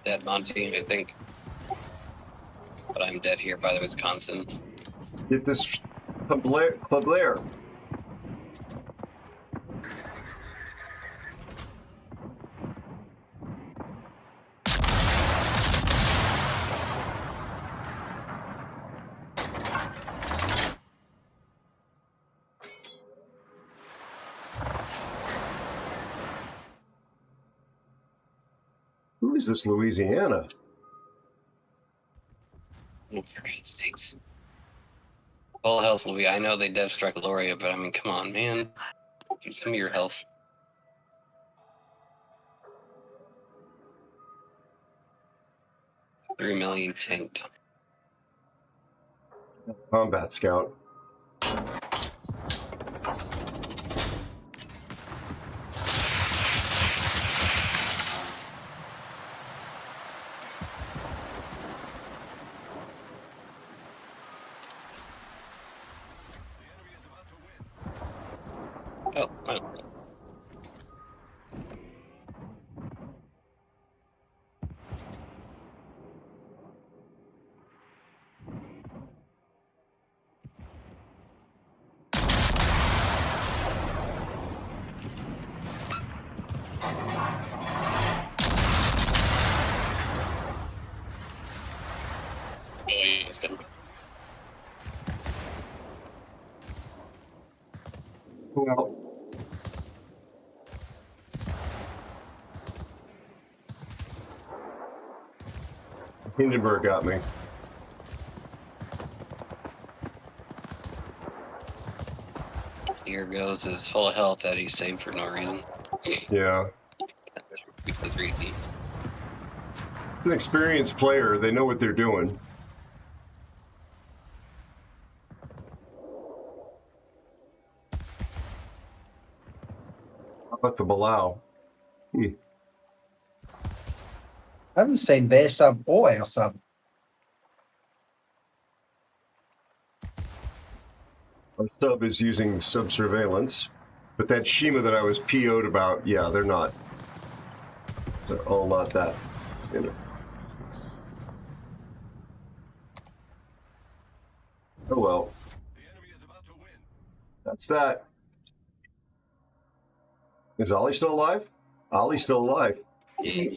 Dead Monty, I think. But I'm dead here by the Wisconsin. Get this Club Blair. Who is this Louisiana? Oh, for God's sakes. Full health, Louis. I know they dev struck Loria, but I mean, come on, man. Some of your health. $3 million tanked. Combat Scout. Oh, wow. It's gonna... Well, Hindenburg got me. Here goes his full health that he saved for no reason. Yeah. Because reasons. It's an experienced player. They know what they're doing. How about the Balau? I haven't seen their sub or our sub. Our sub is using sub surveillance, but that Shima that I was PO'd about, yeah, they're not. They're all not that. You know. Oh well. That's that. Is Ollie still alive? Ollie's still alive. Yeah.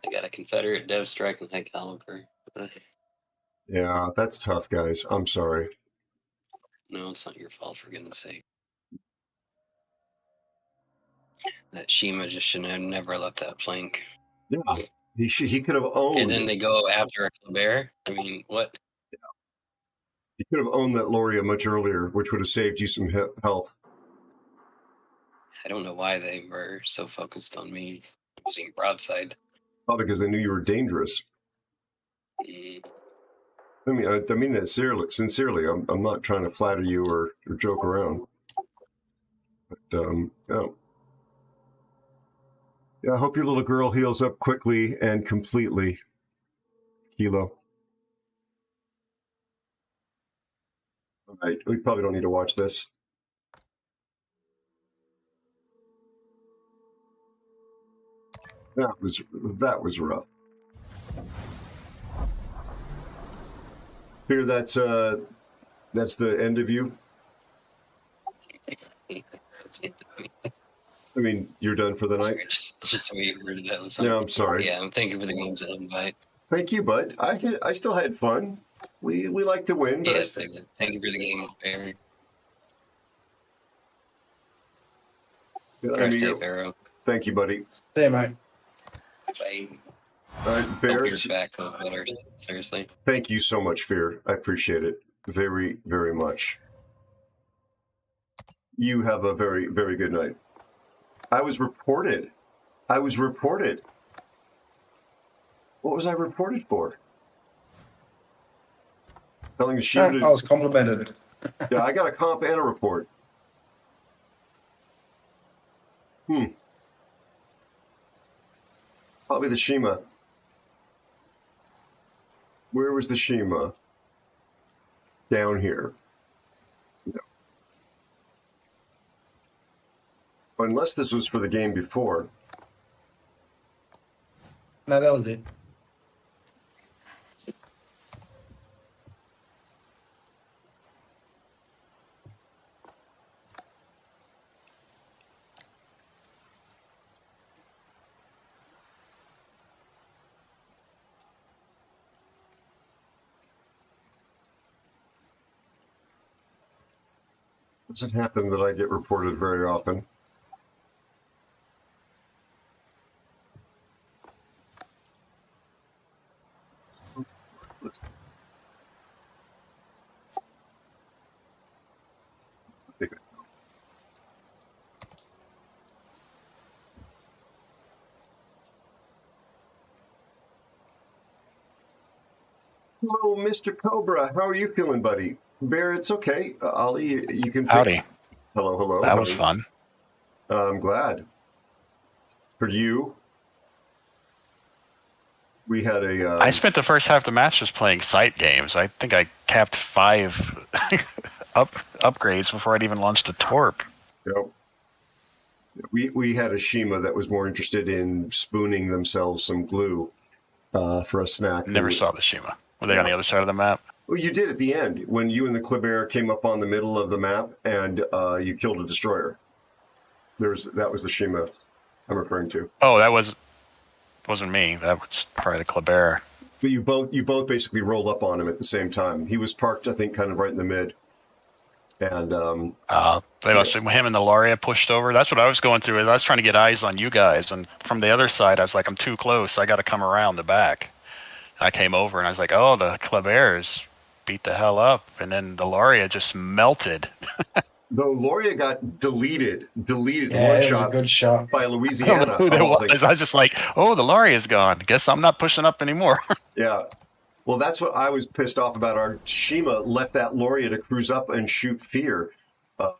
I got a Confederate dev strike in high caliber. Yeah, that's tough, guys. I'm sorry. No, it's not your fault, for goodness sake. That Shima just should have never left that flank. Yeah, he could have owned. And then they go after a Kleber. I mean, what? Yeah. He could have owned that Loria much earlier, which would have saved you some health. I don't know why they were so focused on me using broadside. Probably because they knew you were dangerous. Mm. I mean that sincerely. I'm not trying to flatter you or joke around. But yeah, I hope your little girl heals up quickly and completely. Kilo. All right, we probably don't need to watch this. That was rough. Here, that's the end of you. I mean, you're done for the night. Just the way you worded that was. Yeah, I'm sorry. Yeah, I'm thanking for the games invite. Thank you, bud. I still had fun. We like to win. But Yes, thank you for the game. Drive safe, Aero. Thank you, buddy. There, mate. Bye. All right, Bear. Hope you're back better. Seriously. Thank you so much, Fear. I appreciate it very, very much. You have a very, very good night. I was reported. What was I reported for? Telling the Shima I was complimented. Yeah, I got a comp and a report. Probably the Shima. Where was the Shima? Down here. No. Unless this was for the game before. No, that was it. Doesn't happen that I get reported very often. Hello, Mr. Cobra. How are you feeling, buddy? Bear, it's okay. Ollie, you can pick. Howdy. Hello, hello. That was fun. I'm glad. For you, we had a... I spent the first half of the match just playing sight games. I think I capped 5 upgrades before I'd even launched a torp. Yep. We had a Shima that was more interested in spooning themselves some glue for a snack. Never saw the Shima. Were they on the other side of the map? Well, you did at the end when you and the Kleber came up on the middle of the map and you killed a destroyer. That was the Shima I'm referring to. Oh, wasn't me. That was probably the Kleber. But you both basically rolled up on him at the same time. He was parked, I think, kind of right in the mid. And they must have, him and the Lauria pushed over. That's what I was going through. I was trying to get eyes on you guys, and from the other side, I was like, I'm too close. I got to come around the back. And I came over, and I was like, oh, the Klebers beat the hell up, and then the Lauria just melted. Though Lauria got deleted Yeah, one it was shot, a good shot by I don't Louisiana. know who that was. I was just like, oh, the Lauria's gone. Guess I'm not pushing up anymore. Yeah. Well, that's what I was pissed off about. Our Shima left that Lauria to cruise up and shoot fear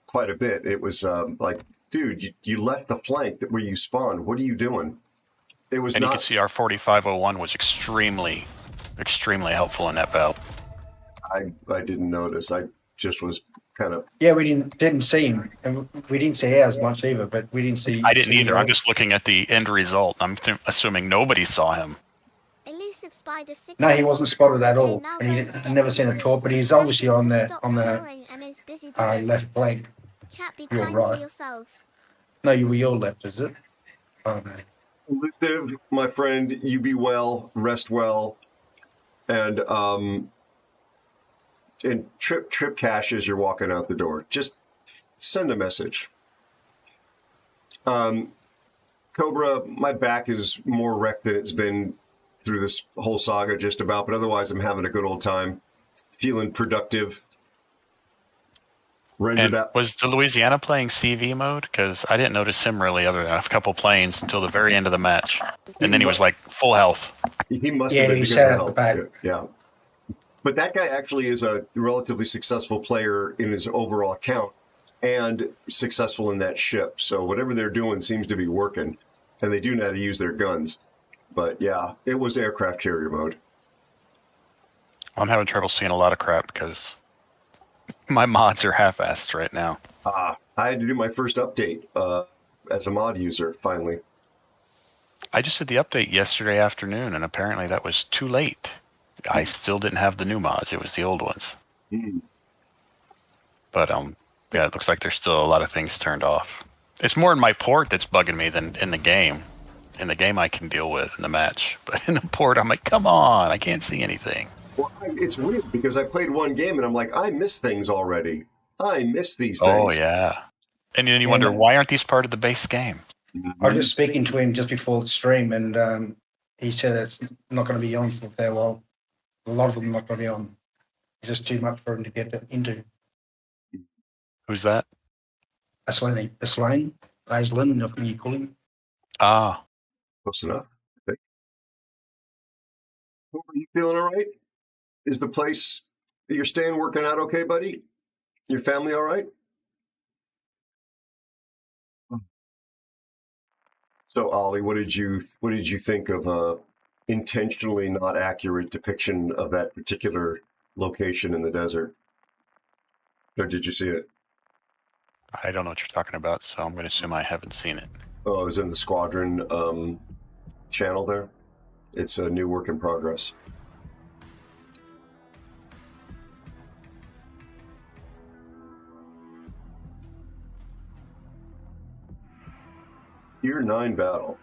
quite a bit. It was like, dude, you left the flank where you spawned. What are you doing? It was and not. You can see our 4501 was extremely helpful in that battle. I didn't notice. I just was kind of. Yeah, we didn't see him, and we didn't see as much either. But we didn't see. I didn't either. I'm just looking at the end result. I'm assuming nobody saw him. No, he wasn't spotted at all, and I'd never seen a torp. But he's obviously on the left flank. You're right. No, you were your left, is it? Oh no. Elusive, my friend, you be well, rest well, and trip cash as you're walking out the door. Just send a message. Cobra, my back is more wrecked than it's been through this whole saga just about, but otherwise I'm having a good old time, feeling productive. And was the Louisiana playing CV mode? Because I didn't notice him really other than a couple planes until the very end of the match. And then he was like full health. He must have been because of the health. Yeah. But that guy actually is a relatively successful player in his overall count and successful in that ship. So whatever they're doing seems to be working. And they do know how to use their guns. But yeah, it was aircraft carrier mode. I'm having trouble seeing a lot of crap because my mods are half-assed right now. I had to do my first update as a mod user, finally. I just did the update yesterday afternoon, and apparently that was too late. I still didn't have the new mods. It was the old ones. But, yeah, it looks like there's still a lot of things turned off. It's more in my port that's bugging me than in the game. In the game I can deal with in the match. But in the port, I'm like, come on, I can't see anything. Well, it's weird because I played one game and I'm like, I miss things already. I miss these things. Oh, yeah. And then you wonder, why aren't these part of the base game? I was just speaking to him just before the stream, and he said it's not going to be on for a fair while. A lot of them are not going to be on. It's just too much for him to get into. Who's that? Aslan, I think you call him. Ah. Close enough. Okay. Are you feeling all right? Is the place that you're staying working out okay, buddy? Your family all right? So, Ollie, what did you think of a intentionally not accurate depiction of that particular location in the desert? Or did you see it? I don't know what you're talking about, so I'm going to assume I haven't seen it. Oh, it was in the squadron channel there. It's a new work in progress. Tier 9 battle.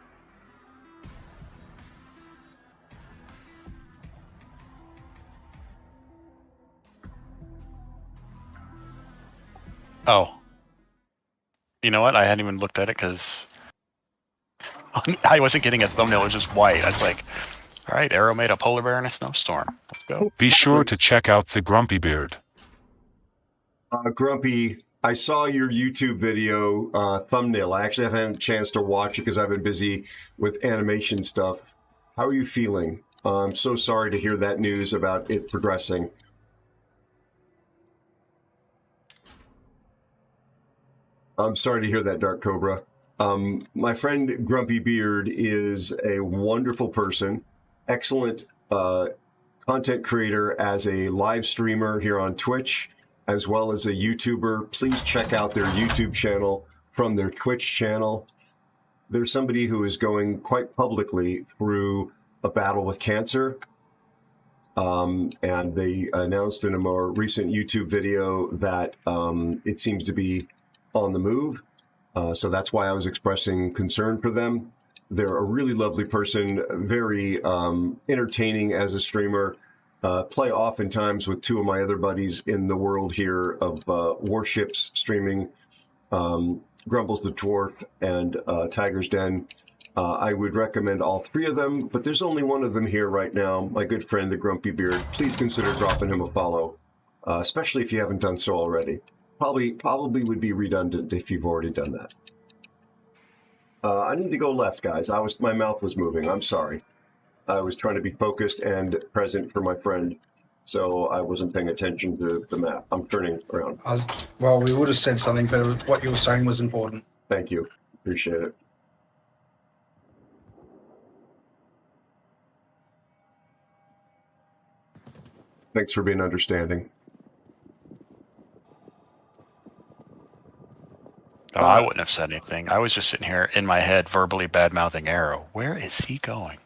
Oh, You know what? I hadn't even looked at it because I wasn't getting a thumbnail. It was just white. I was like, all right, Aero made a polar bear in a snowstorm. Let's go. Be sure to check out the Grumpy Beard. Grumpy, I saw your YouTube video thumbnail. I actually haven't had a chance to watch it because I've been busy with animation stuff. How are you feeling? I'm so sorry to hear that news about it progressing. I'm sorry to hear that, Dark Cobra. My friend Grumpy Beard is a wonderful person, excellent content creator as a live streamer here on Twitch, as well as a YouTuber. Please check out their YouTube channel from their Twitch channel. There's somebody who is going quite publicly through a battle with cancer. And they announced in a more recent YouTube video that it seems to be on the move. So that's why I was expressing concern for them. They're a really lovely person, very entertaining as a streamer. Play oftentimes with two of my other buddies in the world here of Warships streaming, Grumbles the Dwarf and Tiger's Den. I would recommend all three of them, but there's only one of them here right now, my good friend, the Grumpy Beard. Please consider dropping him a follow, especially if you haven't done so already. Probably would be redundant if you've already done that. I need to go left, guys. My mouth was moving. I'm sorry. I was trying to be focused and present for my friend, so I wasn't paying attention to the map. I'm turning around. Well, we would have said something, but what you were saying was important. Thank you. Appreciate it. Thanks for being understanding. Oh, I wouldn't have said anything. I was just sitting here in my head verbally bad-mouthing Aero. Where is he going?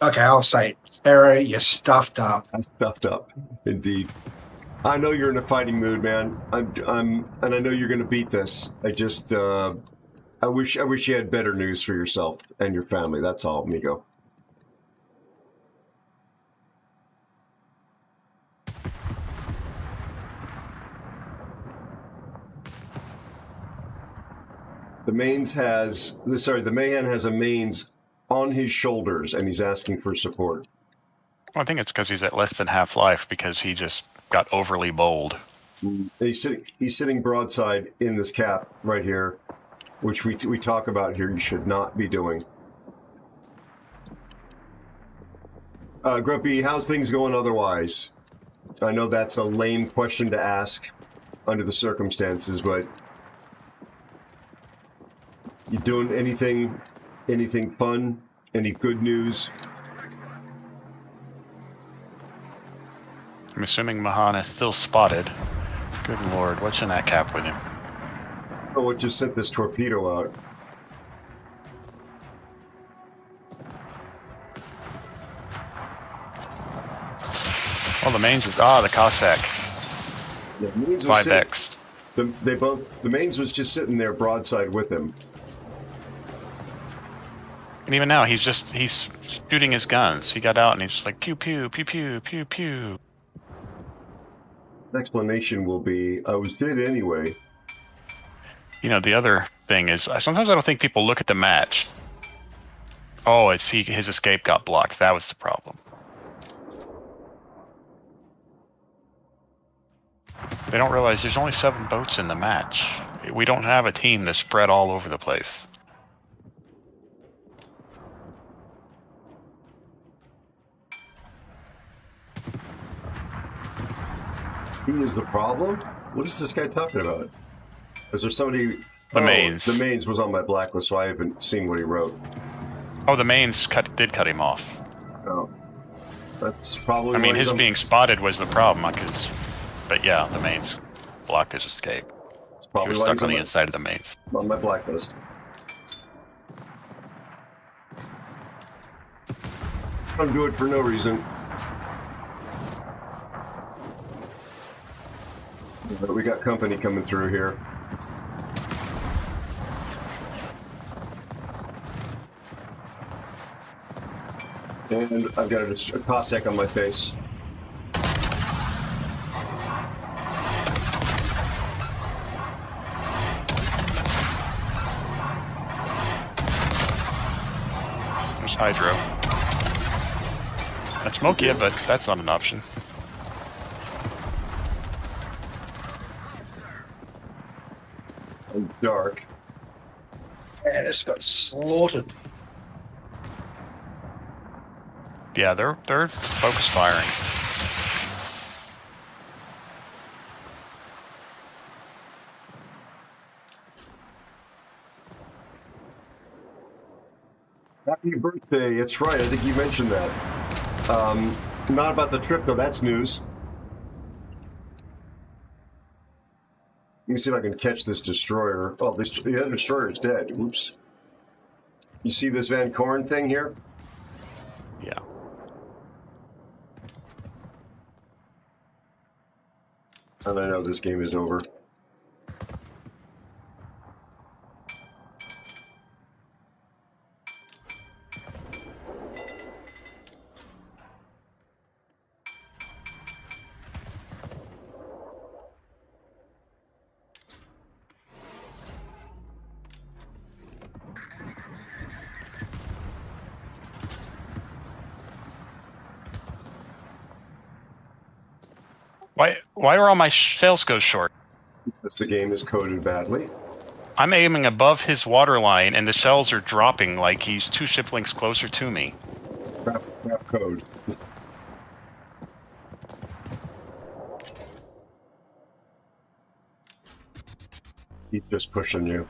Okay, I'll say it. Aero, you're stuffed up. I'm stuffed up, indeed. I know you're in a fighting mood, man. And I know you're going to beat this. I just, I wish you had better news for yourself and your family. That's all, amigo. The Mayhan has a mains on his shoulders, and he's asking for support. Well, I think it's because he's at less than half life because he just got overly bold. He's sitting broadside in this cap right here, which we talk about here. You should not be doing. Grumpy, how's things going otherwise? I know that's a lame question to ask under the circumstances, but you doing anything fun? Any good news? I'm assuming Mahan is still spotted. Good lord, what's in that cap with him? Oh, what just sent this torpedo out? Oh, the mains is the Cossack. The mains 5X. The mains was just sitting there broadside with him. And even now, he's shooting his guns. He got out and he's just like pew pew pew pew pew pew. The explanation will be, I was dead anyway. You know, the other thing is, sometimes I don't think people look at the match. Oh, his escape got blocked. That was the problem. They don't realize there's only 7 boats in the match. We don't have a team that's spread all over the place. He is the problem? What is this guy talking about? Is there somebody... The mains. The mains was on my blacklist, so I haven't seen what he wrote. Oh, the mains did cut him off. Oh. That's probably... I mean, his being spotted was the problem, but yeah, the mains blocked his escape. It's probably he was stuck on the inside of the mains. On my blacklist. Don't do it for no reason. But we got company coming through here. And I've got a Cossack on my face. There's Hydro. I'd smoke you, but that's not an option. Dark. Man, it's got slaughtered. Yeah, they're focus firing. Happy birthday. It's right. I think you mentioned that. Not about the trip, though. That's news. Let me see if I can catch this destroyer. Oh, the destroyer is dead. Oops. You see this Van Korn thing here? Yeah. And I know this game is over. Why are all my shells go short? Because the game is coded badly. I'm aiming above his waterline, and the shells are dropping like he's 2 ship lengths closer to me. Crap code. He's just pushing you.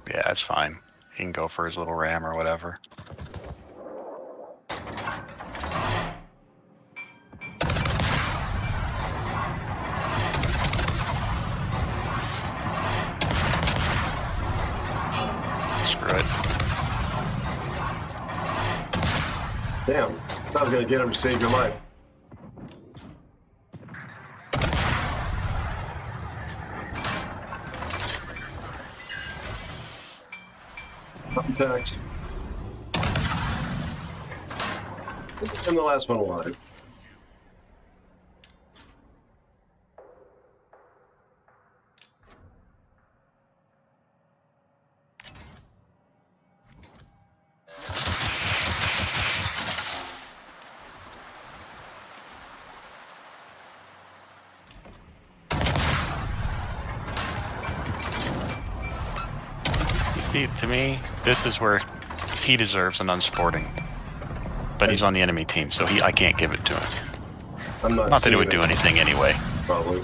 Yeah, that's fine. He can go for his little ram or whatever. Damn, I was going to get him to save your life. Contact. And the last one alive. See, to me, this is where he deserves an unsporting. But he's on the enemy team, so I can't give it to him. I'm not that it would do anything anyway. Probably.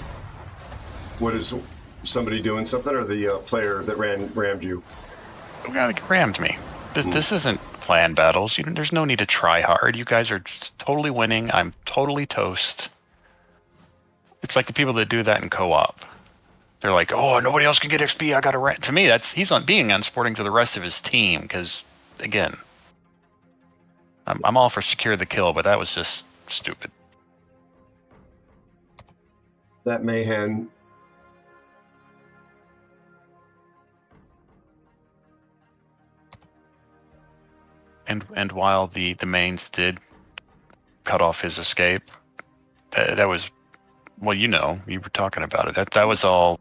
What is somebody doing something, or the player that rammed you? The guy that rammed me. This isn't planned battles. There's no need to try hard. You guys are just totally winning. I'm totally toast. It's like the people that do that in co-op. They're like, oh, nobody else can get XP. I got to ram. To me, he's being unsporting to the rest of his team because, again, I'm all for secure the kill, but that was just stupid. That Mayhem. And while the mains did cut off his escape, that was, well, you were talking about it. That was all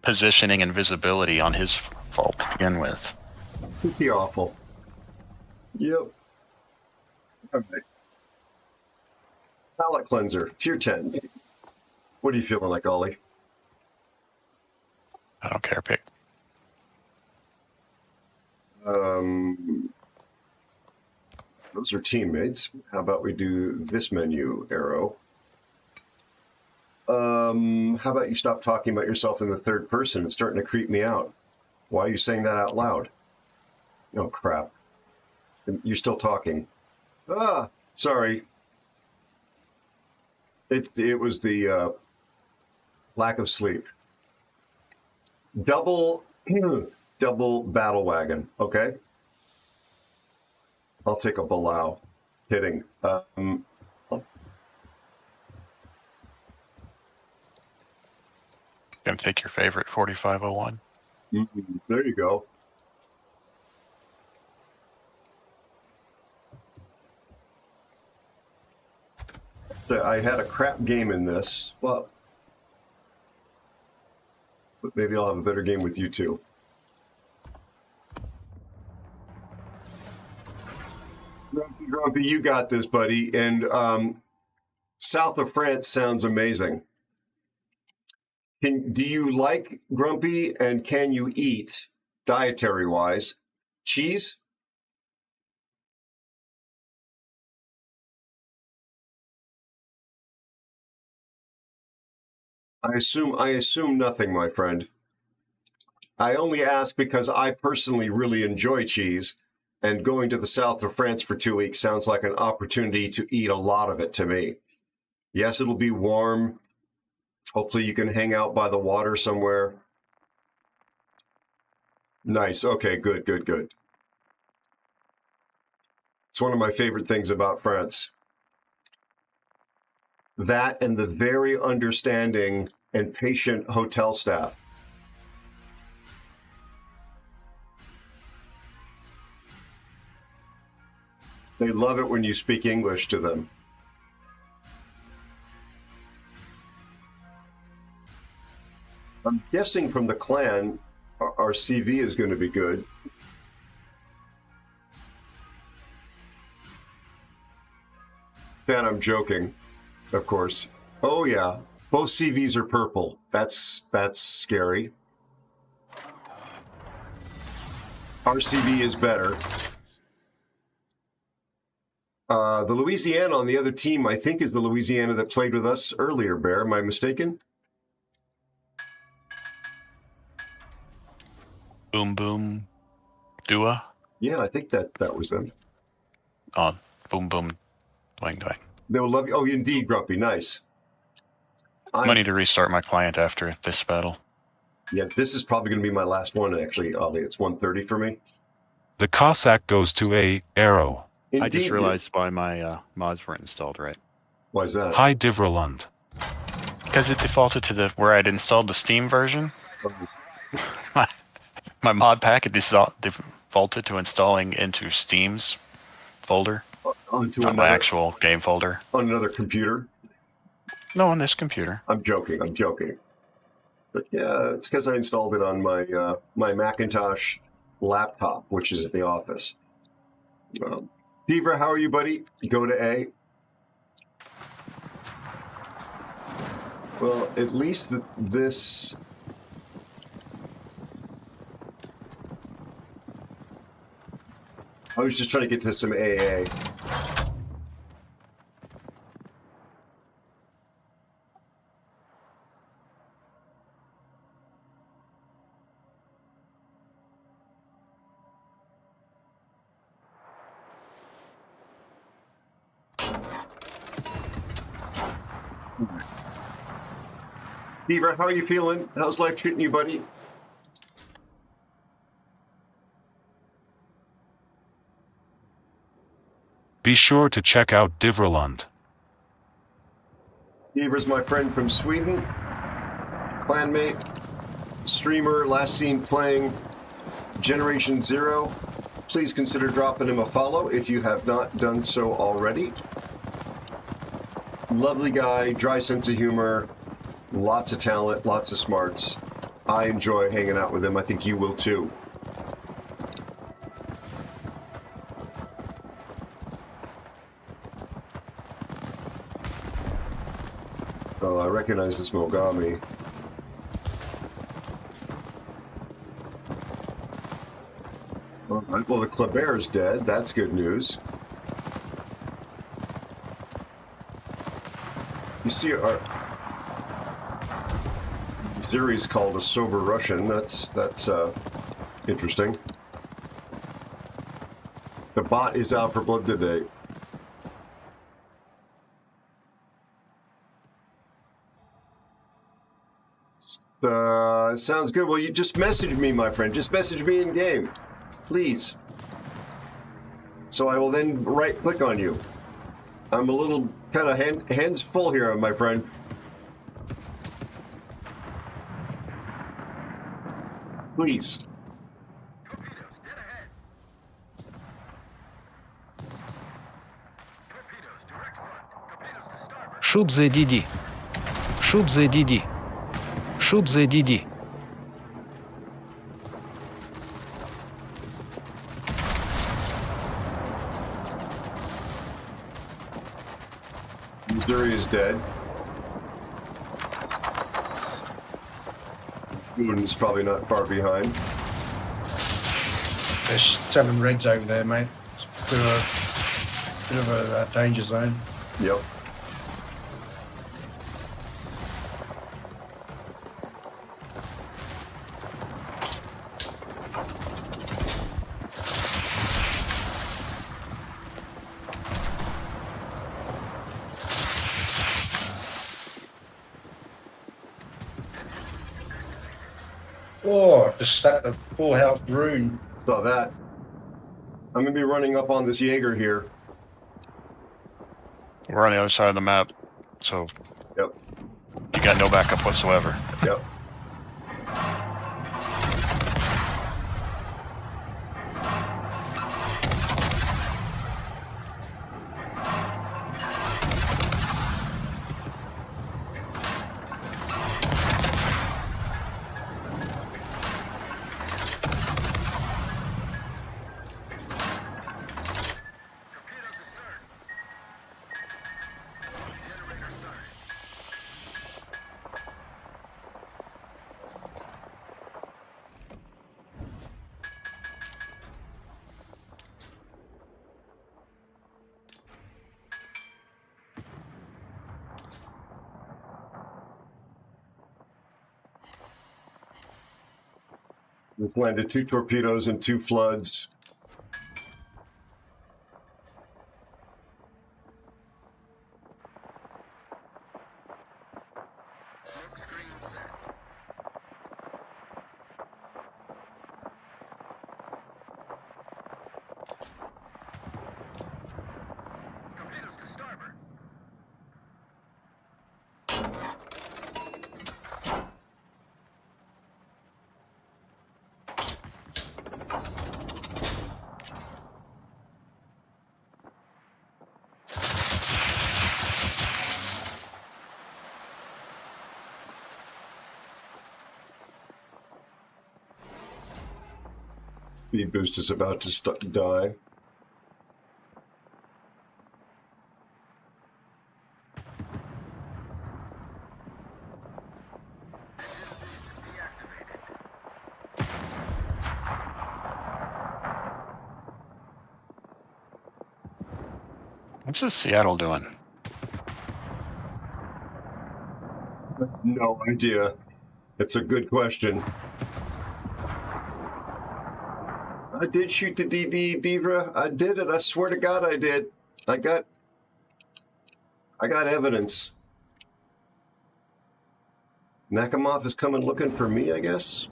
positioning and visibility on his fault to begin with. Pretty awful. Yep. All right. Palette cleanser, tier 10. What are you feeling like, Ollie? I don't care, pick. Those are teammates. How about we do this menu, Aero? How about you stop talking about yourself in the third person? It's starting to creep me out. Why are you saying that out loud? Oh, crap. You're still talking. Ah, sorry. It was the lack of sleep. Double battle wagon, okay? I'll take a Balau. Hitting. Gonna take your favorite 4501. There you go. I had a crap game in this. Well, but maybe I'll have a better game with you two. Grumpy, you got this, buddy. And south of France sounds amazing. Do you like Grumpy, and can you eat, dietary-wise, cheese? I assume nothing, my friend. I only ask because I personally really enjoy cheese, and going to the south of France for 2 weeks sounds like an opportunity to eat a lot of it to me. Yes, it'll be warm. Hopefully you can hang out by the water somewhere. Nice. Okay, good. It's one of my favorite things about France. That and the very understanding and patient hotel staff. They love it when you speak English to them. I'm guessing from the clan, our CV is going to be good. And I'm joking, of course. Oh yeah, both CVs are purple. That's scary. Our CV is better. The Louisiana on the other team, I think, is the Louisiana that played with us earlier, Bear. Am I mistaken? Boom Boom Dua? Yeah, I think that was them. Oh, Boom Boom Doing. They will love you. Oh, indeed, Grumpy. Nice. I need to restart my client after this battle. Yeah, this is probably going to be my last one, actually, Ollie. It's 1:30 for me. The Cossack goes to Aero. Indeed, I just realized why my mods weren't installed right. Why is that? Hi, Divraland. Because it defaulted to where I'd installed the Steam version. My mod pack, it defaulted to installing into Steam's folder. Not my actual game folder. On another computer? No, on this computer. I'm joking. But yeah, it's because I installed it on my my Macintosh laptop, which is at the office. Beaver, how are you, buddy? Go to A. Well, at least this... I was just trying to get to some AA. Beaver, how are you feeling? How's life treating you, buddy? Be sure to check out Divraland. Beaver's my friend from Sweden, clanmate, streamer, last seen playing Generation Zero. Please consider dropping him a follow if you have not done so already. Lovely guy, dry sense of humor, lots of talent, lots of smarts. I enjoy hanging out with him. I think you will too. Oh, I recognize this Mogami. All right, well, the Kleber is dead. That's good news. You see, our Zuri's called a sober Russian. That's interesting. The bot is out for blood today. Sounds good. Well, you just message me, my friend. Just message me in game, please. So I will then right-click on you. I'm a little kind of hands full here, my friend. Please. Shoot the DD. Shoot the DD. Shoot the DD. Missouri is dead. Putin's probably not far behind. There's 7 rigs over there, mate. It's a bit of a danger zone. Yep. Oh, just stuck the full health rune. Saw that. I'm gonna be running up on this Jaeger here. We're on the other side of the map, so yep. You got no backup whatsoever. Yep. We've landed 2 torpedoes and 2 floods. Speed boost is about to die. What's this Seattle doing? No idea. It's a good question. I did shoot the Divra. I did it. I swear to God, I did. I got evidence. Nakamov is coming looking for me, I guess.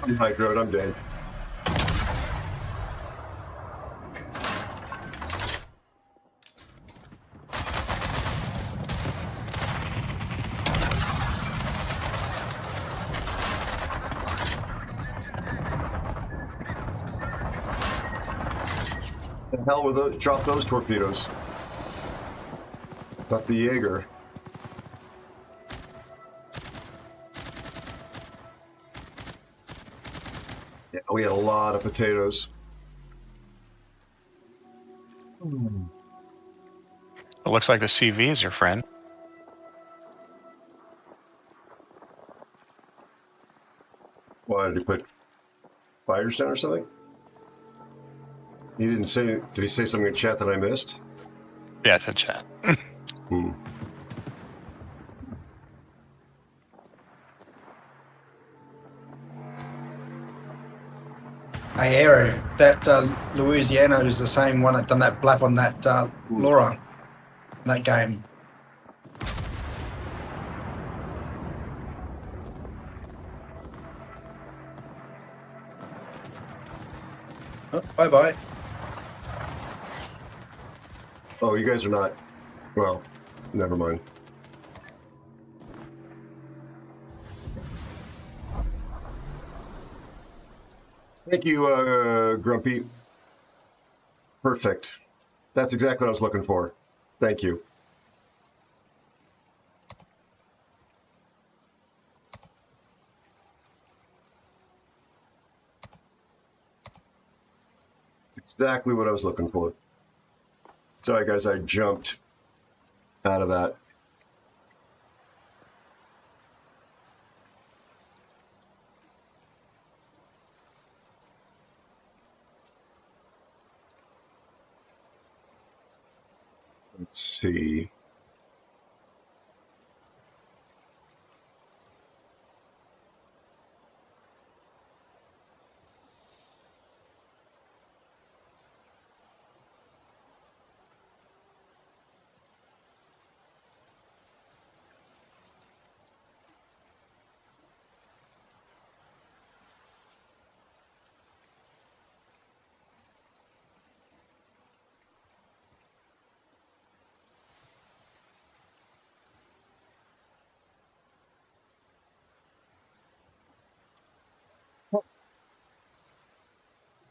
I'm hydroed. I'm dead. The hell with those? Drop those torpedoes. Got the Jaeger. Yeah, we had a lot of potatoes. It looks like the CV is your friend. Why did he put fires down or something? He didn't say. Did he say something in chat that I missed? Yeah, it's in chat. Hey, Aero, that Louisiana is the same one that done that blap on that Laura, that game. Oh, bye-bye. Oh, you guys are not. Well, never mind. Thank you, Grumpy. Perfect. That's exactly what I was looking for. Thank you. Exactly what I was looking for. Sorry, guys, I jumped out of that. Let's see.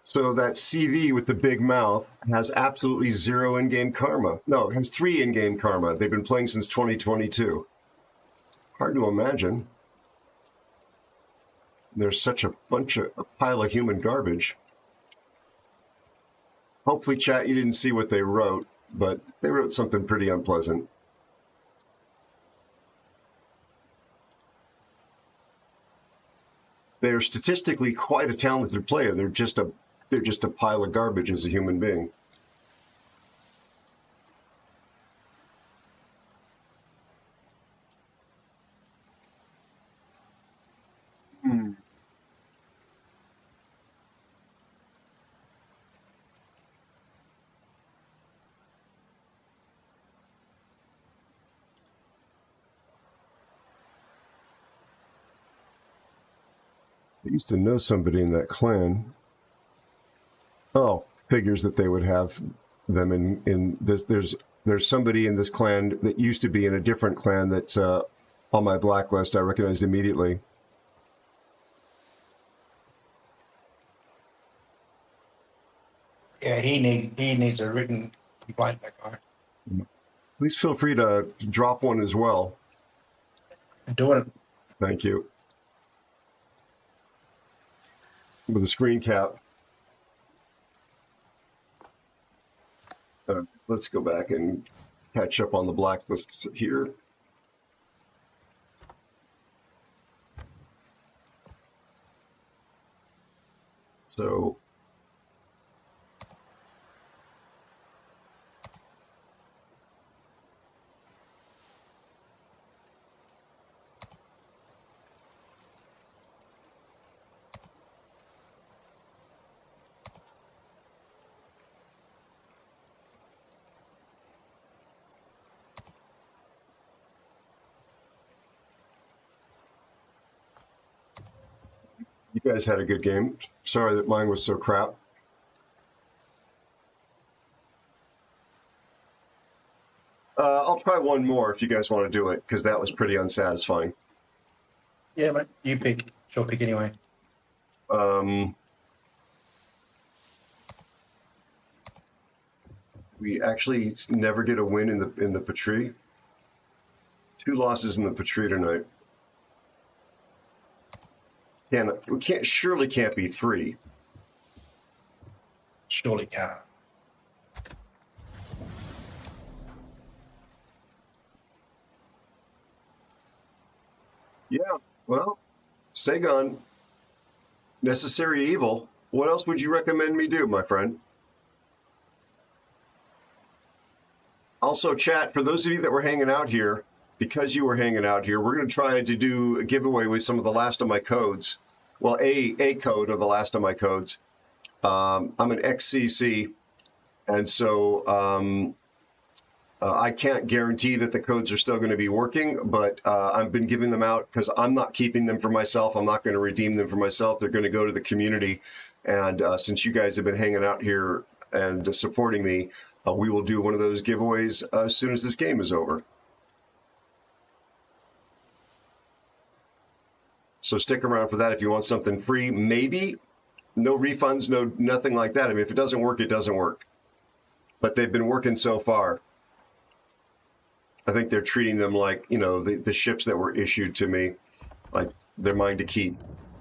So that CV with the big mouth has absolutely zero in-game karma. No, it has 3 in-game karma. They've been playing since 2022. Hard to imagine. There's such a pile of human garbage. Hopefully, chat, you didn't see what they wrote, but they wrote something pretty unpleasant. They're statistically quite a talented player. They're just a pile of garbage as a human being. I used to know somebody in that clan. Oh, figures that they would have them in this. There's somebody in this clan that used to be in a different clan that's on my blacklist. I recognized immediately. Yeah, he needs a written complaint, that guy. Please feel free to drop one as well. Do it. Thank you. With a screen cap. Let's go back and catch up on the blacklists here. So you guys had a good game. Sorry that mine was so crap. I'll try one more if you guys want to do it, because that was pretty unsatisfying. Yeah, mate. You pick. Sure pick anyway. We actually never get a win in the Patrie. 2 losses in the Patrie tonight. Surely can't be 3. Surely can't. Yeah, well, Sagon, necessary evil. What else would you recommend me do, my friend? Also, chat, for those of you that were hanging out here, because you were hanging out here, we're going to try to do a giveaway with some of the last of my codes. Well, a code of the last of my codes. I'm an XCC, and so I can't guarantee that the codes are still going to be working, but I've been giving them out because I'm not keeping them for myself. I'm not going to redeem them for myself. They're going to go to the community. And since you guys have been hanging out here and supporting me, we will do one of those giveaways as soon as this game is over. So stick around for that if you want something free. Maybe no refunds, nothing like that. I mean, if it doesn't work, it doesn't work. But they've been working so far. I think they're treating them like, you know, the ships that were issued to me, like they're mine to keep.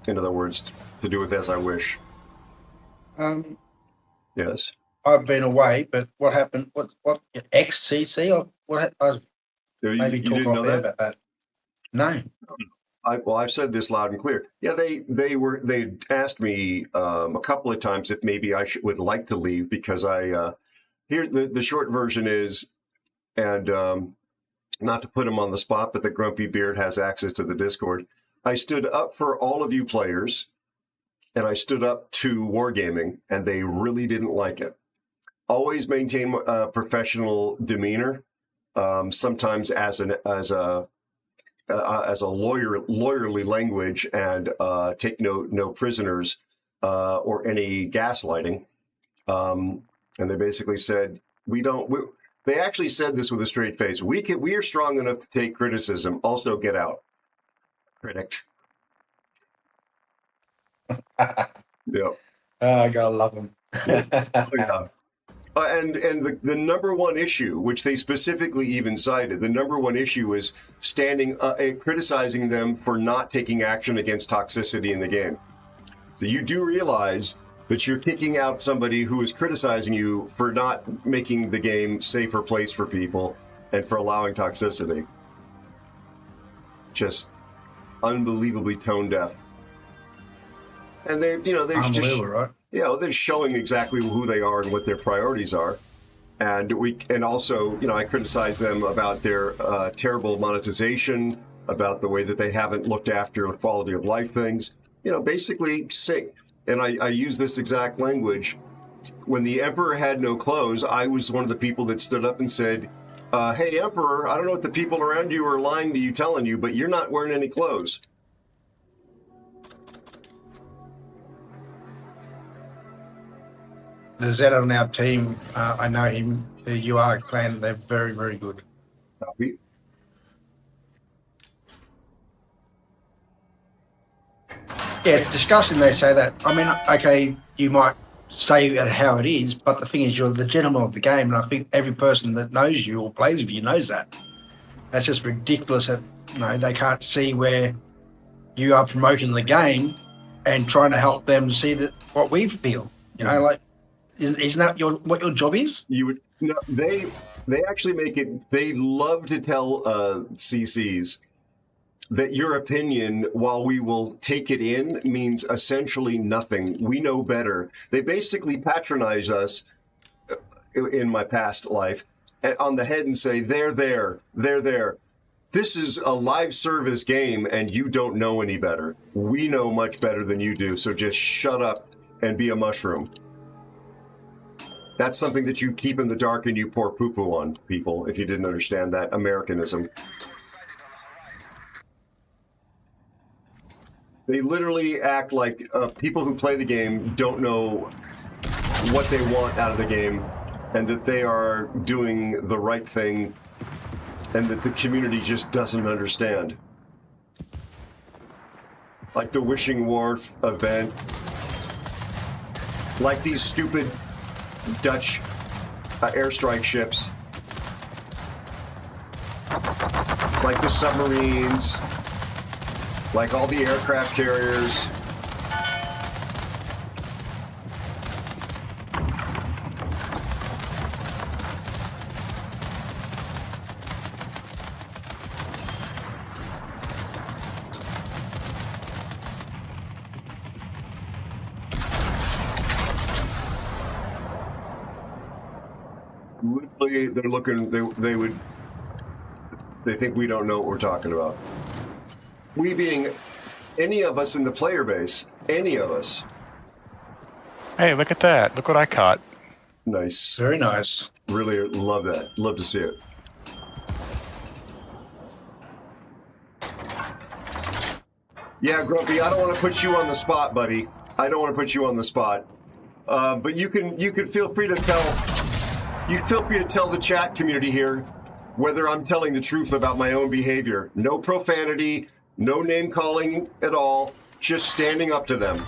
In other words, to do with as I wish. Yes. I've been away, but what happened? What XCC? Or what? Maybe you talk didn't off know there that? about that. No. Well, I've said this loud and clear. Yeah, they asked me a couple of times if maybe I would like to leave because here the short version is, and not to put him on the spot, but the Grumpy Beard has access to the Discord. I stood up for all of you players, and I stood up to wargaming, and they really didn't like it. Always maintain a professional demeanor. Sometimes as a lawyerly language, and take no prisoners or any gaslighting. And they basically said, they actually said this with a straight face. We are strong enough to take criticism. Also, get out, critic. Yeah. I gotta love them. Yeah. And the number one issue, which they specifically even cited, the number one issue is criticizing them for not taking action against toxicity in the game. So you do realize that you're kicking out somebody who is criticizing you for not making the game safer place for people and for allowing toxicity. Just unbelievably tone deaf. And they're just, right? Yeah, they're showing exactly who they are and what their priorities are. And also, I criticize them about their terrible monetization, about the way that they haven't looked after quality of life things. Basically, and I use this exact language. When the Emperor had no clothes, I was one of the people that stood up and said, hey, Emperor, I don't know what the people around you are lying to you, telling you, but you're not wearing any clothes. The Z on our team, I know him, the UR clan, they're very, very good. Copy. Yeah, it's disgusting they say that. I mean, okay, you might say that how it is, but the thing is, you're the gentleman of the game, and I think every person that knows you or plays with you knows that. That's just ridiculous that, they can't see where you are promoting the game and trying to help them see that what we feel. Isn't that what your job is? They actually make it. They love to tell CCs that your opinion, while we will take it in, means essentially nothing. We know better. They basically patronize us in my past life on the head and say, they're there. This is a live service game and you don't know any better. We know much better than you do, so just shut up and be a mushroom. That's something that you keep in the dark and you pour poo-poo on people, if you didn't understand that Americanism. They literally act like people who play the game don't know what they want out of the game and that they are doing the right thing and that the community just doesn't understand. Like the Wishing War event, like these stupid Dutch airstrike ships, like the submarines, like all the aircraft carriers. Literally, they're looking. They think we don't know what we're talking about. We being any of us in the player base, any of us. Hey, look at that! Look what I caught. Nice. Very nice. Really love that. Love to see it. Yeah, Grumpy, I don't want to put you on the spot, buddy. I don't want to put you on the spot. But you can feel free to tell. You feel free to tell the chat community here whether I'm telling the truth about my own behavior. No profanity, no name calling at all. Just standing up to them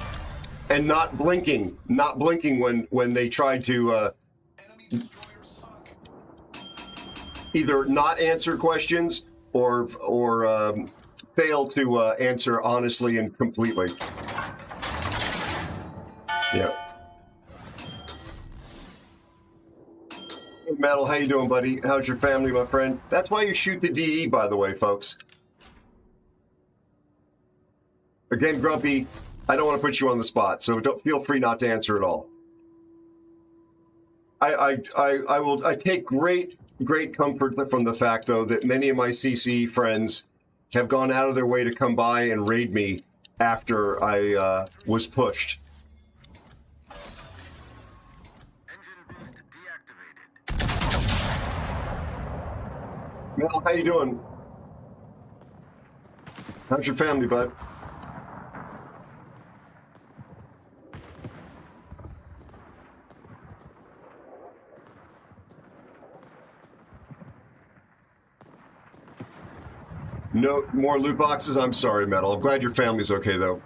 and not blinking when they try to either not answer questions or fail to answer honestly and completely. Yeah. Hey, Metal, how you doing, buddy? How's your family, my friend? That's why you shoot the DE, by the way, folks. Again, Grumpy, I don't want to put you on the spot, so don't feel free not to answer at all. I take great comfort from the fact, though, that many of my CC friends have gone out of their way to come by and raid me after I was pushed. Mel, how you doing? How's your family, bud? No more loot boxes? I'm sorry, Metal. I'm glad your family's okay, though.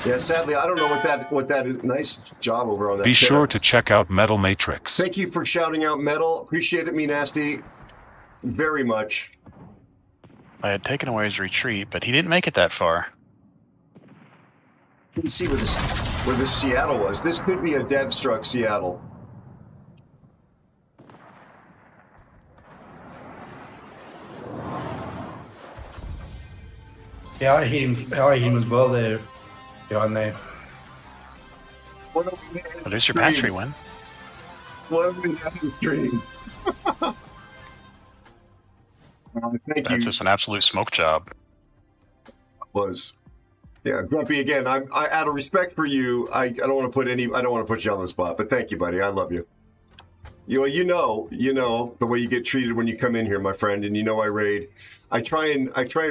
Yeah, sadly, I don't know what that is. Nice job over on that. Be sure to check out Metal Matrix. Thank you for shouting out Metal. Appreciate it, me nasty. Very much. I had taken away his retreat, but he didn't make it that far. You can see where this Seattle was. This could be a dev-struck Seattle. Yeah, I hit him as well there. Behind there. Well, there's your patchery win. What have we had this dream? Thank you. That's just an absolute smoke job. Yeah, Grumpy. Again, I out of respect for you, I don't want to put you on the spot. But thank you, buddy. I love you. You know the way you get treated when you come in here, my friend, and you know I raid. I try and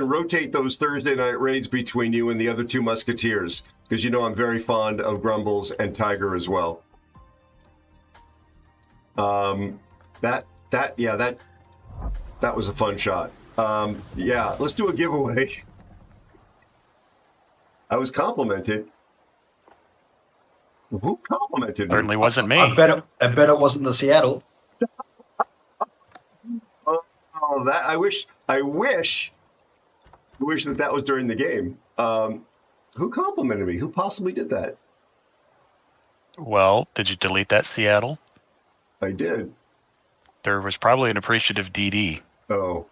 rotate those Thursday night raids between you and the other two musketeers because you know I'm very fond of Grumbles and Tiger as well. That was a fun shot. Yeah, let's do a giveaway. I was complimented. Who complimented me? Certainly wasn't me. I bet it wasn't the Seattle. Oh, that I wish that was during the game. Who complimented me? Who possibly did that? Well, did you delete that Seattle? I did. There was probably an appreciative DD. Oh.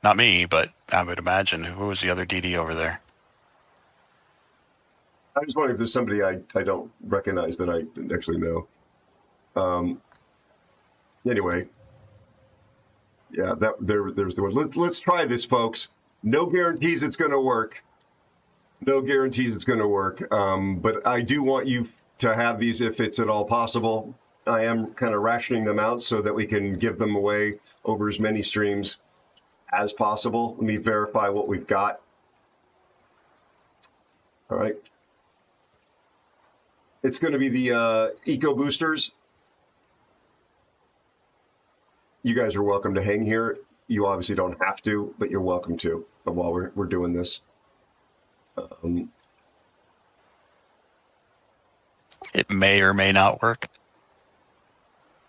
Not me, but I would imagine. Who was the other DD over there? I just wondering if there's somebody I don't recognize that I actually know. Anyway. Yeah, there's the one. Let's try this, folks. No guarantees it's going to work. No guarantees it's going to work. But I do want you to have these if it's at all possible. I am kind of rationing them out so that we can give them away over as many streams as possible. Let me verify what we've got. All right. It's going to be the Eco Boosters. You guys are welcome to hang here. You obviously don't have to, but you're welcome to while we're doing this. It may or may not work.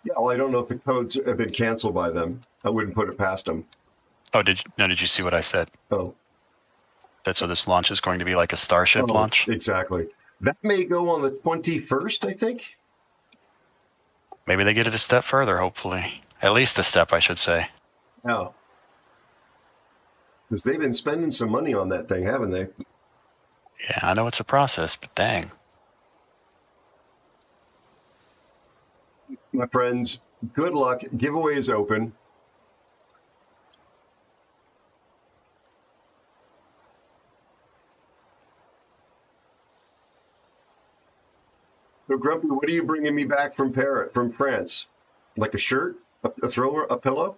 Yeah, well, I don't know if the codes have been canceled by them. I wouldn't put it past them. Oh, did you see what I said? Oh. So this launch is going to be like a Starship launch? Exactly. That may go on the 21st, I think. Maybe they get it a step further, hopefully. At least a step, I should say. No. Because they've been spending some money on that thing, haven't they? Yeah, I know it's a process, but dang. my friends. Good luck. Giveaway is open. So, Grumpy, what are you bringing me back from France? Like a shirt, a thrower, a pillow?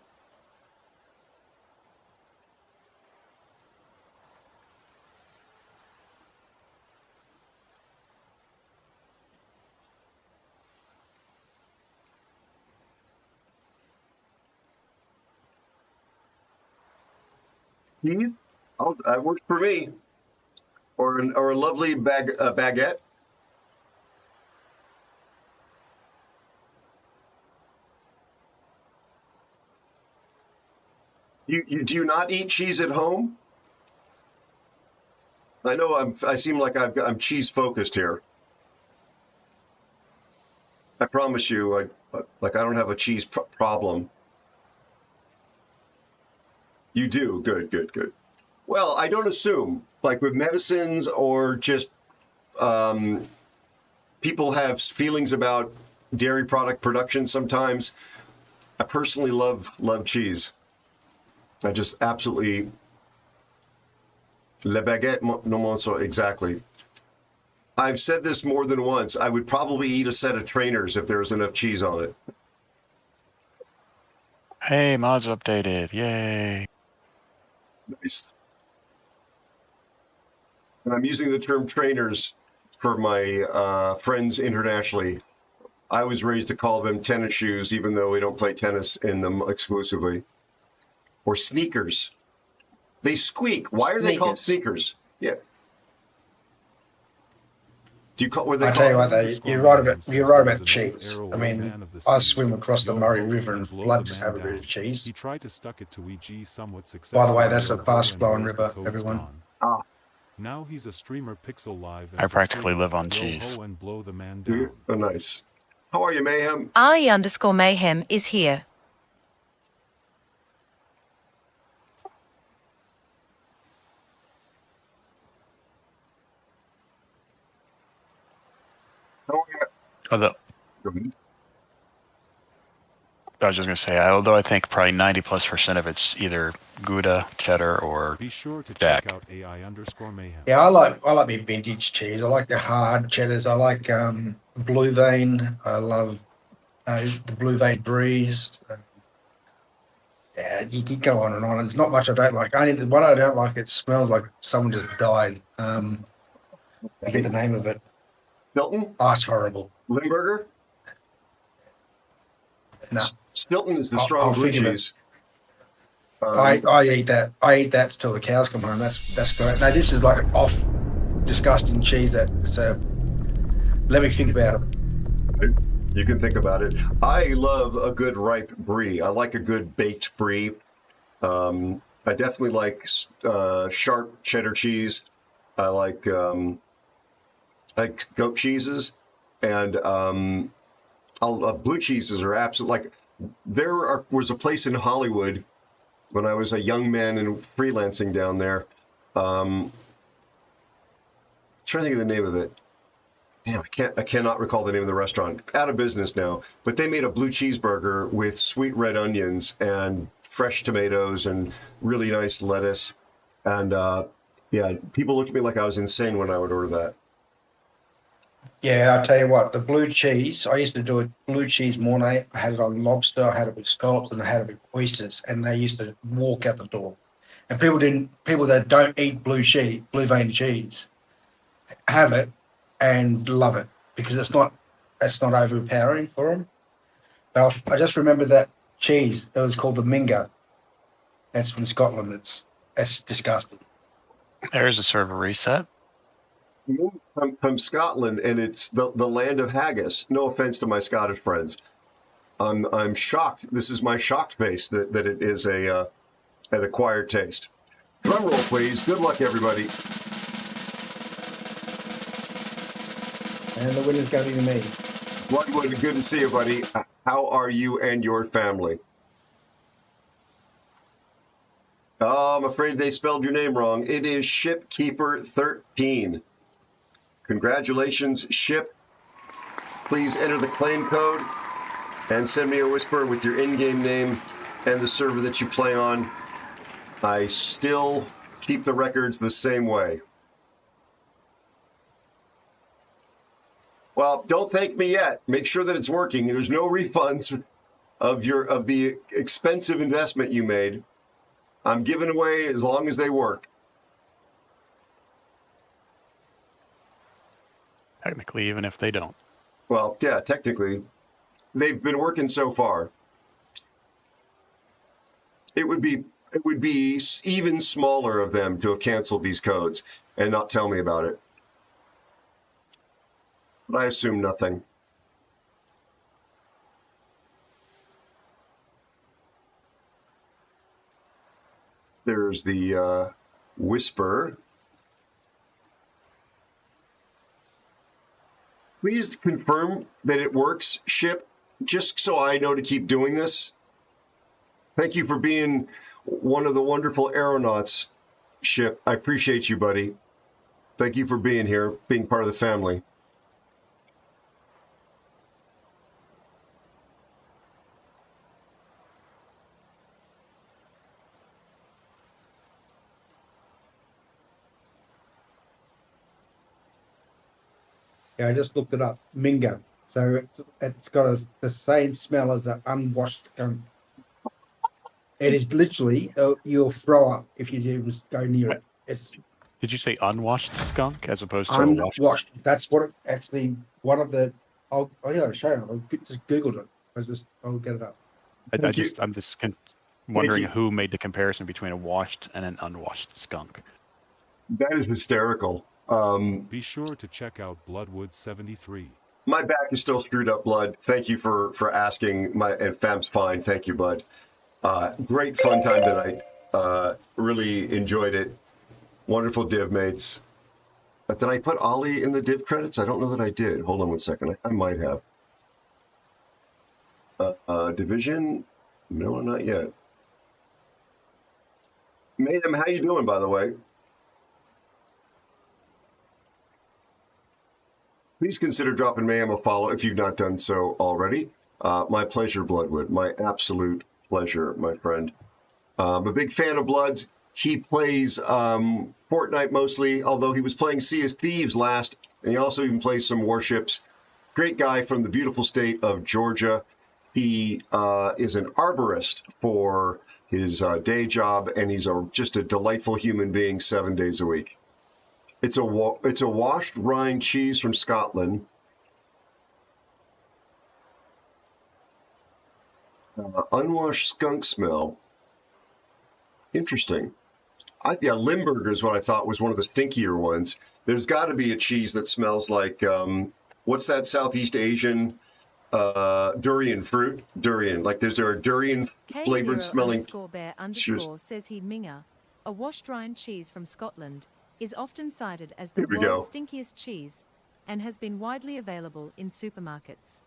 Cheese? Oh, that works for me. Or a lovely baguette. Do you not eat cheese at home? I know I seem like I'm cheese focused here. I promise you, I don't have a cheese problem. You do? Good. Well, I don't assume. Like with medicines or just people have feelings about dairy product production sometimes. I personally love cheese. I just absolutely... Le baguette non manso, exactly. I've said this more than once. I would probably eat a set of trainers if there was enough cheese on it. Hey, mods updated. Yay. Nice. And I'm using the term trainers for my friends internationally. I was raised to call them tennis shoes, even though we don't play tennis in them exclusively. Or sneakers. They squeak. Why are they called sneakers? Yeah. Do you call? Were they I tell you what, though, you're right about cheese. I mean, I swim across the Murray River and love just have a bit of cheese. He tried to stuck it to EG somewhat By successfully. the way, that's a fast-flowing river, everyone. Ah. Now he's a streamer Pixel Live. I practically live on cheese. And blow the man down. Oh, nice. How are you, Mayhem? RE_Mayhem is here. Although, I was just going to say, although I think probably 90+% of it's either Gouda, cheddar, or Be sure to Jack. check out AI_Mayhem. Yeah, I like my vintage cheese. I like the hard cheddars. I like Blue Vein. I love the Blue Vein Breeze. Yeah, you could go on and on. There's not much I don't like. Only the one I don't like, it smells like someone just died. I get the name of it. Stilton? Oh, it's horrible. Limburger? No. Stilton is the strong blue cheese. I eat that. I eat that till the cows come home. That's great. No, this is like an off, disgusting cheese. So let me think about it. You can think about it. I love a good ripe brie. I like a good baked brie. I definitely like sharp cheddar cheese. I like goat cheeses, and blue cheeses are absolutely like. Was a place in Hollywood when I was a young man and freelancing down there. Trying to think of the name of it. Damn, I cannot recall the name of the restaurant. Out of business now. But they made a blue cheeseburger with sweet red onions and fresh tomatoes and really nice lettuce. And yeah, people looked at me like I was insane when I would order that. Yeah, I'll tell you what, the blue cheese, I used to do it blue cheese mornay. I had it on lobster, I had it with scallops, and I had it with oysters, and they used to walk out the door. And people that don't eat blue vein cheese, have it and love it because it's not overpowering for them. But I just remember that cheese. It was called the Mingo. That's from Scotland. It's disgusting. There's a server reset. From Scotland, and it's the land of haggis. No offense to my Scottish friends. I'm shocked. This is my shocked face that it is an acquired taste. Drum roll, please. Good luck, everybody. And the winner's going to be me. Bloodwood, good to see you, buddy. How are you and your family? Oh, I'm afraid they spelled your name wrong. It is Shipkeeper13. Congratulations, Ship. Please enter the claim code and send me a whisper with your in-game name and the server that you play on. I still keep the records the same way. Well, don't thank me yet. Make sure that it's working. There's no refunds of the expensive investment you made. I'm giving away as long as they work. Technically, even if they don't. Well, yeah, technically. They've been working so far. It would be even smaller of them to have canceled these codes and not tell me about it. But I assume nothing. There's the whisper. Please confirm that it works, Ship, just so I know to keep doing this. Thank you for being one of the wonderful aeronauts, Ship. I appreciate you, buddy. Thank you for being here, being part of the family. Yeah, I just looked it up. Mingo. So it's got the same smell as an unwashed skunk. It is literally you'll throw up if you just go near it. It's Did you say unwashed skunk as opposed to a washed? unwashed. That's what it actually. One of the. I'll show you. I just googled it. I'll get it up. I'm just wondering who made the comparison between a washed and an unwashed skunk. That is hysterical. Be sure to check out Bloodwood 73. My back is still screwed up, Blood. Thank you for asking. And Fam's fine. Thank you, Bud. Great fun time tonight. Really enjoyed it. Wonderful div mates. Did I put Ollie in the div credits? I don't know that I did. Hold on one second. I might have. Division? No, not yet. Mayhem, how you doing, by the way? Please consider dropping Mayhem a follow if you've not done so already. My pleasure, Bloodwood. My absolute pleasure, my friend. I'm a big fan of Bloods. He plays Fortnite mostly, although he was playing Sea of Thieves last, and he also even plays some Warships. Great guy from the beautiful state of Georgia. He is an arborist for his day job, and he's just a delightful human being 7 days a week. It's a washed rind cheese from Scotland. Unwashed skunk smell. Interesting. Limburger is what I thought was one of the stinkier ones. There's got to be a cheese that smells like, what's that Southeast Asian durian fruit? Durian. Like, is there a durian flavored smelling? K0_bear_ says he Minger, a washed rind cheese from Scotland, is often cited as the world's stinkiest cheese and has been widely available in supermarkets.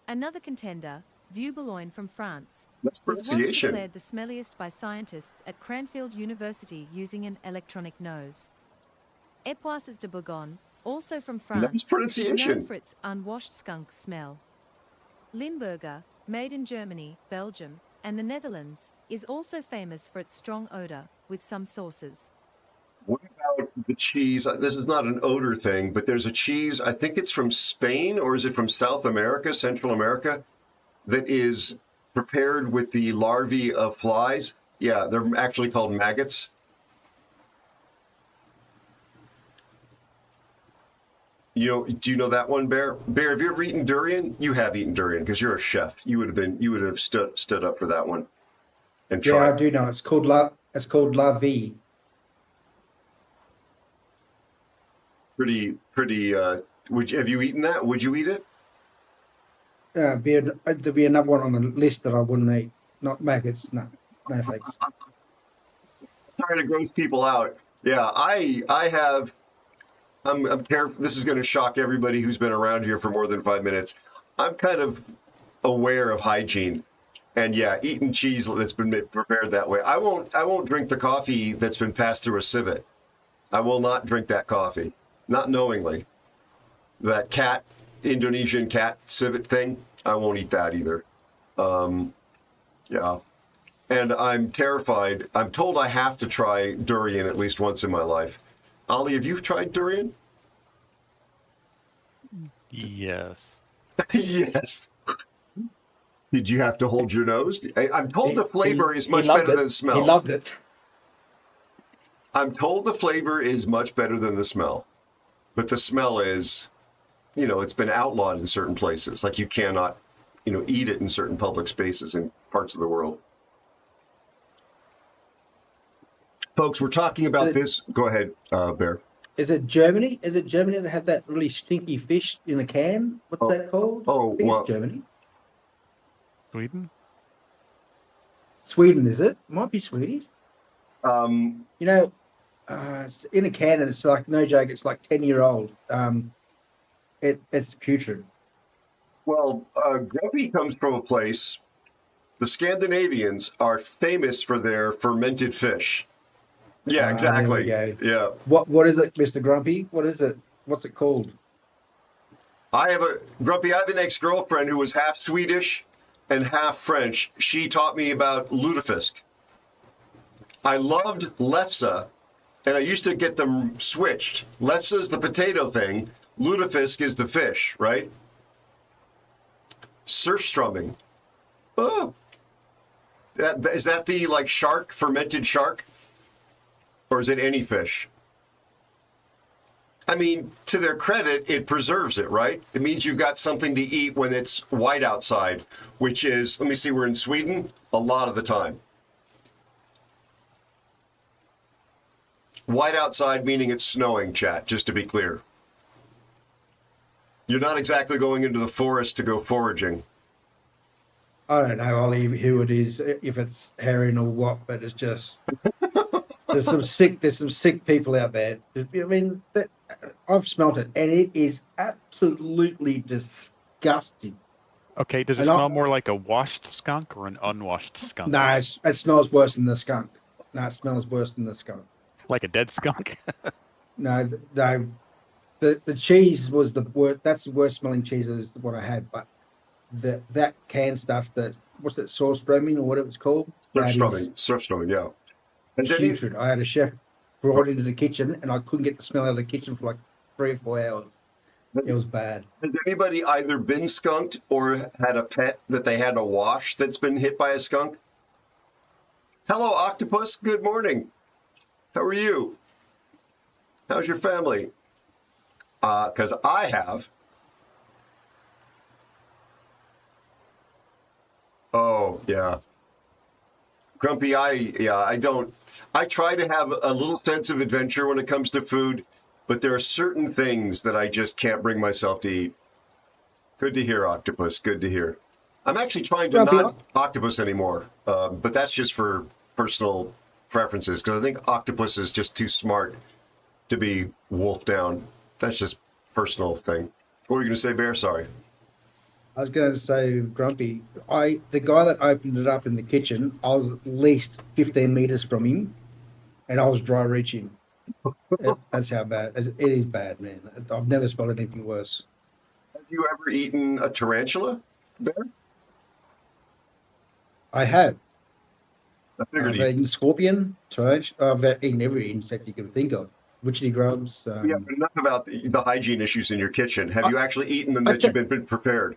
Another contender, Vieux Boulogne from France, was once declared the smelliest by scientists at Cranfield University using an electronic nose. Epoisses de Bourgogne, also from France, is known for its unwashed skunk smell. Limburger, made in Germany, Belgium, and the Netherlands, is also famous for its strong odor, with some sauces. What about the cheese? This is not an odor thing, but there's a cheese, I think it's from Spain, or is it from South America, Central America, that is prepared with the larvae of flies. Yeah, they're actually called maggots. Do you know that one, Bear? Bear, have you ever eaten durian? You have eaten durian because you're a chef. You would have stood up for that one. And tried. Yeah, I do know. It's called La Vie. Pretty. Have you eaten that? Would you eat it? There'd be another one on the list that I wouldn't eat. Not maggots. No thanks. Trying to gross people out. Yeah, I have. I'm careful. This is going to shock everybody who's been around here for more than 5 minutes. I'm kind of aware of hygiene, and yeah, eating cheese that's been prepared that way. I won't drink the coffee that's been passed through a civet. I will not drink that coffee, not knowingly. That Indonesian cat civet thing. I won't eat that either. Yeah. And I'm terrified. I'm told I have to try durian at least once in my life. Ollie, have you tried durian? Yes. Yes. Did you have to hold your nose? I'm told the flavor is much better than the smell. He loved it. I'm told the flavor is much better than the smell. But the smell is, it's been outlawed in certain places. Like you cannot, eat it in certain public spaces in parts of the world. Folks, we're talking about this. Go ahead, Bear. Is it Germany? Is it Germany that had that really stinky fish in a can? What's that called? Oh, well, it's Germany. Sweden? Sweden, is it? Might be Swedish. It's in a can and it's like, no joke, it's like 10-year-old. It's putrid. Well, Grumpy comes from a place, the Scandinavians are famous for their fermented fish. Yeah, exactly. There we go. Yeah. What is it, Mr. Grumpy? What is it? What's it called? Grumpy, I have an ex-girlfriend who was half Swedish and half French. She taught me about lutefisk. I loved lefse, and I used to get them switched. Lefse is the potato thing. Lutefisk is the fish, right? Surfstrumming. Oh. Is that the, shark, fermented shark? Or is it any fish? I mean, to their credit, it preserves it, right? It means you've got something to eat when it's white outside, which is, let me see, we're in Sweden a lot of the time. White outside meaning it's snowing, chat, just to be clear. You're not exactly going into the forest to go foraging. I don't know, Ollie, who it is, if it's herring or what, but it's just there's some sick people out there. I mean, I've smelt it, and it is absolutely disgusting. Okay, does it smell more like a washed skunk or an unwashed skunk? No, it smells worse than the skunk. No, it smells worse than the skunk. Like a dead skunk? No. The cheese was the worst. That's the worst smelling cheese is what I had, but that canned stuff, what's that, Surströmming or what it was called? Surfstrumming, yeah. Putrid. I had a chef brought into the kitchen and I couldn't get the smell out of the kitchen for like 3 or 4 hours. It was bad. Has anybody either been skunked or had a pet that they had to wash that's been hit by a skunk? Hello, Octopus. Good morning. How are you? How's your family? Because I have. Oh, yeah. Grumpy, I try to have a little sense of adventure when it comes to food, but there are certain things that I just can't bring myself to eat. Good to hear, Octopus. Good to hear. I'm actually trying to not octopus anymore, but that's just for personal preferences, because I think octopus is just too smart to be wolfed down. That's just personal thing. What were you going to say, Bear? Sorry. I was going to say, Grumpy, the guy that opened it up in the kitchen, I was at least 15 meters from him, and I was dry reaching. That's how bad. It is bad, man. I've never smelled anything worse. Have you ever eaten a tarantula, Bear? I have. I figured I've eaten scorpion, tarantula. I've eaten every insect you can think of. Witchetty grubs. Yeah, but enough about the hygiene issues in your kitchen. Have you actually eaten them that you've been prepared?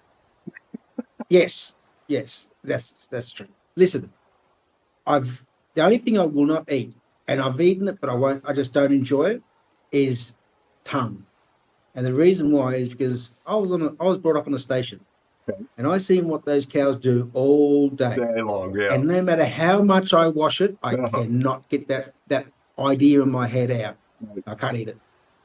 Yes, that's true. Listen, the only thing I will not eat, and I've eaten it, but I just don't enjoy it, is tongue. And the reason why is because I was brought up on a station, and I seen what those cows do all day long, yeah. And no matter how much I wash it, I cannot get that idea in my head out. I can't eat it.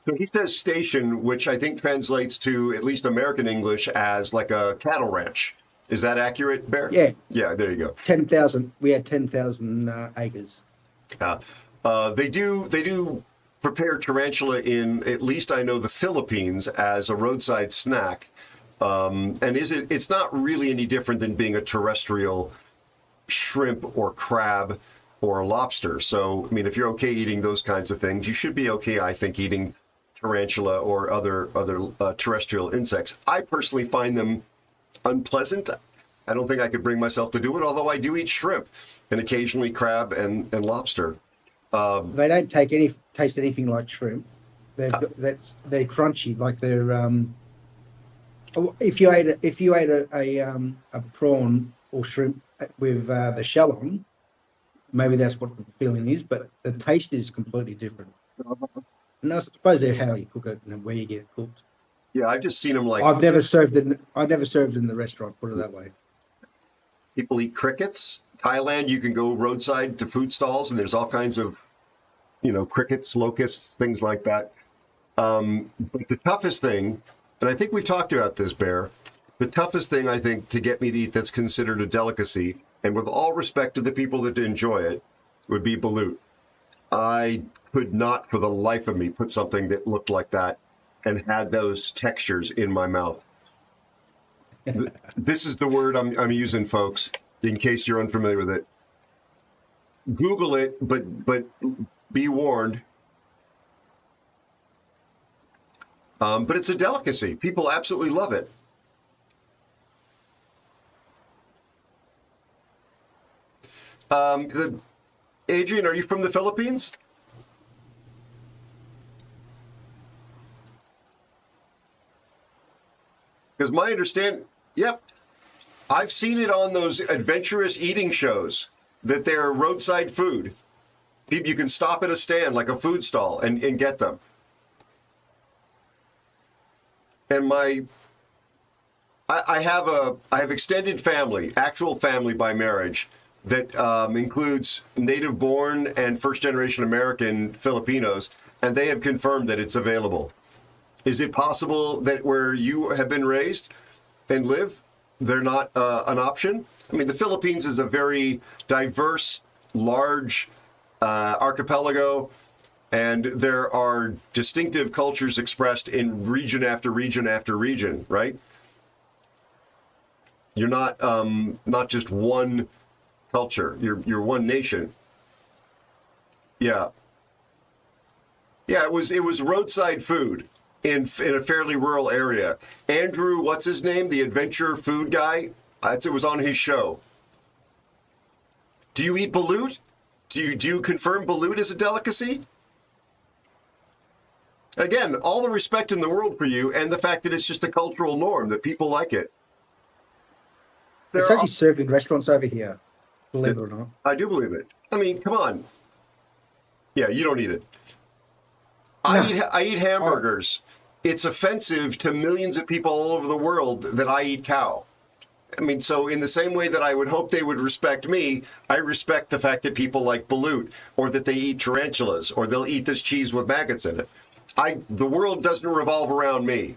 So he says station, which I think translates to at least American English as like a cattle ranch. Is that accurate, Bear? Yeah. Yeah, there you go. 10,000. We had 10,000 acres. They do prepare tarantula in, at least I know, the Philippines as a roadside snack. And it's not really any different than being a terrestrial shrimp or crab or lobster. So, I mean, if you're okay eating those kinds of things, you should be okay, I think, eating tarantula or other terrestrial insects. I personally find them unpleasant. I don't think I could bring myself to do it, although I do eat shrimp and occasionally crab and lobster. They don't taste anything like shrimp. They're crunchy, like they're. If you ate a prawn or shrimp with the shell on, maybe that's what the feeling is, but the taste is completely different. And I suppose they're how you cook it and where you get it cooked. Yeah, I've just seen them like. I've never served in the restaurant. Put it that way. People eat crickets. Thailand, you can go roadside to food stalls, and there's all kinds of, crickets, locusts, things like that. But the toughest thing, and I think we've talked about this, Bear, the toughest thing I think to get me to eat that's considered a delicacy, and with all respect to the people that enjoy it, would be balut. I could not, for the life of me, put something that looked like that and had those textures in my mouth. This is the word I'm using, folks, in case you're unfamiliar with it. Google it, but be warned. But it's a delicacy. People absolutely love it. Adrian, are you from the Philippines? Because my understanding, yep, I've seen it on those adventurous eating shows that they're roadside food. You can stop at a stand like a food stall and get them. And I have extended family, actual family by marriage, that includes native-born and first-generation American Filipinos, and they have confirmed that it's available. Is it possible that where you have been raised and live, they're not an option? I mean, the Philippines is a very diverse, large archipelago, and there are distinctive cultures expressed in region after region after region, right? You're not just one culture. You're one nation. Yeah. Yeah, it was roadside food in a fairly rural area. Andrew, what's his name? The adventure food guy? It was on his show. Do you eat balut? Do you confirm balut is a delicacy? Again, all the respect in the world for you and the fact that it's just a cultural norm, that people like it. It's actually served in restaurants over here, believe it or not. I do believe it. I mean, come on. Yeah, you don't eat it. I eat hamburgers. It's offensive to millions of people all over the world that I eat cow. I mean, so in the same way that I would hope they would respect me, I respect the fact that people like balut, or that they eat tarantulas, or they'll eat this cheese with maggots in it. The world doesn't revolve around me.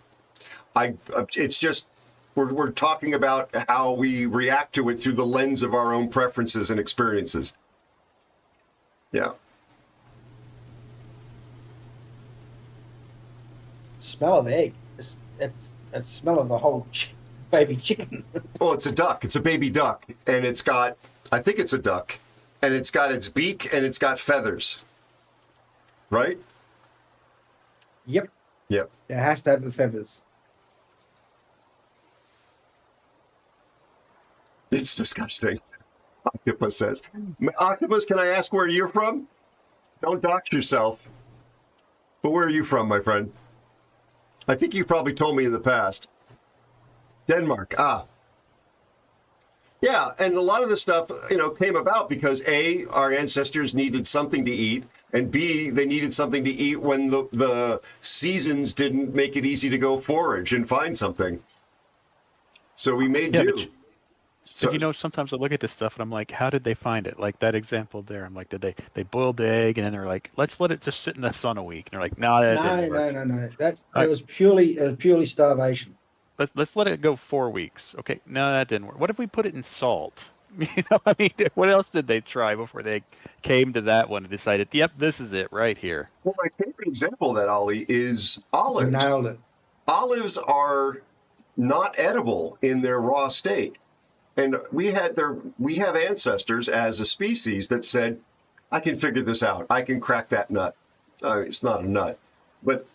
It's just we're talking about how we react to it through the lens of our own preferences and experiences. Yeah. Smell of the egg. It's a smell of the whole baby chicken. Oh, it's a duck. It's a baby duck, and I think it's a duck, and it's got its beak and it's got feathers. Right? Yep. Yep. It has to have the feathers. It's disgusting. Octopus says. Octopus, can I ask where you're from? Don't dox yourself. But where are you from, my friend? I think you've probably told me in the past. Denmark. Yeah, and a lot of this stuff, came about because A, our ancestors needed something to eat, and B, they needed something to eat when the seasons didn't make it easy to go forage and find something. So we made do. But sometimes I look at this stuff and I'm like, how did they find it? Like that example there, I'm like, did they boiled the egg and then they're like, let's let it just sit in the sun a week. And they're like, no, that didn't work. No. That was purely starvation. Let's let it go 4 weeks. Okay, no, that didn't work. What if we put it in salt? I mean, what else did they try before they came to that one and decided, yep, this is it right here? Well, my favorite example of that, Ollie, is olives. You nailed it. Olives are not edible in their raw state. And we have ancestors as a species that said, I can figure this out. I can crack that nut. It's not a nut. But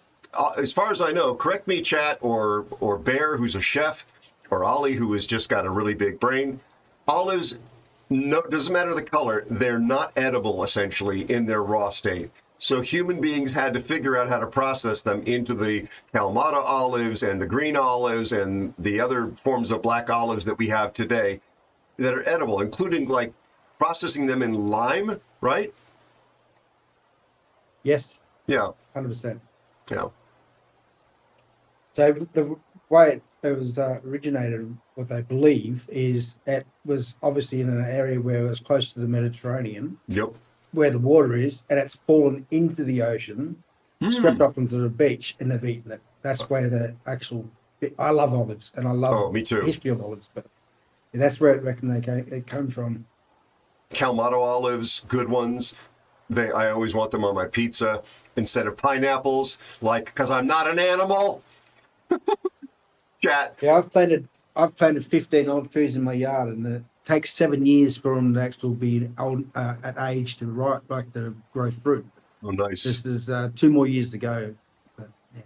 as far as I know, correct me, chat, or Bear, who's a chef, or Ollie, who has just got a really big brain. Olives, no, doesn't matter the color, they're not edible, essentially, in their raw state. So human beings had to figure out how to process them into the Kalamata olives and the green olives and the other forms of black olives that we have today that are edible, including like processing them in lime, right? Yes. Yeah. 100%. Yeah. So the way it was originated, what they believe, is it was obviously in an area where it was close to the Mediterranean. Yep. Where the water is, and it's fallen into the ocean, swept up onto the beach, and they've eaten it. That's where the actual. I love olives, and I love me too. the history of olives, but that's where I reckon it comes from. Kalmato olives, good ones. I always want them on my pizza instead of pineapples, like because I'm not an animal. Chat. Yeah, I've planted 15 olive trees in my yard, and it takes 7 years for them to actually be old, at age to to grow fruit. Oh, nice. This is 2 more years to go. But, yeah,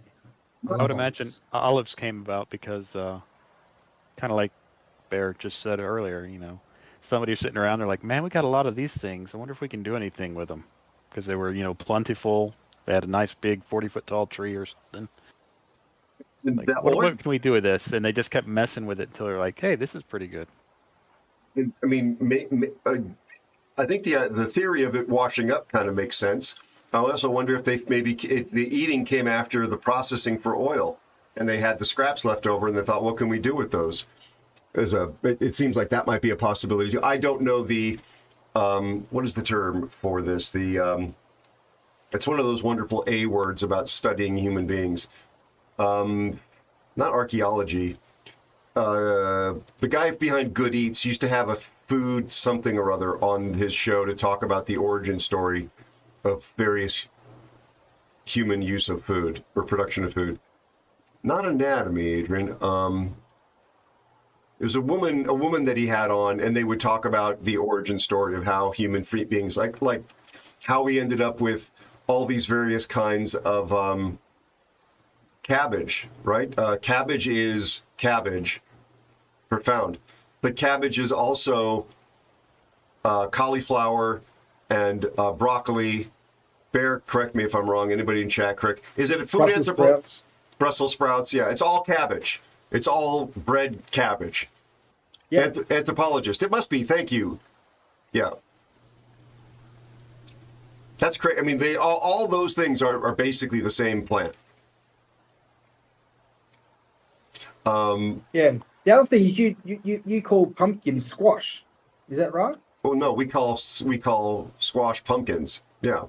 I would imagine olives came about because, kind of like Bear just said earlier, somebody was sitting around, they're like, man, we got a lot of these things. I wonder if we can do anything with them. Because they were, plentiful. They had a nice big 40-foot tall tree or something. Like, what can we do with this? And they just kept messing with it until they're like, hey, this is pretty good. I mean, I think the theory of it washing up kind of makes sense. I also wonder if the eating came after the processing for oil, and they had the scraps left over, and they thought, what can we do with those? It seems like that might be a possibility. I don't know what is the term for this? It's one of those wonderful A words about studying human beings. Not archaeology. The guy behind Good Eats used to have a food something or other on his show to talk about the origin story of various human use of food or production of food. Not anatomy, Adrian. There's a woman that he had on, and they would talk about the origin story of how human beings, like how we ended up with all these various kinds of cabbage, right? Cabbage is cabbage. Profound. But cabbage is also cauliflower and broccoli. Bear, correct me if I'm wrong. Anybody in chat, correct? Is it a food anthropologist? Brussels sprouts. Yeah, it's all cabbage. It's all bred cabbage. Yeah. Anthropologist. It must be. Thank you. Yeah. That's crazy. I mean, all those things are basically the same plant. Yeah. The other thing is you call pumpkin squash. Is that right? Oh no, we call squash pumpkins. Yeah,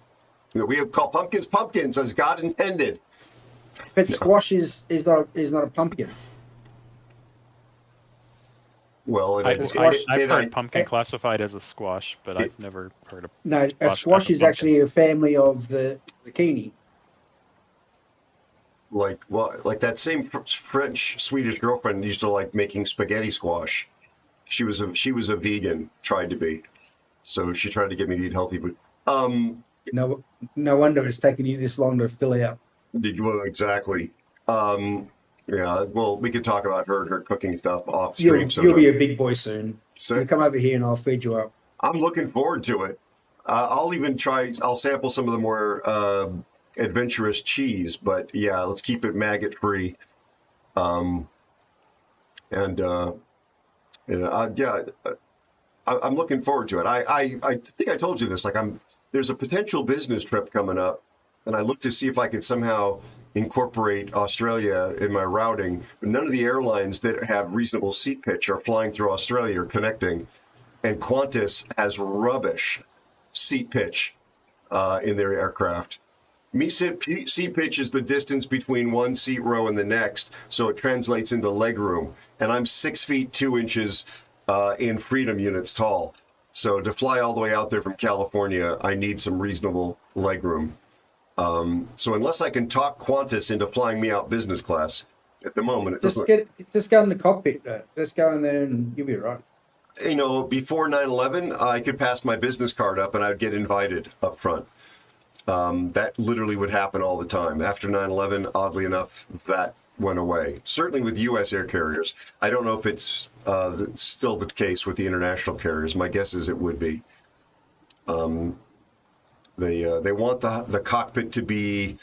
we call pumpkins as God intended. But squash is not a pumpkin. Well, I've heard pumpkin classified as a squash, but I've never heard of. No, a squash is actually a family of the zucchini. Like that same French Swedish girlfriend used to like making spaghetti squash. She was a vegan, tried to be, so she tried to get me to eat healthy food. No wonder it's taken you this long to fill out. Well, exactly. Yeah. Well, we could talk about her cooking stuff off stream. You'll be a big boy soon. So you come over here and I'll feed you up. I'm looking forward to it. I'll even try. I'll sample some of the more adventurous cheese, but yeah, let's keep it maggot free. I'm looking forward to it. I think I told you this. There's a potential business trip coming up, and I looked to see if I could somehow incorporate Australia in my routing. But none of the airlines that have reasonable seat pitch are flying through Australia or connecting, and Qantas has seat pitch in their aircraft. Seat pitch is the distance between one seat row and the next, so it translates into leg room. And I'm 6 feet 2 inches in freedom units tall. So to fly all the way out there from California, I need some reasonable leg room. So unless I can talk Qantas into flying me out business class, at the moment, it doesn't. Just go in the cockpit. Just go in there and you'll be right. You know, before 9/11, I could pass my business card up and I'd get invited up front. That literally would happen all the time. After 9/11, oddly enough, that went away. Certainly with U.S. air carriers. I don't know if it's still the case with the international carriers. My guess is it would be. They want the cockpit to be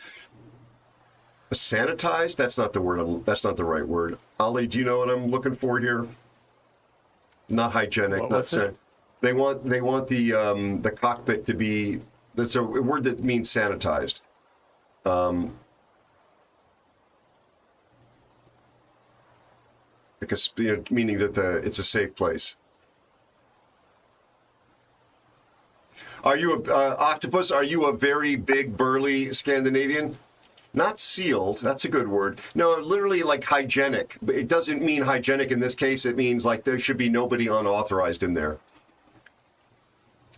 sanitized. That's not the word. That's not the right word. Ali, do you know what I'm looking for here? Not hygienic. Not san. They want the cockpit to be. That's a word that means sanitized. Because meaning that it's a safe place. Are you a octopus? Are you a very big, burly Scandinavian? Not sealed. That's a good word. No, literally like hygienic. It doesn't mean hygienic in this case. It means like there should be nobody unauthorized in there.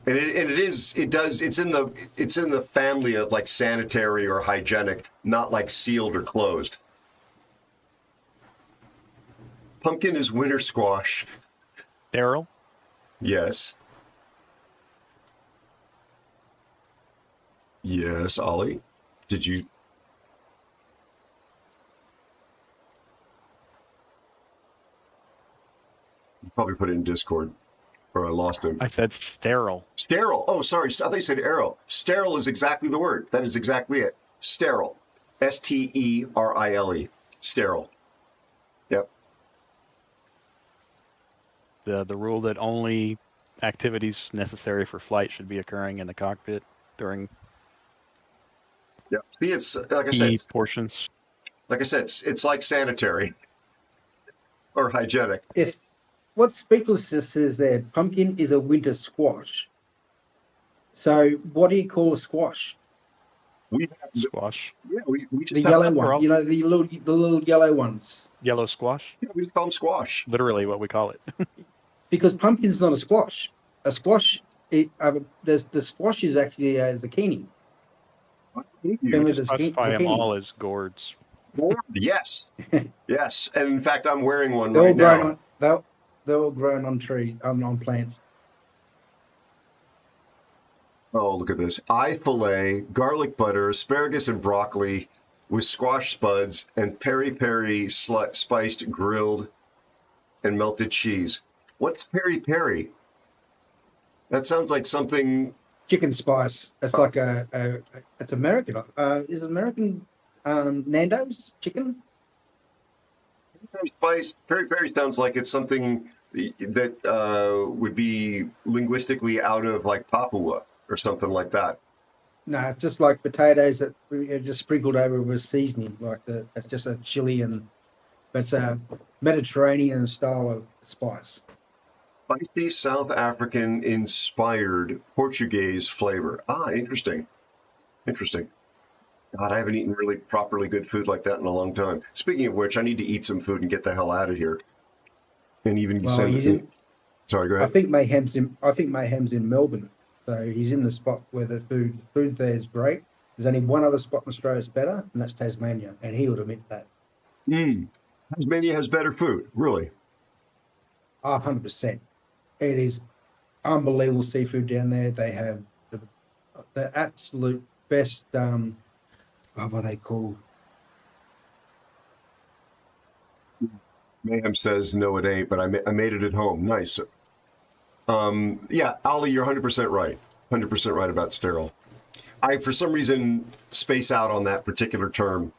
And it's in the family of like sanitary or hygienic, not like sealed or closed. Pumpkin is winter squash. Daryl? Yes. Yes, Ollie. Did you? You probably put it in Discord, or I lost him. I said sterile. Sterile. Oh, sorry. I thought you said aero. Sterile is exactly the word. That is exactly it. Sterile. S-T-E-R-I-L-E. Sterile. Yep. The rule that only activities necessary for flight should be occurring in the cockpit during. Yeah. See, it's like I said. Portions. Like I said, it's like sanitary or hygienic. Yes. What Speechless says there, pumpkin is a winter squash. So what do you call a squash? We have squash. Yeah, we just the yellow one. You know, the little yellow ones. Yellow squash? Yeah, we just call them squash. Literally what we call it. Because pumpkin's not a squash. A squash, the squash is actually a zucchini. You classify them all as gourds. Gourd? Yes. Yes. And in fact, I'm wearing one They're right now. They're all grown on on plants. Oh, look at this. Eye fillet, garlic butter, asparagus and broccoli with squash spuds and peri-peri spiced grilled and melted cheese. What's peri-peri? That sounds like something... Chicken spice. It's like it's American. Is it American Nando's chicken? Spice. Peri-peri sounds like it's something that would be linguistically out of like Papua or something like that. No, it's just like potatoes that are just sprinkled over with seasoning. It's just a chili but it's a Mediterranean style of spice. Spicy South African inspired Portuguese flavor. Ah, interesting. Interesting. God, I haven't eaten really properly good food like that in a long time. Speaking of which, I need to eat some food and get the hell out of here. And even send. Sorry, go ahead. I think Mayhem's in Melbourne, so he's in the spot where the food there is great. There's only one other spot in Australia that's better, and that's Tasmania, and he would admit that. Tasmania has better food, really. 100%. It is unbelievable seafood down there. They have the absolute best. What are they called? Mayhem says no, it ain't, but I made it at home. Nice. Yeah, Ali, you're 100% right. 100% right about sterile. I, for some reason, space out on that particular term.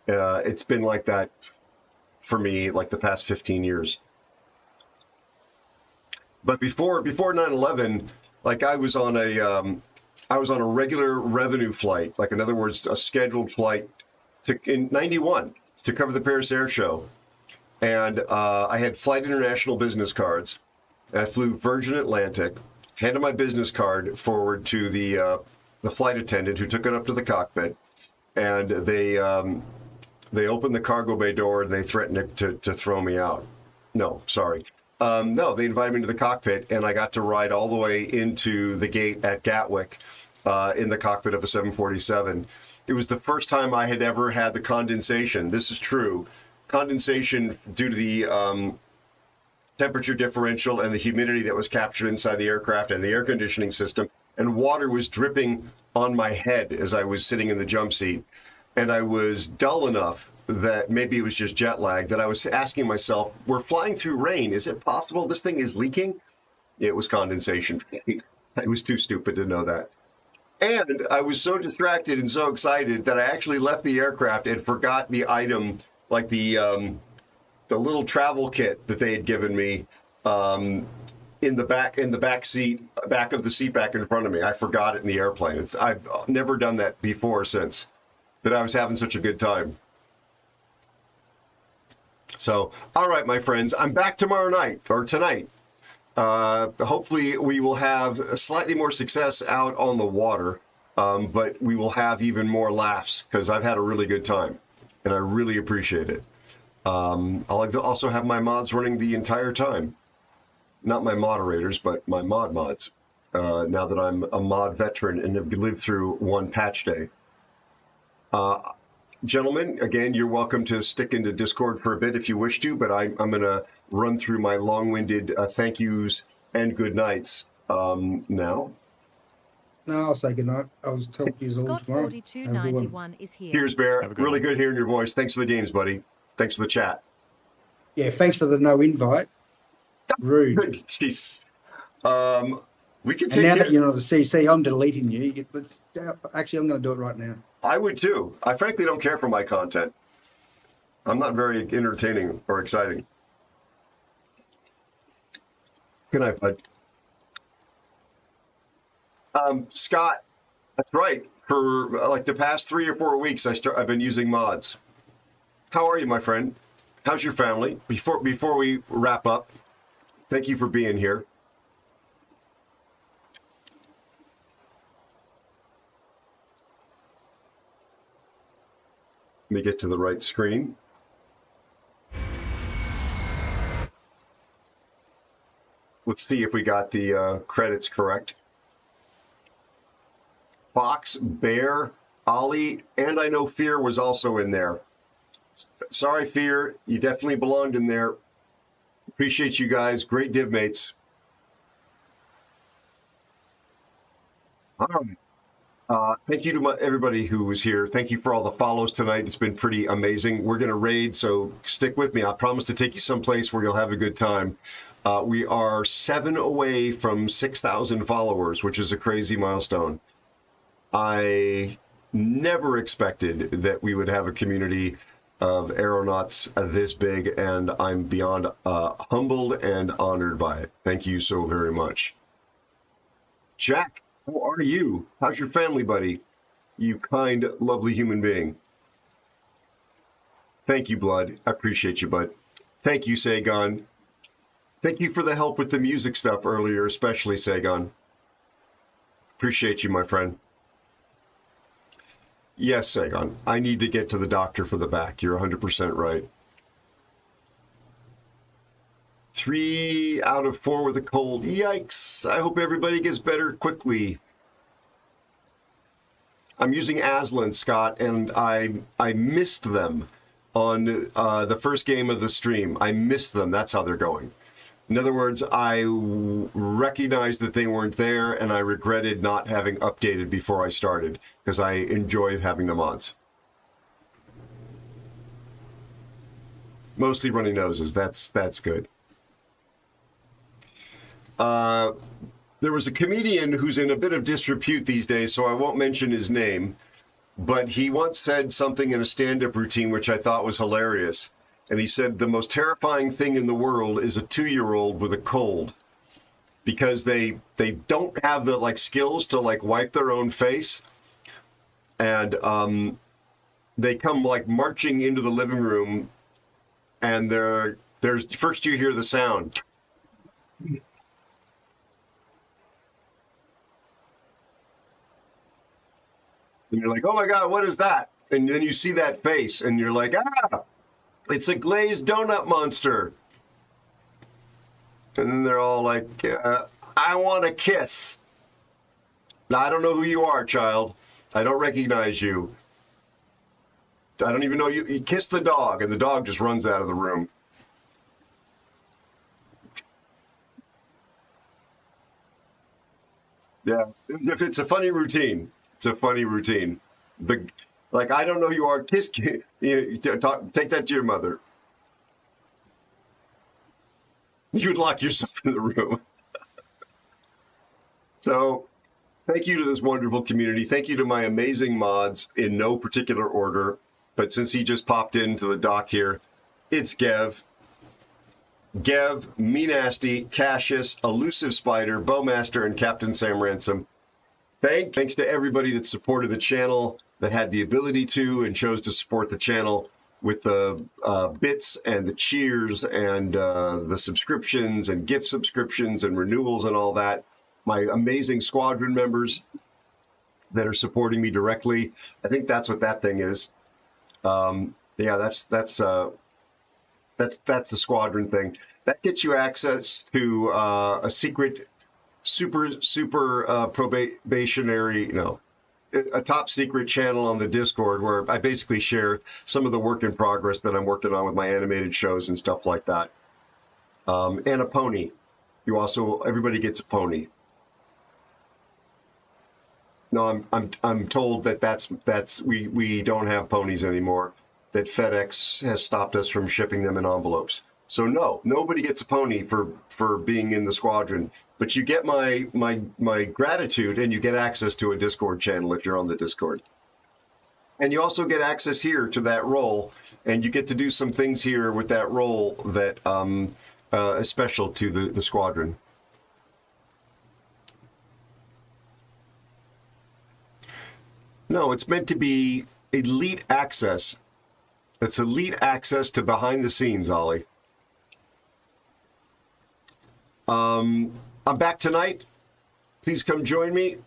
It's been like that for me, like the past 15 years. But before 9/11, like I was on a regular revenue flight, like in other words, a scheduled flight in 91 to cover the Paris Air Show. And I had Flight International business cards. I flew Virgin Atlantic, handed my business card forward to the flight attendant who took it up to the cockpit. And they opened the cargo bay door and they threatened to throw me out. No, sorry. No, they invited me to the cockpit, and I got to ride all the way into the gate at Gatwick in the cockpit of a 747. It was the first time I had ever had the condensation. This is true. Condensation due to the temperature differential and the humidity that was captured inside the aircraft and the air conditioning system. And water was dripping on my head as I was sitting in the jump seat. And I was dull enough that maybe it was just jet lag, that I was asking myself, we're flying through rain. Is it possible this thing is leaking? It was condensation. I was too stupid to know that. And I was so distracted and so excited that I actually left the aircraft and forgot the item, like the little travel kit that they had given me in the back seat, back of the seat back in front of me. I forgot it in the airplane. I've never done that before or since, but I was having such a good time. So, all right, my friends, I'm back tomorrow night or tonight. Hopefully we will have slightly more success out on the water, but we will have even more laughs because I've had a really good time and I really appreciate it. I'll also have my mods running the entire time. Not my moderators, but my mods. Now that I'm a mod veteran and have lived through one patch day. Gentlemen, again, you're welcome to stick into Discord for a bit if you wish to, but I'm going to run through my long-winded thank yous and good nights now. No, I'll say good night. I'll talk to you all tomorrow. Scott4291 is here. Here's Bear. Really good hearing your voice. Thanks for the games, buddy. Thanks for the chat. Yeah, thanks for the no invite. Rude. Jeez. We can take. And now that you're not a CC, I'm deleting you. Actually, I'm going to do it right now. I would too. I frankly don't care for my content. I'm not very entertaining or exciting. Good night, bud. Scott, that's right. For like the past 3 or 4 weeks, I've been using mods. How are you, my friend? How's your family? Before we wrap up, thank you for being here. Let me get to the right screen. Let's see if we got the credits correct. Fox, Bear, Ollie, and I know Fear was also in there. Sorry, Fear, you definitely belonged in there. Appreciate you guys. Great div mates. All right. Thank you to everybody who was here. Thank you for all the follows tonight. It's been pretty amazing. We're going to raid, so stick with me. I promise to take you someplace where you'll have a good time. We are 7 away from 6,000 followers, which is a crazy milestone. I never expected that we would have a community of aeronauts this big, and I'm beyond humbled and honored by it. Thank you so very much. Jack, how are you? How's your family, buddy? You kind, lovely human being. Thank you, Blood. I appreciate you, bud. Thank you, Sagon. Thank you for the help with the music stuff earlier, especially, Sagon. Appreciate you, my friend. Yes, Sagon. I need to get to the doctor for the back. You're 100% right. 3 out of 4 with a cold. Yikes. I hope everybody gets better quickly. I'm using Aslan, Scott, and I missed them on the first game of the stream. I missed them. That's how they're going. In other words, I recognized that they weren't there, and I regretted not having updated before I started, because I enjoyed having the mods. Mostly runny noses. That's good. There was a comedian who's in a bit of disrepute these days, so I won't mention his name, but he once said something in a stand-up routine which I thought was hilarious. And he said the most terrifying thing in the world is a 2-year-old with a cold, because they don't have the skills to wipe their own face, and they come marching into the living room, and there's first you hear the sound. And you're like, oh my God, what is that? And then you see that face, and you're like, ah, it's a glazed donut monster. And then they're all like, I want a kiss. Now, I don't know who you are, child. I don't recognize you. I don't even know you. You kiss the dog, and the dog just runs out of the room. Yeah, it's a funny routine. It's a funny routine. Like, I don't know who you are. Take that to your mother. You'd lock yourself in the room. So, thank you to this wonderful community. Thank you to my amazing mods in no particular order. But since he just popped into the dock here, it's Gev, Me Nasty, Cassius, Elusive Spider, Bowmaster, and Captain Sam Ransom. Thanks to everybody that supported the channel, that had the ability to and chose to support the channel with the bits and the cheers and the subscriptions and gift subscriptions and renewals and all that. My amazing squadron members that are supporting me directly. I think that's what that thing is. Yeah, that's the squadron thing. That gets you access to a secret, super probationary, a top secret channel on the Discord where I basically share some of the work in progress that I'm working on with my animated shows and stuff like that. And a pony. Everybody gets a pony. No, I'm told that we don't have ponies anymore. That FedEx has stopped us from shipping them in envelopes. So no, nobody gets a pony for being in the squadron. But you get my gratitude, and you get access to a Discord channel if you're on the Discord. And you also get access here to that role, and you get to do some things here with that role that is special to the squadron. No, it's meant to be elite access. It's elite access to behind the scenes, Ollie. I'm back tonight. Please come join me.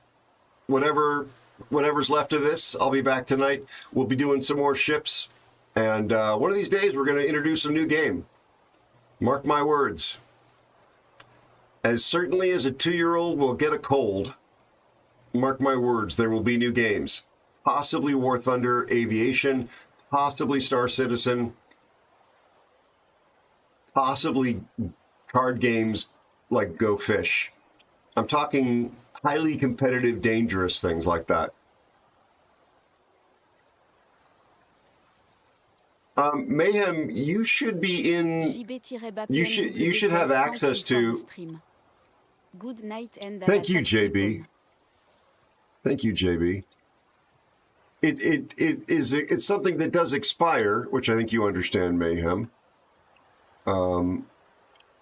Whatever's left of this, I'll be back tonight. We'll be doing some more ships. And one of these days, we're going to introduce a new game. Mark my words. As certainly as a 2-year-old will get a cold, mark my words, there will be new games. Possibly War Thunder, Aviation, possibly Star Citizen, possibly card games like Go Fish. I'm talking highly competitive, dangerous things like that. Mayhem, you should be in. You should have access to. Good night and Thank you, JB. Thank you, JB. It's something that does expire, which I think you understand, Mayhem.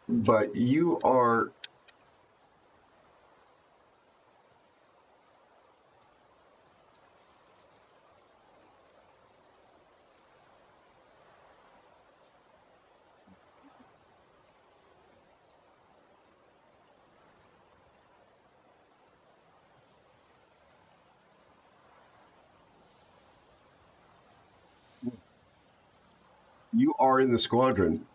But you are. You are in the squadron.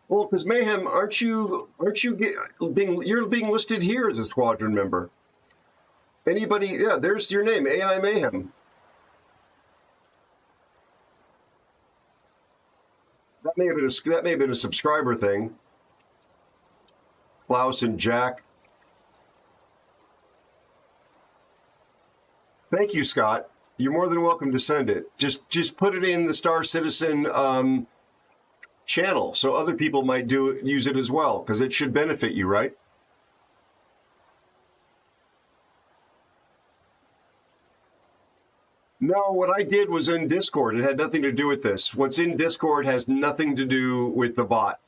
Well, because Mayhem, you're being listed here as a squadron member. Anybody? Yeah, there's your name, AI Mayhem. That may have been a subscriber thing. Klaus and Jack. Thank you, Scott. You're more than welcome to send it. Just put it in the Star Citizen channel so other people might use it as well, because it should benefit you, right? No, what I did was in Discord. It had nothing to do with this. What's in Discord has nothing to do with the bot.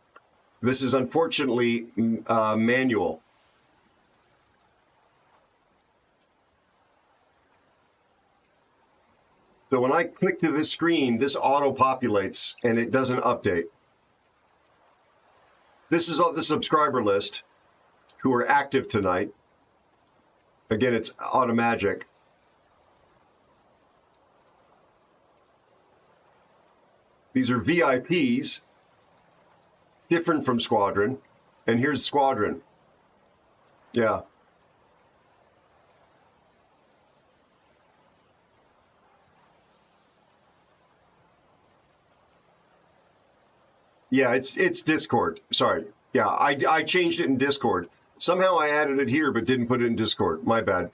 This is unfortunately manual. So when I click to this screen, this auto-populates and it doesn't update. This is the subscriber list who are active tonight. Again, it's automagic. These are VIPs, different from Squadron. And here's Squadron. Yeah. Yeah, it's Discord. Sorry. Yeah, I changed it in Discord. Somehow I added it here, but didn't put it in Discord. My bad.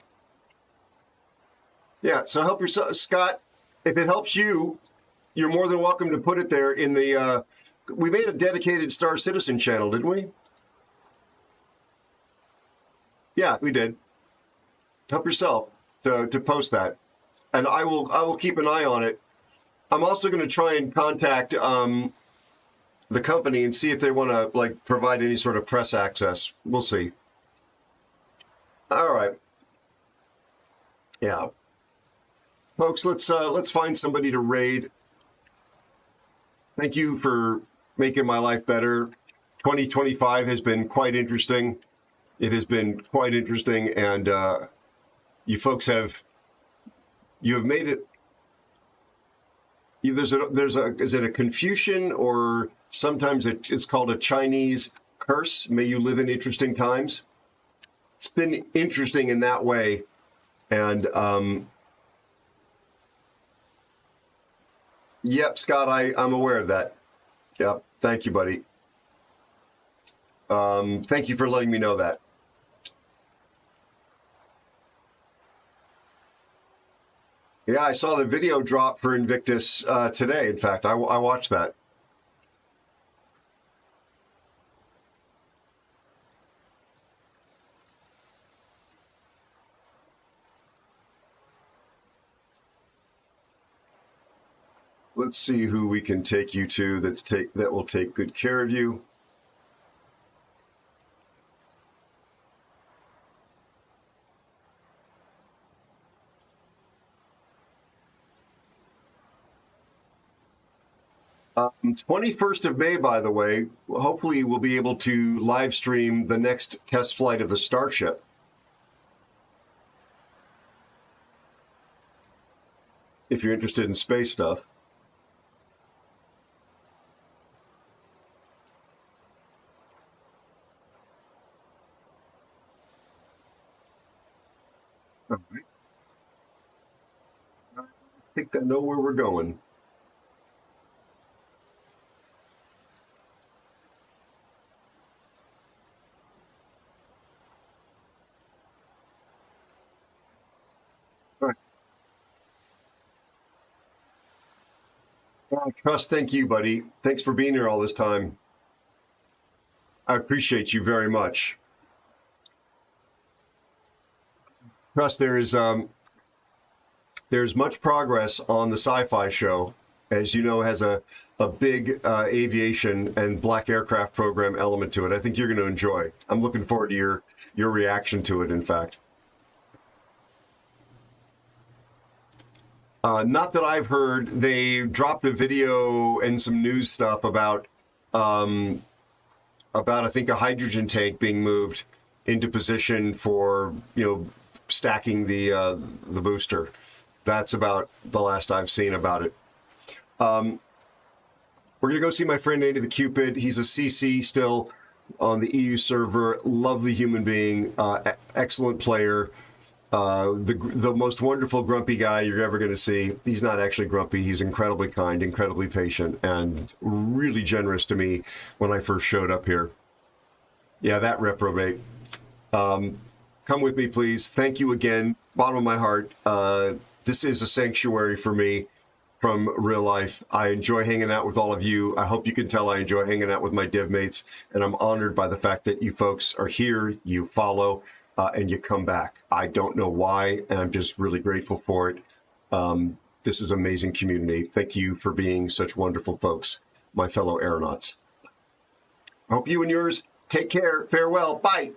Yeah, so help yourself, Scott. If it helps you, you're more than welcome to put it there in the. We made a dedicated Star Citizen channel, didn't we? Yeah, we did. Help yourself to post that, and I will keep an eye on it. I'm also going to try and contact the company and see if they want to like provide any sort of press access. We'll see. All right. Yeah. Folks, let's find somebody to raid. Thank you for making my life better. 2025 has been quite interesting. It has been quite interesting, and you folks have made it. There's a is it a Confucian, or sometimes it's called a Chinese curse? May you live in interesting times. It's been interesting in that way, and yep, Scott, I'm aware of that. Yep, thank you, buddy. Thank you for letting me know that. Yeah, I saw the video drop for Invictus today. In fact, I watched that. Let's see who we can take you to that will take good care of you. 21st of May, by the way, hopefully we'll be able to live stream the next test flight of the Starship. If you're interested in space stuff. All right. I think I know where we're going. Well, Trust, thank you, buddy. Thanks for being here all this time. I appreciate you very much. Trust, there's much progress on the sci-fi show. As you know, has a big aviation and black aircraft program element to it. I think you're going to enjoy. I'm looking forward to your reaction to it, in fact. Not that I've heard. They dropped a video and some news stuff about I think a hydrogen tank being moved into position for stacking the booster. That's about the last I've seen about it. We're gonna go see my friend Andy the Cupid. He's a CC still on the EU server. Lovely human being, excellent player. The most wonderful grumpy guy you're ever going to see. He's not actually grumpy. He's incredibly kind, incredibly patient, and really generous to me when I first showed up here. Yeah, that reprobate. Come with me, please. Thank you again. Bottom of my heart. This is a sanctuary for me from real life. I enjoy hanging out with all of you. I hope you can tell I enjoy hanging out with my dev mates, and I'm honored by the fact that you folks are here, you follow, and you come back. I don't know why, and I'm just really grateful for it. This is an amazing community. Thank you for being such wonderful folks, my fellow aeronauts. I hope you and yours take care. Farewell. Bye.